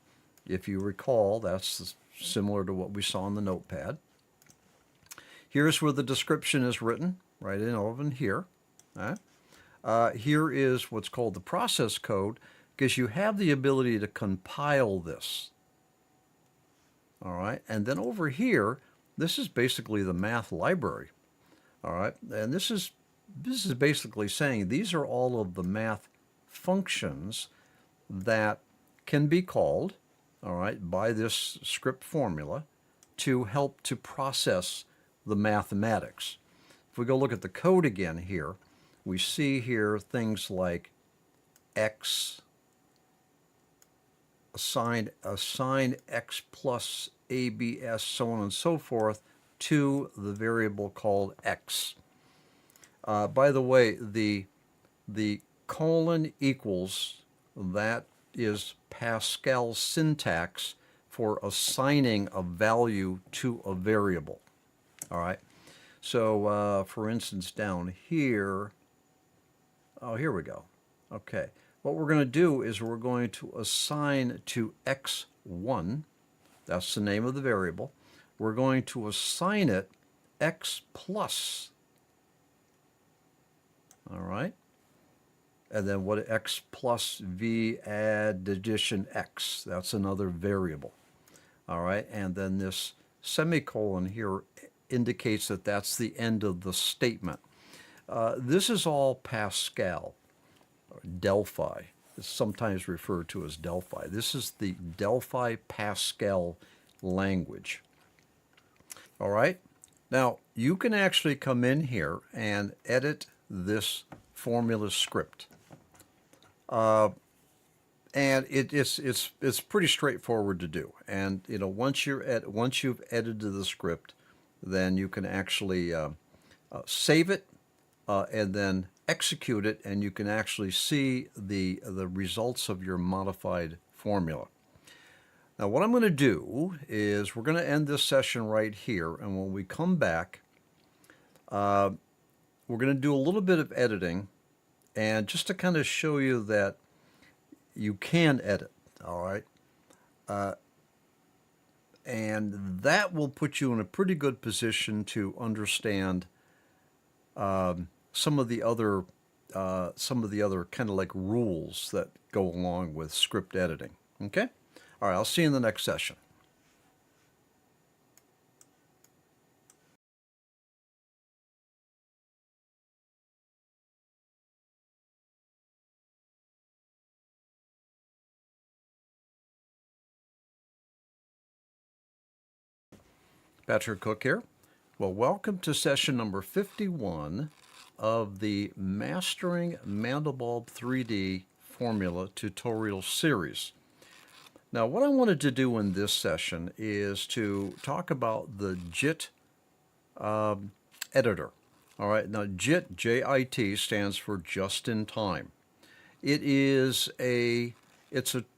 Speaker 1: If you recall, that's similar to what we saw in the Notepad. Here's where the description is written, right in over here. Here is what's called the process code, because you have the ability to compile this. All right, and then over here, this is basically the math library. All right, and this is basically saying these are all of the math functions that can be called, all right, by this script formula to help to process the mathematics. If we go look at the code again here, we see here things like x, assign x plus abs, so on and so forth, to the variable called x. By the way, the colon equals, that is Pascal's syntax for assigning a value to a variable. All right. So, for instance, down here, oh, here we go. Okay. What we're going to do is we're going to assign to x1, that's the name of the variable, we're going to assign it x plus. All right. And then what x plus v add addition x, that's another variable. All right. And then this semicolon here indicates that that's the end of the statement. This is all Pascal, or Delphi. It's sometimes referred to as Delphi. This is the Delphi Pascal language. All right. Now, you can actually come in here and edit this formula script. And it's pretty straightforward to do. And once you've edited the script, then you can actually save it and then execute it, and you can actually see the results of your modified formula. Now, what I'm going to do is we're going to end this session right here, and when we come back, we're going to do a little bit of editing, and just to kind of show you that you can edit, all right? And that will put you in a pretty good position to understand some of the other kind of like rules that go along with script editing. Okay? All right, I'll see you in the next session. Patrick Cook here. Well, welcome to session number 51 of the Mastering Mandelbulb3D Formula tutorial series. Now, what I wanted to do in this session is to talk about the JIT editor. All right, now JIT, J-I-T, stands for just in time. It's a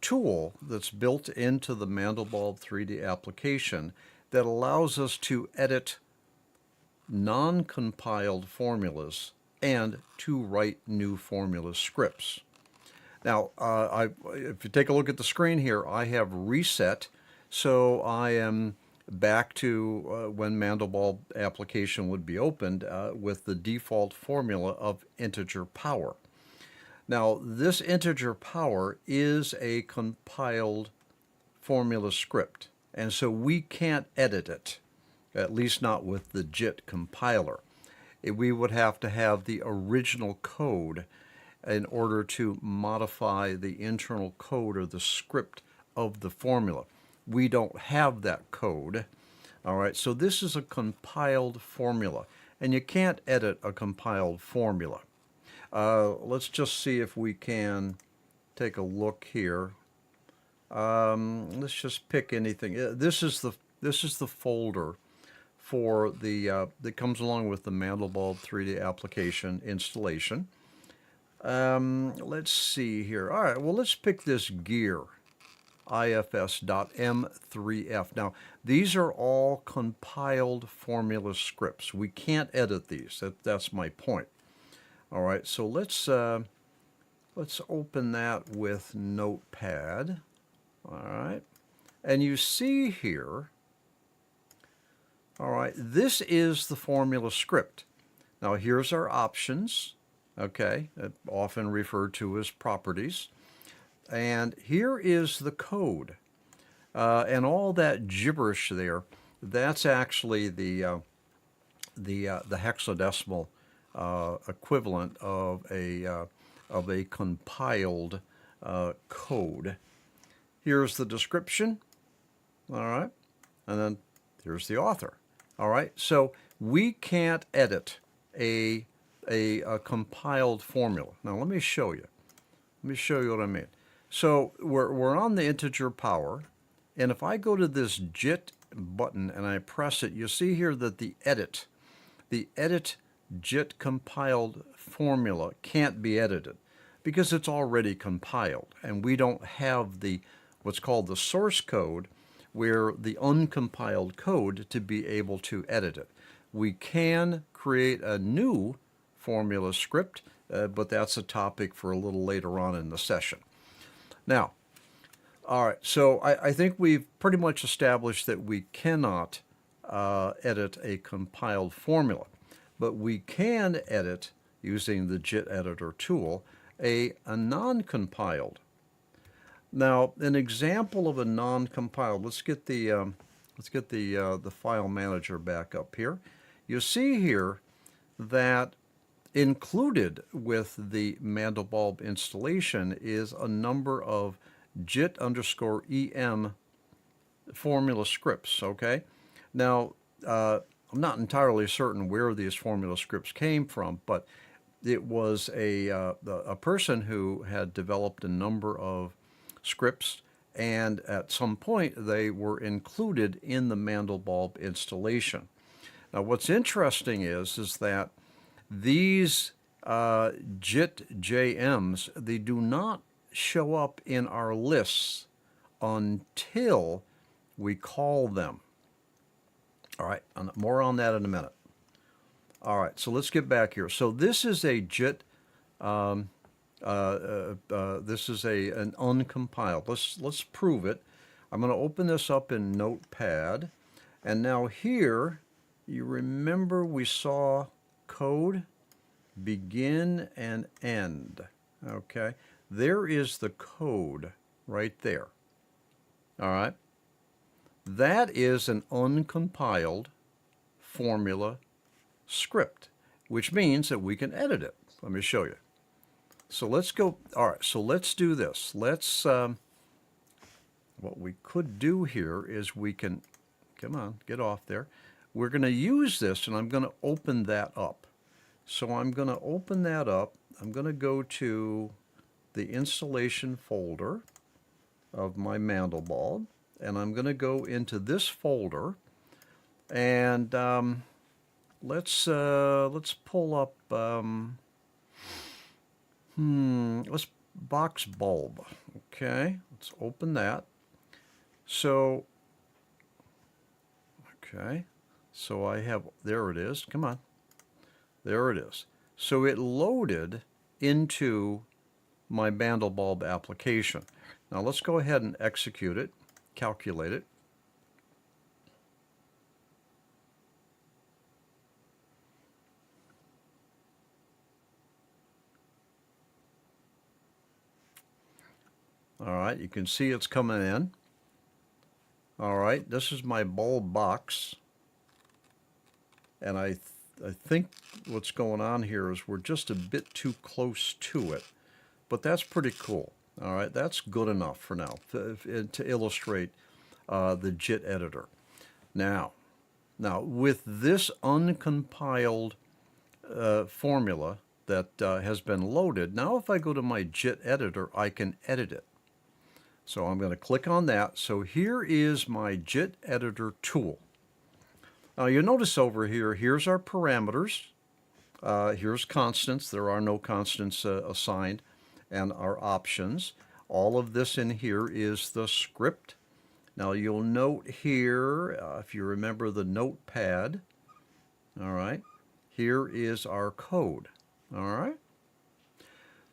Speaker 1: tool that's built into the Mandelbulb3D application that allows us to edit non-compiled formulas and to write new formula scripts. Now, if you take a look at the screen here, I have reset, so I am back to when Mandelbulb application would be opened with the default formula of integer power. Now, this integer power is a compiled formula script, and so we can't edit it, at least not with the JIT compiler. We would have to have the original code in order to modify the internal code or the script of the formula. We don't have that code. All right, so this is a compiled formula, and you can't edit a compiled formula. Let's just see if we can take a look here. Let's just pick anything. This is the folder for that comes along with the Mandelbulb3D application installation. Let's see here. All right, well, let's pick this gear, ifs.m3f. Now, these are all compiled formula scripts. We can't edit these. That's my point. All right, so let's open that with Notepad. All right, and you see here, all right, this is the formula script. Now, here's our options, okay, often referred to as properties. And here is the code. And all that gibberish there, that's actually the hexadecimal equivalent of a compiled code. Here's the description, all right, and then here's the author. All right, so we can't edit a compiled formula. Now let me show you. Let me show you what I mean. So we're on the integer power, and if I go to this JIT button and I press it, you see here that the edit JIT compiled formula can't be edited because it's already compiled, and we don't have what's called the source code, where the uncompiled code, to be able to edit it. We can create a new formula script, but that's a topic for a little later on in the session. Now, all right, so I think we've pretty much established that we cannot edit a compiled formula, but we can edit, using the JIT editor tool, a non-compiled. Now, an example of a non-compiled, let's get the file manager back up here. You see here that included with the Mandelbulb installation is a number of JIT_EM formula scripts, okay? Now, I'm not entirely certain where these formula scripts came from, but it was a person who had developed a number of scripts, and at some point they were included in the Mandelbulb installation. Now, what's interesting is that these JIT JMs, they do not show up in our lists until we call them. All right, more on that in a minute. All right, so let's get back here. So this is a JIT, this is an uncompiled. Let's prove it. I'm going to open this up in Notepad, and now here, you remember we saw code, begin and end. Okay, there is the code right there. All right, that is an uncompiled formula script, which means that we can edit it. Let me show you. So let's go. All right, so let's do this. Let's what we could do here is we can, come on, get off there. We're going to use this, and I'm going to open that up. So I'm going to open that up. I'm going to go to the installation folder of my Mandelbulb, and I'm going to go into this folder, and let's pull up let's box bulb. Okay, let's open that. So okay, so I have, there it is. Come on, there it is. So it loaded into my Mandelbulb application. Now let's go ahead and execute it, calculate it. All right, you can see it's coming in. All right, this is my bulb box. And I think what's going on here is we're just a bit too close to it. But that's pretty cool. All right, that's good enough for now to illustrate the JIT editor. Now with this uncompiled formula that has been loaded, now if I go to my JIT editor, I can edit it. So I'm going to click on that. So here is my JIT editor tool. Now you notice over here, here's our parameters. Here's constants. There are no constants assigned, and our options. All of this in here is the script. Now you'll note here, if you remember the notepad, all right, here is our code, all right?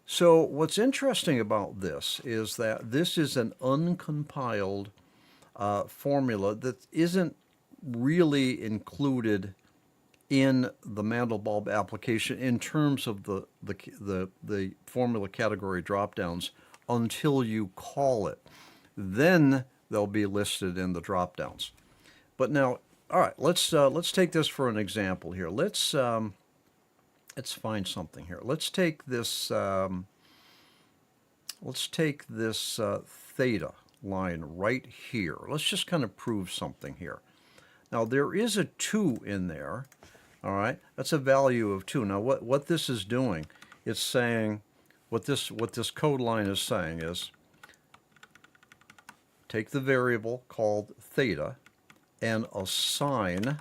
Speaker 1: So what's interesting about this is that this is an uncompiled formula that isn't really included in the Mandelbulb application in terms of the formula category dropdowns until you call it. Then they'll be listed in the dropdowns. But now, all right, let's take this for an example here. Let's find something here. Let's take this theta line right here. Let's just kind of prove something here. Now there is a 2 in there. All right, that's a value of 2. Now what this is doing, it's saying, what this code line is saying is, take the variable called theta and assign,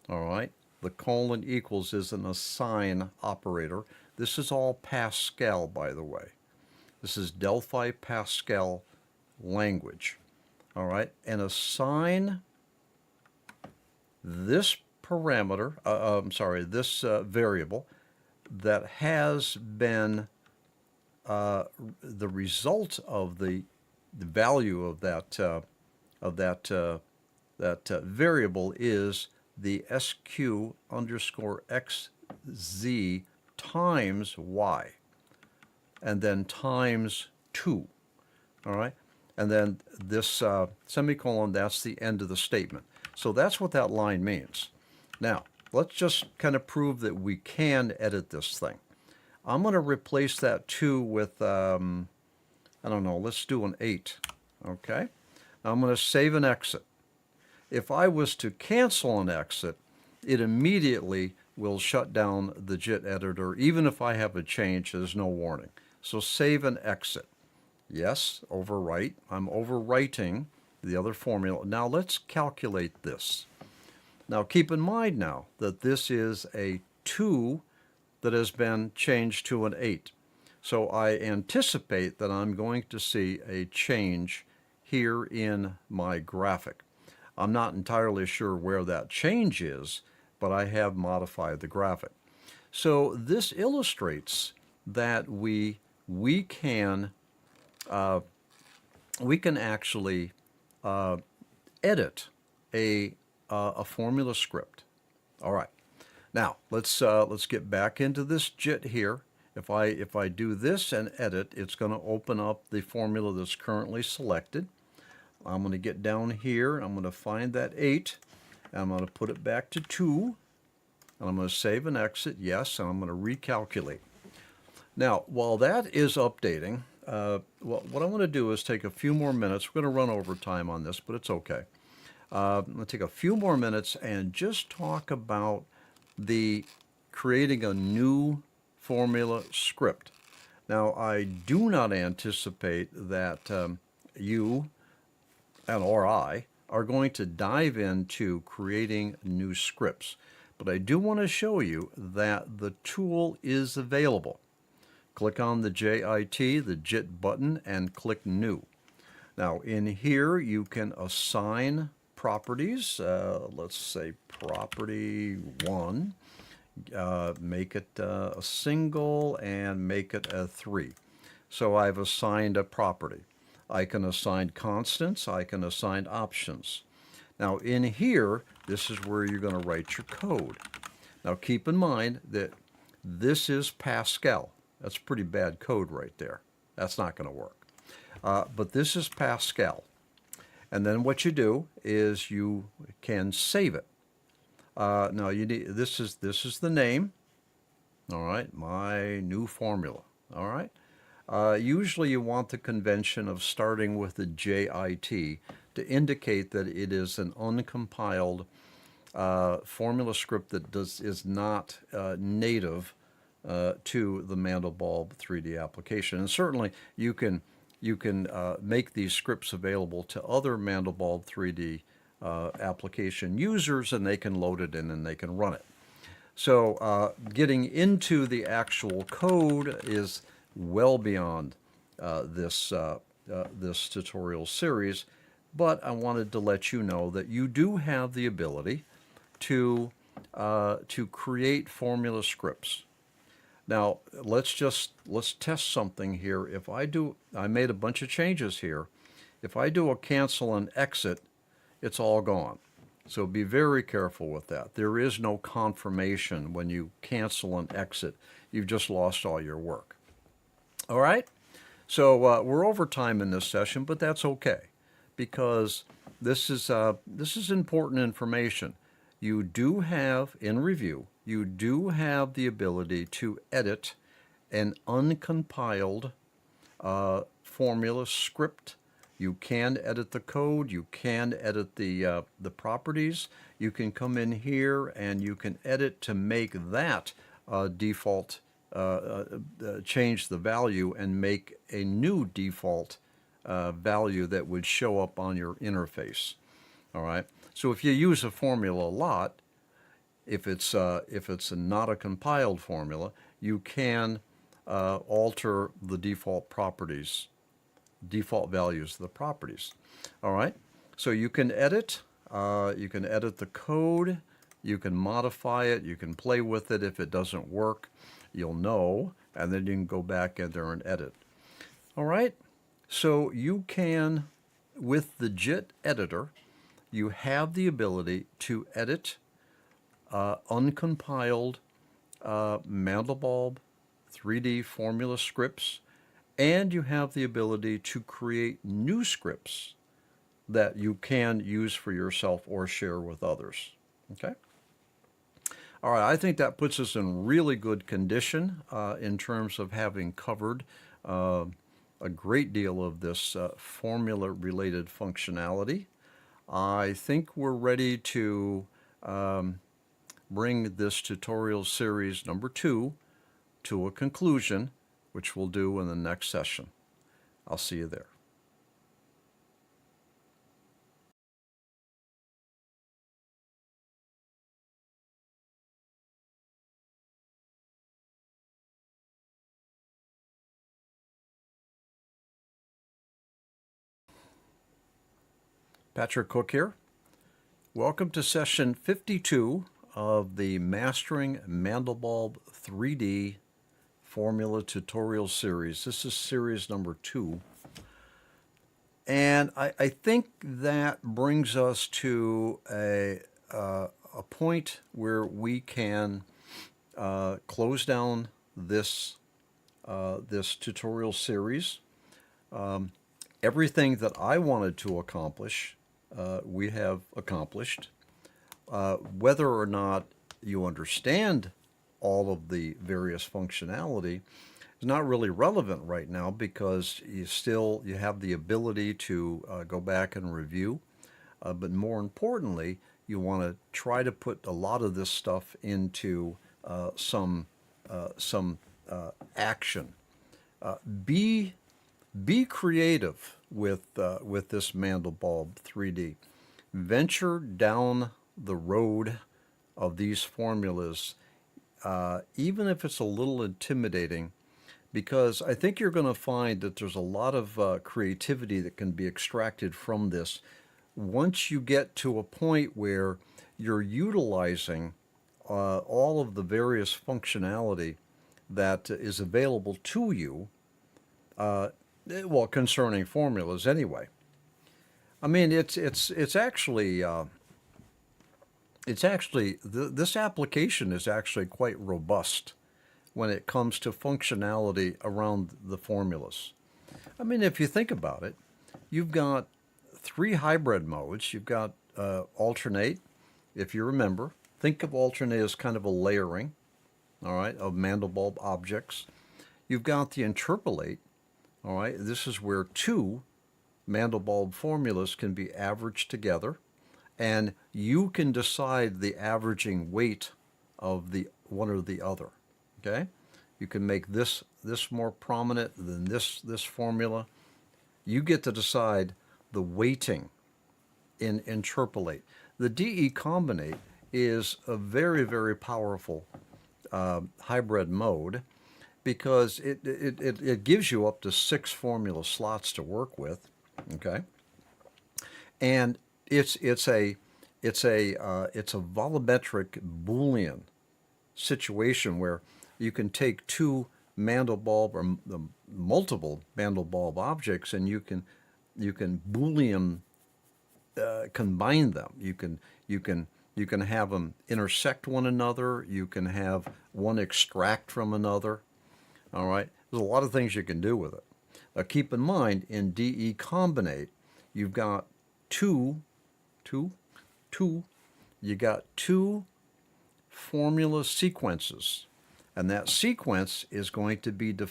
Speaker 1: all right, the colon equals is an assign operator. This is all Pascal, by the way. This is Delphi Pascal language, all right, and assign this parameter, this variable that has been the result of the value of that variable is the SQ underscore XZ times Y, and then times 2. All right? And then this semicolon, that's the end of the statement. So that's what that line means. Now, let's just kind of prove that we can edit this thing. I'm going to replace that 2 with, I don't know, let's do an 8. Okay? Now I'm going to save and exit. If I was to cancel an exit, it immediately will shut down the JIT editor. Even if I have a change, there's no warning. So save and exit. Yes, overwrite. I'm overwriting the other formula. Now let's calculate this. Now keep in mind now that this is a 2 that has been changed to an 8. So I anticipate that I'm going to see a change here in my graphic. I'm not entirely sure where that change is, but I have modified the graphic. So this illustrates that we can actually edit a formula script. All right. Now let's get back into this JIT here. If I do this and edit, it's going to open up the formula that's currently selected. I'm going to get down here. I'm going to find that 8. And I'm going to put it back to 2. And I'm going to save and exit. Yes, and I'm going to recalculate. Now, while that is updating, what I want to do is take a few more minutes. We're going to run over time on this, but it's okay. I'm going to take a few more minutes and just talk about creating a new formula script. Now, I do not anticipate that you or I are going to dive into creating new scripts, but I do want to show you that the tool is available. Click on the the JIT button, and click New. Now, in here, you can assign properties. Let's say property 1. Make it a single and make it a 3. So I've assigned a property. I can assign constants. I can assign options. Now in here, this is where you're going to write your code. Now keep in mind that this is Pascal. That's pretty bad code right there. That's not going to work. But this is Pascal. And then what you do is you can save it. Now you need, this is the name. All right, my new formula. All right. Usually you want the convention of starting with the JIT to indicate that it is an uncompiled formula script that is not native to the Mandelbulb3D application. And certainly you can make these scripts available to other Mandelbulb3D application users, and they can load it in and they can run it. So getting into the actual code is well beyond this tutorial series, but I wanted to let you know that you do have the ability to create formula scripts. Now let's test something here. If I made a bunch of changes here. If I do a cancel and exit, it's all gone. So be very careful with that. There is no confirmation when you cancel and exit. You've just lost all your work. All right? So we're over time in this session, but that's okay, because this is important information. You do have, in review, you do have the ability to edit an uncompiled formula script. You can edit the code. You can edit the properties. You can come in here and you can edit to make that default, change the value and make a new default value that would show up on your interface. All right. So if you use a formula a lot, if it's not a compiled formula, you can alter the default properties, default values of the properties. All right. So you can edit the code. You can modify it, you can play with it. If it doesn't work, you'll know, and then you can go back in there and edit. All right? So you can, with the JIT editor, you have the ability to edit uncompiled Mandelbulb 3D formula scripts, and you have the ability to create new scripts that you can use for yourself or share with others. Okay? All right, I think that puts us in really good condition in terms of having covered a great deal of this formula-related functionality. I think we're ready to bring this tutorial series number 2 to a conclusion, which we'll do in the next session. I'll see you there. Patrick Cook here. Welcome to session 52 of the Mastering Mandelbulb 3D Formula Tutorial Series. This is series number 2. And I think that brings us to a point where we can close down this tutorial series. Everything that I wanted to accomplish, we have accomplished. Whether or not you understand all of the various functionality is not really relevant right now, because you have the ability to go back and review. But more importantly, you want to try to put a lot of this stuff into some action. Be creative with this Mandelbulb 3D. Venture down the road of these formulas, even if it's a little intimidating, because I think you're going to find that there's a lot of creativity that can be extracted from this once you get to a point where you're utilizing all of the various functionality that is available to you, well, concerning formulas anyway. I mean, it's actually this application is actually quite robust when it comes to functionality around the formulas. I mean, if you think about it, you've got 3 hybrid modes. You've got alternate. If you remember, think of alternate as kind of a layering, all right, of Mandelbulb objects. You've got the interpolate. All right, this is where 2 Mandelbulb formulas can be averaged together, and you can decide the averaging weight of the one or the other. Okay, you can make this more prominent than this formula. You get to decide the weighting in interpolate. The DE combinate is a very, very powerful hybrid mode, because it gives you up to 6 formula slots to work with. Okay, and it's a volumetric Boolean situation where you can take 2 Mandelbulb or multiple Mandelbulb objects, and you can Boolean combine them. You can have them intersect one another. You can have one extract from another. All right, there's a lot of things you can do with it. Now keep in mind, in DE combinate, you've got two formula sequences, and that sequence is going to be the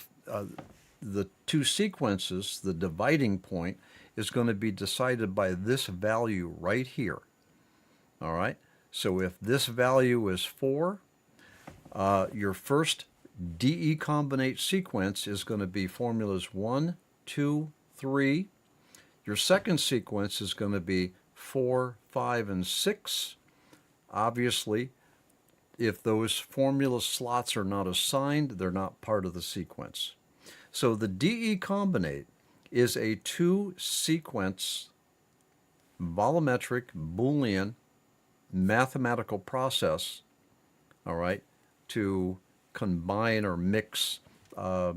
Speaker 1: 2 sequences. The dividing point is going to be decided by this value right here. All right, so if this value is 4, your first DE combinate sequence is going to be formulas 1, 2, 3. Your second sequence is going to be 4, 5, and 6. Obviously, if those formula slots are not assigned, they're not part of the sequence. So the DE combinate is a 2-sequence volumetric Boolean mathematical process, all right, to combine or mix your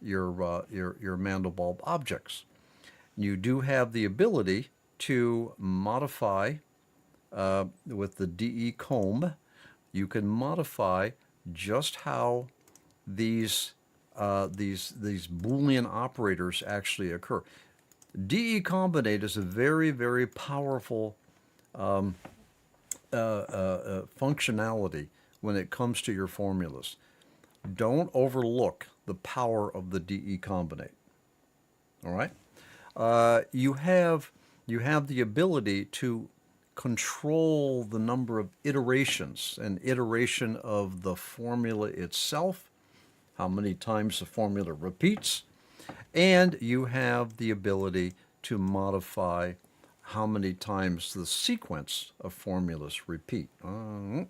Speaker 1: Mandelbulb objects. You do have the ability to modify with the DE comb. You can modify just how these Boolean operators actually occur. DE combinate is a very, very powerful functionality when it comes to your formulas. Don't overlook the power of the DE combinate. All right, you have the ability to control the number of iterations, an iteration of the formula itself, how many times the formula repeats, and you have the ability to modify how many times the sequence of formulas repeat. 1,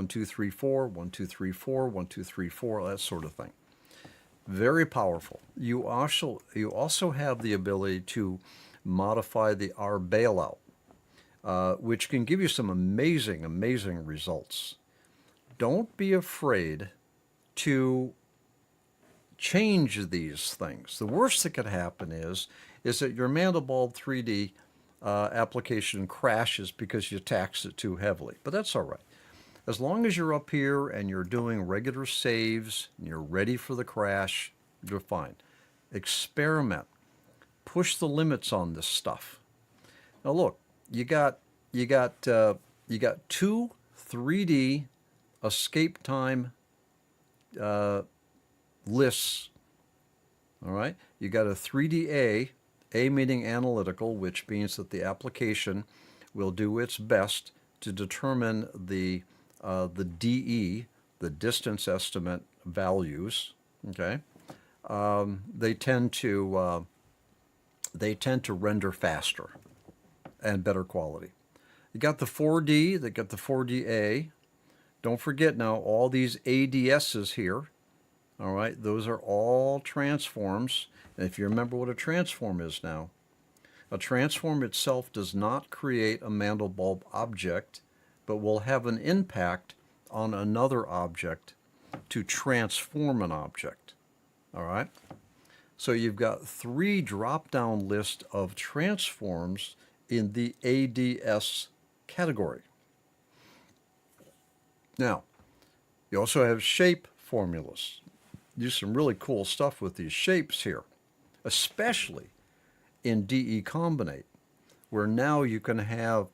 Speaker 1: 2, 3, 4, 1, 2, 3, 4, 1, 2, 3, 4, that sort of thing. Very powerful. You also have the ability to modify the R bailout, which can give you some amazing, amazing results. Don't be afraid to change these things. The worst that could happen is that your Mandelbulb3D application crashes because you taxed it too heavily. But that's all right. As long as you're up here and you're doing regular saves and you're ready for the crash, you're fine. Experiment. Push the limits on this stuff. Now look, you got 2 3D escape time lists. All right, you got a 3D A meaning analytical, which means that the application will do its best to determine the DE, the distance estimate values. Okay, they tend to render faster and better quality. You got the 4D, they got the 4DA. Don't forget now all these ADSs here. All right, those are all transforms. And if you remember what a transform is now, a transform itself does not create a Mandelbulb object, but will have an impact on another object to transform an object. All right, so you've got 3 drop-down lists of transforms in the ADS category. Now, you also have shape formulas. Do some really cool stuff with these shapes here, especially in DE combinate, where now you can have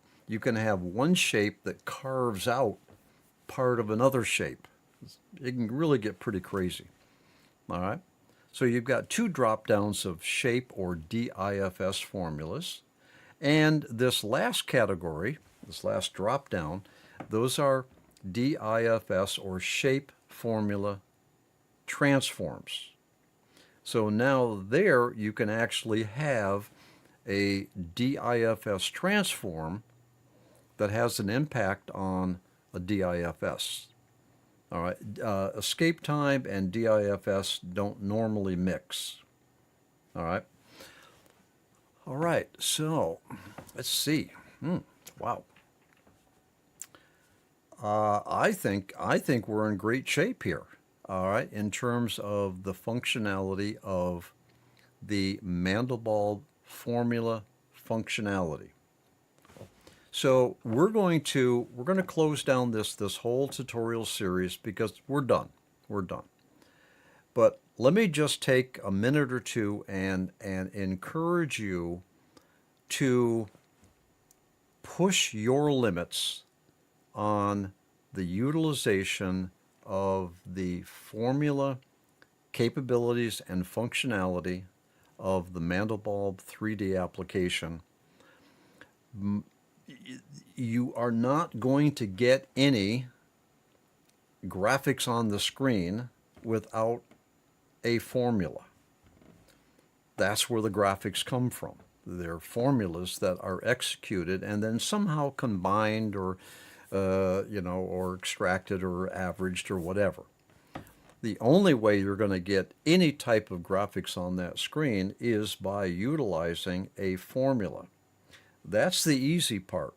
Speaker 1: one shape that carves out part of another shape. It can really get pretty crazy. All right, so you've got 2 drop downs of shape or DIFS formulas, and this last category, this last drop down, those are DIFS or shape formula transforms. So now there you can actually have a DIFS transform that has an impact on a DIFS. All right, escape time and DIFS don't normally mix. All right. All right, so let's see. Wow. I think we're in great shape here. All right, in terms of the functionality of the Mandelbulb formula functionality. So we're going to close down this whole tutorial series because we're done. We're done. But let me just take a minute or two and encourage you to push your limits on the utilization of the formula capabilities and functionality of the Mandelbulb3D application. You are not going to get any graphics on the screen without a formula. That's where the graphics come from. They're formulas that are executed and then somehow combined or or extracted or averaged or whatever. The only way you're going to get any type of graphics on that screen is by utilizing a formula. That's the easy part.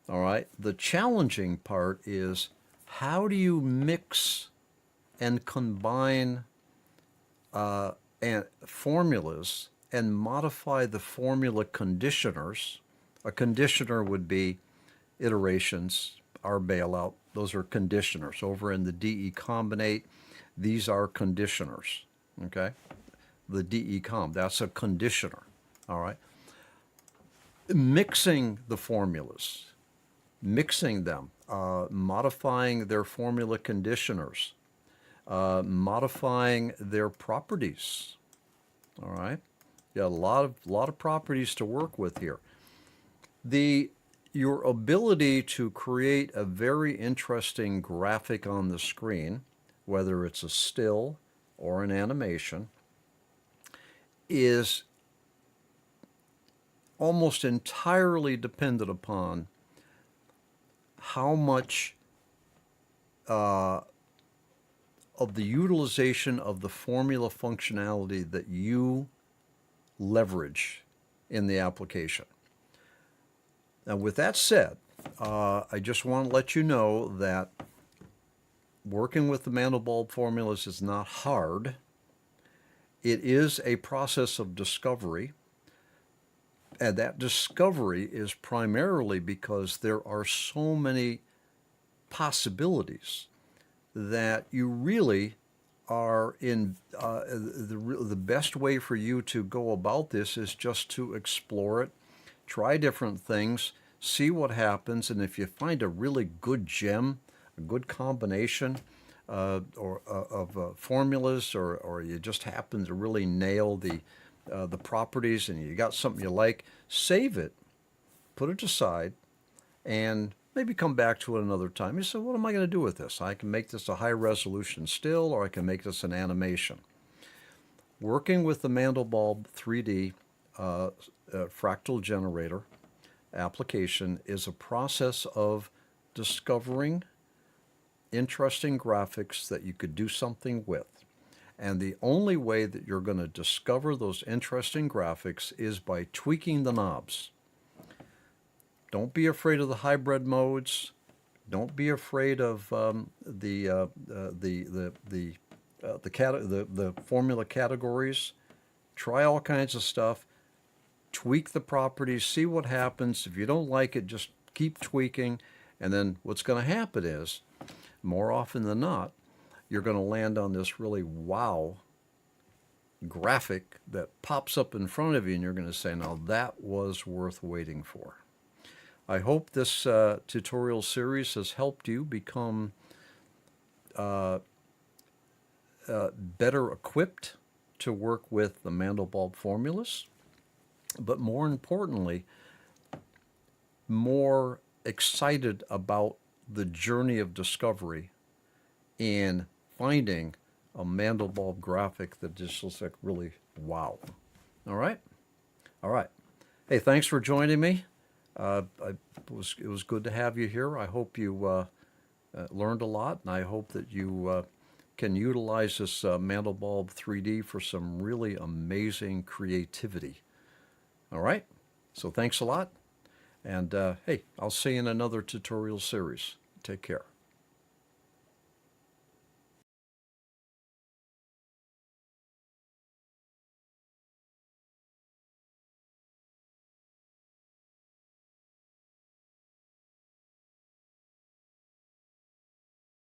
Speaker 1: All right. The challenging part is how do you mix and combine and formulas and modify the formula conditioners. A conditioner would be iterations, our bailout. Those are conditioners. Over in the DE combinate, these are conditioners. Okay? The DE com, that's a conditioner. All right? Mixing the formulas, mixing them, modifying their formula conditioners, modifying their properties. All right, you got a lot of properties to work with here. Your ability to create a very interesting graphic on the screen, whether it's a still or an animation, is almost entirely dependent upon how much of the utilization of the formula functionality that you leverage in the application. Now, with that said, I just want to let you know that working with the Mandelbulb formulas is not hard. It is a process of discovery, and that discovery is primarily because there are so many possibilities that you really are in the best way for you to go about this is just to explore it, try different things, see what happens, and if you find a really good gem, a good combination of formulas, or you just happen to really nail the properties and you got something you like, save it, put it aside, and maybe come back to it another time. You say, what am I going to do with this? I can make this a high resolution still, or I can make this an animation. Working with the Mandelbulb3D fractal generator application is a process of discovering interesting graphics that you could do something with. And the only way that you're going to discover those interesting graphics is by tweaking the knobs. Don't be afraid of the hybrid modes. Don't be afraid of the formula categories. Try all kinds of stuff. Tweak the properties. See what happens. If you don't like it, just keep tweaking. And then what's going to happen is, more often than not, you're going to land on this really wow graphic that pops up in front of you, and you're going to say, now that was worth waiting for. I hope this tutorial series has helped you become better equipped to work with the Mandelbulb formulas, but more importantly, more excited about the journey of discovery in finding a Mandelbulb graphic that just looks like really wow. All right? All right. Hey, thanks for joining me. It was good to have you here. I hope you learned a lot, and I hope that you can utilize this Mandelbulb3D for some really amazing creativity. All right? So thanks a lot, and hey, I'll see you in another tutorial series. Take care.